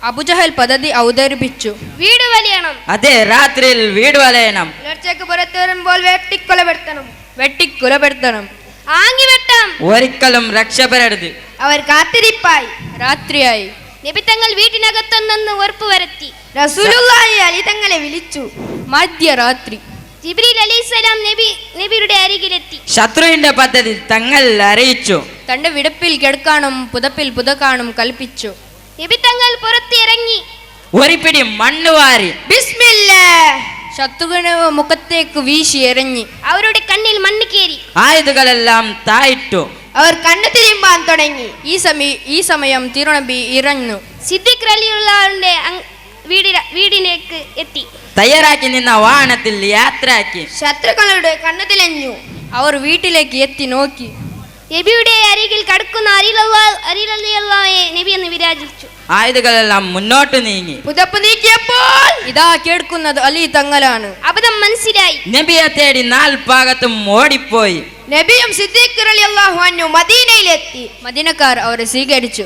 Speaker 13: അബൂജഹൽ പദ്ധതി അവതരിപ്പിച്ചു.
Speaker 10: വീട് വലിയണം.
Speaker 12: അതെ, രാത്രിയിൽ വീട് വലയണം.
Speaker 13: പുലർച്ചക്ക് പുറത്തു വരുമ്പോൾ വെട്ടിക്കൊലപ്പെടുത്തണം.
Speaker 10: ആങ്ങി വെട്ടം.
Speaker 12: ഒരിക്കലും രക്ഷപ്പെടരുത്.
Speaker 13: അവർ കാത്തിരിപ്പായി. രാത്രിയായി.
Speaker 10: നബി തങ്ങൾ വീട്ടിനകത്തുനിന്ന് ഉറപ്പ് വരുത്തി.
Speaker 13: റസൂലുള്ളാഹി അലി തങ്ങളെ വിളിച്ചു. മധ്യരാത്രി
Speaker 10: ജിബ്രീൽ അലൈഹിസ്സലാം നബിയുടെ അരികിലെത്തി.
Speaker 12: ശത്രുവിന്റെ പദ്ധതി തങ്ങൾ അറിയിച്ചു.
Speaker 13: തന്റെ വിടപ്പിൽ കിടക്കാനും പുതപ്പിൽ പുതക്കാനും കൽപ്പിച്ചു.
Speaker 10: നബി തങ്ങൾ പുറത്തിറങ്ങി
Speaker 12: ഒരു പിടി മണ്ണ് വാരി
Speaker 13: ബിസ്മില്ലാഹ് ശത്രുവിനെ മുഖത്തേക്ക് വീശി എറിഞ്ഞു.
Speaker 10: അവരുടെ കണ്ണിൽ മണ്ണ് കേറി.
Speaker 12: ആയുധങ്ങളെല്ലാം തായിട്ടു.
Speaker 13: അവർ കണ്ണു തിരുമ്പാൻ തുടങ്ങി. ഈ സമയം തിരുനബി ഇറങ്ങു.
Speaker 10: സിദ്ദീഖ് റളിയല്ലാഹുവിന്റെ വീടിലേക്ക് എത്തി.
Speaker 12: തയ്യാറാക്കി നിന്ന വാഹനത്തിൽ യാത്രയാക്കി.
Speaker 13: ശത്രുക്കളുടെ കണ്ണു തിളഞ്ഞു. അവർ വീട്ടിലേക്ക് എത്തി നോക്കി.
Speaker 10: നബിയുടെ അരികിൽ കടക്കുന്ന അലി റളിയല്ലാഹുവിനെ നബി എന്ന് വിരാജിച്ചു.
Speaker 12: ആയുധങ്ങളെല്ലാം മുന്നോട്ട് നീങ്ങി.
Speaker 13: പുതപ്പ് നീക്കിയപ്പോൾ ഇതാ കേൾക്കുന്നത് അലി തങ്ങളാണ്.
Speaker 10: അബദ്ധം മനസ്സിലായി.
Speaker 12: നബിയെ തേടി നാൽഭാഗത്തും ഓടിപ്പോയി.
Speaker 13: നബിയും സിദ്ദീഖ് റളിയല്ലാഹു അൻഹു മദീനയിലെത്തി. മദീനക്കാർ അവരെ സ്വീകരിച്ചു.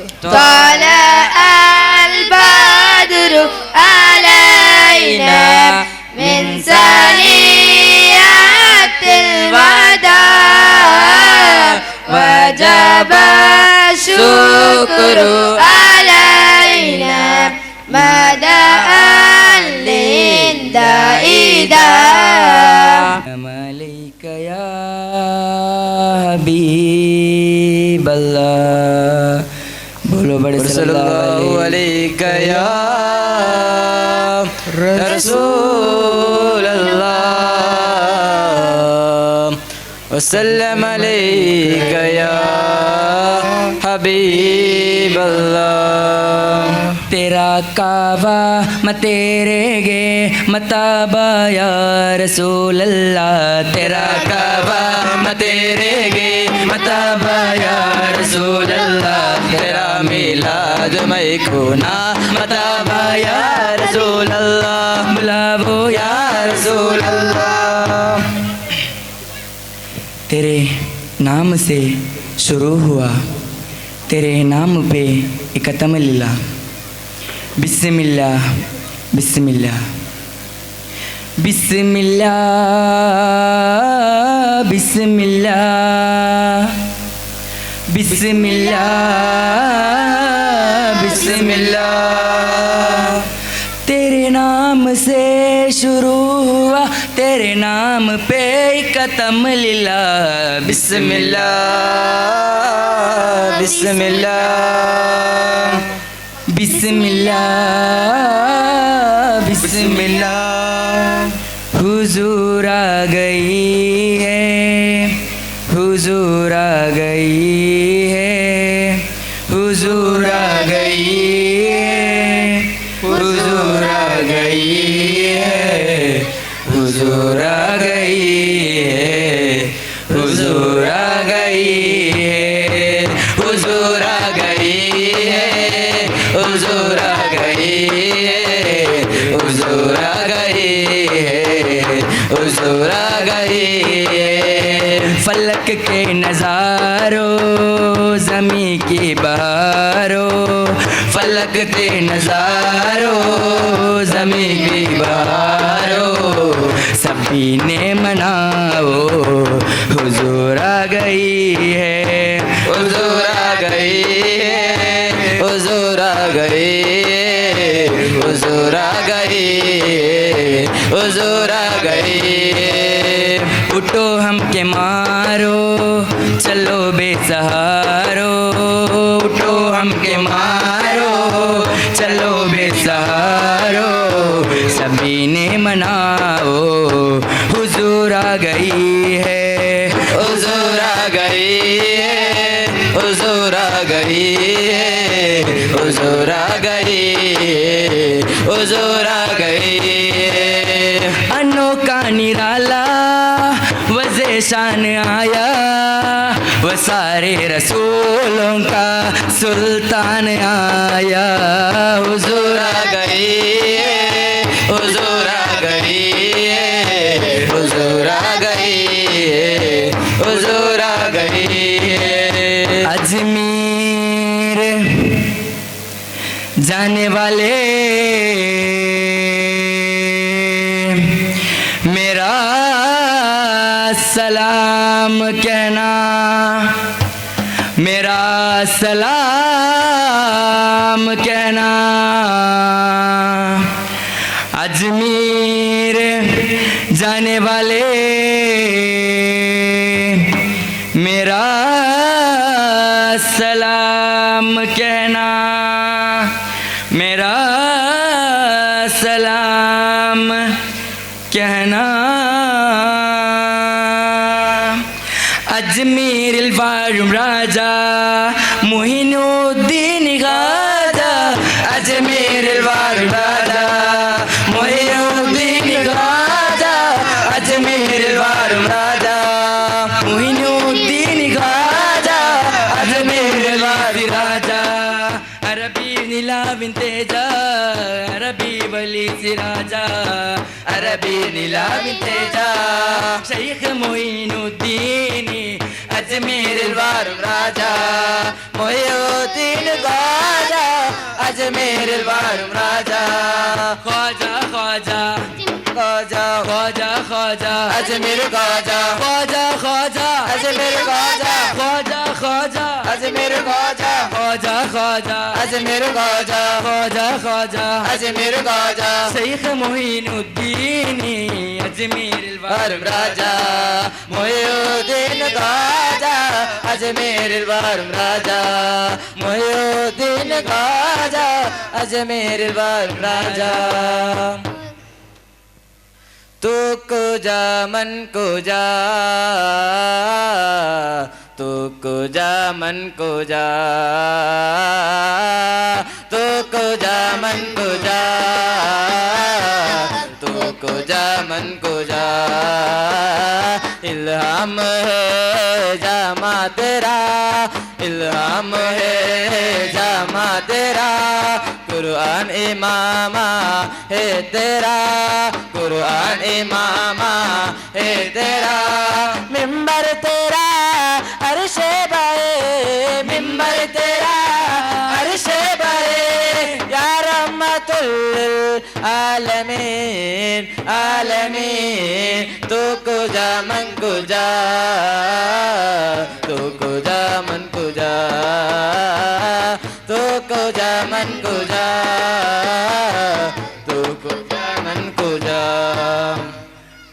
Speaker 12: وجب الشكر علينا ما دعا للدائدا عليك يا حبيب الله बोलो बड़े सल्लल्लाहु अलैका या रसूल अल्लाह वसल्लम अलैका या हबीब अल्लाह। तेरा कावा म तेरे गे मताबा या रसूल अल्लाह। तेरा कावा म तेरे गे मताबा या रसूल अल्लाह। तेरा मिलाद मैं खूना मताबा या रसूल अल्लाह। बुलावो या रसूल अल्लाह। तेरे नाम से शुरू हुआ, तेरे नाम पे ख़त्म लीला। बिस्मिल्लाह बिस्मिल्लाह बिस्मिल्लाह बिस्मिल्लाह बिस्मिल्लाह बिस्मिल्लाह। तेरे नाम से शुरू हुआ, तेरे नाम पे ख़त्म लीला। बिस्मिल्लाह बिस्मिल्लाह बिस्मिल्लाह बिस्मिल्लाह। हुजूर आ गई है, हुजूर आ गई है, हुजूर आ गई है, हुजूर आ गई है, हुजूर आ गई है, हुजूर आ गई है, हुजूर आ गई है, हुजूर आ गई है, हुजूर आ गई है, हुजूर आ गई है। फलक के नज़ारों ज़मी की बहारों, फलक के नज़ारों ज़मी की बहारों, सभी ने मनाओ हुजूर आ गई है, हुजूर आ गई है, हुजूर आ गई है, हुजूर आ गई है, हुजूर आ गई है। उठो हम के मारो चलो बेसहारो, उठो हम के मारो चलो बेसहारो, सभी ने मनाओ हुजूर आ गई है, हुजूर आ गई है, हुजूर आ गई है, हुजूर आ गई है, हुजूर आ गई है। अनोखा निराला वज़े शान आया, वो सारे रसूलों का सुल्तान आया। हुजूर आ गई है, हुजूर आ गई है, हुजूर आ गई है, हुजूर आ गई है। अजमीर जाने वाले मेरा सलाम कहना, मेरा सलाम कहना। अजमीर जाने वाले मेरा सलाम कहना, मेरा सलाम कहना। अजमीर वारुम राजा मोहिनुद्दीन गाजा, अजमीर वारुम राजा मोहिनुद्दीन गाजा, अजमीर वारुम राजा मोहिनुद्दीन गाजा, अजमीर वारुम राजा। अरबी नीला विंतेजा, अरबी वली सिराजा, अरबी नीला विंतेजा। शेख मोइनुद्दीन अजमेर वारुम राजा, मोइनुद्दीन ख्वाजा, अजमेर वारुम राजा। ख्वाजा ख्वाजा ख्वाजा ख्वाजा ख्वाजा अजमेर ख्वाजा, ख्वाजा ख्वाजा अजमेर ख्वाजा, ख्वाजा ख्वाजा अजमेर ख्वाजा, ख्वाजा ख्वाजा अजमेर ख्वाजा, ख्वाजा ख्वाजा अजमेर ख्वाजा। शेख मोइनुद्दीन अजमेर वारुम राजा, मोइनुद्दीन ख्वाजा, अजमेर वारुम राजा, मोइनुद्दीन ख्वाजा, अजमेर वारुम राजा।
Speaker 11: तू कुजा मन कुजा, तू कुजा मन कुजा, तू कुजा मन कुजा, तू कुजा मन कुजा। इल्हाम है जामा तेरा, इल्हाम है जामा तेरा, कुरान इमामा है तेरा, कुरान इमामा है तेरा। मिंबर तेरा अर्शे बाए, मिंबर तेरा अर्शे बाए, या रहमतुल आलमीन आलमीन। तू कुजा मन कुजा, तू कुजा मन कुजा, तू कुजा मन कुजा, तू कुजा मन कुजा।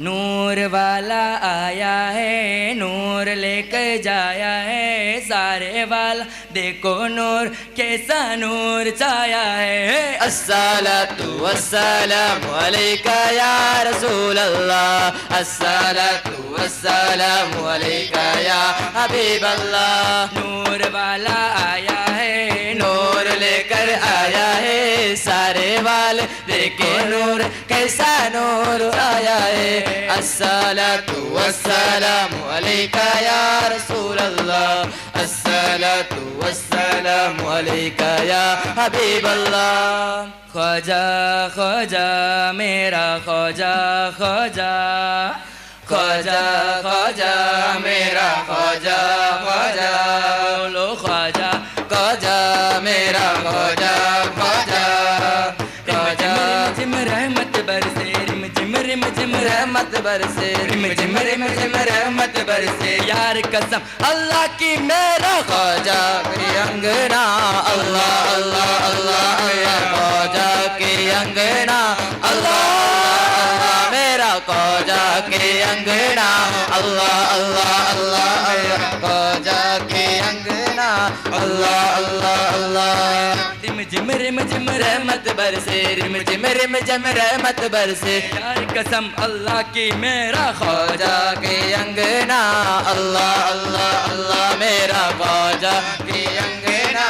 Speaker 11: नूर वाला आया है, नूर लेकर जाया है, सारे वाला देखो नूर कैसा नूर छाया है। अस्सलातु वस्सलामु अलैका या रसूल अल्लाह, अस्सलातु वस्सलामु अलैका या हबीब अल्लाह। नूर वाला आया है, नूर लेकर आया है, सारे वाले देखे नूर कैसा नूर आया है। अस्सलातु वस्सलामु अलैका या रसूल अल्लाह, अस्सलातु वस्सलामु अलैका या हबीब अल्लाह। ख्वाजा ख्वाजा मेरा ख्वाजा ख्वाजा, ख्वाजा ख्वाजा मेरा ख्वाजा ख्वाजा, बोलो ख्वाजा ख्वाजा मेरा ख्वाजा ख्वाजा। ख्वाजा रिम रहमत बरसे, रिम झिम रहमत बरसे, रिम झिम रहमत बरसे। यार कसम अल्लाह की मेरा ख्वाजा की अंगना, अल्लाह अल्लाह अल्लाह मेरा ख्वाजा की अंगना, अल्लाह अल्लाह मेरा ख्वाजा की अंगना, अल्लाह अल्लाह अल्लाह मेरा ख्वाजा की अंगना, अल्लाह अल्लाह अल्लाह। रिम झिम रहमत बरसे, रिम झिम रहमत बरसे। यार कसम अल्लाह की मेरा ख्वाजा के अंगना, अल्लाह अल्लाह अल्लाह मेरा ख्वाजा के अंगना,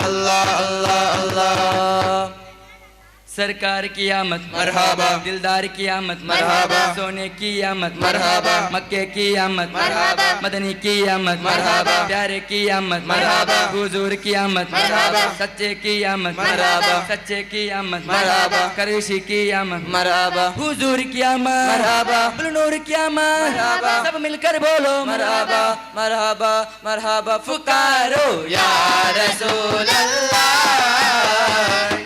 Speaker 11: अल्लाह अल्लाह अल्लाह। सरकार की आमद मरहबा, दिलदार की आमद मरहबा, सोने की आमद मरहबा, मक्के की आमद मरहबा, मदनी की आमद मरहबा, प्यारे की आमद मरहबा, हुजूर की आमद मरहबा, सच्चे की आमद मरहबा, सच्चे की आमद मरहबा, करेशी की आमद मरहबा, हुजूर की आमद मरहबा, नूर की आमद मरहबा। सब मिलकर बोलो मरहबा मरहबा मरहबा। फुकारो या रसूल अल्लाह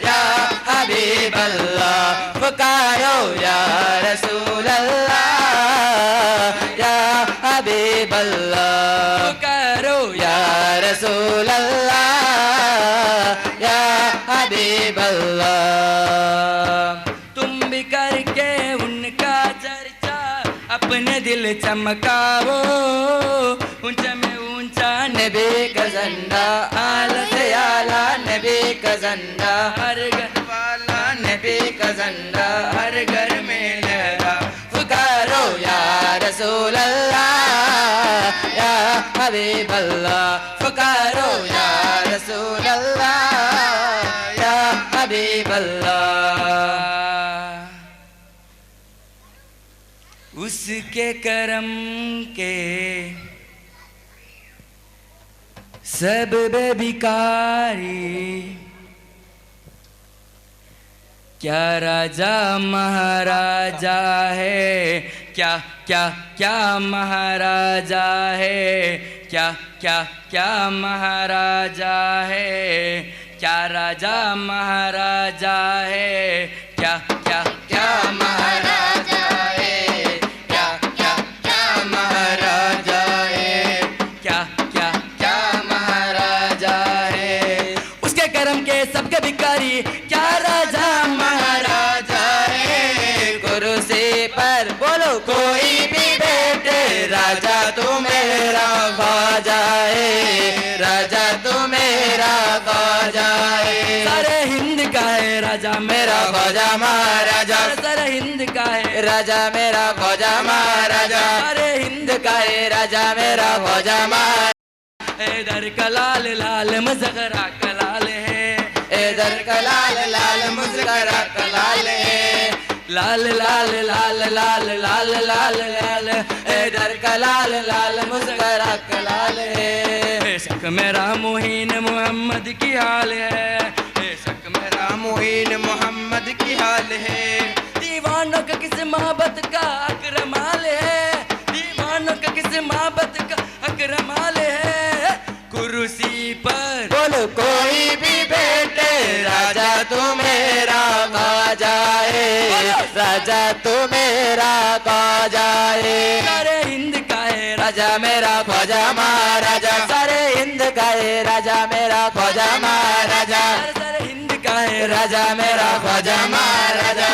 Speaker 11: या हबीब अल्लाह, पुकारो या रसूल अल्लाह या हबीब अल्लाह, पुकारो या रसूल अल्लाह या हबीब अल्लाह। तुम भी करके उनका चर्चा अपने दिल चमकाओ, ऊंचा में ऊंचा नबी का झंडा, आला से आला नबी का झंडा, हर घर वाला नबी का झंडा हर घर में लहरा। पुकारो या रसूल अल्लाह या हबीब अल्लाह, पुकारो या रसूल अल्लाह या हबीब अल्लाह। उसके करम के सब बेबिकारी, क्या राजा महाराजा है, क्या क्या क्या महाराजा है, क्या क्या क्या महाराजा है, क्या राजा महाराजा है, क्या क्या क्या महाराजा है, क्या क्या क्या महाराजा है, क्या क्या क्या महाराजा है। उसके करम के सबके भिखारी, क्या राजा महाराजा है। कुर्सी पर बोलो कोई भी बैठे, राजा तू मेरा ख्वाजा है, राजा तू मेरा ख्वाजा है। सारे हिंद का है राजा मेरा ख्वाजा महाराजा, सारे हिंद का है राजा मेरा ख्वाजा महाराजा, सारे हिंद का है राजा मेरा ख्वाजा महाराजा। इधर का लाल लाल मुस्कुरा का लाल है, इधर का लाल लाल मुस्कुरा का लाल है, लाल लाल लाल लाल लाल लाल लाल, इधर का लाल लाल मुस्कुरा का लाल है। बेशक मेरा मुहीन मोहम्मद की हाल है, बेशक मेरा मुहीन मोहम्मद की हाल है। दीवानों का किस मोहब्बत का अकरमाल है, दीवानों का किस मोहब्बत का अकरमाल है। कुर्सी पर बोलो कोई भी बैठे, राजा तू मेरा ख्वाजा है, राजा तू मेरा ख्वाजा है। सारे हिंद का है राजा मेरा ख्वाजा महाराजा, सारे हिंद का है राजा मेरा ख्वाजा महाराजा, सारे हिंद का है राजा मेरा ख्वाजा महाराजा।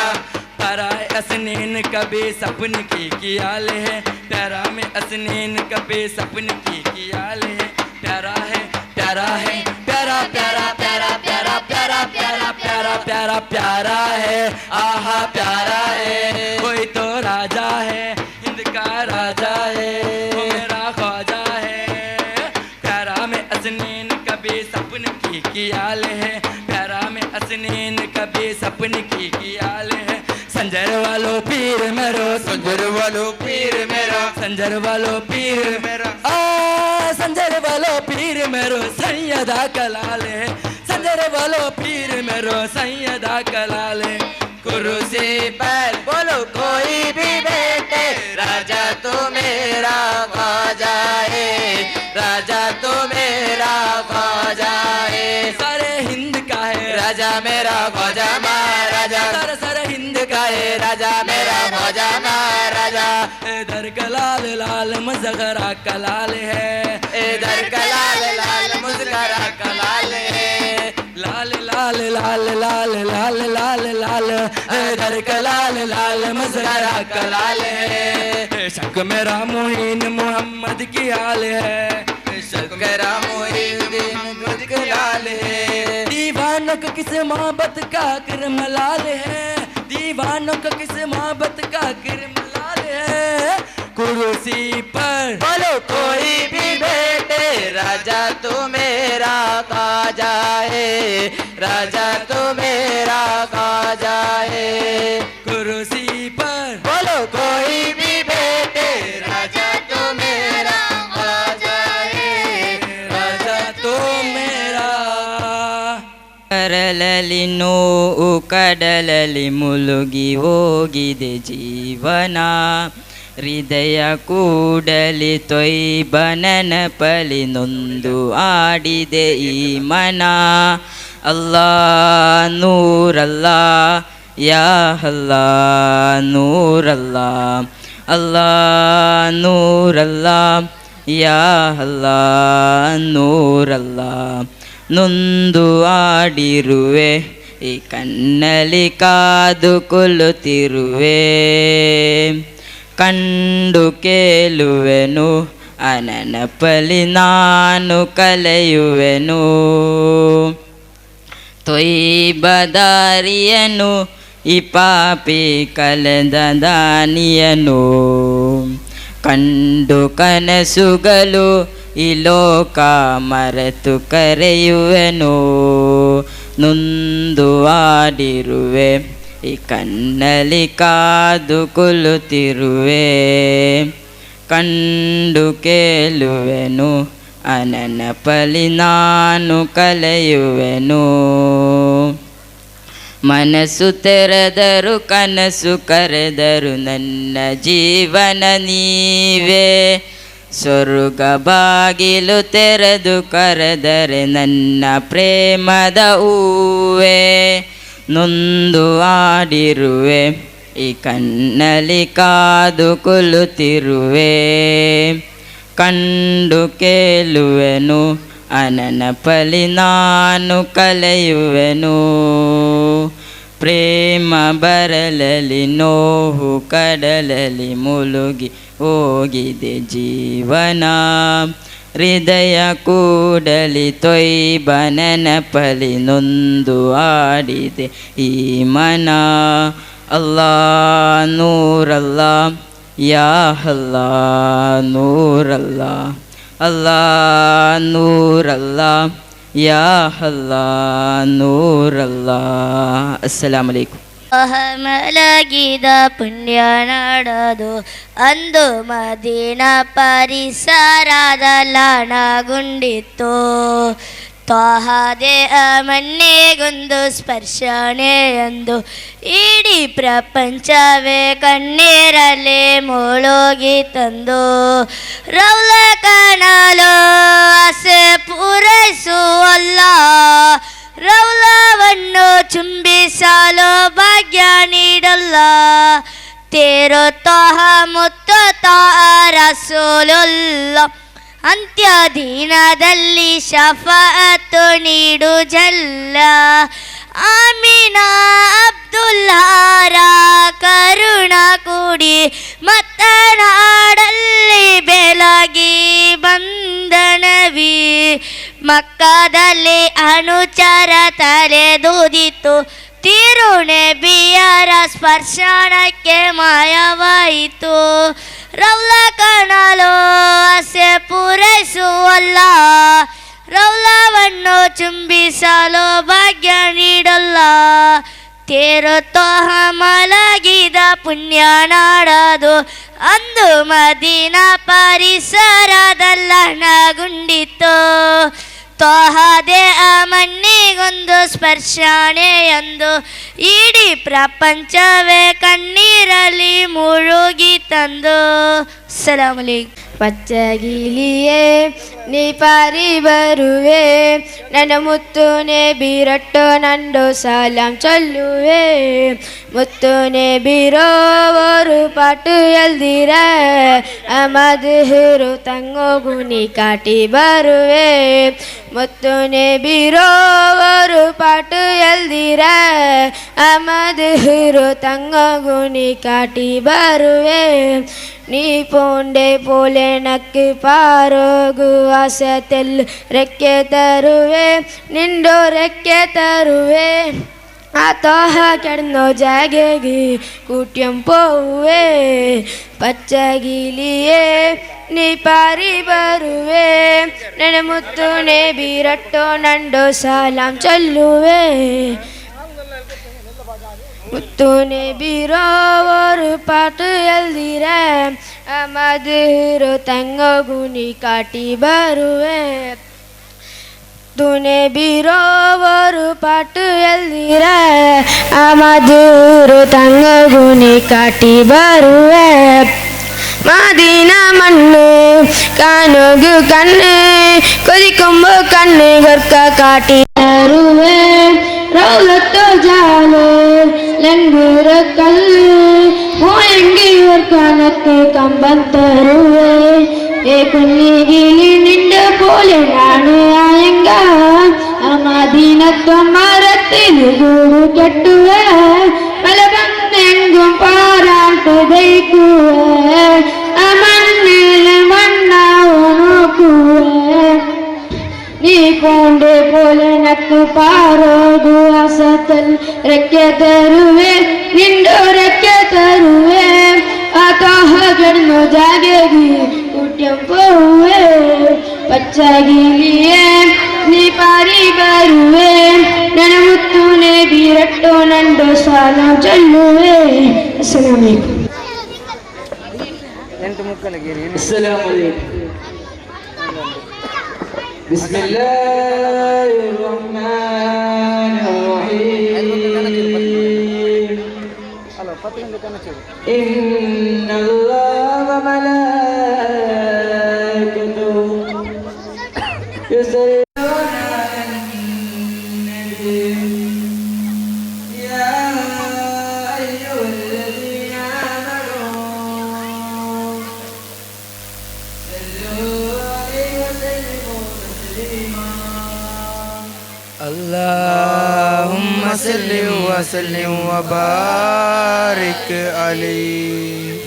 Speaker 11: प्यारा असनीन कभी सपन की कियाल है, प्यारा में असनीन कभी सपन की कियाल है। प्यारा है प्यारा है प्यारा प्यारा प्यारा प्यारा प्यारा प्यारा प्यारा प्यारा प्यारा है, आहा प्यारा है। कोई तो राजा है हिंद का राजा है, वो मेरा ख्वाजा है। प्यारा में असनीन कभी सपन की कियाल है, प्यारा में असनीन कभी सपन की कियाल है। संजर वालो पीर मेरो, संजर वालो पीर मेरा, संजर वालो पीर मेरा, संजर वालो पीर मेरो सैयदा कलाल है, संजर वालो पीर मेरो सैयदा कलाल है। कुर्सी पर बोलो कोई भी बैठे, राजा तो मेरा ख्वाजा है, राजा तो मेरा ख्वाजा है। सारे हिंद का है राजा मेरा ख्वाजा महाराजा, सारे सारे हिंद का है राजा मेरा ख्वाजा महाराजा। इधर का लाल लाल मुस्कुरा का लाल है, इधर का लाल लाल मुस्कुरा का लाल है, लाल लाल लाल लाल लाल लाल लाल, इधर का लाल लाल मुस्कुरा का लाल है। बेशक मेरा मुहीन मोहम्मद की हाल है, बेशक मेरा मुहीन मोहम्मद की हाल है। दीवानों को किस मोहब्बत का करमलाल है, दीवानों को किस मोहब्बत का करमलाल है। कुर्सी पर बोलो कोई भी बैठे, राजा तू मेरा ख्वाजा है, राजा तू मेरा ख्वाजा है। कुर्सी पर बोलो कोई भी बैठे, राजा तू मेरा ख्वाजा है, राजा तू मेरा। ಕರಲಲಿ ನೋವು ಕಡಲಲಿ ಮುಳುಗಿ ಹೋಗಿದೆ ಜೀವನ, ಹೃದಯ ಕೂಡಲಿ ತೊಯ್ಬನನ ಪಲಿ ನೊಂದು ಆಡಿದೆ ಈ ಮನ. ಅಲ್ಲಾ ನೂರಲ್ಲಾ ಯಾ ಅಲ್ಲಾ ನೂರಲ್ಲಾ, ಅಲ್ಲಾ ನೂರಲ್ಲಾ ಯಾ ಅಲ್ಲಾ ನೂರಲ್ಲಾ. ನೊಂದು ಆಡಿರುವೆ ಈ ಕಣ್ಣಲ್ಲಿ ಕಾದು ಕೊಲ್ಲುತ್ತಿರುವೆ, ಕಂಡು ಕೇಳುವೆನು ಅನನಪಲಿ ನಾನು ಕಲೆಯುವೆನು. ತೊಯ್ಬದಾರಿಯನು ಈ ಪಾಪಿ ಕಲೆದ ದಾನಿಯನು, ಕಂಡು ಕನಸುಗಳು ಈ ಲೋಕ ಮರೆತು ಕರೆಯುವೆನು. ನೊಂದು ಆಡಿರುವೆ ಈ ಕಣ್ಣಲ್ಲಿ ಕಾದು ಕೊಲ್ಲುತ್ತಿರುವೆ, ಕಂಡು ಕೇಳುವೆನು ಅನನಪಲಿ ನಾನು ಕಲೆಯುವೆನು. ಮನಸ್ಸು ತೆರೆದರು ಕನಸು ಕರೆದರು ನನ್ನ ಜೀವನ ನೀವೇ, ಸ್ವರ್ಗ ಬಾಗಿಲು ತೆರೆದು ಕರೆದರೆ ನನ್ನ ಪ್ರೇಮದ ಹೂವೇ. ನೊಂದು ಆಡಿರುವೆ ಈ ಕಣ್ಣಲ್ಲಿ ಕಾದು ಕೊಲ್ಲುತ್ತಿರುವೆ, ಕಂಡು ಕೇಳುವೆನು ಅನನಪಲಿ ನಾನು ಕಲೆಯುವೆನು. ಪ್ರೇಮ ಬರಲಲಿ ನೋವು ಕಡಲಲಿ ಮುಳುಗಿ ಹೋಗಿದೆ ಜೀವನ. ಹೃದಯ ಕೂಡಲಿ ತೊಯ್ಬನನಪಲಿ ನೊಂದು ಆಡಿದೆ ಈ ಮನ. ಅಲ್ಲಾ ನೂರಲ್ಲಾ ಯಾ ಅಲ್ಲಾ ನೂರಲ್ಲಾ, ಅಲ್ಲಾ ನೂರಲ್ಲಾ ಯಾ ಅಲ್ಲಾ ನೂರಲ್ಲಾ. ಅಸ್ಸಲಾಮು ಅಲೈಕುಂ.
Speaker 9: ಮಲಗಿದ ಪುಣ್ಯ ನಾಡದು ಅಂದು ಮದೀನ ಪರಿಸರದ ಲಾಣಗುಂಡಿತ್ತು. ತ್ವಾಹದೆ ಮಣ್ಣಿಗೊಂದು ಸ್ಪರ್ಶನೆ ಎಂದು ಇಡೀ ಪ್ರಪಂಚವೇ ಕಣ್ಣೀರಲ್ಲೇ ಮುಳುಗಿ ತಂದು. ರೌಲ ಕಾಣಲು ಆಸೆ ಪೂರೈಸುವಲ್ಲ, ರೌಲವನ್ನು ಚುಂಬಿಸಲು ಭಾಗ್ಯ ನೀಡಲ್ಲ. ತೇರು ತ್ವಾಹ ಮುತ್ತು ತ್ವಾಹ ರಸೂಲುಲ್ಲ, ಅಂತ್ಯ ದಿನದಲ್ಲಿ ಶಫಾಅತ್ತು ನೀಡು ಜಲ್ಲ. ಆಮಿನಾ ಅಬ್ದುಲ್ಲಾರ ಕರುಣ ಕೂಡಿ ಮತ್ತನಾಡಲ್ಲಿ ಬೆಳಗಿ ಬಂದನವಿ. ಮಕ್ಕದಲ್ಲಿ ಅನುಚರ ತಲೆದೂದಿತು, ತಿರುನಬಿಯರ ಸ್ಪರ್ಶನಕ್ಕೆ ಮಾಯವಾಯಿತು. ರೌಲ ಕಾಣಲು ಆಸೆ ಪೂರೈಸುವಲ್ಲ, ರೌಲವನ್ನು ಚುಂಬಿಸಲು ಭಾಗ್ಯ ನೀಡಲ್ಲ. ತೇರು ತ್ವಾಹ ಮಲಗಿದ ಪುಣ್ಯ ನಾಡದು ಅಂದು ಮದೀನ ಪರಿಸರದಲ್ಲಣಗುಂಡಿತು. ತ್ವಾಹದೆ ಮಣ್ಣಿಗೊಂದು ಸ್ಪರ್ಶನೆ ಎಂದು ಇಡೀ ಪ್ರಪಂಚವೇ ಕಣ್ಣೀರಲ್ಲಿ ಮುಳುಗಿ ತಂದು. ಅಸ್ಸಲಾಮು ಅಲೈಕುಂ.
Speaker 13: ಪಚ್ಚಗಿಲಿಯೇ ನೀ ಪಾರಿ ಬರುವೆ, ನನ್ನ ಮುತ್ತುನೆ ಬಿರಟ್ಟು ನಂದು ಸಲಾಂ ಚೊಲ್ಲುವೆ. ಮುತ್ತುನೆ ಬಿರೋವರು ಪಾಟು ಎಲ್ದಿರ ಅಮದ್ಹುರು ತಂಗೋಗುನಿ ಕಾಟಿ ಬರುವೆ. ಮುತ್ತುನೆ ಬಿರೋವರು ಪಾಟು ಎಲ್ದಿರ ಅಮದ್ಹುರು ತಂಗೋಗುನಿ ಕಾಟಿ ಬರುವೆ. ನೀ ಪೋಂಡೆ ಪೋಲೆ ನಕ್ಕು ಪಾರೋಗು ಆಸತೆಲ್ ರೆಕ್ಕೆ ತರುವೆ, ನಿಂಡೋ ರೆಕ್ಕೆ ತರುವೆ. ಆ ತೋಹ ಕೆಡನೋ ಜಾಗೆಗೆ ಕೂಟ್ಯಂ ಪೋವೆ. ಪಚ್ಚಗಿಲಿಯೇ ನೀ ಪಾರಿ ಬರುವೆ, ನನ್ನ ಮುತ್ತುನೆ ಬಿರಟ್ಟೋ ನಂಡೋ ಸಲಾಂ ಚೊಲ್ಲುವೆ. ಮುತ್ತುನೆ ಬಿರೋವರು ಪಾಟು ಎಲ್ದಿರ ಅಮದ್ಹುರು ತಂಗೋಗುನಿ ಕಾಟಿ ಬರುವೆ. ತುನೆ ಬಿರೋವರು ಪಾಟು ಎಲ್ದಿರ ಅಮದ್ಹುರು ತಂಗೋಗುನಿ ಕಾಟಿ ಬರುವೆ. ಮದೀನ ಮಣ್ಣು ಕಾನುಗು ಕಣ್ಣು ಕೊದಿಕೊಂಬು ಕಣ್ಣು ಗೊರ್ಕ ಕಾಟಿ ತರುವೆ. ರೌಲತ್ತೋ ಜಾಲೆ ಲಂಗೂರ ಕಲ್ಲು ಹೋಯಂಗಿ ವರ್ಕನಕ್ಕೆ ಕಂಬನ್ ತರುವೆ. ಏ ಕುನ್ನಿಗಿಲಿ ನಿಂಡ ಪೋಲೆ ನಾನು ಆಯಂಗ ಮದೀನತ್ತೊ ಮರತ್ತಿಲು ಗೂಡು ಕೆಟ್ಟುವೆ. ಮಲ ಬಂದೆಂಗುಂ ಪಾರಾಂಟು ದೈಕುವೆ, ಮಣ್ಣೆಲೆ ಮಣ್ಣಾವು ನೋಕುವೆ. ನೀ ಪೋಂಡೆ ಪೋಲೆ ನಕ್ಕು ಪಾರೋದು ಆಸತಲ್ ರೆಕ್ಕೆ ತರುವೆ, ನಿಂಡು ರೆಕ್ಕೆ ತರುವೆ. ಆ ತೋಹ ಗಡ್ನು ಜಾಗೆಗಿ ಕುಟ್ಯಂ ಪೋವೆ. ಪಚ್ಚಗಿಲಿಯೇ ನೀ ಪಾರಿ ಬರುವೆ, ನನ್ನ ಮುತ್ತುನೆ ಬಿರಟ್ಟೋ ನಂಡು ಸಲಾಂ ಚೊಲ್ಲುವೆ. ಅಸ್ಸಲಾಮು ಅಲೈಕುಂ.
Speaker 12: ಅಸ್ಸಲಾಮು ಅಲೈಕುಂ. ಬಿಸ್ಮಿಲ್ಲಾಹಿರ್ ರಹ್ಮಾನಿರ್ ರಹೀಮ್. ಇನ್ನಲ್ಲಾಹ ವ ಮಲಾಯಿಕತುಹು ಯಸಲ್ಲೂನ ಅಲನ್ ನಬಿ ಯಾ ಅಯ್ಯುಹಲ್ಲದೀನ ಆಮನೂ ಸಲ್ಲೂ ಅಲೈಹಿ ವಸಲ್ಲಿಮೂ ತಸ್ಲೀಮಾ.
Speaker 11: ಅಲ್ಲಾಹುಮ್ಮ صل وسلم وبارك عليه.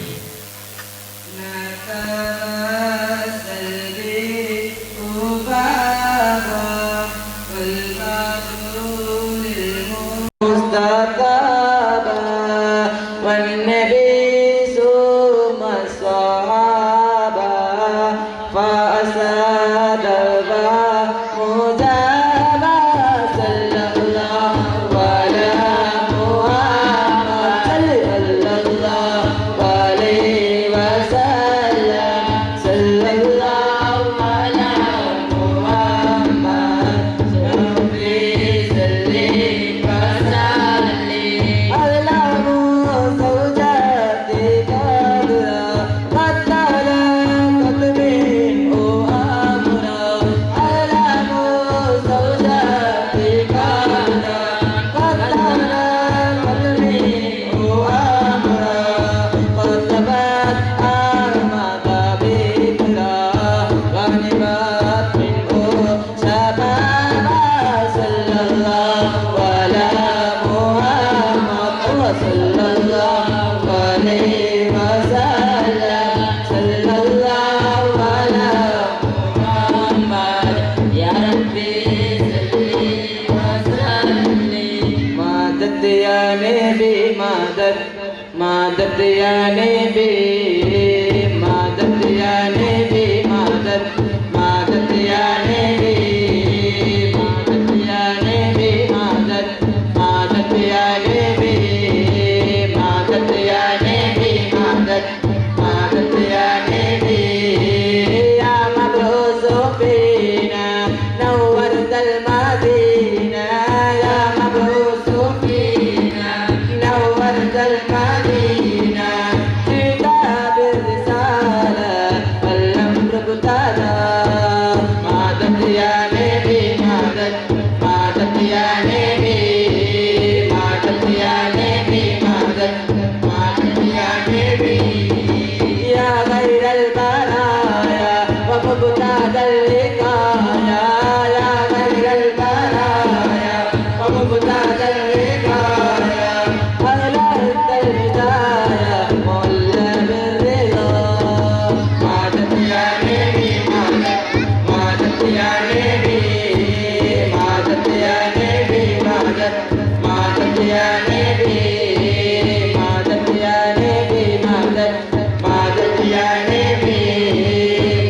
Speaker 11: مدد يا نبي مدد يا نبي مدد مدد يا نبي مدد يا نبي مدد مدد يا نبي مدد يا نبي مدد مدد يا نبي يا مبعوث فينا نورت المدينة يا مبعوث فينا نورت المدينة كتاب الرسالة والأمر ابتدى مدد يا نبي مدد مدد يا نبي مدد يا نبي مدد مدد يا نبي يا غير البرايا ومبتدى اللقايا يا غير البرايا ومبتدى اللقايا أغلقت الهدايا مولى بالرضا مدد يا نبي مدد مدد يا نبي مدد يا نبي مدد مدد يا نبي مدد يا نبي مدد مدد يا نبي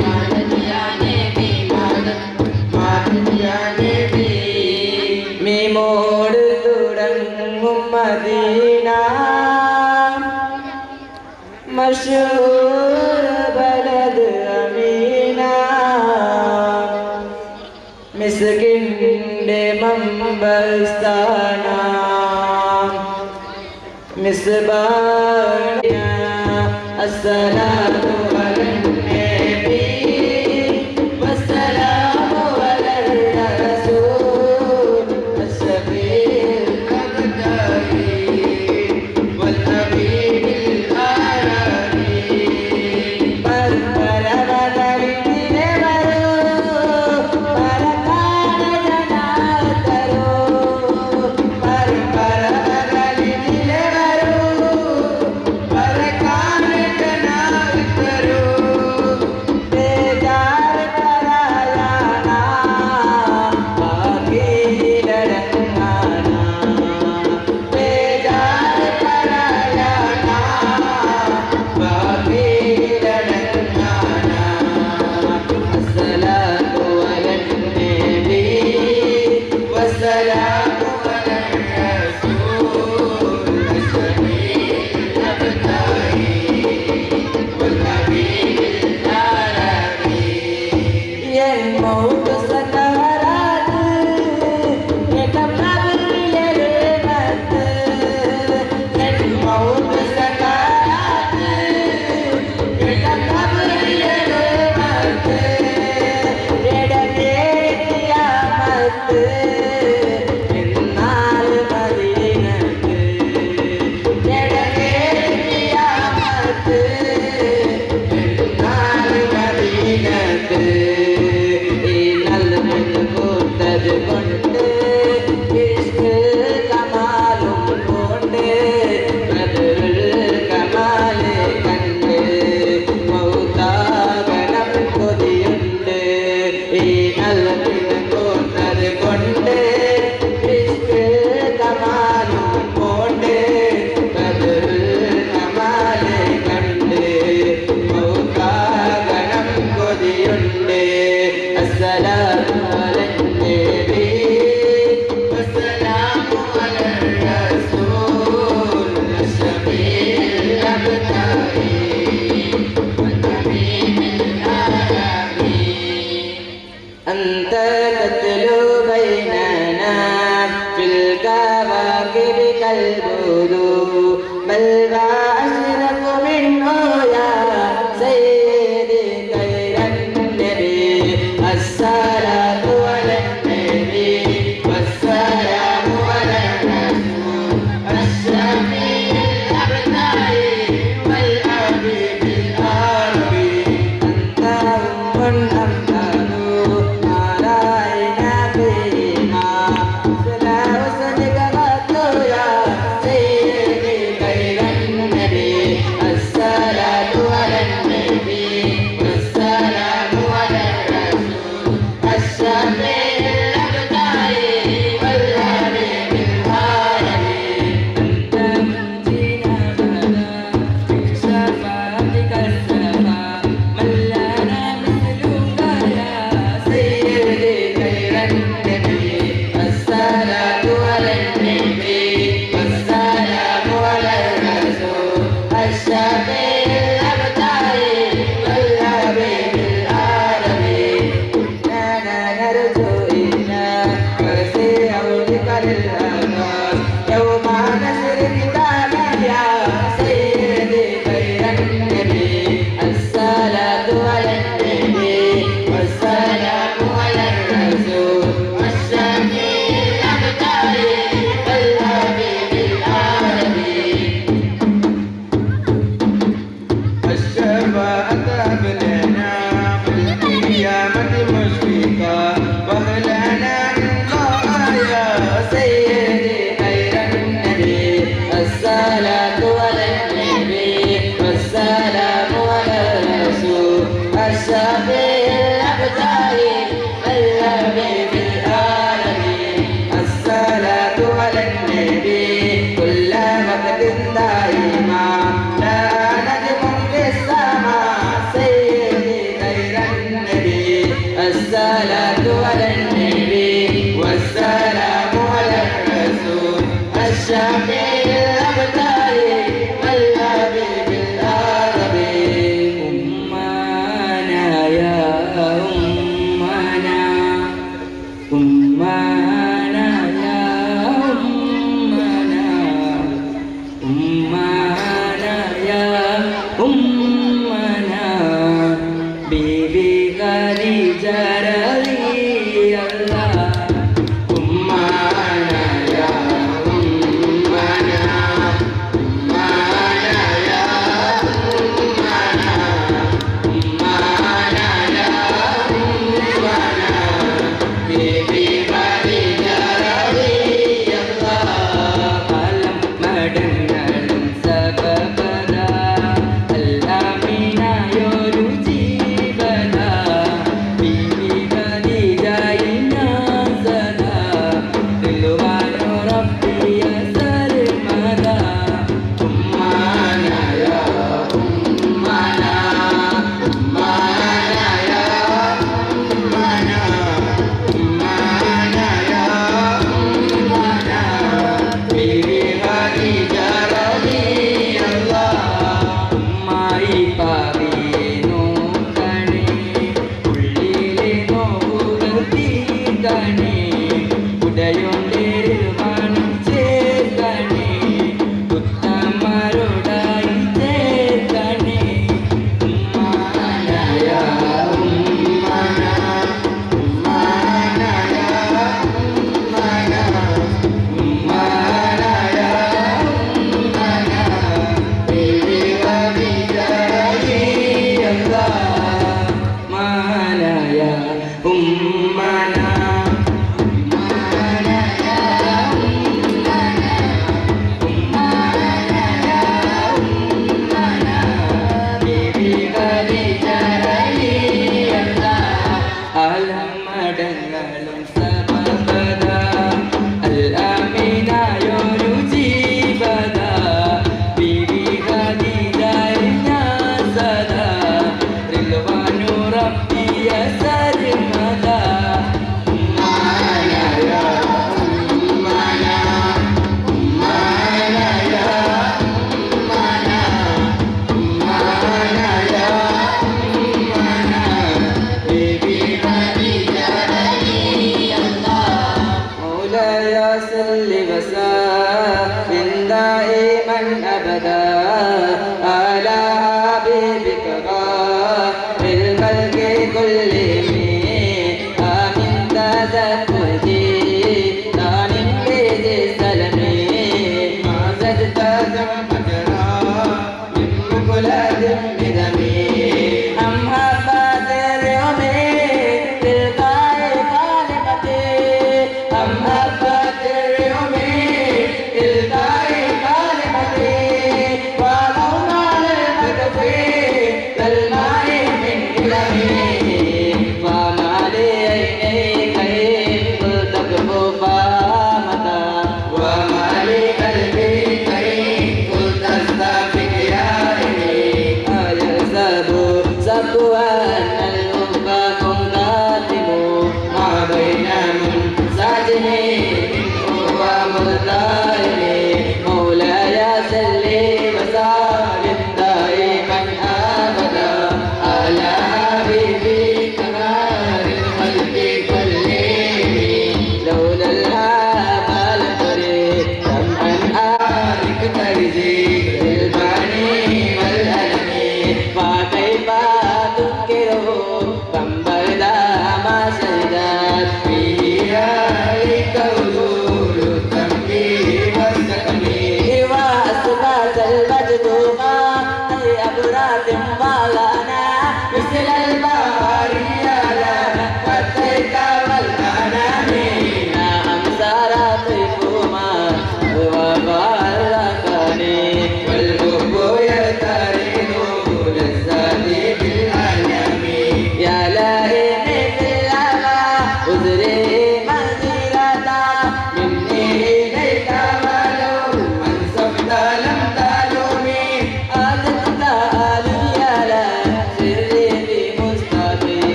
Speaker 11: مدد يا نبي مدد مدد يا نبي മീമോട് തുടങ്ങും മദീന മശൂർ ബലദ് അമീന മിസ്കിന്റെ മമ്പസ്ഥാന മിസ്ബാന അസ്സലാമു അലൈഹി വസ്സലാമു അലൈഹി റസൂൽ السبيل المبتغي والحبيب الآلي بربر بدلتني برو بركان جناترو بربر بدلتني برو بركان جناترو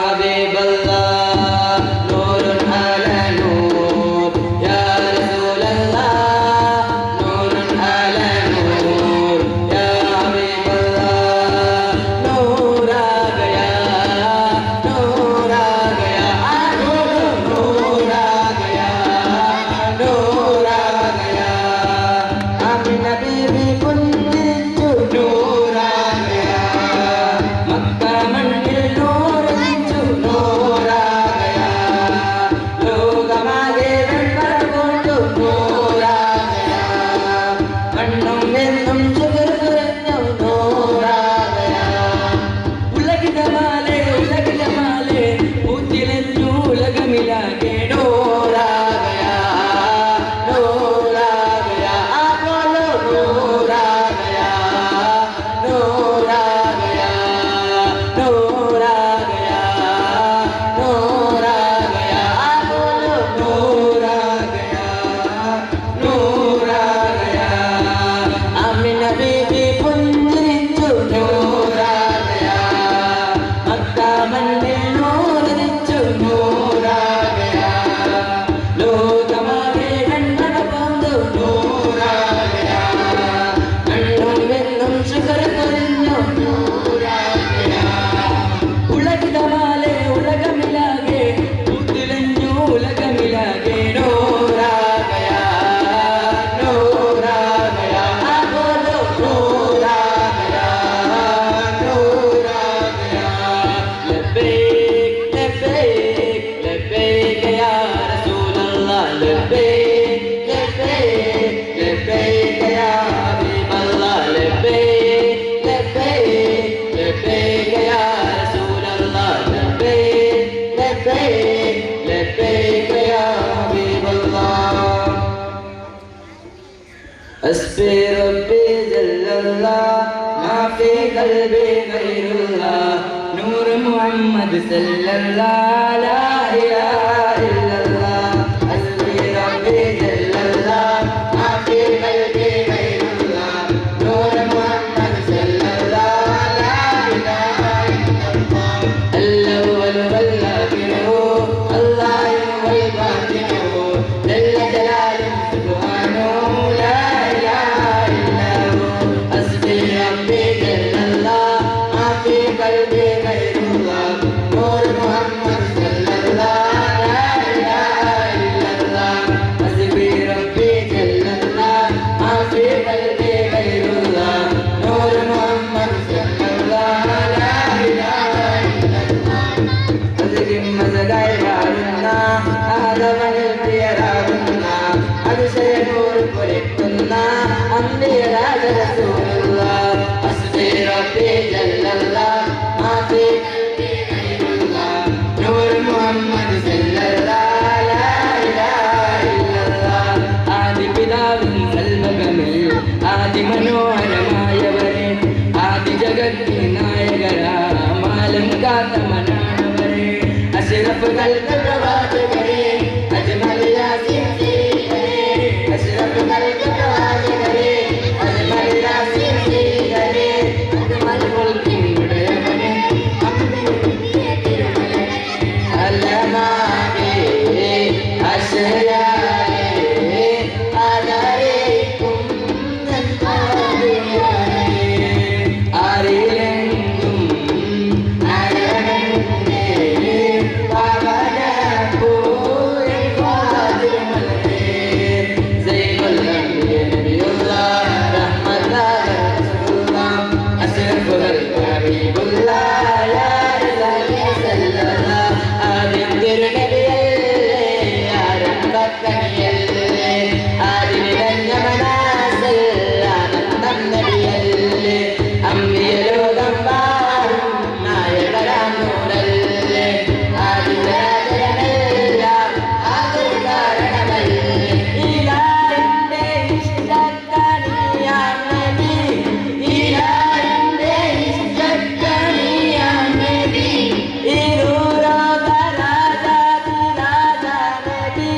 Speaker 12: حبيب الله نور على نور يا رسول
Speaker 11: حسبي ربي جل الله ما في قلبي غير الله نور محمد صلى الله لا إله إلا الله حسبي ربي جل الله ما في قلبي غير الله نور محمد صلى الله لا إله إلا الله الأول والآخر الله والباطن جل جلاله سبحانه لا إله إلا هو حسبي ربي جل الله ما في قلبي غير الله نور محمد صلى الله لا إله إلا الله حسبي ربي جل الله ما في قلبي غير الله نور محمد صلى الله لا إله إلا الله أذكر مزقاي بارنا هذا من البيرانا أبشر نور قريبنا أمني راج رسول الله حسبي ربي جل الله ما في قلبي غير الله نور محمد صلى الله لا إله إلا الله آدي പിതാവിൻ സൽവകമേ ആദി മനോഹരമായവരെ ആദി ജഗത്തിനായകരാമാലം കാത്തമനാണവരെ അഷ്റഫ് കൽക്കവാചകരെ അജ്മൽ യാസീൻ സീകരെ അഷ്റഫ് കൽക്കവാചകരെ അജ്മൽ യാസീൻ സീകരെ അജ്മൽ മുൽക്കിൻ ഉടയവനെ അമ്മിയെ തിരുമലനെ അലമാകെ അശയാലേ ആദരേക്കും ആരിലെങ്കും അരണേ പാവന പൂരൻ ഫാതിമലേ സൈനുൽ അംബിയ നബിയുല്ലാഹ് റഹ്മത്തുല്ലാഹി റസൂലുള്ളാഹ് അഷ്റഫുൽ ഹബീബുല്ലാഹ് യാ ഇലാഹി സല്ലല്ലാഹ് ആദിം തിരുനബിയല്ലേ ആരംഭക്കനിയല്ലേ ആദിനിലഞ്ഞ മനാസൽ ആനന്ദം നബിയല്ലേ അമ്പിയലോകം പാറും നായകരാം നൂറല്ലേ ആദിരാജരമെല്ലാം ആതൊരു കാരണമല്ലേ ഇലാഹിന്റെ ഇഷ്ടക്കണിയാം നബി ഇലാഹിന്റെ ഇഷ്ടക്കണിയാം നബി ഇരുലോക രാജാതിരാജ നബി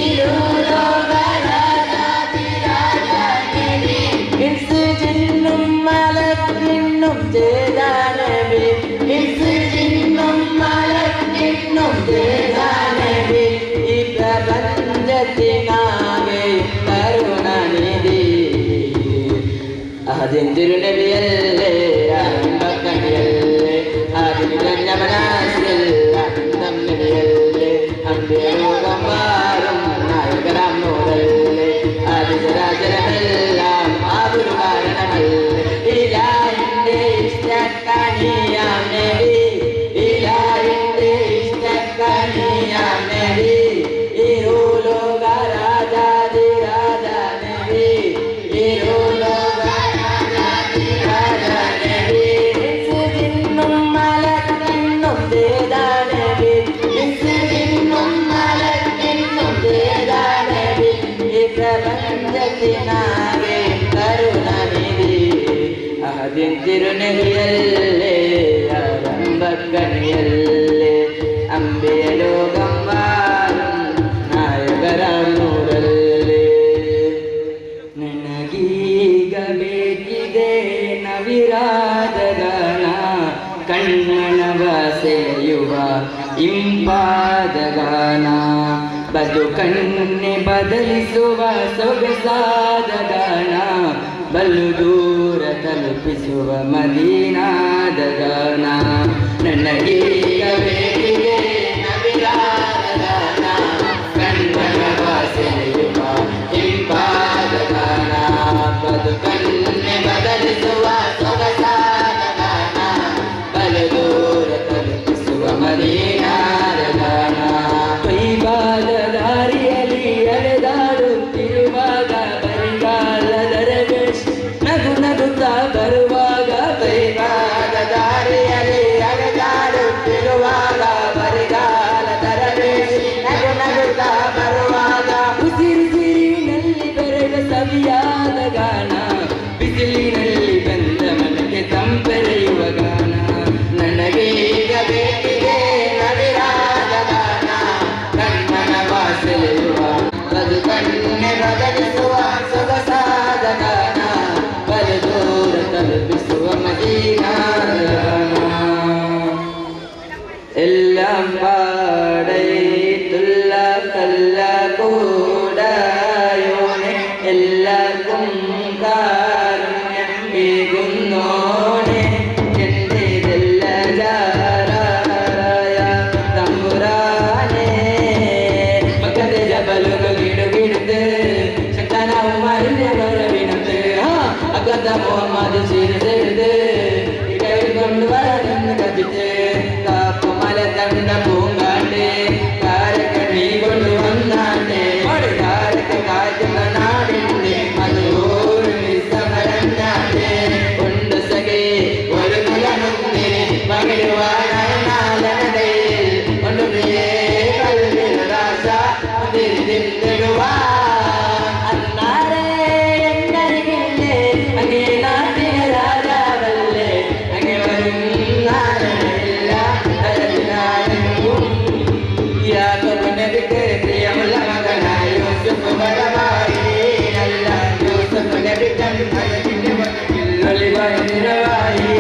Speaker 11: ഇരുലോക രാജാതിരാജ നബി ഇൻസ് ജിന്നും മലക്കിന്നും ചെയ്താ നബി ഇൻസ് ജിന്നും മലക്കിന്നും ചെയ്താ നബി ഈ പ്രപഞ്ചത്തിനാകെ കരുണനിധി ആദ്യം തിരുനബിയല്ലേ ആരംഭക്കണിയല്ലേ ആദ്യം ജന്മനാസിൽ ആനന്ദം നബിയല്ലേ അമ്പിയലോകം വാരും നായകരാം നൂറല്ലേ ആദിരാജരമെല്ലാം ആതൊരു കാരണമല്ലേ ഇലാഹിന്റെ ഇഷ്ടക്കണിയാം നബി ഇലാഹിന്റെ ഇഷ്ടക്കണിയാം നബി ഇരുലോക രാജാതിരാജ നബി ഇരുലോക രാജാതിരാജ നബി ഇൻസ് ജിന്നും മലക്കിന്നും ചെയ്താ നബി ഇൻസ് ജിന്നും മലക്കിന്നും ചെയ്താ നബി ഈ പ്രപഞ്ചത്തിനാകെ കരുണനിധി ആദ്യം തിരുനബിയല്ലേ ആരംഭക്കണിയല്ലേ അമ്പിയലോകം വാരും നായകരാം നൂറല്ലേ ನನಗೀಗ ಬೇಕಿದೆ ನವಿರಾದ ಗಾನ ಕಣ್ಣನವ ಸೆಳೆಯುವ ಇಂಪಾದ ಗಾನ ಬದುಕನ್ನೆ ಬದಲಿಸುವ ಸೊಗಸಾದ ಗಾನ ಬಲು ದೂರ ತಲುಪಿಸುವ ಮದೀನಾದ ಗಾನ ನನಗೀಗ ಬೇಕಿದೆ ನವಿರಾದ ಗಾನ ಕಣ್ಣನವ ಸೆಳೆಯುವ ಇಂಪಾದ ಗಾನ ಬದುಕನ್ನೆ ಬದಲಿಸುವ ಸೊಗಸಾದ ಗಾನ ಬಲು ದೂರ ತಲುಪಿಸುವ ಮದೀನಾದ ಗಾನ ಕೈಬಾದ ದಾರಿಯಲ್ಲಿ ಅಲೆದಾಡುತ್ತಿರುವಾಗ ಬರಿಗಾಲದ ರಮೇಶ್ ನಗು ನಗುತ್ತಾ ಬರುವಾಗ ಕೈಬಾದ ದಾರಿಯಲ್ಲಿ ಅಲೆದಾಡುತ್ತಿರುವ അത് ശിരസെടുത്ത് കൈ കൊണ്ട് വരന്ന് കത്തിച്ച് കാപ്പുമല തണ്ട പൂങ്കാണ്ട് കാരക്കണി കൊണ്ടുവന്നാണ്ട് കാരക്ക കാറ്റുന്ന നാടിണ്ട് അത് ഒരു സമരഞ്ഞാണ്ട് കൊണ്ട് സഖേ ഒരു കുലമുന്നിന് പകരുവാനായ നാലനതയിൽ കൊണ്ട് പ്രിയേ കൽവിൽ രാശ തിരിതിടുവാ അന്നാരേ എന്നരികില്ലേ അങ്ങേ നാട്ടിലെ രാജാവല്ലേ അങ്ങേ വരും നാരണില്ല തരത്തിനാരെങ്കും യാക്കോബ് നബിക്ക് പ്രിയമുള്ള മകനായ യൂസുഫ് വരവായി അല്ല യൂസുഫ് നബിക്കൻ അതിന്റെ മകനിൽ ഒളിവായി നിറവായി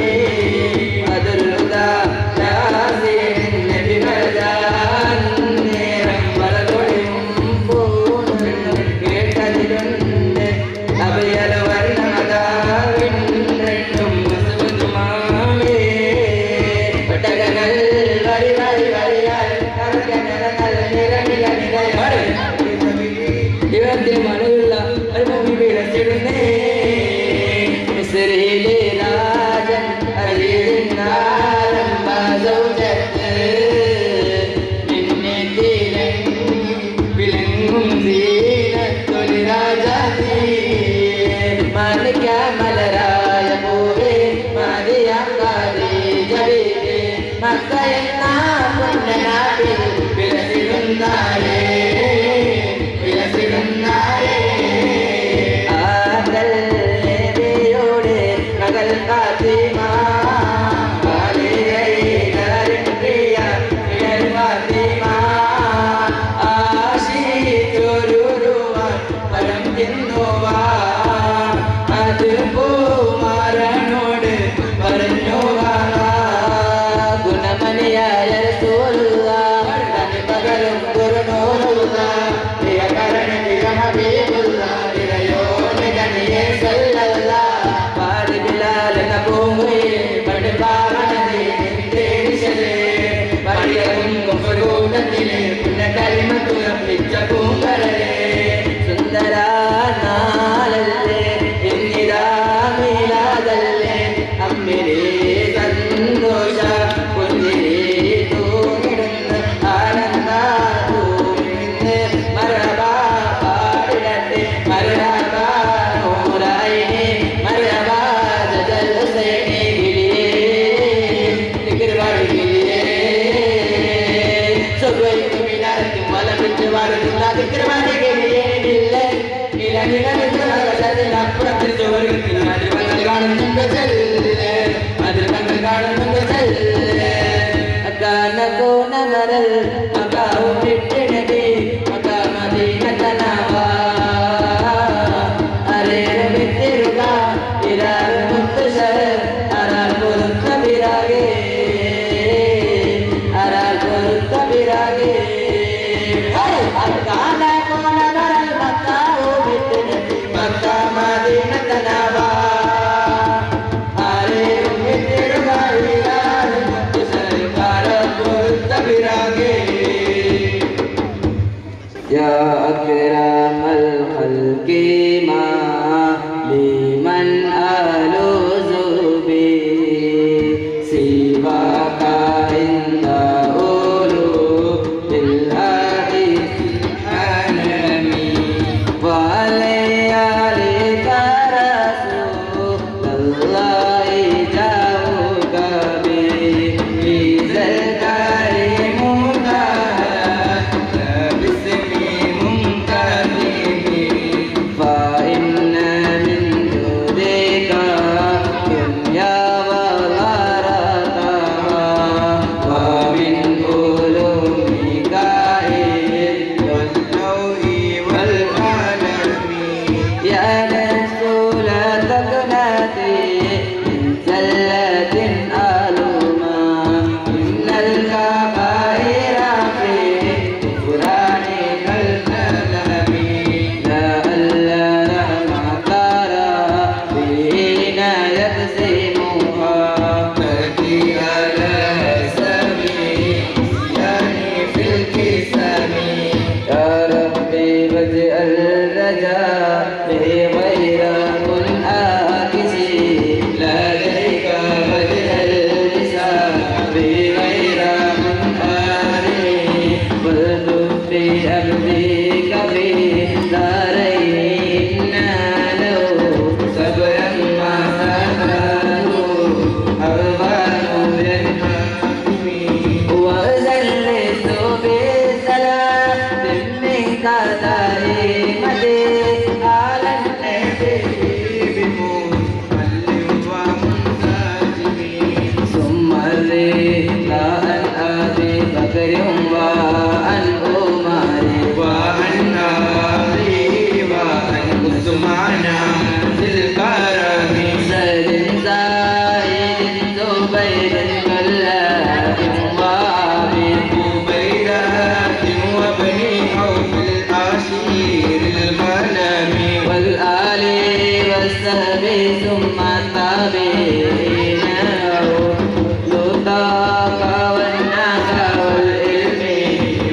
Speaker 11: Virage والسهب ثم التابعين لطاق والنفع والعلم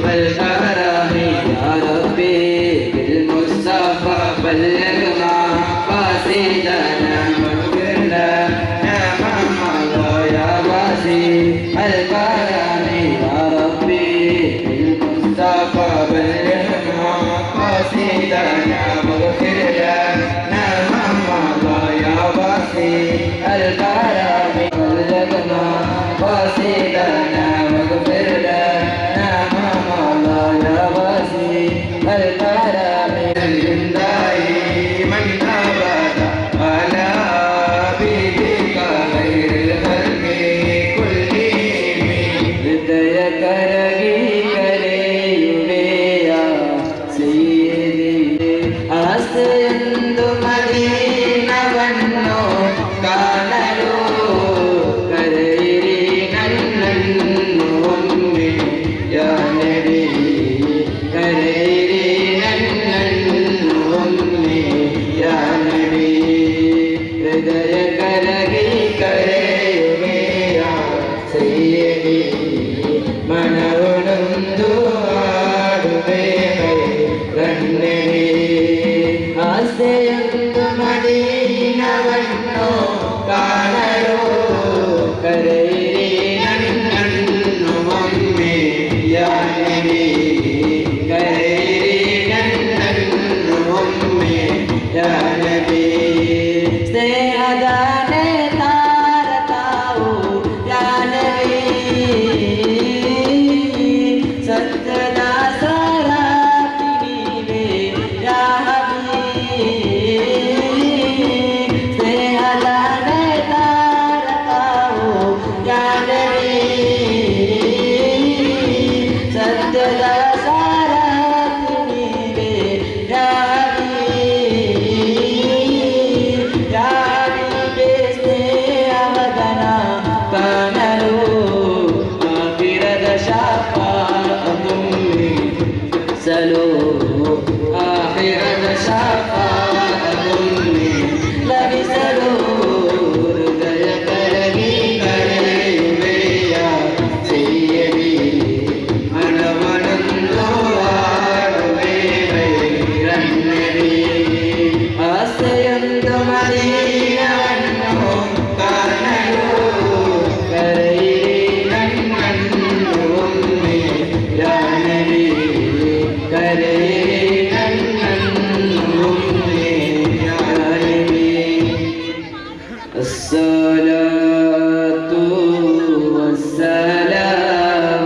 Speaker 11: والكرم يا ربي بالمصطفى بلغنا قصيدنا واغفر لنا محمد يا واسع الكرم يا ربي بالمصطفى بلغنا قصيدنا واغفر لنا محمد يا واسع الكرم بلغنا قصيدنا واغفر لنا محمد يا واسع الكرم دائما أبدا على عبيدك خير الخلق كلهم هدايك رقي كريم يا سيدي أسند مدينة ونو كانلو كريرين النوم يا نبي كريرين النوم يا نبي هدايك رقي كريم يا سيدي മനവനന്തു ആടുവേ കണ്ണനെ ആസയന്തു മദീനവന്നോ കാണലോ കരയിരേനന്നു മമ്മേ യാ നബി കരയിരേനന്നു മമ്മേ യാ നബി സ്നേഹദാനേ താരതാവോ യാ നബി സത്യദാ സാരാതിനിവേ യാ ഹബീബ് സ്നേഹദാനേ താരതാവോ യാ നബി സത്യദാ സാരാതിനിവേ യാ ഹബീബ് യാ ഹബീബ് സ്നേഹവദന കാനലോ ആഖിറത ശഫാഅത്തും സലോ ആഖിറത ശഫാഅത്തും ലബിസലോ ഹൃദയ കരകി കരയുവേ യാ സയ്യിദി മനവനന്തോ ആടുവേ വൈരന്നബി ആസയന്തു മദീനവന്നോ കാണലോ കരയിരേനന്നു യാ നബി കരയിരേനന്നു യാ നബി الصلاة والسلام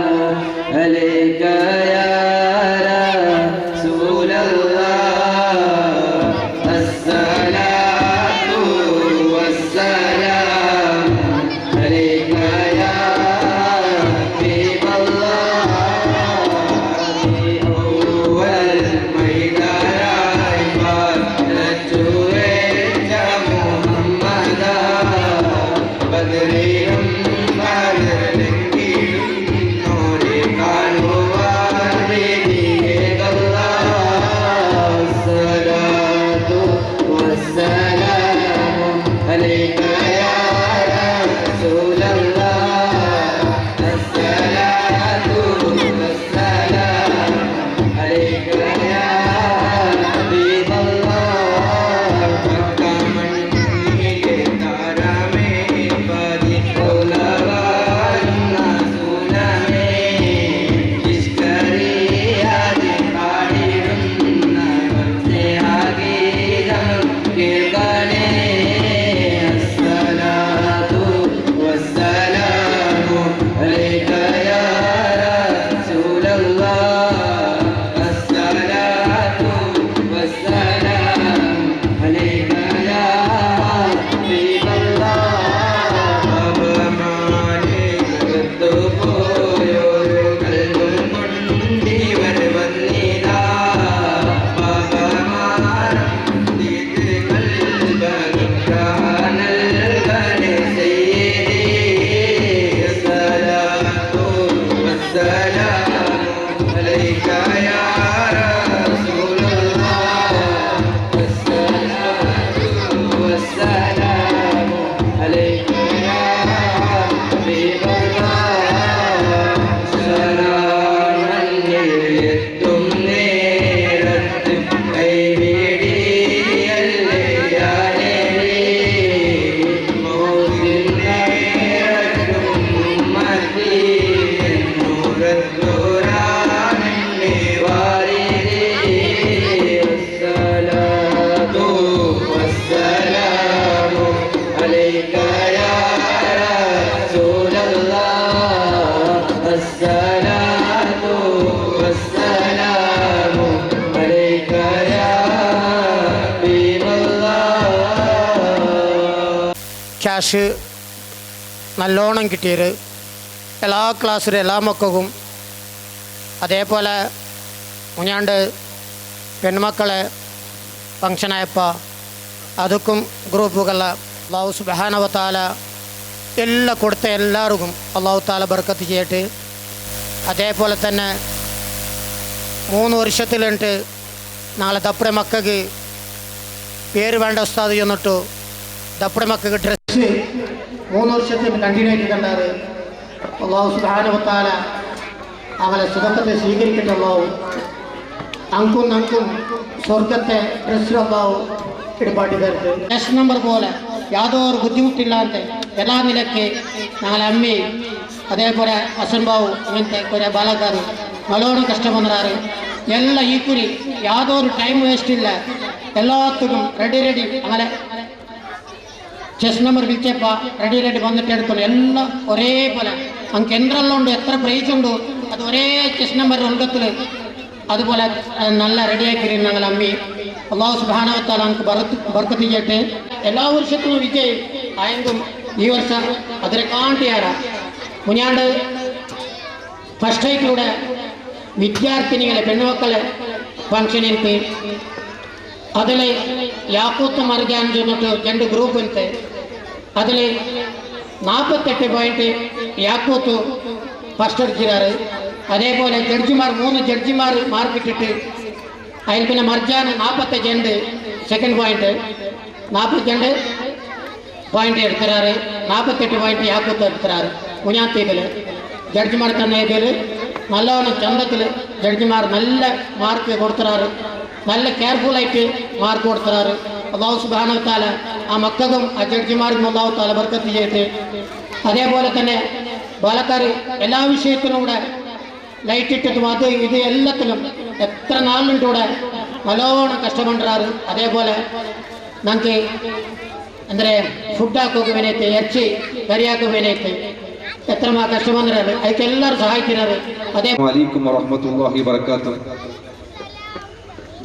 Speaker 11: عليك يا رسول الله الصلاة
Speaker 4: ക്യാഷ് നല്ലോണം കിട്ടിയത് എല്ലാ ക്ലാസ്സിലും എല്ലാ മക്കൾക്കും. അതേപോലെ മുഞ്ഞാണ്ട് പെൺമക്കളെ ഫങ്ഷനായപ്പോൾ അതൊക്കും ഗ്രൂപ്പുകളെ അള്ളാഹു സുബ്ഹാനഹു വ തആല എല്ലാം കൊടുത്ത എല്ലാവർക്കും അള്ളാഹു തആല ബർക്കത്ത് ചെയ്യട്ടെ. അതേപോലെ തന്നെ 3 വർഷത്തിലുണ്ട് നാളെ ദപ്പടെ മക്കൾക്ക് പേര് വേണ്ട ഉസ്താദ് ചെന്നിട്ടു ദപ്പടെ മക്കൾക്ക് ഡ്രസ്സ് 3 വർഷത്തിൽ കണ്ടിന്യൂ ആയിട്ട് കണ്ടാറ്. അള്ളാഹു സുബ്ഹാനഹു വ തആല അവളെ സുഖത്തെ സ്വീകരിക്കട്ടുള്ളൂ. അങ്കും സ്വർഗത്തെ ഡ്രസ്സിലല്ലാവു ഇടപാട്ടി തരുത്. നെക്സ്റ്റ് നമ്പർ പോലെ യാതൊരു ബുദ്ധിമുട്ടില്ലാത്ത എല്ലാ നിലയ്ക്ക് ഞങ്ങളെ അമ്മി അതേപോലെ ഹസൻ ബാബു ഇങ്ങനത്തെ കുറേ ബാലക്കാർ നല്ലോണം കഷ്ടപ്പെടുന്നവരാറ് എല്ലാം ഈ കുരി യാതൊരു ടൈം വേസ്റ്റ് ഇല്ല. എല്ലാത്തിനും റെഡി അങ്ങനെ ചെസ് നമ്പർ വിളിച്ചപ്പോൾ റെഡി വന്നിട്ട് എടുക്കണം. എല്ലാം ഒരേപോലെ നമുക്ക് എന്തെല്ലാം ഉണ്ട്, എത്ര പ്രൈസ് ഉണ്ടോ അത് ഒരേ ചെസ് നമ്പർ ഉൾഗത്തിൽ അതുപോലെ നല്ല റെഡിയാക്കി ഞങ്ങൾ അമ്മി. അള്ളാഹു സുബ്ഹാനഹു വ തആല നമുക്ക് ബർക്കത്ത് ചെയ്യട്ടെ. എല്ലാ വർഷത്തിനും വിജയം ആയെങ്കിലും ഈ വർഷം അതിനെ കാണ്ടിയാറാ മുഞ്ഞാണ്ട് ഫസ്റ്റ് ആയിട്ടിലൂടെ വിദ്യാർത്ഥിനികളെ പെണ്ണുമക്കളെ ഫംഗ്ഷനിൽ അതിൽ യാക്കൂത്ത് മർജാൻ ചെന്നിട്ട് 2 ഗ്രൂപ്പ് ഉണ്ട്. അതിൽ 48 പോയിന്റ് യാക്കൂത്ത് ഫസ്റ്റ് അടിച്ചിരാറ്. അതേപോലെ ജഡ്ജിമാർ 3 ജഡ്ജിമാർ മാർക്കിട്ടിട്ട് അതിൽ പിന്നെ മർജാൻ 45 സെക്കൻഡ് പോയിന്റ് 42 പോയിന്റ് എടുത്തരാറ്. 48 പോയിന്റ് യാക്കൂത്ത് എടുത്തരാറ്. മുഞ്ഞാത്തീതിൽ ജഡ്ജിമാർ തന്നെ ഇതിൽ നല്ലോണം ചന്തത്തിൽ ജഡ്ജിമാർ നല്ല മാർക്ക് കൊടുത്തരാറ്. നല്ല കെയർഫുള്ളായിട്ട് മാർക്ക് കൊടുത്തരാറ്. അല്ലാഹു സുബ്ഹാനഹു വ തആല ആ മക്കൾക്കും ആ ജഡ്ജിമാർക്കും അല്ലാഹു തആല ബർക്കത്ത് ചെയ്യട്ടെ. അതേപോലെ തന്നെ ബാലക്കാർ എല്ലാ വിഷയത്തിലും കൂടെ ലൈറ്റ് ഇട്ടിട്ടും അത് ഇത് എല്ലാത്തിലും എത്ര നാളിലും കൂടെ നല്ലോണം കഷ്ടപ്പെടാറ്. അതേപോലെ നമുക്ക് എന്താ ഫുഡാക്കൊക്കെ വേനേറ്റ് ഇറച്ചി കറിയാക്കൊക്കെ വേനേറ്റ് എത്ര കഷ്ടപ്പെടുന്നത് അതിക്ക് എല്ലാവരും സഹായിക്കുന്നത്.
Speaker 14: അലൈക്കും വറഹ്മത്തുള്ളാഹി വബറകാതുഹു.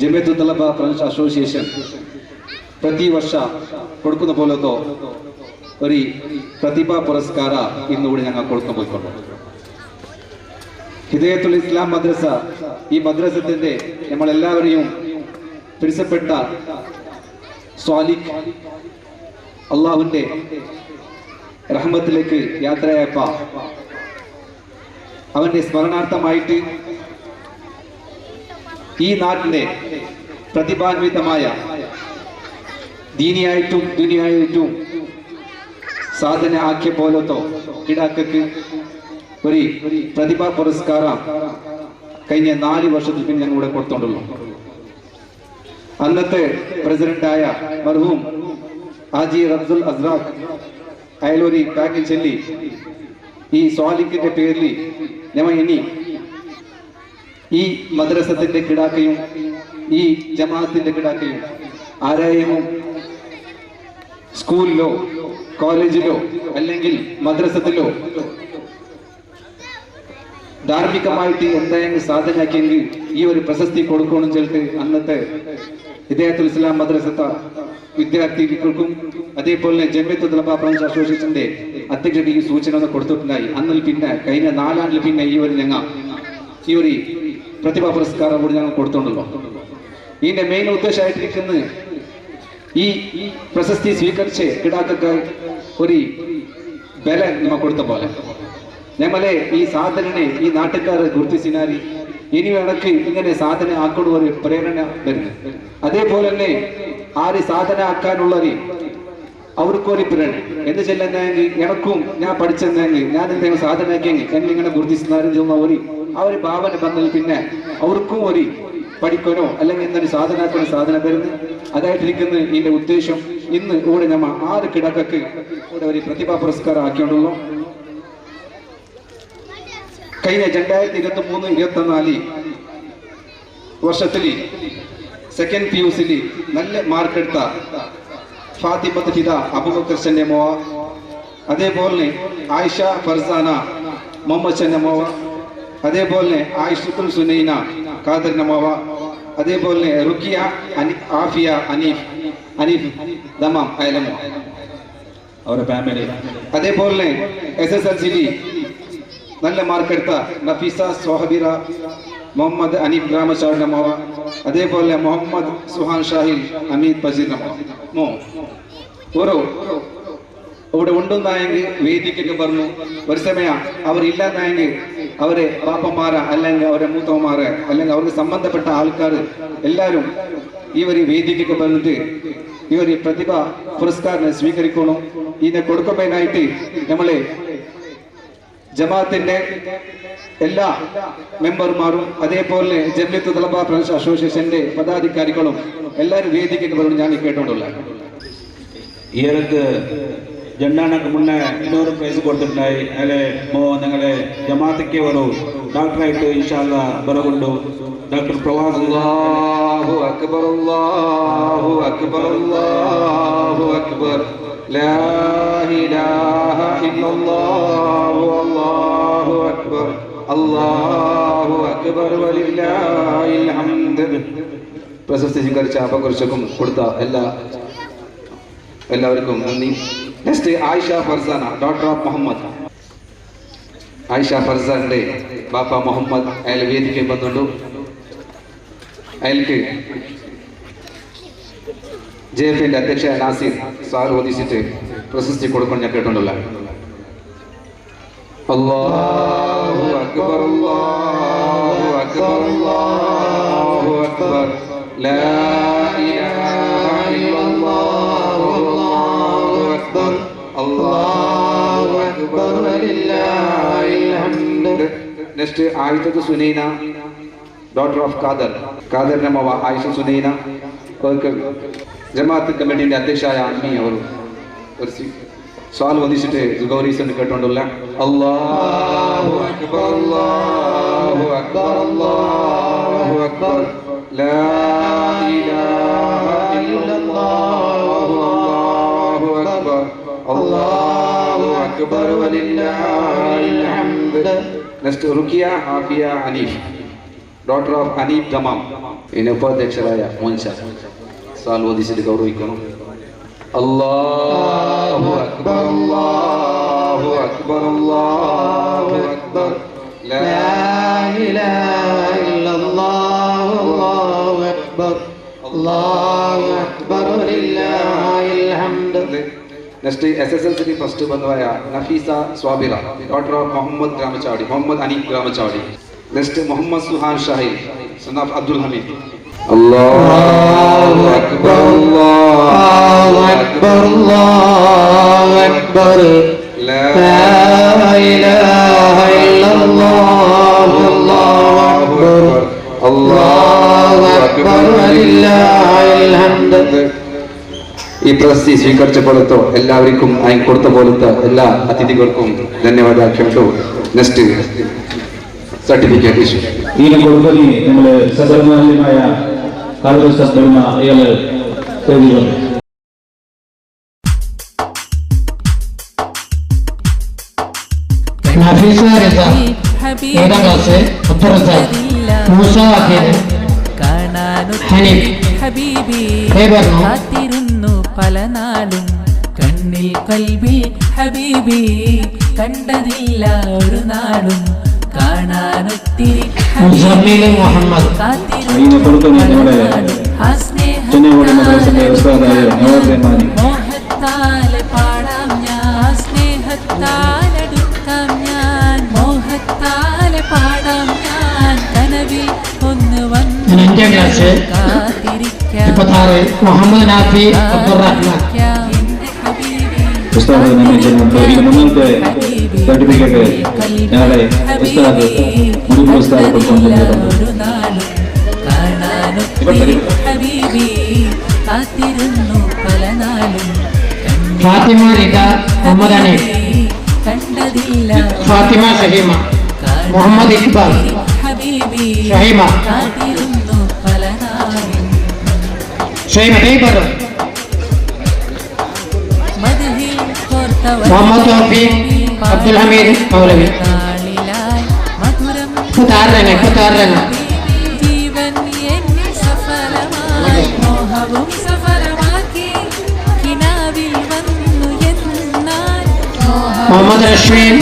Speaker 14: ജമിയത്തുൽ തലബ ഫ്രണ്ട്സ് അസോസിയേഷൻ ಪ್ರತಿ ವರ್ಷ കൊടുക്കുന്ന പോലത്തെ ഒരു പ്രതിഭാ പുരസ്കാര ഇന്നുകൂടി ഞങ്ങൾ കൊടുക്കാൻ പോയിക്കൊണ്ട് ഹിദയത്തുൽ ഇസ്ലാം മദ്രസ ഈ മദ്രസത്തിന്റെ നമ്മളെല്ലാവരെയും പിരിസപ്പെട്ട സ്വാലിഹ് അള്ളാഹുവിന്റെ റഹ്മത്തിലേക്ക് യാത്രയായപ്പ അവന്റെ സ്മരണാർത്ഥമായിട്ട് ഈ നാട്ടിലെ പ്രതിഭാന്വിതമായ ദീനിയായിട്ടും ദുനിയായിട്ടും സാധന ആക്കിയ പോലത്തോ കിടാക്കക്ക് ഒരു പ്രതിഭാ പുരസ്കാരം കഴിഞ്ഞ 4 വർഷത്തിൽ പിന്നെ ഞങ്ങൾ ഇവിടെ കൊടുത്തോണ്ടുള്ളൂ. അന്നത്തെ പ്രസിഡന്റായ മർഹൂം ഹാജി റബ്സുൽ അസ്റാഖ് അയലൊരു പാക്കിൽ ചൊല്ലി ഈ സ്വാലിഖിന്റെ പേരിൽ ഞമ്മ ഇനി ഈ മദ്രസത്തിന്റെ കിടാക്കയും ഈ ജമാഅത്തിന്റെ കിടാക്കയും ആരായും സ്കൂളിലോ കോളേജിലോ അല്ലെങ്കിൽ മദ്രസത്തിലോ ധാർമ്മികമായിട്ട് എന്തെങ്കിലും സാധനയാക്കിയെങ്കിൽ ഈ ഒരു പ്രശസ്തി കൊടുക്കണമെന്ന് ചൊല്ലിട്ട് അന്നത്തെ ഹിദയത്തുൽ ഇസ്ലാം മദ്രസത്തെ വിദ്യാർത്ഥികൾക്കും അതേപോലെ ജമിയത്തുൽ തലബ ഫ്രണ്ട്സ് അസോസിയേഷന്റെ അധ്യക്ഷർക്ക് ഈ സൂചന ഒന്ന് കൊടുത്തിട്ടുണ്ടായി. അന്നിൽ പിന്നെ കഴിഞ്ഞ 4 ആണ്ടിൽ പിന്നെ ഈ ഒരു പ്രതിഭാ പുരസ്കാരം കൂടി ഞങ്ങൾ കൊടുത്തോണ്ടല്ലോ. ഇതിന്റെ മെയിൻ ഉദ്ദേശമായിട്ടിരിക്കുന്നത് ഈ പ്രശസ്തി സ്വീകരിച്ച് കിടാക്ക ഒരു ബല നമ്മ കൊടുത്ത പോലെ ഞമ്മളെ ഈ സാധനനെ ഈ നാട്ടുകാരെ ഗുർത്തിസിനാരി ഇനി വേണക്ക് ഇങ്ങനെ സാധന ആക്കണ ഒരു പ്രേരണ വരുന്നത്. അതേപോലെ തന്നെ ആര് സാധന ആക്കാനുള്ളവര് അവർക്കൊരു പ്രേരണ എന്ന് ചെല്ലുന്നെങ്കിൽ എനക്കും ഞാൻ പഠിച്ചെന്നെങ്കിൽ ഞാൻ എന്തെങ്കിലും സാധന ആക്കിയെങ്കിൽ എന്നിങ്ങനെ ഗുർത്തിസിനാരി ഒരു ആ ഒരു ഭാവന വന്നാൽ പിന്നെ അവർക്കും ഒരു പഠിക്കാനോ അല്ലെങ്കിൽ എന്തൊരു സാധന സാധന വരുന്നത് അതായിട്ടിരിക്കുന്ന ഇതിന്റെ ഉദ്ദേശം. ഇന്ന് ഇവിടെ നമ്മ 6 കിടക്കക്ക് ഇവിടെ ഒരു പ്രതിഭാ പുരസ്കാരം ആക്കിയോണ്ടുള്ളൂ. കഴിഞ്ഞ 2023-24 വർഷത്തിൽ സെക്കൻഡ് PUC നല്ല മാർക്ക് എടുത്ത ഫാത്തിമത്ത് ഫിദ അബൂബക്കർ ചന്റെ മോവ, അതേപോലെ ആയിഷ ഫർസാന മുഹമ്മദ് ചന്റെ മോവ, അതേപോലെ ആയിഷത്തുൽ സുനൈന ഖാദർ നമോവ, അതേപോലെ റുക്കിയ ആഫിയ അനീഫ് ദമാം അയലമോ അവരുടെ ഫാമിലി. അതേപോലെ SSLC നല്ല മാർക്ക് എടുത്ത നഫീസ സോഹബിറ, മുഹമ്മദ് അനീഫ് ഗ്രാമചാടിന്റെ മോവ, അതേപോലെ മുഹമ്മദ് സുഹാൻ ഷാഹിൽ അമീദ് ബഷീറിന്റെ മോ ഓരോ ഇവിടെ ഉണ്ടെന്നായെങ്കിൽ വേദിക്കൊക്കെ പറഞ്ഞു. ഒരു സമയം അവരില്ലാന്നായെങ്കിൽ അവരെ പാപ്പന്മാരെ അല്ലെങ്കിൽ അവരെ മൂത്തവന്മാരെ അല്ലെങ്കിൽ അവർക്ക് സംബന്ധപ്പെട്ട ആൾക്കാർ എല്ലാവരും ഇവർ വേദിക്കൊക്കെ പറഞ്ഞിട്ട് ഇവർ പ്രതിഭ പുരസ്കാരം സ്വീകരിക്കണം. ഇതിനെ കൊടുക്കുമ്പോഴായിട്ട് നമ്മളെ ജമാഅത്തിന്റെ എല്ലാ മെമ്പർമാരും അതേപോലെ ജംഇയ്യത്ത് തലബ ഫ്രണ്ട്സ് അസോസിയേഷന്റെ പദാധികാരികളും എല്ലാവരും വേദിക്കൊക്കെ പറഞ്ഞു ഞാൻ കേട്ടോണ്ടുള്ള
Speaker 15: ഇവർക്ക് ജണ്ടാണക്ക് മുന്നേ ಇನ್ನೂರು ಪ್ರೈಸ್ ಕೊಡ್ತಿರ್ತಾಯಿ. ಅಲ್ಲೇ ഞങ്ങളെ ജമാഅത്തിക്ക് ഒരു ഡോക്ടറായിട്ട് ഇൻഷാല്ല ബറകുണ്ടു ഡോക്ടർ പ്രവാസ്.
Speaker 14: അല്ലാഹു അക്ബർ അല്ലാഹു അക്ബർ അല്ലാഹു അക്ബർ ലാ ഇലാഹ ഇല്ലല്ലാഹു അല്ലാഹു അക്ബർ അല്ലാഹു അക്ബർ വലില്ലാഹിൽ ഹംദ്. പ്രശസ്തി സ്വീകരിച്ച അപകുറിച്ചക്കും കൊടുത്ത എല്ലാവർക്കും നന്ദി. Next Ayisha Farsana, daughter of Muhammad. ആയിഷ ഫർസാന്റെ ബാപ്പ മുഹമ്മദ് അയാൾ വേദിക്ക് വന്നുണ്ടു. അയാൾക്ക് JFന്റെ അധ്യക്ഷ നാസിർ സാർ ഓദിച്ചിട്ട് പ്രശസ്തി കൊടുക്കണം ഞാൻ കേട്ടുണ്ടല്ലോ. അല്ലാഹു അക്ബർ അല്ലാഹു അക്ബർ അല്ലാഹു അക്ബർ ലാ ഇലാഹ ഇല്ലല്ലാഹു അല്ലാഹു അക്ബർ അല്ലാഹു അക്ബർ വലില്ലാഹിൽ ഹംദ്. Next Ayishath Sunaina, daughter of ഖാദറിന്റെ മവ ആയിഷ സുനൈന. ജമാഅത്ത് കമ്മിറ്റിന്റെ അധ്യക്ഷയായ അമ്മി അവർ ഒരു സ്വാൽ വധിച്ചിട്ട് ഗൗരീസന് കേട്ടോണ്ടല്ല. അല്ലാഹു അക്ബർ അല്ലാഹു അക്ബർ അല്ലാഹു അക്ബർ ലാ ഇലാഹ ഇല്ലല്ലാഹു അല്ലാഹു അക്ബർ അല്ലാഹു അക്ബർ വലില്ലാഹിൽ ഹംദ്. Next Ruqiya Afiya Aneef, daughter of Aneef Dammam. ഇതിന് ഉപാധ്യക്ഷരായ മോൻഷ സാൽ ഓദിച്ചിട്ട് ഗൗരവിക്കണം. അല്ലാഹു അക്ബർ അല്ലാഹു അക്ബർ അല്ലാഹു അക്ബർ ലാ ഇലാഹ ഇല്ലല്ലാഹു അല്ലാഹു അക്ബർ അല്ലാഹു അക്ബർ വലില്ലാഹിൽ ഹംദ്. നെക്സ്റ്റ് SSLC ഫസ്റ്റ് ബന്ധുവായ നഫീസ സ്വാബിറ, ഡോക്ടർ ഓഫ് മുഹമ്മദ് ഗ്രാമചാടി, മുഹമ്മദ് അനീഫ് ഗ്രാമചാടി. Next Muhammad Suhan Shahil, son of Abdul Hameed. അല്ലാഹു അക്ബർ അല്ലാഹു അക്ബർ അല്ലാഹു അക്ബർ ലാ ഇലാഹ ഇല്ലല്ലാഹു അല്ലാഹു അക്ബർ അല്ലാഹു അക്ബർ വലില്ലാഹിൽ ഹംദ്. ഈ പ്രശസ്തി സ്വീകരിച്ച പോലത്തെ എല്ലാവർക്കും അതിന് കൊടുത്ത പോലത്തെ എല്ലാ അതിഥികൾക്കും ധന്യവാദ ആക്ഷേപിച്ചു. നെക്സ്റ്റ് സർട്ടിഫിക്കറ്റ് ഇഷ്യൂ
Speaker 15: ഇതിനെ കൊടുക്കലി നമ്മള് സദർമാന്യമായ കാലഘട്ടത്തിലുള്ള ഇയാള് തേടിയുണ്ട്.
Speaker 4: നഫീസ റിസ, 7ാം ക്ലാസ്, അബ്ദുറസാഖ്, മൂസ അഖീദ്, ഹനീഫ്,
Speaker 1: കാത്തിരുന്നു പല നാളും കണ്ണിൽ കൽബിൽ ഹബീബി കണ്ടതില്ല ഒരു നാളും കാണാനൊത്തിരി
Speaker 4: മുസമ്മിൽ മുഹമ്മദ്.
Speaker 15: ഇതിനെ കൊടുക്കുന്ന നമ്മുടെ ചെന്നൈ മദ്രസയുടെ ഉസ്താദായ നവാസ് റഹ്മാനി.
Speaker 1: മോഹത്താൽ പാടാം ഞാൻ, സ്നേഹത്താൽ അടുക്കാം ഞാൻ, മോഹത്താൽ പാടാം ഞാൻ, കനവിൽ ഒന്ന് വന്ന്
Speaker 4: 5ാം ക്ലാസ്, 26, മുഹമ്മദ് നാഫി അബ്ദുറഹ്മാൻ.
Speaker 15: ഉസ്താദ് നിർമ്മിച്ചിട്ടുണ്ട്. ഇത് മുന്നത്തെ സർട്ടിഫിക്കറ്റ് ഞങ്ങളെ ഉസ്താദ് മുഴുവൻ ഉസ്താദ് കൊടുത്തുകൊണ്ടിരുന്നു.
Speaker 4: ഫാത്തിമ റിദ മുഹമ്മദ് അനീഫ്, ഫാത്തിമ സഹീമ, മുഹമ്മദ് ഇക്ബാൽ, ഷഹീമ, ഷഹീമ ടൈബർ, മുഹമ്മദ് തൗഫീഖ്, അബ്ദുൽ ഹമീദ് മൗലവി. 46
Speaker 1: ജീവൻ എന്നെ സഫലമായി മോഹവും സഫലമാക്കി കിനാവിൽ വന്നു എന്ന്
Speaker 4: മുഹമ്മദ് റഷീം,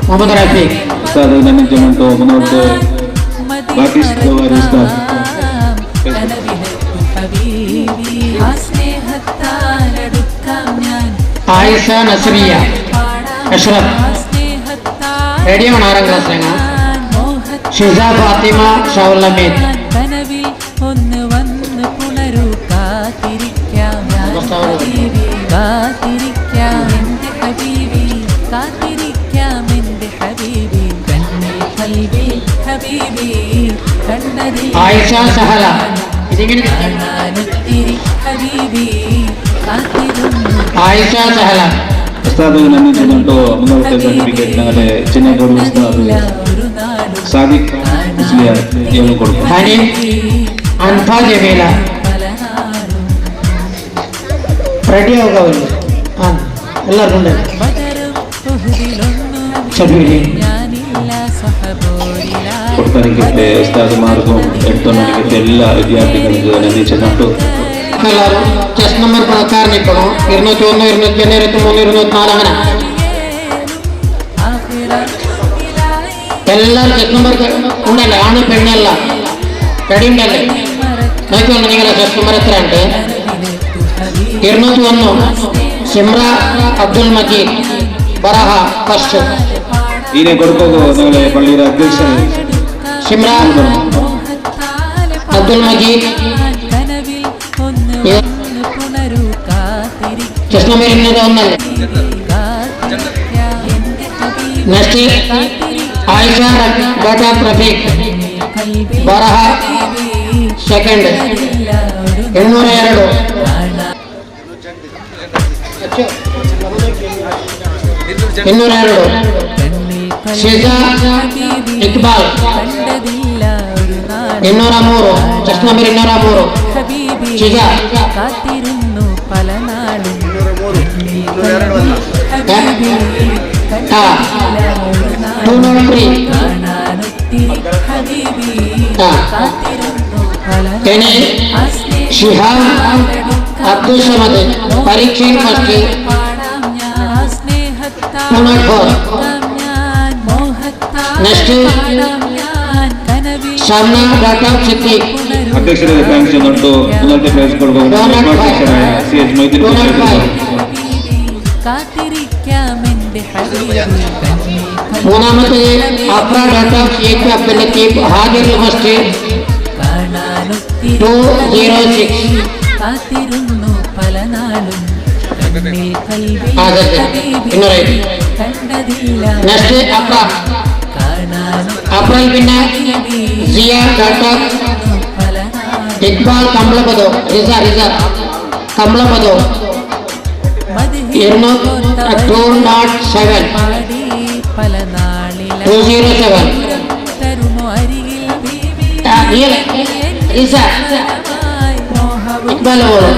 Speaker 4: മുഹമ്മദ് റഫീഖ്.
Speaker 15: ഉസ്താദ് നന്ദി ചെമ്മട്ടോ മുന്നോട്ട് ബാക്കി ഉസ്താദ്
Speaker 4: ആയിഷ നസ്രിയ അഷ്റഫ് റേഡിയോ 6ാം ക്ലാസ്സിലാണ്. ഷിസ ഫാത്തിമ ഷൗലമീൻ.
Speaker 1: കനവിൽ ഒന്ന് വന്ന് പുണരൂ കാത്തിരിക്കാം കാത്തിരിക്കാം എൻ്റെ ഹബീബി കാത്തിരിക്കാം എൻ്റെ ഹബീബി കണ്ണിൽ കൽബി ഹബീബി കണ്ടതിൽ
Speaker 4: ആയിഷ സഹല.
Speaker 1: കാണാനൊത്തിരി ഹബീബി കാത്തിരുന്നു.
Speaker 4: ആയിഷ സഹല.
Speaker 15: ഉസ്താദ് നന്ദി ചെമ്മട്ടോ മുന്നോട്ട് സർട്ടിഫിക്കറ്റ് ഞങ്ങളുടെ ചെന്നൈക്കോട് ഉസ്താദ് സാദിഖ് മുസ്ലിയാർ ജീവൻ കൊടുക്കും.
Speaker 4: ഹനീം അൻഫ ജമീല. റെഡി ആവുക എല്ലാവർക്കും ഉണ്ട്.
Speaker 15: കൊടുത്തണിക്കത്തെ ഉസ്താദുമാർക്കും 8 മണിക്കത്തെ എല്ലാ വിദ്യാർത്ഥികൾക്കും നന്ദി ചെന്നട്ടോ.
Speaker 4: എല്ലാവരും ചെസ് നമ്പർ പ്രകാരം നിൽക്കണോ? 201, 202, 203, 204 അങ്ങനെ എല്ലാവരും ചെസ് നമ്പർ ഉണ്ടല്ലേ? ആണ് പെണ്ണല്ല റെഡി ഉണ്ടല്ലേ? നോക്കിക്കൊണ്ട് നിങ്ങളെ ചെസ് നമ്പർ എത്ര ഉണ്ട്? 201 സിമ്ര അബ്ദുൽ മജീദ് ബറഹ ഫസ്റ്റ്.
Speaker 15: ഇതിനെ കൊടുക്കുമോ നിങ്ങളെ പള്ളിയുടെ അധ്യക്ഷൻ
Speaker 4: Simra Abdul Majeed chest number 201. Next Ayisha dot of Rafeeq ബറഹ second 202. Shiza Iqbal 203 chest number 203. Shiza
Speaker 1: കാത്തിരുന്നു പല നാളും
Speaker 4: 203. ഷിഹാബ് അബ്ദുൽ സമദ് പരീക്ഷയിൽ first 204. Next Shamna daughter of Siddique
Speaker 15: അധ്യക്ഷരെ താങ്ക്സ് ചെന്നട്ടോ മുന്നോട്ട് പ്രൈസ് കൊടുക്കും. അധ്യക്ഷരായ CH മൈത്രി
Speaker 4: മൂന്നാമത്തെ അഫ്ര ഡോട്ട് ഓഫ് ഷെയ്ഖ് അബ്ദുൽ ലത്തീഫ് ഹാജിർ ഫസ്റ്റ് 206.
Speaker 1: കാത്തിരുന്നു പല നാളും
Speaker 4: നെക്സ്റ്റ് അപ്രൽ പിന്നെ സിയ ഡോട്ട് ഓഫ് ഇക്ബാൽ കമലപദോ റിസ കമലപദോ 207. റിസ ഇക്ബാൽ ബോളോ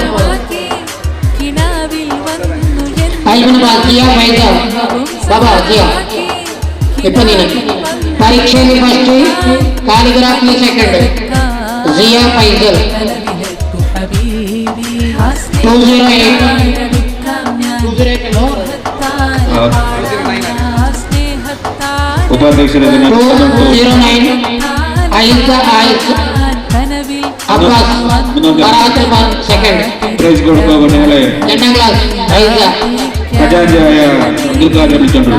Speaker 4: ബാബാ ജിയ ഇപ്പൊ നീന പരീക്ഷയിൽ ഫസ്റ്റ് കാലിഗ്രാഫിയിൽ സെക്കൻഡ് സിയ ഫൈസൽ 208.
Speaker 15: ഉപാധ്യക്ഷരെ
Speaker 4: 209 ആയിഷ അബ്ബാസ് ബറാത്ത് സെക്കൻഡ്
Speaker 15: പ്രൈസ് കൊടുക്കുക. നിങ്ങളെ
Speaker 4: 8ാം ക്ലാസ് ആയിഷ
Speaker 15: ഖജാൻജിയായ അബ്ദുൽ ഖാദർ വിളിച്ചോണ്ടു.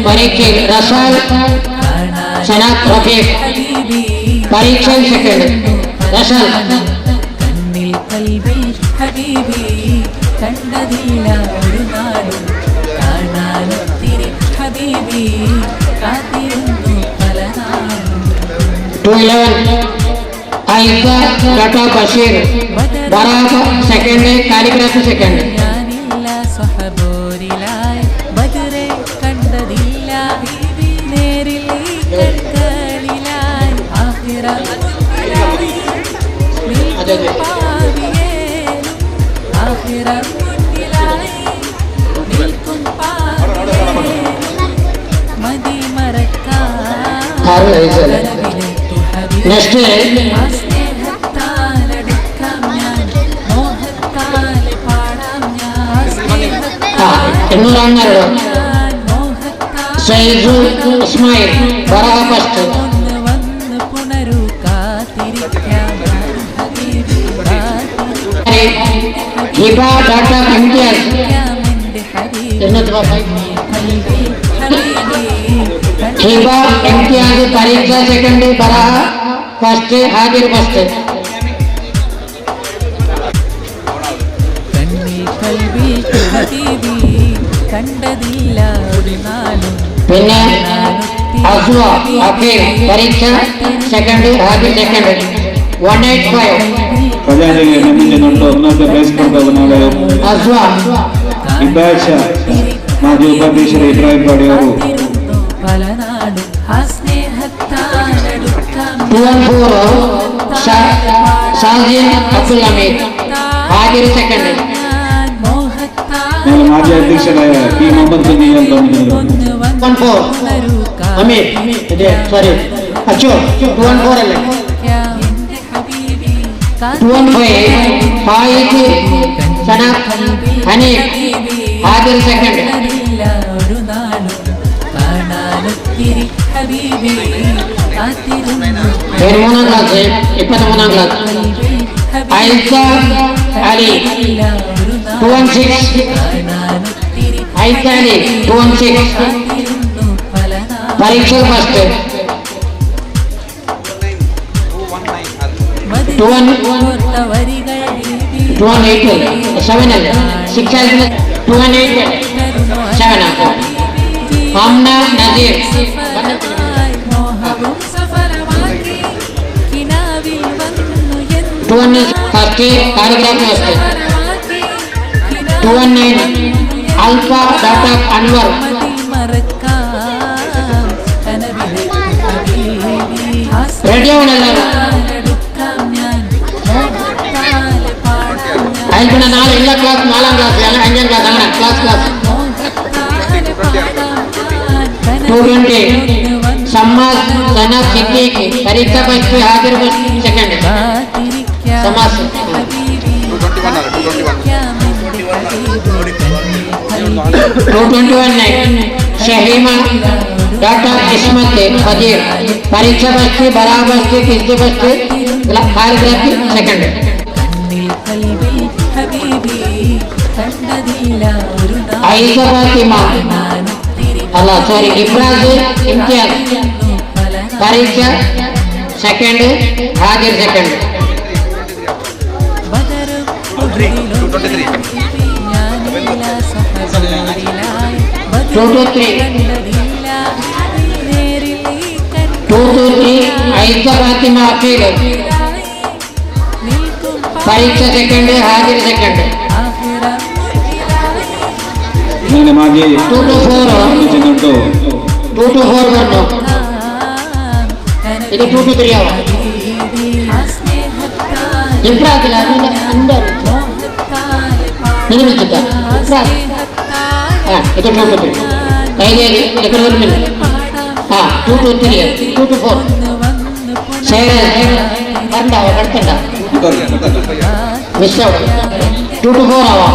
Speaker 4: പരീക്ഷയിൽ റസാൽ സനാത്ത് റഫീഖ് പരീക്ഷയിൽ സെക്കൻഡ് റസാൽ
Speaker 1: കണ്ടതില്ല ഒരു നാടും കാണാനൊത്തിരി ഹബീബി കാത്തിരുന്നു പല നാളും.
Speaker 4: 211 ആയിഷ ഡോട്ട് ഓഫ് ബഷീർ ബറാഖ സെക്കൻഡ് കാലിഗ്രാഫി സെക്കൻഡ്.
Speaker 1: ഞാനില്ല സ്വഹബോരിലായി ബദറെ കണ്ടതില്ല നേരിൽ കൺകളിലായി ആഖിറ
Speaker 4: നെക്സ്റ്റ് 212 സൈസു ഇസ്മായിൽ ബറാ ഫസ്റ്റ്. ഹിബ ഡോക്ടർ ഇംതിയാസ് ഹിബ ഇംതിയാസ് പരീക്ഷ സെക്കൻഡ് ബറാ ഫസ്റ്റ് ഹാജിർ ഫസ്റ്റ്. പിന്നെ അസ്വ അഫീർ പരീക്ഷ സെക്കൻഡ് ഹാജിർ സെക്കൻഡ് 185.
Speaker 15: ಖಜಾನೆಗೆ ನಮ್ಮಿಂದ ಒನ್ನೊಂದು ಪ್ರೈಸ್ ಕೊಡ್ತಾವನಾಳೆ
Speaker 4: ಅಸ್ವ
Speaker 15: ಇಬ್ಬಾಷ ಮಾಜಿ ಉಪಾಧ್ಯಕ್ಷರು ಇಬ್ರಾಹಿಂ ಪಾಡಿ ಅವರು
Speaker 4: 214 ಸಾಜಿನ್ ಅಬ್ದುಲ್ ಹಮೀದ್ ഹാജിർ സെക്കൻഡ്.
Speaker 15: ನಾನು ಮಾಜಿ ಅಧ್ಯಕ್ಷರಾದ ಪಿ ಮೊಹಮ್ಮದ್ ಕುಂದಿ ಅಂತ ಬಂದಿದ್ದರು.
Speaker 4: 214 ಹಮೀದ್ ಸಾರಿ ಅಚ್ಚೋ 214 ಅಲ್ಲ 215 Fayid സനഫ് Hanif ഹാജിർ second. 23 class 23 class ഐസ അലി 216 ഐസ അലി 216 പരീക്ഷ ഫസ്റ്റ്. 218 7 അല്ല 6 ആയിരുന്നു 218 7 ആണ്. Amna Nadeer first calligraphy first. 219 Alfa doctor Anwar ready ആവണല്ലോ. അതിൽ പിന്നെ 4 എല്ലാ ക്ലാസ് 4ാം ക്ലാസ് 5ാം ക്ലാസ് അങ്ങനെ ക്ലാസ് 220 സമ്മാസ് സനഫ് സിദ്ദീഖ് പരീക്ഷ ഫസ്റ്റ് ഹാജിർ ഫസ്റ്റ് സെക്കൻഡ്. സമാസ് 221 ഷഹീമ ഡോക്ടർ ഇസ്മത്ത് ഫജീർ പരീക്ഷ ഫസ്റ്റ് ബറാ ഫസ്റ്റ് കിസ്ത് first calligraphy second. Aisa Fathima അല്ല സോറി ഇബ്രാസ് ഇംതിയാസ് പരീക്ഷ സെക്കൻഡ് ഹാജിർ സെക്കൻഡ്. 223 ഐസ ഫാത്തിമ അഫീൽ പരീക്ഷ സെക്കൻഡ് ഹാജിർ സെക്കൻഡ്.
Speaker 15: ನಾನು ಮಾಜಿ
Speaker 4: 224 പറഞ്ഞു. ഇത് 223 ആവാം. ഇബ്രാഹിം നിർമ്മിച്ചിട്ട ഇത് 223 കൈകേരി എത്ര വരുന്നില്ല. 223 224 കണ്ടാവോ കടത്തണ്ട മിസ്സാവും. 224 ആവാം.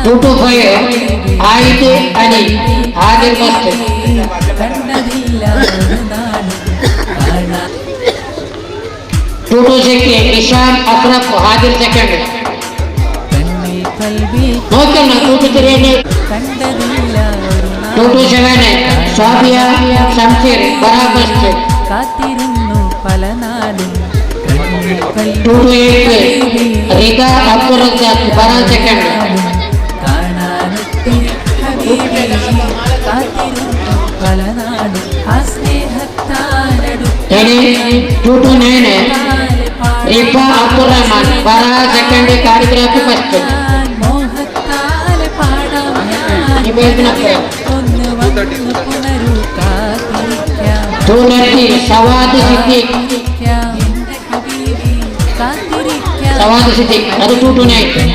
Speaker 4: 225 ആയിദ് അലി ഹാജിർ ഫസ്റ്റ്. 226 ഇഷാം അഷ്റഫ് ഹാജിർ സെക്കൻഡ്. നോക്കണം 223 227 സാഫിയ ശംസീർ ബറാ ഫസ്റ്റ്. 228 റിദ അബ്ദുൾ റസാഖ് ബറാ സെക്കൻഡ്. 229 റിഫ അബ്ദുൾ റഹ്മാൻ ബറാ second calligraphy first. 230 Sawad Siddique അത് 229.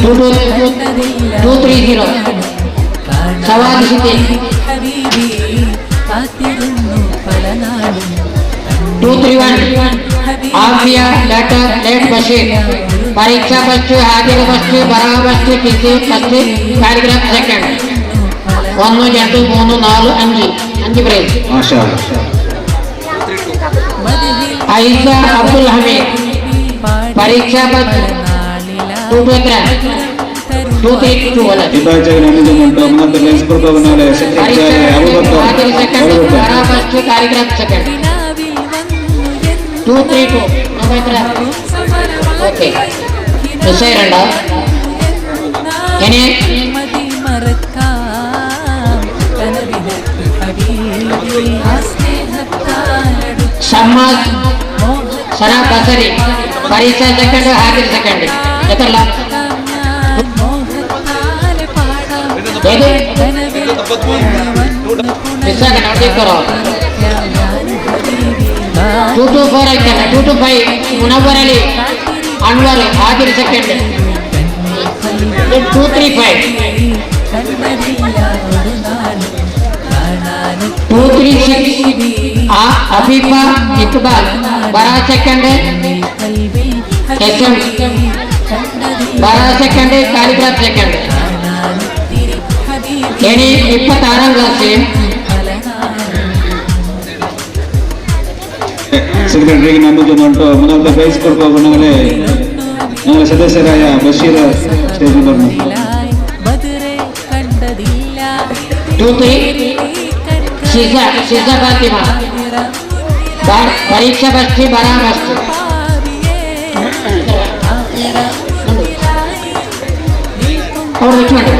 Speaker 4: 230 സവാദ് സിദ്ദീഖ്. 231 ആഫിയ ഡോക്ടർ ലേറ്റ് ബഷീർ പരീക്ഷ ഫസ്റ്റ്, ഹാജർ ഫസ്റ്റ്, ബറാ ഫസ്റ്റ്, കിസ് first, calligraph second. 1 2 3 4 5 5 prize. Aisa Abdul Hameed പരീക്ഷ ഫസ്റ്റ് 2 3 2 സെക്കൻഡ്, ബറാ ഫസ്റ്റ്, കാലിഗ്രാഫ് സെക്കൻഡ്. 2 3 2 ഓക്കെ. നിശ്ചയണ്ട ഇനി ഷമ്മാസ് സനാ ബസരി പരീക്ഷ സെക്കൻഡ്, ഹാജർ സെക്കൻഡ്. എത്രല്ല ഏത് മിസ്സാക്കണം അവിടെ കുറോ. 2 to 4 ആയിക്കല്ല. 2 to 5 മുനവ്വർ അലി അൻവർ ഹാജർ സെക്കൻഡ്. 2 3 5 2 3 6 അഫീഫ ഇക്ബാൽ ബറാ സെക്കൻഡ്, എസ്എം ബറാ സെക്കൻഡ്, കാലിഗ്രാഫ് സെക്കൻഡ്. ഇനി 26ാം ക്ലാസ്
Speaker 15: സെക്രട്ടറിക്ക് നൽകുന്നുണ്ടോ? മൂന്നാമത്തെ പ്രൈസ് കൊടുക്കുന്നവരെ ഞങ്ങളുടെ സദസ്യരായ ബഷീർ സ്റ്റേജിൽ പറഞ്ഞു.
Speaker 4: 2 3 ഷിസ ഫാത്തിമ പരീക്ഷ ഫസ്റ്റ്, ബറാ ഫസ്റ്റ്. അവിടെ വെച്ചുണ്ട്.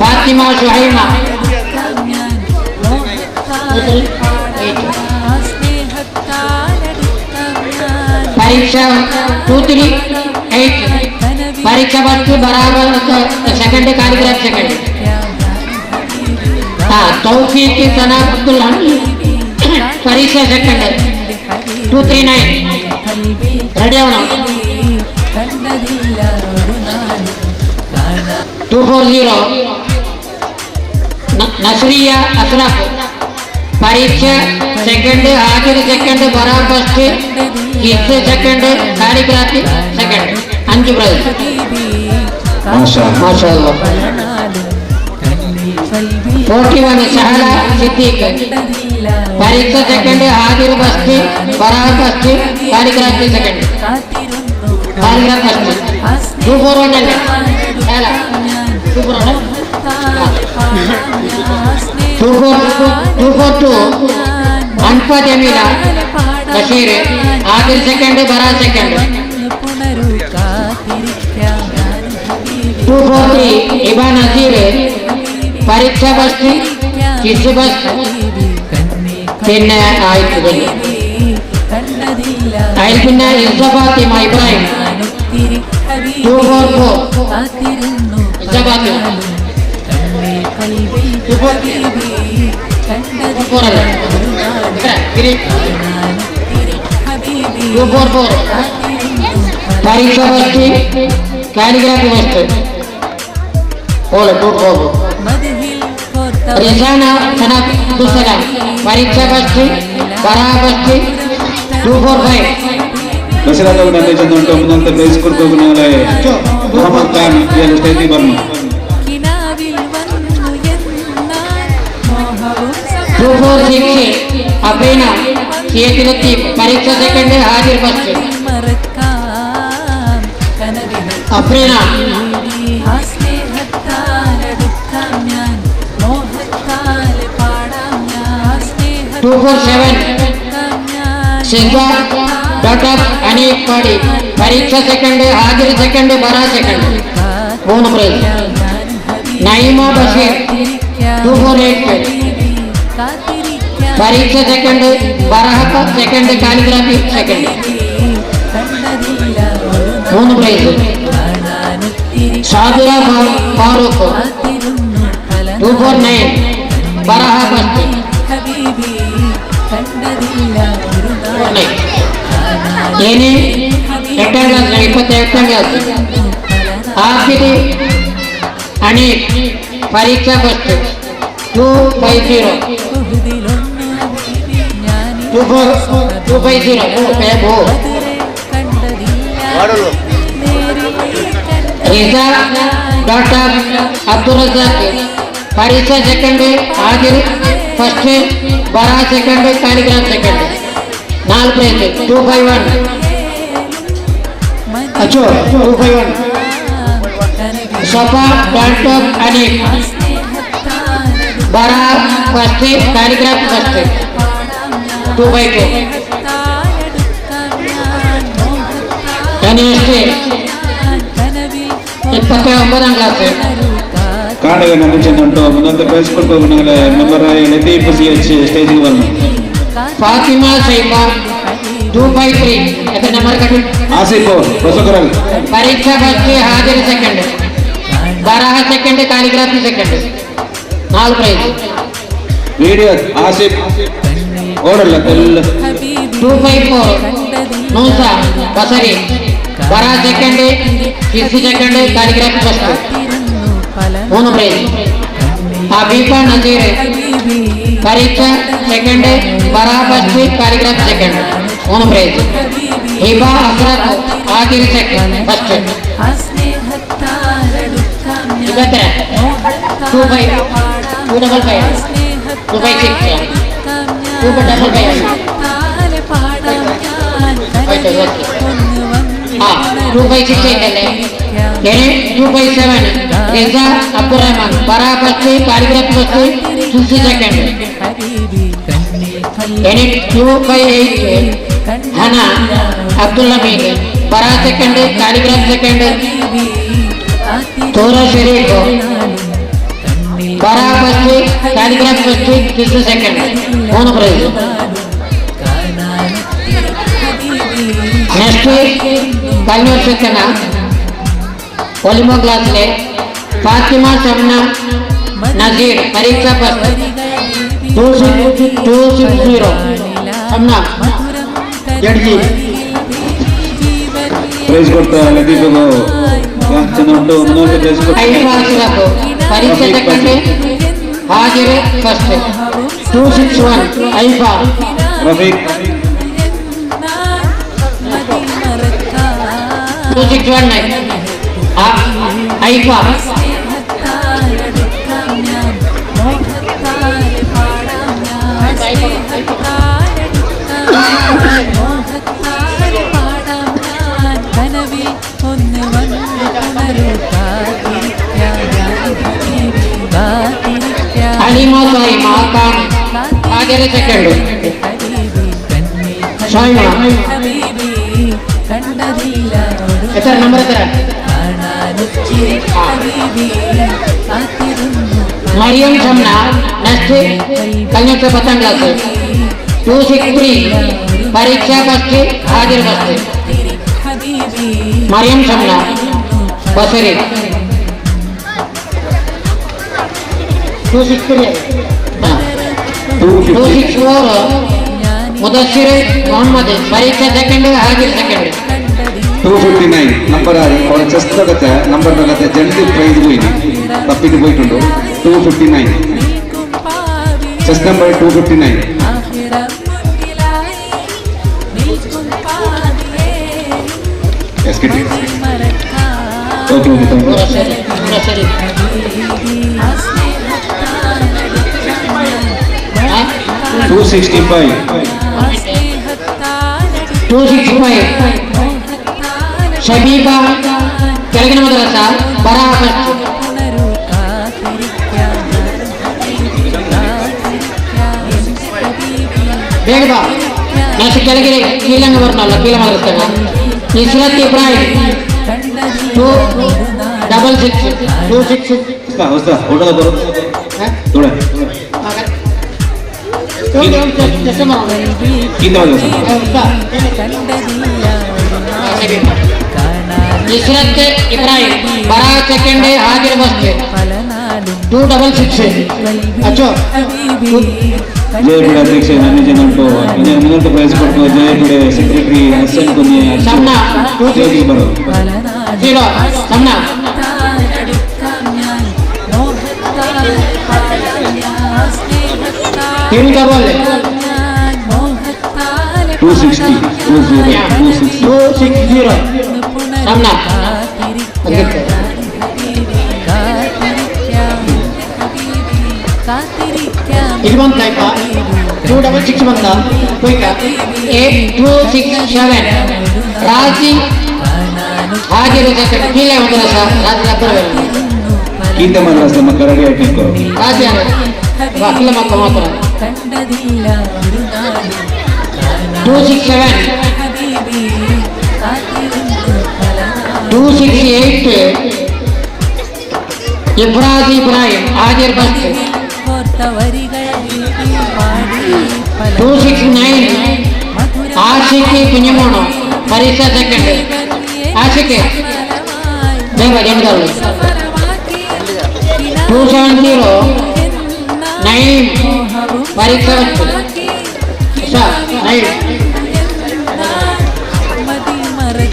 Speaker 4: ഫാത്തിമ ഷുഹൈമ പരീക്ഷ 2 3 8 പരീക്ഷ ഫസ്റ്റ്, ബറാബർ സെക്കൻഡ്, കാലിഗ്രാഫ് സെക്കൻഡ്. തൗഫീഖ് സന അബ്ദുൽ ഹമീദ് പരീക്ഷ സെക്കൻഡ്. 2 3 9 റെഡി ആവണം. 2 4 0 നസ്രിയ അസ്രഫ് പരീക്ഷ സെക്കൻഡ്, ഹാജർ സെക്കൻഡ്, ബറാ ഫസ്റ്റ്, കിസ് സെക്കൻഡ്, കാലിഗ്രാഫി സെക്കൻഡ്. 5 പ്രൈസ്. മാഷാ അല്ലാഹ്. 41 സഹല സിദ്ദീഖ് പരീക്ഷ സെക്കൻഡ്, ഹാജർ ഫസ്റ്റ്, ബറാ first, calligraphy second. Calligraph first. 2 4 1 അല്ലേ? 2 4 1 2 4 2 അൻഫ ജമീല ബഷീർ ഹാജർ സെക്കൻഡ്, ബറാ സെക്കൻഡ്. 2 4 3 ഇബാ നസീർ പരീക്ഷ ഫസ്റ്റ്, കിസ് ഫസ്റ്റ്. പിന്നെ അതിൽ പിന്നെ ഇസ ഫാത്തിമ ഇബ്രാഹിം 2 4 4 ഇസ ഫാത്തിമ 2 4 അല്ലേ? 2 4 4 പരീക്ഷ ഫസ്റ്റ്, കാലിഗ്രാഫി ഫസ്റ്റ്. 2 4 റിസാന സന അബ്ദുസ്സലാം പരീക്ഷ ഫസ്റ്റ്, ബറാ ഫസ്റ്റ്. 2 4 5
Speaker 15: ബഷീറാത്തോട് അറിയിച്ചുകൊണ്ട് മൂന്നാമത്തെ പ്രൈസ് കൊടുക്കുന്നവരെ മുഹമ്മദ് ഖാൻ സ്റ്റേജിൽ പറഞ്ഞു.
Speaker 4: 2 4 6 അഫീന ഷേഖ് ലത്തീഫ് പരീക്ഷ സെക്കൻഡ്, ഹാജർ ഫസ്റ്റ്. അഫ്രീന 2 4 7 ഷിജ ഡോക്ടർ അനീഫ് പാടി പരീക്ഷ സെക്കൻഡ്, ഹാജർ സെക്കൻഡ്, ബറാ സെക്കൻഡ്. 3 പ്രൈസ്. നൈമ ബഷീർ 2 4 8 പരീക്ഷ സെക്കൻഡ്, ബറാഹ second, calligraphy second. 3 prize. Shadira Farooq 2 4 9 ബറാഹ ഫസ്റ്റ്. ഇനി 8ാം ക്ലാസ് 28ാം ക്ലാസ് ആഫിദ് അനീഫ് പരീക്ഷ ഫസ്റ്റ് 2 5 0 റിസ ഡോക്ടർ അബ്ദുൾ റസാഖ് പരീക്ഷ സെക്കൻഡ്, ആദിൽ ഫസ്റ്റ്, ബറ സെക്കൻഡ്, കാലിഗ്രാം സെക്കൻഡ്. 4 പ്രൈസ് 251. അച്ചോ 251. സഫ ഡോക്ടർ അനീഫ് ബറ ഫസ്റ്റ്, കാലിഗ്രാം ഫസ്റ്റ് 252. യൂണിവേഴ്സിറ്റി 29ാം ക്ലാസ്.
Speaker 15: കാണുക നന്ദിച്ചുണ്ടോ മുന്നത്തെ പ്രൈസ് കൊടുക്കുന്നതിലെ മെമ്പറായ ലത്തീഫ് CH സ്റ്റേജിൽ വന്നു.
Speaker 4: ഫാത്തിമ സൈഫ 253. എത്ര നമ്പർ കണ്ടു?
Speaker 15: ആസിഫോ റസഖറൽ
Speaker 4: പരീക്ഷ ഫസ്റ്റ്, ഹാജർ സെക്കൻഡ്, ബറാഹ second, calligraphy second. 4 prize.
Speaker 15: Video Asif ഓടല്ല
Speaker 4: 254. മൂസ ബസരി ബറ സെക്കൻഡ്, ഹിസ് second, calligraphy first. 3 prize. Habeeba Nazeer പരീക്ഷ സെക്കൻഡ്, ബറ first, calligraphy second. 3 prize. Hiba Ashraf ആദിൽ സെക്കൻഡ് ഫസ്റ്റ്. 255. 257. റിസ അബ്ദുറഹ്മാൻ ബറ ഫസ്റ്റ്, കാലിഗ്രാഫി ഫസ്റ്റ്, ഹിസ് സെക്കൻഡ്. 258. ഹന അബ്ദുൽ ഹമീദ് ബറ സെക്കൻഡ്, കാലിഗ്രാഫി സെക്കൻഡ്. തോറ ഷെരീഫ് ബറ ഫസ്റ്റ്, കാലിഗ്രാഫി ഫസ്റ്റ്, ഹിസ് സെക്കൻഡ്. 3 പ്രൈസ്. നെക്സ്റ്റ് കഴിഞ്ഞ വർഷത്തന ഒലിമോ ക്ലാസ്സിലെ ഫാത്തിമ ഷംന നസീർ പരീക്ഷ ഫസ്റ്റ് 260. ഷംന ജഡ്ജി
Speaker 15: പ്രൈസ് കൊടുത്ത ലത്തീഫോ ചെന്നുണ്ടോ മുന്നോട്ട് പ്രൈസ്
Speaker 4: ഐഫാസിറക്കോ പരീക്ഷ second, ഹാജിർ first 261. ഐഫ
Speaker 15: Rafeeq
Speaker 4: 261. ഐഫ Alima സായിമ ഹാജിർ second. എത്ര നമ്പർ എത്ര? മറിയം ഷംന നെക്സ്റ്റ് കഴിഞ്ഞ 10ാം ക്ലാസ് 263. പരീക്ഷ ഫസ്റ്റ്, ഹാജിർ ഫസ്റ്റ്. മറിയം ഷംന ബസരി 264. മുദസ്സിർ മുഹമ്മദ് പരീക്ഷ സെക്കൻഡ്, ഹാജിർ സെക്കൻഡ്.
Speaker 14: 259 നമ്പർ ആയി അവിടെ ചെസ്റ്റകത്തെ നമ്പറിനകത്തെ ജനറൽ പ്രൈസ് പോയി തപ്പിട്ട് പോയിട്ടുണ്ടോ? 259 ചെസ്റ്റ് നമ്പർ 259. കിട്ടി. Okay okay thank you.
Speaker 15: 265.
Speaker 4: 265. Shabeeba ಕೆಳಗಿನ ಮದ್ರಸ ಬರ ಬೇಗ ಬಾ. ನೆಕ್ಸ್ಟ್ ಕೆಳಗೆ ಕೀಲಂಗ ಬರ್ನಲ್ಲ ಕೀಲ ಮದ್ರಸ ಇಸ್ರತ್ ಇಬ್ರಾಹಿಂ 266. 266.
Speaker 15: ಹೊಸ ಹೊಡದ ಬರೋ ನೋಡ इशरत इब्राहिम बरा सेकंड हाजिर फस्ट 266. अच्छो ಜಯಪುರ ಅಧ್ಯಕ್ಷ ನನ್ನ ಜನಂಟು ಇನ್ನು ಮುಂದೆ ಪ್ರೈಸ್ ಕೊಟ್ಟು ಜಯಪುರ ಸೆಕ್ರೆಟರಿ ಹಸನ್ ಕುನಿಯ
Speaker 4: सामना
Speaker 15: 260 ಬರೋ
Speaker 4: 0 सामना तीन का बोल
Speaker 15: 260
Speaker 4: Samna. It won't like 266 banda. Quick 8267. Raji Haji Rajat Kile Madrasa Raji Abdul.
Speaker 15: Kita madrasa makaradi aiko.
Speaker 4: Raji ane. Wakila makamatra. 267. 268 Ibrahim Hajar Basti 269 Ashiki Punyamono Parisa second Ashiki Deva General 270 Naim Parisa Naim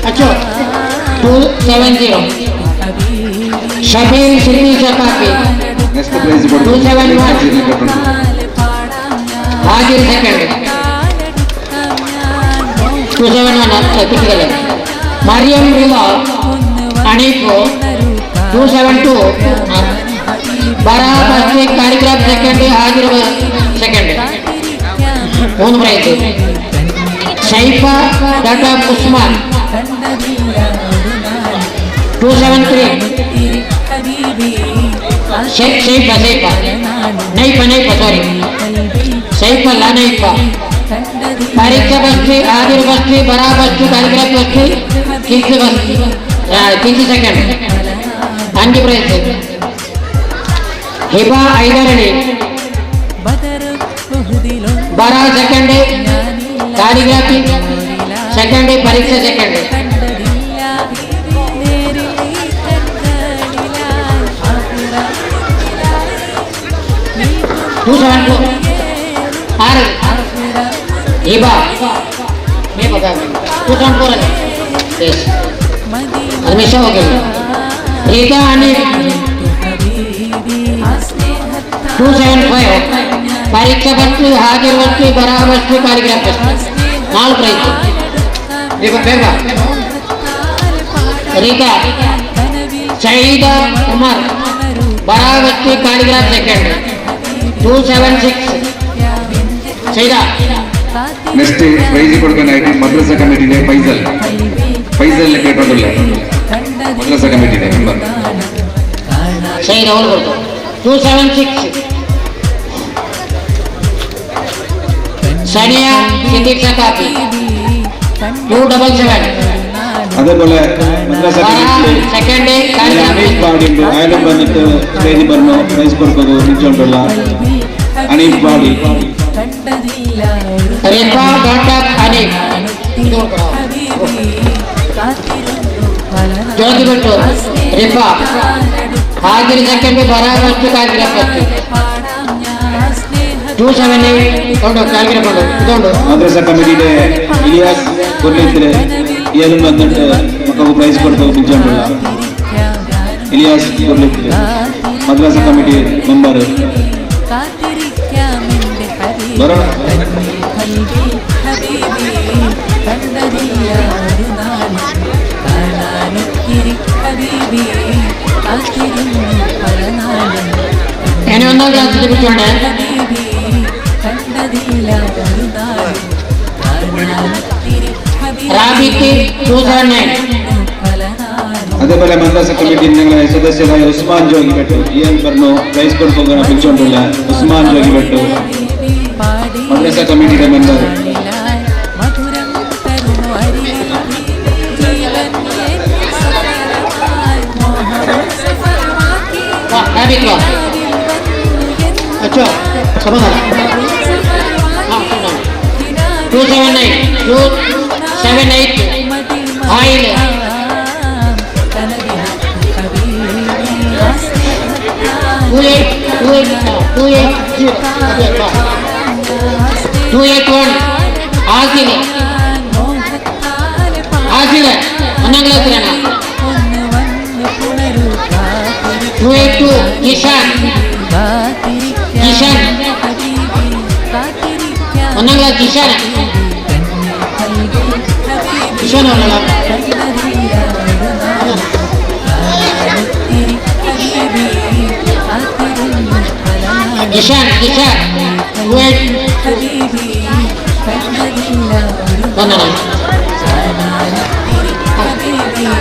Speaker 4: Acho 270 Shabir Sri Shakafi 271 Hajir second 271 Mariam Rila Aniko 272 Bara Basti Karigraph second Hajir second one prize Shaifa Data Usman 273 Shaifa Naipa sorry Shaifa La Naipa Parikya Basti Hadir Basti Bara Basti Karigraph Basti Kinsi Basti Kinsi second Anji prize Hiba Aidarani Bara second Kaligraphy second Pariksha second 272 R Hiba मैं बता 274 yes हमेशा हो गया Rita Anil 275 Pariksa Basti Hajar Basti Bara Basti Kaligraph Basti 4 prize देखो पेगा Rita Shaida Umar Bara Basti Kaligraph second 276 Shaida
Speaker 15: next prize കൊടുക്കാനായിട്ട് മദ്രസ കമ്മിറ്റിയുടെ ഫൈസലിനെ കേട്ടിട്ടില്ല മദ്രസ കമ്മിറ്റിയുടെ മെമ്പർ
Speaker 4: Shaida all കൊടുത്തു 276 Sania Siddiq Sakafi 277
Speaker 15: അതേപോലെ മദ്രസ കമ്മിറ്റിയുടെ
Speaker 4: സെക്കൻഡ്
Speaker 15: അനീഫ് പാടിയുണ്ട് അയാളും വന്നിട്ട് സ്റ്റേജിൽ പറഞ്ഞു പ്രൈസ് കൊടുക്കുന്നു വിളിച്ചുകൊണ്ടുള്ള അനീഫ് പാടി
Speaker 4: Rifa Dr. Anif Jodi Buttu Rifa Hadir second Bara Basti Kaligraph Basti 278 kondo Kaligraph kondo
Speaker 15: മദ്രസ കമ്മിറ്റിയുടെ ഇലിയാസ് കൊല്ലത്തില് ഇയാളും വന്നിട്ട് മക്കൾക്ക് പ്രൈസ് കൊടുത്ത് വിളിച്ചുകൊണ്ടുള്ള ഇലിയാസ് കൊല്ലത്തില് മദ്രസ കമ്മിറ്റി മെമ്പർ
Speaker 4: എന്നെ ഒന്നാം ക്ലാസ്സിൽ കുറിച്ചുകൊണ്ട് റാബിക്ക് 279
Speaker 15: അതേപോലെ മദ്രസ കമ്മിറ്റി ഞങ്ങളെ സദസ്യരായ ഉസ്മാൻ ജോഗി പെട്ടു ഇയാൾ പറഞ്ഞു പ്രൈസ് കൊടുക്കുന്ന വിളിച്ചുകൊണ്ടുള്ള ഉസ്മാൻ ജോഗി പെട്ടു മദ്രസ കമ്മിറ്റിയുടെ മെമ്പർ
Speaker 4: अच्छा समझ आ रहा 278 आइल 281 आजिल अन्ना क्लास रहना 282 किशन अन्ना क्लास किशन വിഷയമുള്ള ജിഷാൻ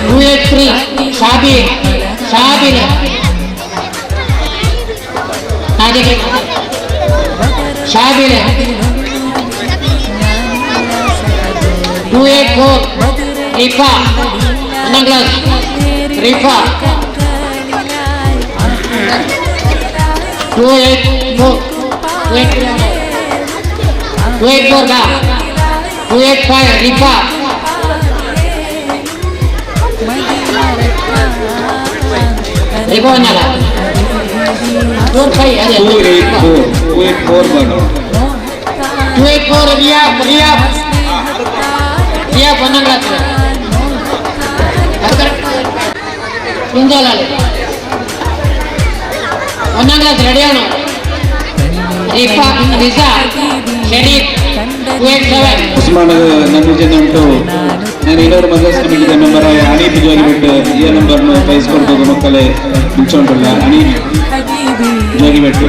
Speaker 4: 283 ഷാബിൽ ഷാബില് 284 റിഫ 1ാം ക്ലാസ് റിഫ 284 285 റിഫ 284 റിയ 1ാം ക്ലാസ് പിഞ്ചാളാണ് 1ാം ക്ലാസ് റെഡിയാണോ? റിഫ റിസ ഷരീഫ് 287
Speaker 15: ഉസ്മാൻ നന്ദി ചെന്നുಂಟು ನಾನು ಇನ್ನೊಂದು ಮದ್ರಸ್ ಕಮಿಟಿಯ ಮೆಂಬರ್ ಆಗಿ ಅನೀಫ್ ಜೋಗಿಬಿಟ್ಟು ಈ ನಂಬರ್ನು ಪ್ರೈಸ್ ಕೊಡ್ಬೋದು ಮಕ್ಕಳೇ ನಿಂಚೊಂಡಿಲ್ಲ ಅನೀಫ್ ಜೋಗಿಬಿಟ್ಟು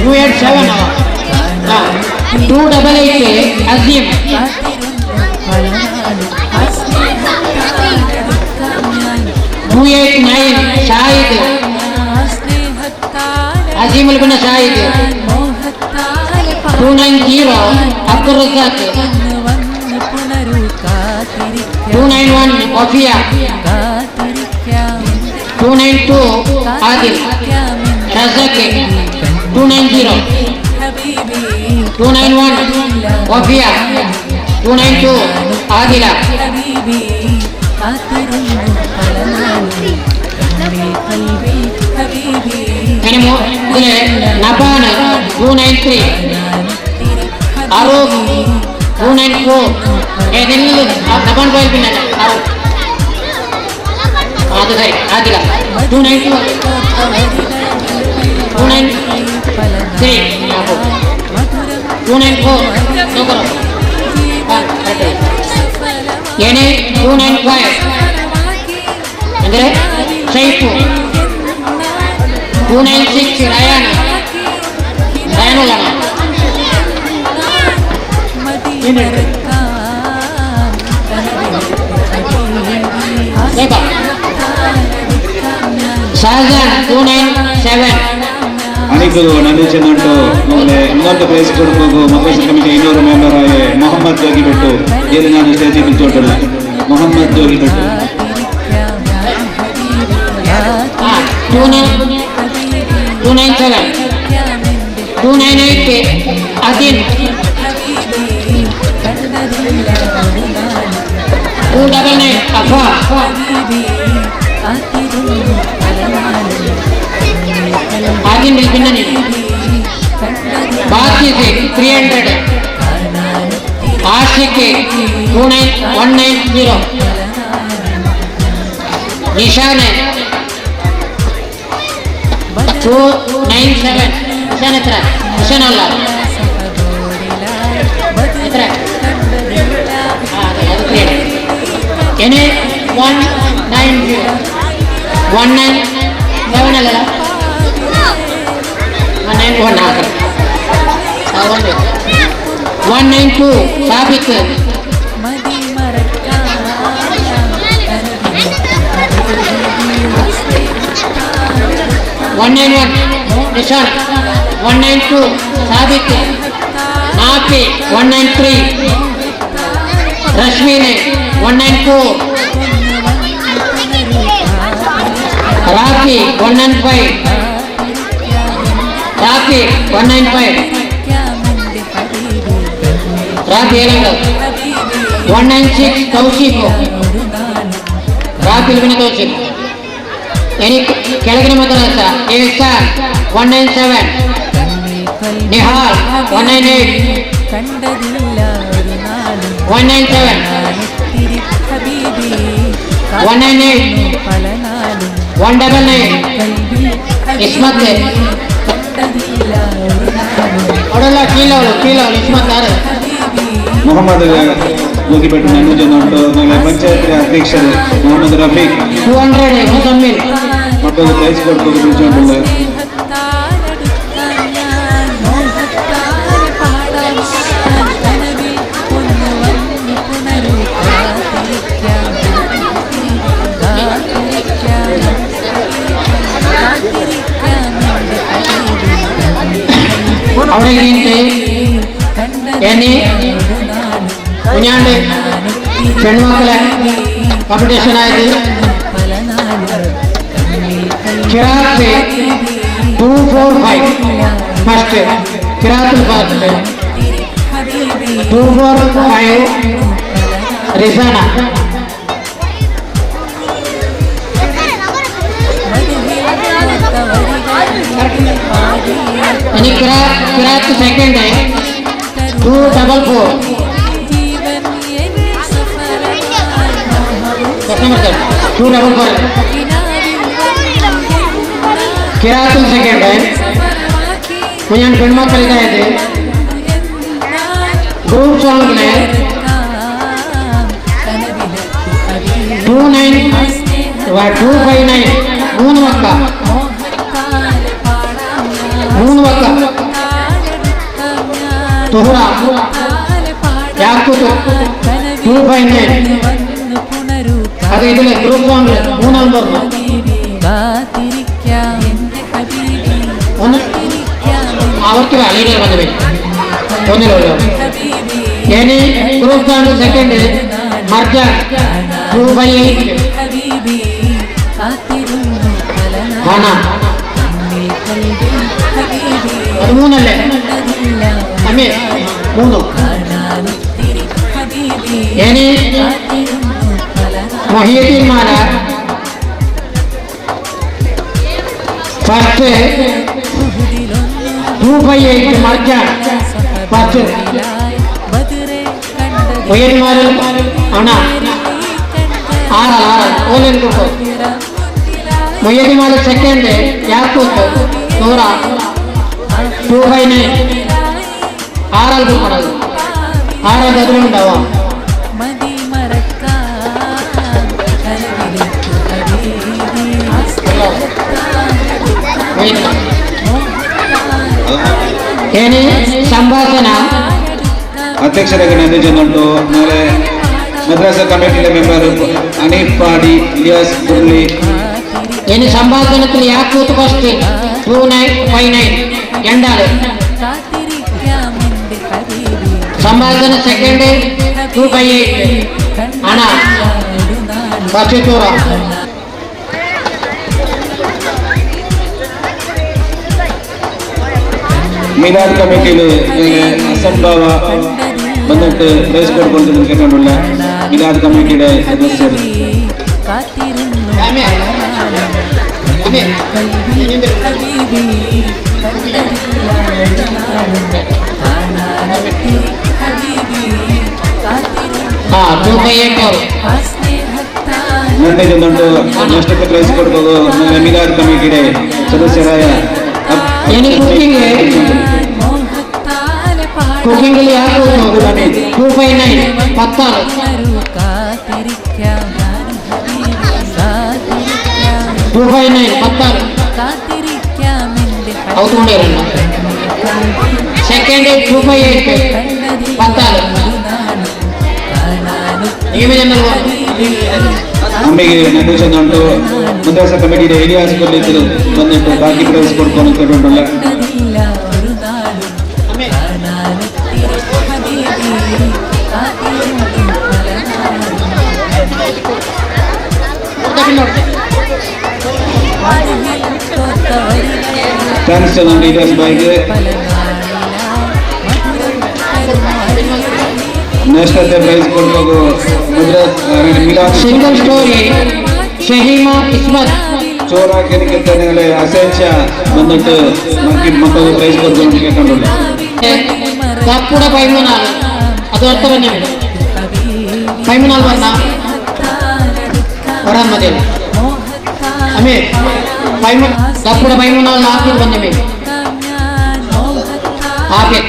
Speaker 4: 287 288 ಅಜೀಂ 289 ഷാഹിദ് അസീമുൽ ബിൻ ഷാഹിദ് 290 അബ്ദുൽ റസാഖ് 291 വഫിയ 292 ആദിൽ റസാഖ് 290 291 വഫിയ 292 ആദില ഇതില് നബാന് 293 അറൂഖ് 294 ഏതെങ്കിലും നബാൻ പോയാൽ പിന്നെ അത് സൈ ആദില 292 293 294 നോക്കറോ ಏನೇ 295 ಅಂದರೆ ಶೈಫು 296 ರಯಾನುಲಮ ഷാജാൻ 297
Speaker 15: ಅನಿಗೂ ನನ್ನಿ ಚೆನ್ನುಂಟು ನಮಗೆ ಇನ್ನೊಂದು ಪ್ರೈಸ್ ಕೊಡಬೇಕು ಮಕ್ಕಳ ಕಮಿಟಿ ಇನ್ನೂರು ಮೆಂಬರ್ ಆಗಿ ಮೊಹಮ್ಮದ್ ಜೋಗಿಬಿಟ್ಟು ಇಲ್ಲಿ ನಾನು ಸ್ಟೇಜಿಗೆ ನಿಂತ್ಕೊಂಡಿಲ್ಲ ಮೊಹಮ್ಮದ್ ಜೋಗಿಬಿಟ್ಟು
Speaker 4: 297 298 ಅದಿನ್ 299 ಅಫಾ आगे मिलना नहीं बाकी से 300 आशिक 29190 निशान है 297 निशान इतना निशान अल्लाह इतना यानी 190 197 अल्लाह 192 साबित 191 निशान 192 साबित नाफी 193 रश्मि ने 194 राफी 195 राफी 195 राफी 196 तौसीफ राफी तौसीफ यानी ಕೆಳಗಿನ ಮದ್ರಸ ಎಹ್ಸಾನ್ 197 ನಿಹಾಲ್ 198 197 199 इस्मत
Speaker 15: ಮೊಹಮ್ಮದ್ ಜೋಗಿಪೇಟೆ ನನ್ನು ಜನುಂಟು ನಮ್ಮ ಪಂಚಾಯತ್ ಅಧ್ಯಕ್ಷರು ಮೊಹಮ್ಮದ್ ರಫೀಕ್
Speaker 4: 200 ಮುಸಮ್ಮಿಲ್
Speaker 15: ಮಕ್ಕಳು ಪ್ರೈಸ್ ಕೊಡ್ಕೊಂಡು ಬಿಡಿಸೋಂಡುಲ್ಲ
Speaker 4: അവരെ എന്നെ കുഞ്ഞാണ്ട് പെൺമക്കളെ കോമ്പറ്റീഷനായത് കിറാത്ത് 245 ഫസ്റ്റ് കിറാത്തിൽ first 245 Rizana ini kirat second है 244 244 kirat second है punya film kali का है group song में 259 മൂന്ന് വക്ക തുഹറ യാക്കൂത്ത് 259 അത് ഇതിലെ ഗ്രൂപ്പ് സോങ്ങിൽ മൂന്നാം പറഞ്ഞു ഒന്ന് അവർക്ക് അലീഡർ വന്നു വരും ഒന്നിലുള്ളൂ ഇനി ഗ്രൂപ്പ് സോങ്ങിൽ സെക്കൻഡ് മർജാൻ 258 കാണാം അത് മൂന്നല്ലേ അമ്മേ മൂന്നോ ഇനി മൊഹീദ്ദീൻ മാല ഫസ്റ്റ് 258 മർജാൻ ഫസ്റ്റ് മൊഹീദ്ദീൻ മാല ആണ് ആറാൾ ഓലൻ ഗ്രൂപ്പ് മൊഹീദ്ദീൻ മാല സെക്കൻഡ് യാക്കൂത്ത് നൂറ 259 ആറാൾ ഗ്രൂപ്പാണത് ആറാൾ അതിലുണ്ടാവാം ഇനി സംഭാഷണ
Speaker 15: ಅಧ್ಯಕ್ಷರಾಗಿ ನಂದು ಜನುಂಟು ನಾಳೆ ಮದ್ರಾಸ ಕಮಿಟಿಯ ಮೆಂಬರ್ ಅನೀಫ್ ಪಾಡಿ ಇಲಿಯಾಸ್ ಗುರ್ಲಿ
Speaker 4: ഇനി സംഭാഷണത്തിൽ യാക്കൂത്ത് ഫസ്റ്റ് 2959 രണ്ടാള് സംഭാഷണ സെക്കൻഡ് 258 ആണ് ഫസ്റ്റ് ടൂറ
Speaker 15: മീലാദ് കമ്മിറ്റിയിൽ അസംഭാവ വന്നിട്ട് പ്രൈസ് കൊടുക്കുന്നത് കേട്ടിട്ടുള്ള മീലാദ് കമ്മിറ്റിയുടെ സദസ്യർ നന്ദി ചെന്നുണ്ട് നഷ്ടത്തെ പ്രൈസ് കൊടുക്കുക മീലാദ് കമ്മിറ്റിയുടെ സദസ്യരായ
Speaker 4: കുക്കിംഗിൽ 259 10 259 అవుతుండేరండి సెకండ్ 258 10
Speaker 15: ಅಮ್ಮಿಗೆ ನಂದು ಚೆನ್ನುಂಟು ಮದ್ರಾಸ ಕಮಿಟಿയുടെ ഏരിയാസ് കൊല്ലത്തിൽ വന്നിട്ട് ബാക്കി പ്രൈസ് കൊടുക്കാൻ കേട്ടിട്ടുള്ള താങ്ക്സ് ചെന്നുണ്ട് ഇലിയാസ് ബായിക്ക് നേഷണത്തെ പ്രൈസ് കൊടുക്കുക മദ്രാസ്
Speaker 4: സിംഗിൾ സ്റ്റോറി ഷഹീമ ഇസ്മത്ത്
Speaker 15: ചോറാക്കി എനിക്ക് നിങ്ങളെ അസേച്ച വന്നിട്ട് മക്കൾക്ക് പ്രൈസ് കൊടുക്കാൻ കേട്ടിട്ടുള്ള
Speaker 4: തപ്പുടെ 13 അത് ഒറ്റ തന്നെ 13 വന്ന ഒരാൾ മതി അമ്മേ തപ്പുടെ 13 ആക്കി വന്നമേ ആകെ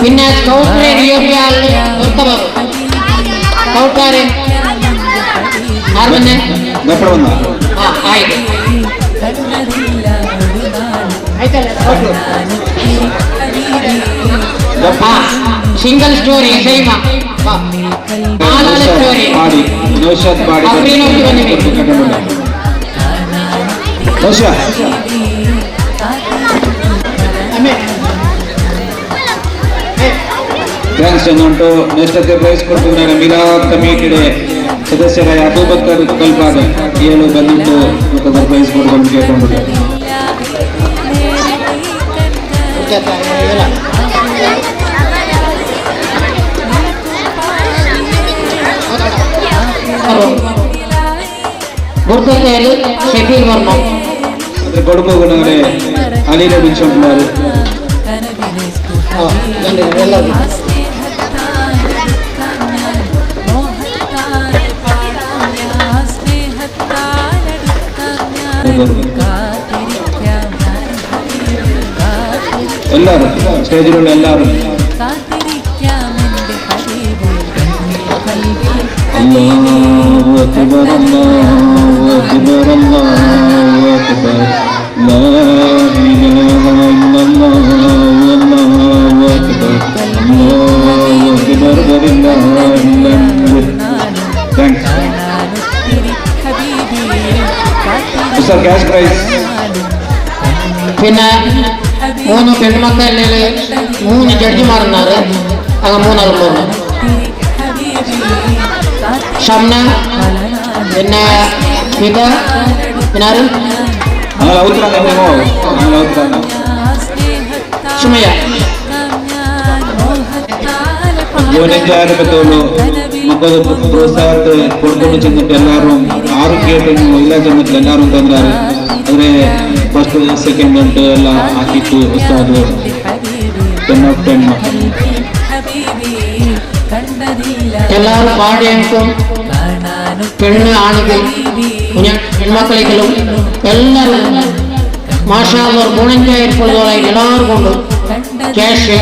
Speaker 4: പിന്നെ സ്കൗട്ടിനെ സ്കൗട്ടുകാരൻ ആർന്നെ ആയിട്ട് single story Saima story
Speaker 15: thanks ಅನ್ನುಂಟು ನೆಕ್ಸ್ಟ್ ಪ್ರೈಸ್ ಕೊಡ್ತಿದ್ದಾರೆ ಮಿಲಾದ್ ಕಮಿಟಿയുടെ ಸದಸ್ಯರಾയ ಅಬೂಬಕರ್ ಕಲ್ಬಾದ್ ಏನು ಬಂದಿಟ್ಟು ಮತ್ತು ಪ್ರೈಸ್ ಕೊಡ್ಕೊಂಡು ಕೇಳ್ಕೊಂಡಿದ್ದಾರೆ. അത് കൊടുക്കുന്നവരെ അലിയിലെ വിളിച്ചോണ്ടുള്ളത് എല്ലാവരും സ്റ്റേജിലുള്ള എല്ലാവരും അല്ലാഹു അക്ബർ അല്ലാഹു അക്ബർ അല്ലാഹു അക്ബർ ലാ ഇലാഹ ഇല്ലല്ലാഹു അല്ലാഹു അക്ബർ അല്ലാഹു അക്ബർ വലില്ലാഹിൽ ഹംദ്. Thanks sir. ക്യാഷ് പ്രൈസ്
Speaker 4: പിന്നെ 3 പെൺമക്കളിൽ 3 ജഡ്ജിമാരുన్నారు അങ്ങ് 3 പോകുന്നു. ഷംന പിന്നെ ഇത് പിന്നെ സുമയ്യ
Speaker 15: യോനിക്കാരപ്പത്തോളൂ മക്കൾ പ്രോത്സാഹത്തെ കൊണ്ടുകൊണ്ട് ചെന്നിട്ട് എല്ലാവരും ആരും കേട്ടു ಇಲ್ಲ ചെന്നിട്ട് എല്ലാവരും ತಂದಾರೆ. ಆದರೆ ಫಸ್ಟ್ ಸೆಕೆಂಡ್ ಅಂತ ಎಲ್ಲ ಹಾಕಿತ್ತು ಉಸ್ತಾದ್ 10 of 10
Speaker 4: എല്ലാവരും പാടിയവർക്കും പെണ്ണ് ആണെങ്കിൽ പെൺമക്കളിലും എല്ലാവരും മാഷാഅല്ലാഹ് ഗുണഞ്ചായ ഇരിപ്പുള്ളതായി എല്ലാവരും കൊണ്ട് ക്യാഷ്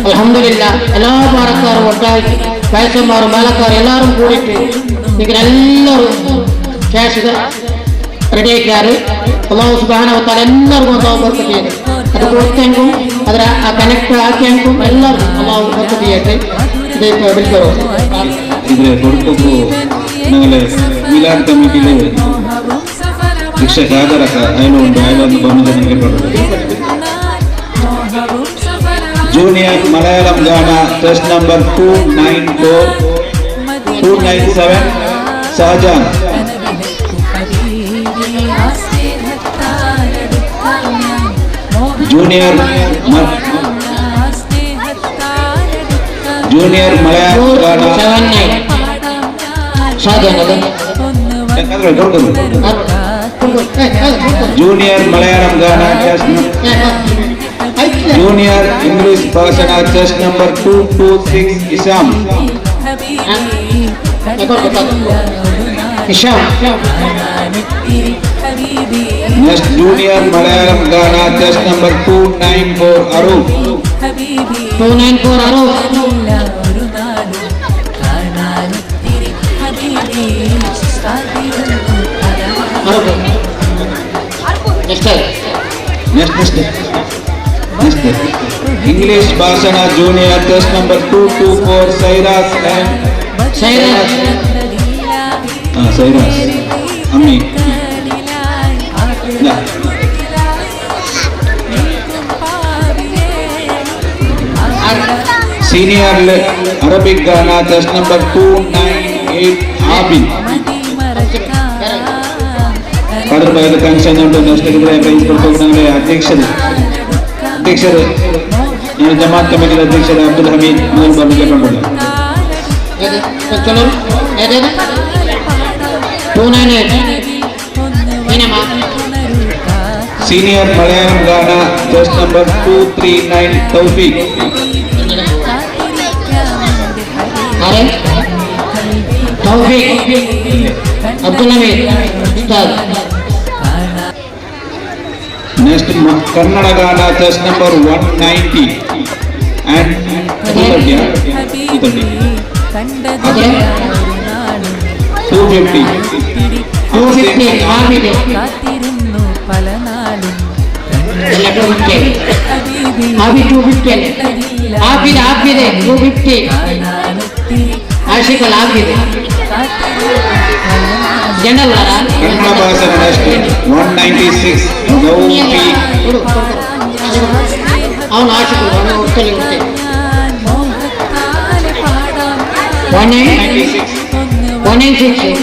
Speaker 4: അൽഹംദുലില്ലാ എല്ലാ പാറക്കാരും ഒട്ടാക്കി വയസ്സന്മാരും മേലക്കാരും എല്ലാവരും കൂടിയിട്ട് നിങ്ങൾ എല്ലാവരും ക്യാഷ് റെഡിയാക്കാറ് അല്ലാഹു സുബ്ഹാനഹു വ തആല എല്ലാവർക്കും അല്ലാഹു ബർക്കത്ത് ചെയ്യട്ടെ. അത് കൊടുത്തെങ്കും അതിൽ ആ കണക്ട് ആക്കിയെങ്കും എല്ലാവർക്കും അല്ലാഹു ബർക്കത്ത് ചെയ്യട്ടെ. ഇത് വിളിക്കോ
Speaker 15: ഇതിലെ കൊടുക്കുമ്പോൾ നിങ്ങളെ മിലാദ് കമ്മിറ്റിയിലെ ശിക്ഷ ഹാജരാക്ക അതിനുണ്ട് അതിലൊന്ന് പറഞ്ഞു എനിക്ക് ജൂനിയർ മലയാളം ഗാന test number 297 Shajan. Junior Malayalam ഗാന ജൂനിയർ മലയാളം ഗാന ജൂനിയർ ഇംഗ്ലീഷ് ഭാഷണ test number 226 Isham. Next junior Malayalam Ghana test number 294 Arup.
Speaker 4: 294 Arup.
Speaker 15: Next. English Bhashana Junior test number 224 Sairas and Sairas. Ammi. Yeah. Senior Arabic Ghana test number 298 Abid. ಕಡರ್ಬಾಯಿದ connection ಉಂಟು. Next price ಕೊಡ್ತಾರೆ ಅಧ್ಯಕ್ಷರು ನಾನು Jamaat committee ಅಧ್ಯಕ್ಷರು ಅಬ್ದುಲ್ ಹಮೀದ್ ಮೊದಲು ಬಂದು ಕೇಳ್ಕೊಂಡಿಲ್ಲ. Senior Malayalam ಗಾನ test number 239 Thoufeeq. Abdul Hameed Ustad. Next, Karnataka chest number 190 and 230. 250.
Speaker 4: 250. ಆಶಿಕಲ್ ಆಗಿದೆ ಜನರಲ್
Speaker 15: Karnataka next 196.
Speaker 4: ಅವನು ಆಶಿಕಲ್ ಅವನು ಉತ್ತಲಿ ಉತ್ತೆ 196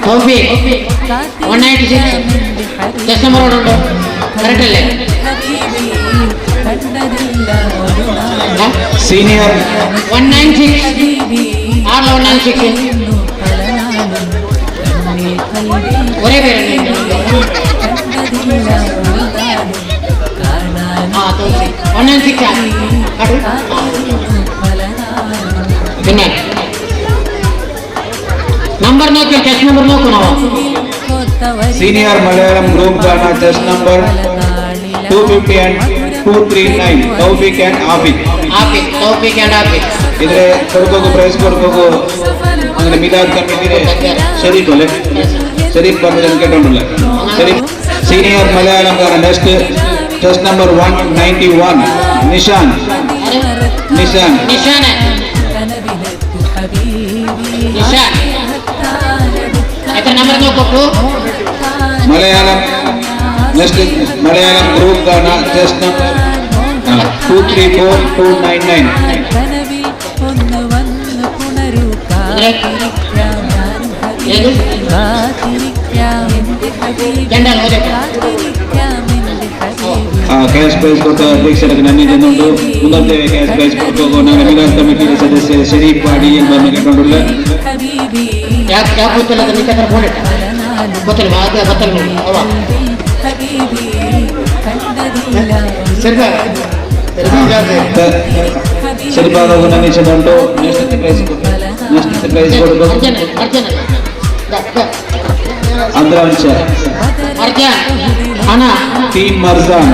Speaker 4: ತೌಫೀಕ್ 196 ಚೆಸ್ ನಂಬರ್ ಉಂಟು ಕರೆಕ್ಟ್ ಅಲ್ಲೇ
Speaker 15: Senior
Speaker 4: 196 ಆರ್ಲ 196 ഒരേ പേരല്ലേ പിന്നെ നമ്പർ നോക്കി ടെസ്റ്റ് നമ്പർ നോക്കണോ
Speaker 15: Senior Malayalam group Ghana chest number 250 and 239. Tawfiq and Afik. इधर कोडको प्राइस कोडको അങ്ങനെ മിലാദ് കമ്മിറ്റിയുടെ ഷരീഫ് അല്ലേ ഷരീഫ് പറഞ്ഞ കേട്ടോണ്ടല്ലേ ഷരീഫ് സീനിയർ മലയാളം ഗാന നെക്സ്റ്റ് ടെസ്റ്റ് നമ്പർ 191 നിഷാൻ
Speaker 4: എത്ര നമ്പർ നോക്കൂ
Speaker 15: മലയാളം നെക്സ്റ്റ് മലയാളം ഗ്രൂപ്പ് ഗാന ടെസ്റ്റ് നമ്പർ 234299 कैश प्राइज को अध्यक्षರಿಗೆ ನನ್ನಿ ಜನ್ನುಂಡು ಮುಂದೆ ಕ್ಯಾಶ್ ಪ್ರೈಸ್ ಕೊಡುವ ನಾನು ಮಿಲಾದ್ ಕಮಿಟಿಯ ಸದಸ್ಯ ಶರೀಫ್ ಪಾಡಿ ಎಂಬನ್ನು ಕೇಳಿಕೊಂಡುಳ್ಳ
Speaker 4: ಯಾಕೆ ಗೊತ್ತಿಲ್ಲ ನಿಕ್ಕೆ ಹತ್ರ ಫೋನ್ ಇಟ್ಟ ಗೊತ್ತಿಲ್ಲ ಮಾತ್ರ ಗೊತ್ತಿಲ್ಲ ಅವ
Speaker 15: ಶರೀಫಾದ ನನ್ನಿ ಜನ್ನುಂಡು ನೆಕ್ಸ್ಟ್ ಪ್ರೈಸ್ ಕೊಡುವ ಅಂದ್ರಾಂಶ ಟೀಮ್ ಮರ್ಜಾನ್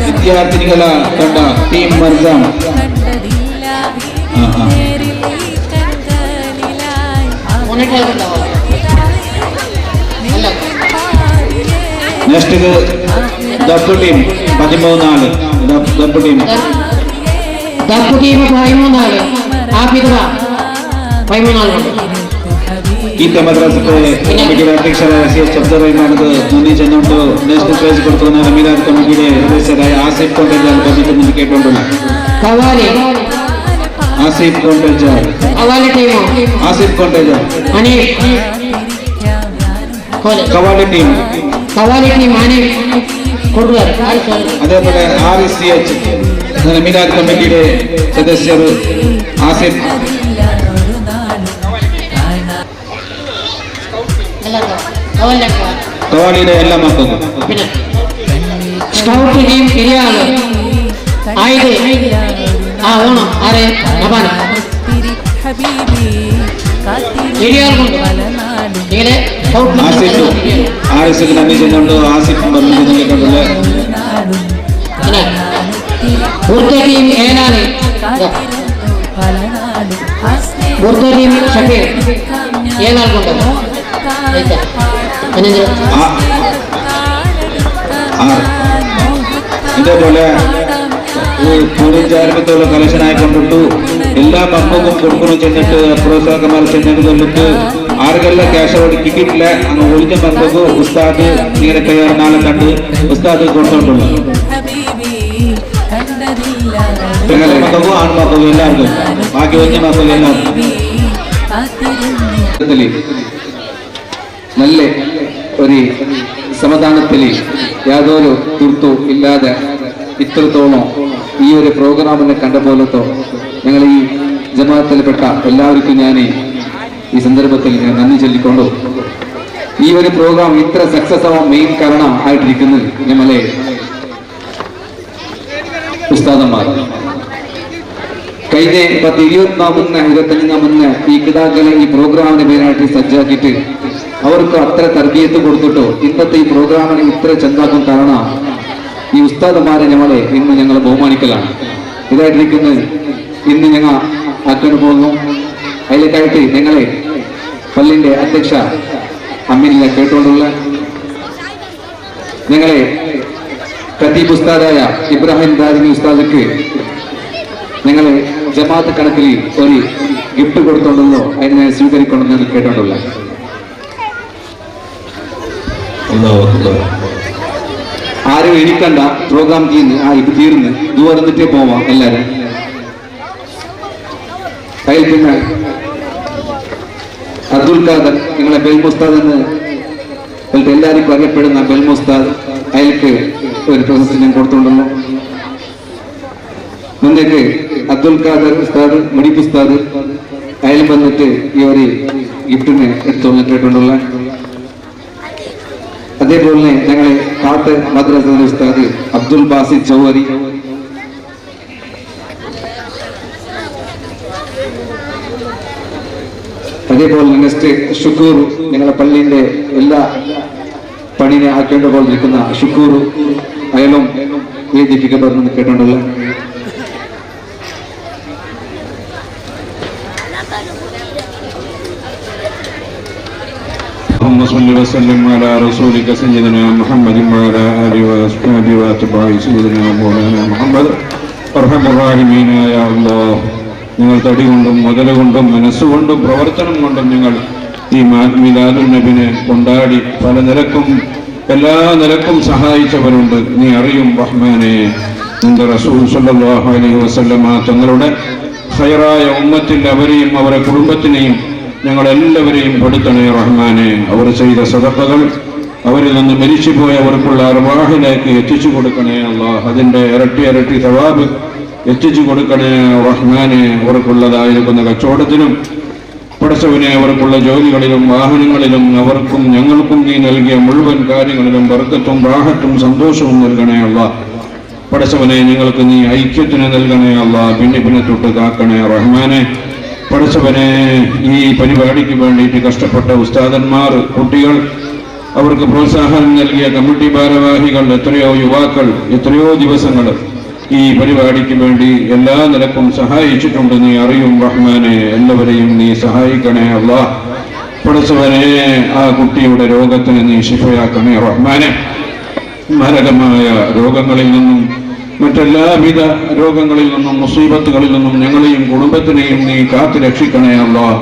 Speaker 15: ವಿದ್ಯಾರ್ಥಿನಿಗಳ ತಂಡ ಟೀಮ್ ಮರ್ಜಾನ್ ನೆಕ್ಸ್ಟ್ ದಪ್ಪು ಟೀಮ್ 13 ದಪ್ಪು ಟೀಮ್
Speaker 4: 13
Speaker 15: ಗೀತಾ ಮದ್ರಾಸಕ್ಕೆ ಕಮಿಟಿಯ ಅಧ್ಯಕ್ಷರಾದ ಸಿ.ಎಸ್. ಚಬ್ದರೈನಾನದು ನನ್ನಿ ಜನ್ನುಂಡು ನ್ಯಾಷನಲ್ ಪ್ರೈಸ್ ಕೊಡ್ತುವ ಮಿಲಾದ್ ಕಮಿಟಿಯ ಸದಸ್ಯರಾയ ಆಸಿಫ್ ಕೊಂಡಜ್ಜಾರ್ ಕಮಿಟಿ ಮುಂದೆ ಕೇಳಿಕೊಂಡುಳ್ಳ ಆಸಿಫ್ ಕೊಂಡಜ್ಜಾರ್ ಕವಾಲಿ ಟೀಮ್ അതേപോലെ RCH ಮಿಲಾದ್ ಕಮಿಟಿയുടെ സദസ്യರು ആസിഫ് ಕವಾಲಿയുടെ എല്ലാ മക്കളും
Speaker 4: സ്കൗട്ട് ടീം കിരിയാല് ആയത് ഓണം ആരെ നബാന
Speaker 15: ആസിഫ് നന്ദി ചെന്നുണ്ട് ആസിഫ് പറഞ്ഞിട്ടുള്ള
Speaker 4: ടീം ഏനാണ് ടീം ഷഫീർ ഏനാൾക്കുണ്ട്
Speaker 15: ഇതേപോലെ പൂർവ്വചാരത്തോളം കലക്ഷൻ ആയിക്കൊണ്ടിട്ടു എല്ലാ മക്കൾക്കും കൊടുക്കണം ചെന്നിട്ട് പ്രോത്സാഹകന്മാർ ചെന്നിട്ട് കൊണ്ടിട്ട് ആർക്കെല്ലാം ക്യാഷ് അവിടെ കിട്ടിയിട്ടില്ല അങ്ങ് ഒളിഞ്ഞ മക്കൾക്ക് ഉസ്താദ് ഇങ്ങനെ തയ്യാറ് നാളെ കണ്ട് ഉസ്താദ് കൊടുത്തോണ്ടുള്ളു മക്കൾക്കും ആൺമക്കൾക്കും എല്ലാവർക്കും ബാക്കി ഒഞ്ഞ മക്കൾക്കും എല്ലാവർക്കും നല്ല ഒരു സമാധാനത്തിൽ യാതൊരു തുർത്തും ഇല്ലാതെ ഇത്രത്തോളം ഈ ഒരു പ്രോഗ്രാമിനെ കണ്ട പോലത്തോ ഞങ്ങൾ ഈ ജമാഅത്തിൽപ്പെട്ട എല്ലാവർക്കും ഞാൻ ഈ സന്ദർഭത്തിൽ ഞാൻ നന്ദി ചൊല്ലിക്കൊണ്ടു ഈ ഒരു പ്രോഗ്രാം ഇത്ര സക്സസ് ആവാൻ മെയിൻ കാരണം ആയിട്ടിരിക്കുന്നത് നമ്മളെ ഉസ്താദന്മാർ കഴിഞ്ഞ 25 മുന്നേ ഈ കിടാക്കളെ ഈ പ്രോഗ്രാമിന്റെ പേരായിട്ട് സജ്ജാക്കിയിട്ട്
Speaker 14: അവർക്ക് അത്ര തർബീയത്ത് കൊടുത്തിട്ടോ ഇന്നത്തെ ഈ പ്രോഗ്രാമിനെ ഇത്ര ചെന്താക്കും കാരണം ഈ ഉസ്താദന്മാരെ ഇന്ന് ഞങ്ങൾ ബഹുമാനിക്കലാണ്. ഇതായിട്ടിരിക്കുന്നത് ഇന്ന് ഞങ്ങൾ ആക്കാൻ പോകുന്നു. അതിലേക്കായിട്ട് ഞങ്ങളെ പള്ളിന്റെ അധ്യക്ഷ അമ്മീനെ കേട്ടുകൊണ്ടുള്ള ഞങ്ങളെ ഖതീബ് ഉസ്താദായ ഇബ്രാഹിം ദാരിമി ഉസ്താദക്ക് ഞങ്ങളെ ജമാഅത്ത് കണക്കിൽ ഒരു ഗിഫ്റ്റ് കൊടുത്തോണ്ടല്ലോ അതിനെ സ്വീകരിക്കൊണ്ടെന്ന് കേട്ടോണ്ടുള്ള ആരും എണിക്കണ്ട. പ്രോഗ്രാം ഇത് തീർന്ന് ദൂരന്നിട്ടേ പോവാം എല്ലാരും. അതിൽ പിന്നെ അബ്ദുൽ ഖാദർ നിങ്ങളെ ബെൽമുസ്താദ് എന്ന് എല്ലാവർക്കും അറിയപ്പെടുന്ന ബെൽമുസ്താദ് അയാൾക്ക് ഒരു പ്രശസ്തി ഞാൻ കൊടുത്തോണ്ടല്ലോ. മുന്നേക്ക് അബ്ദുൽ ഖാദർ ഉസ്താദ് മുനീഫ് ഉസ്താദ് അയാൾ വന്നിട്ട് ഈ ഒരു ഗിഫ്റ്റിനെ എടുത്തോണ്ടിട്ടുള്ള അതേപോലെ ഞങ്ങളെ കാട്ട് മദ്രസ ഉസ്താദ് അബ്ദുൽ ബാസിദ് ചൗഹരി, അതേപോലെ നെക്സ്റ്റ് ഷുക്കൂർ ഞങ്ങളുടെ പള്ളിന്റെ എല്ലാ പണിനെ ആക്കേണ്ടപോലിരിക്കുന്ന ഷുക്കൂർ അയാളും വേദിപ്പിക്കപ്പെടുന്നത് കേട്ടോണ്ടല്ല.
Speaker 2: اللهم صل وسلم على رسولك سيدنا محمد وعلى آله وأصحابه وأتباعه سيدنا مولانا محمد أرحم الراحمين يا الله. നിങ്ങൾ തടി കൊണ്ടും മുതല കൊണ്ടും മനസ്സുകൊണ്ടും പ്രവർത്തനം കൊണ്ടും നിങ്ങൾ ഈ മിലാദുൻ നബിനെ കൊണ്ടാടി പല നിലക്കും എല്ലാ നിലക്കും സഹായിച്ചവരുണ്ട്. നീ അറിയും റഹ്മാനെ, നിന്റെ റസൂൽ സല്ലല്ലാഹു അലൈഹി വസല്ലമ തങ്ങളുടെ ഖൈറായ ഉമ്മത്തിൽ അവരെയും അവരുടെ കുടുംബത്തിനെയും ഞങ്ങളെല്ലാവരെയും പെടുത്തണേ റഹ്മാനെ. അവർ ചെയ്ത സദഖകൾ അവരിൽ നിന്ന് മരിച്ചുപോയ അവർക്കുള്ള അർവാഹിലേക്ക് എത്തിച്ചു കൊടുക്കണേ അല്ലാഹ്. അതിൻ്റെ ഇരട്ടി ഇരട്ടി സവാബ് എത്തിച്ചു കൊടുക്കണേ റഹ്മാനെ. അവർക്കുള്ളതായിരിക്കുന്ന കച്ചവടത്തിനും പടച്ചവനെ അവർക്കുള്ള ജോലികളിലും വാഹനങ്ങളിലും അവർക്കും ഞങ്ങൾക്കും നീ നൽകിയ മുഴുവൻ കാര്യങ്ങളിലും ബർക്കത്തും റാഹത്തും സന്തോഷവും നൽകണേ അല്ലാഹ്. പടച്ചവനെ ഞങ്ങൾക്ക് നീ ഐക്യത്തിന് നൽകണേ അല്ലാഹ്. പിന്നെ തൊട്ട് കാക്കണേ റഹ്മാനെ. പടച്ചവനെ ഈ പരിപാടിക്ക് വേണ്ടിയിട്ട് കഷ്ടപ്പെട്ട ഉസ്താദന്മാർ, കുട്ടികൾ, അവർക്ക് പ്രോത്സാഹനം നൽകിയ കമ്മിറ്റി ഭാരവാഹികൾ, എത്രയോ യുവാക്കൾ എത്രയോ ദിവസങ്ങൾ ഈ പരിപാടിക്ക് വേണ്ടി എല്ലാ നിലക്കും സഹായിച്ചിട്ടുണ്ട്. നീ അറിയും റഹ്മാനെ. എല്ലാവരെയും നീ സഹായിക്കണേ അല്ലാഹ്. പടച്ചവനെ ആ കുട്ടിയുടെ രോഗത്തിന് നീ ശിഫയാക്കണേ റഹ്മാനെ. മാരകമായ രോഗങ്ങളിൽ നിന്നും മറ്റെല്ലാവിധ രോഗങ്ങളിൽ നിന്നും മുസീബത്തുകളിൽ നിന്നും ഞങ്ങളെയും കുടുംബത്തിനെയും നീ കാത്തു രക്ഷിക്കണേ അല്ലാഹ്.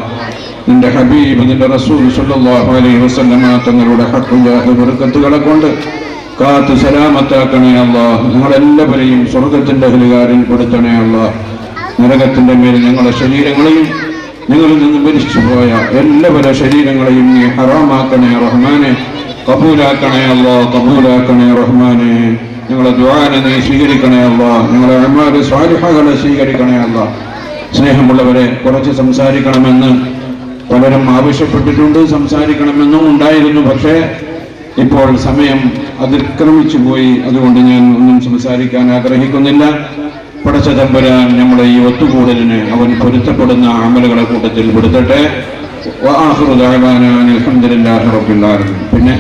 Speaker 2: നിന്റെ ഹബീബ് നിന്റെ റസൂൽ സല്ലല്ലാഹു അലൈഹി വസല്ലമ തങ്ങളുടെ ഹഖ്ഖുൽ ബർക്കത്തുകളെ കൊണ്ട് കാത്തു സലാമത്താക്കണേ അല്ലാഹ്. ഞങ്ങളെല്ലാവരെയും സ്വർഗത്തിന്റെ അഹ്ലുകാരിൽ പെടുത്തണേ അല്ലാഹ്. നരകത്തിന്റെ മേൽ ഞങ്ങളുടെ ശരീരങ്ങളെയും ഞങ്ങളിൽ നിന്ന് മരിച്ചുപോയ എല്ലാവരുടെ ശരീരങ്ങളെയും നീ ഹറാമാക്കണേ റഹ്മാനെ. കബൂലാക്കണേ അല്ലാഹ്, കബൂലാക്കണേ റഹ്മാനെ. ഞങ്ങളുടെ ദുആനെ നീ സ്വീകരിക്കണേ അല്ലാഹ്. ഞങ്ങളുടെ അഅ്മാല് സ്വാലിഹകളെ സ്വീകരിക്കണേ അല്ലാഹ്. സ്നേഹമുള്ളവരെ, കുറച്ച് സംസാരിക്കണമെന്ന് പലരും ആവശ്യപ്പെട്ടിട്ടുണ്ട്, സംസാരിക്കണമെന്നും ഉണ്ടായിരുന്നു. പക്ഷേ ഇപ്പോൾ സമയം അതിക്രമിച്ചു പോയി. അതുകൊണ്ട് ഞാൻ ഒന്നും സംസാരിക്കാൻ ആഗ്രഹിക്കുന്നില്ല. പടച്ച തമ്പുരാൻ നമ്മുടെ ഈ ഒത്തുകൂടലിന് അവൻ പൊരുത്തപ്പെടുന്ന അമലുകളെ കൂട്ടത്തിൽ പെടുത്തട്ടെ. വആഖിറു ദഅവാനാ അൽഹംദുലില്ലാഹി റബ്ബിൽ ആലമീൻ. പിന്നെ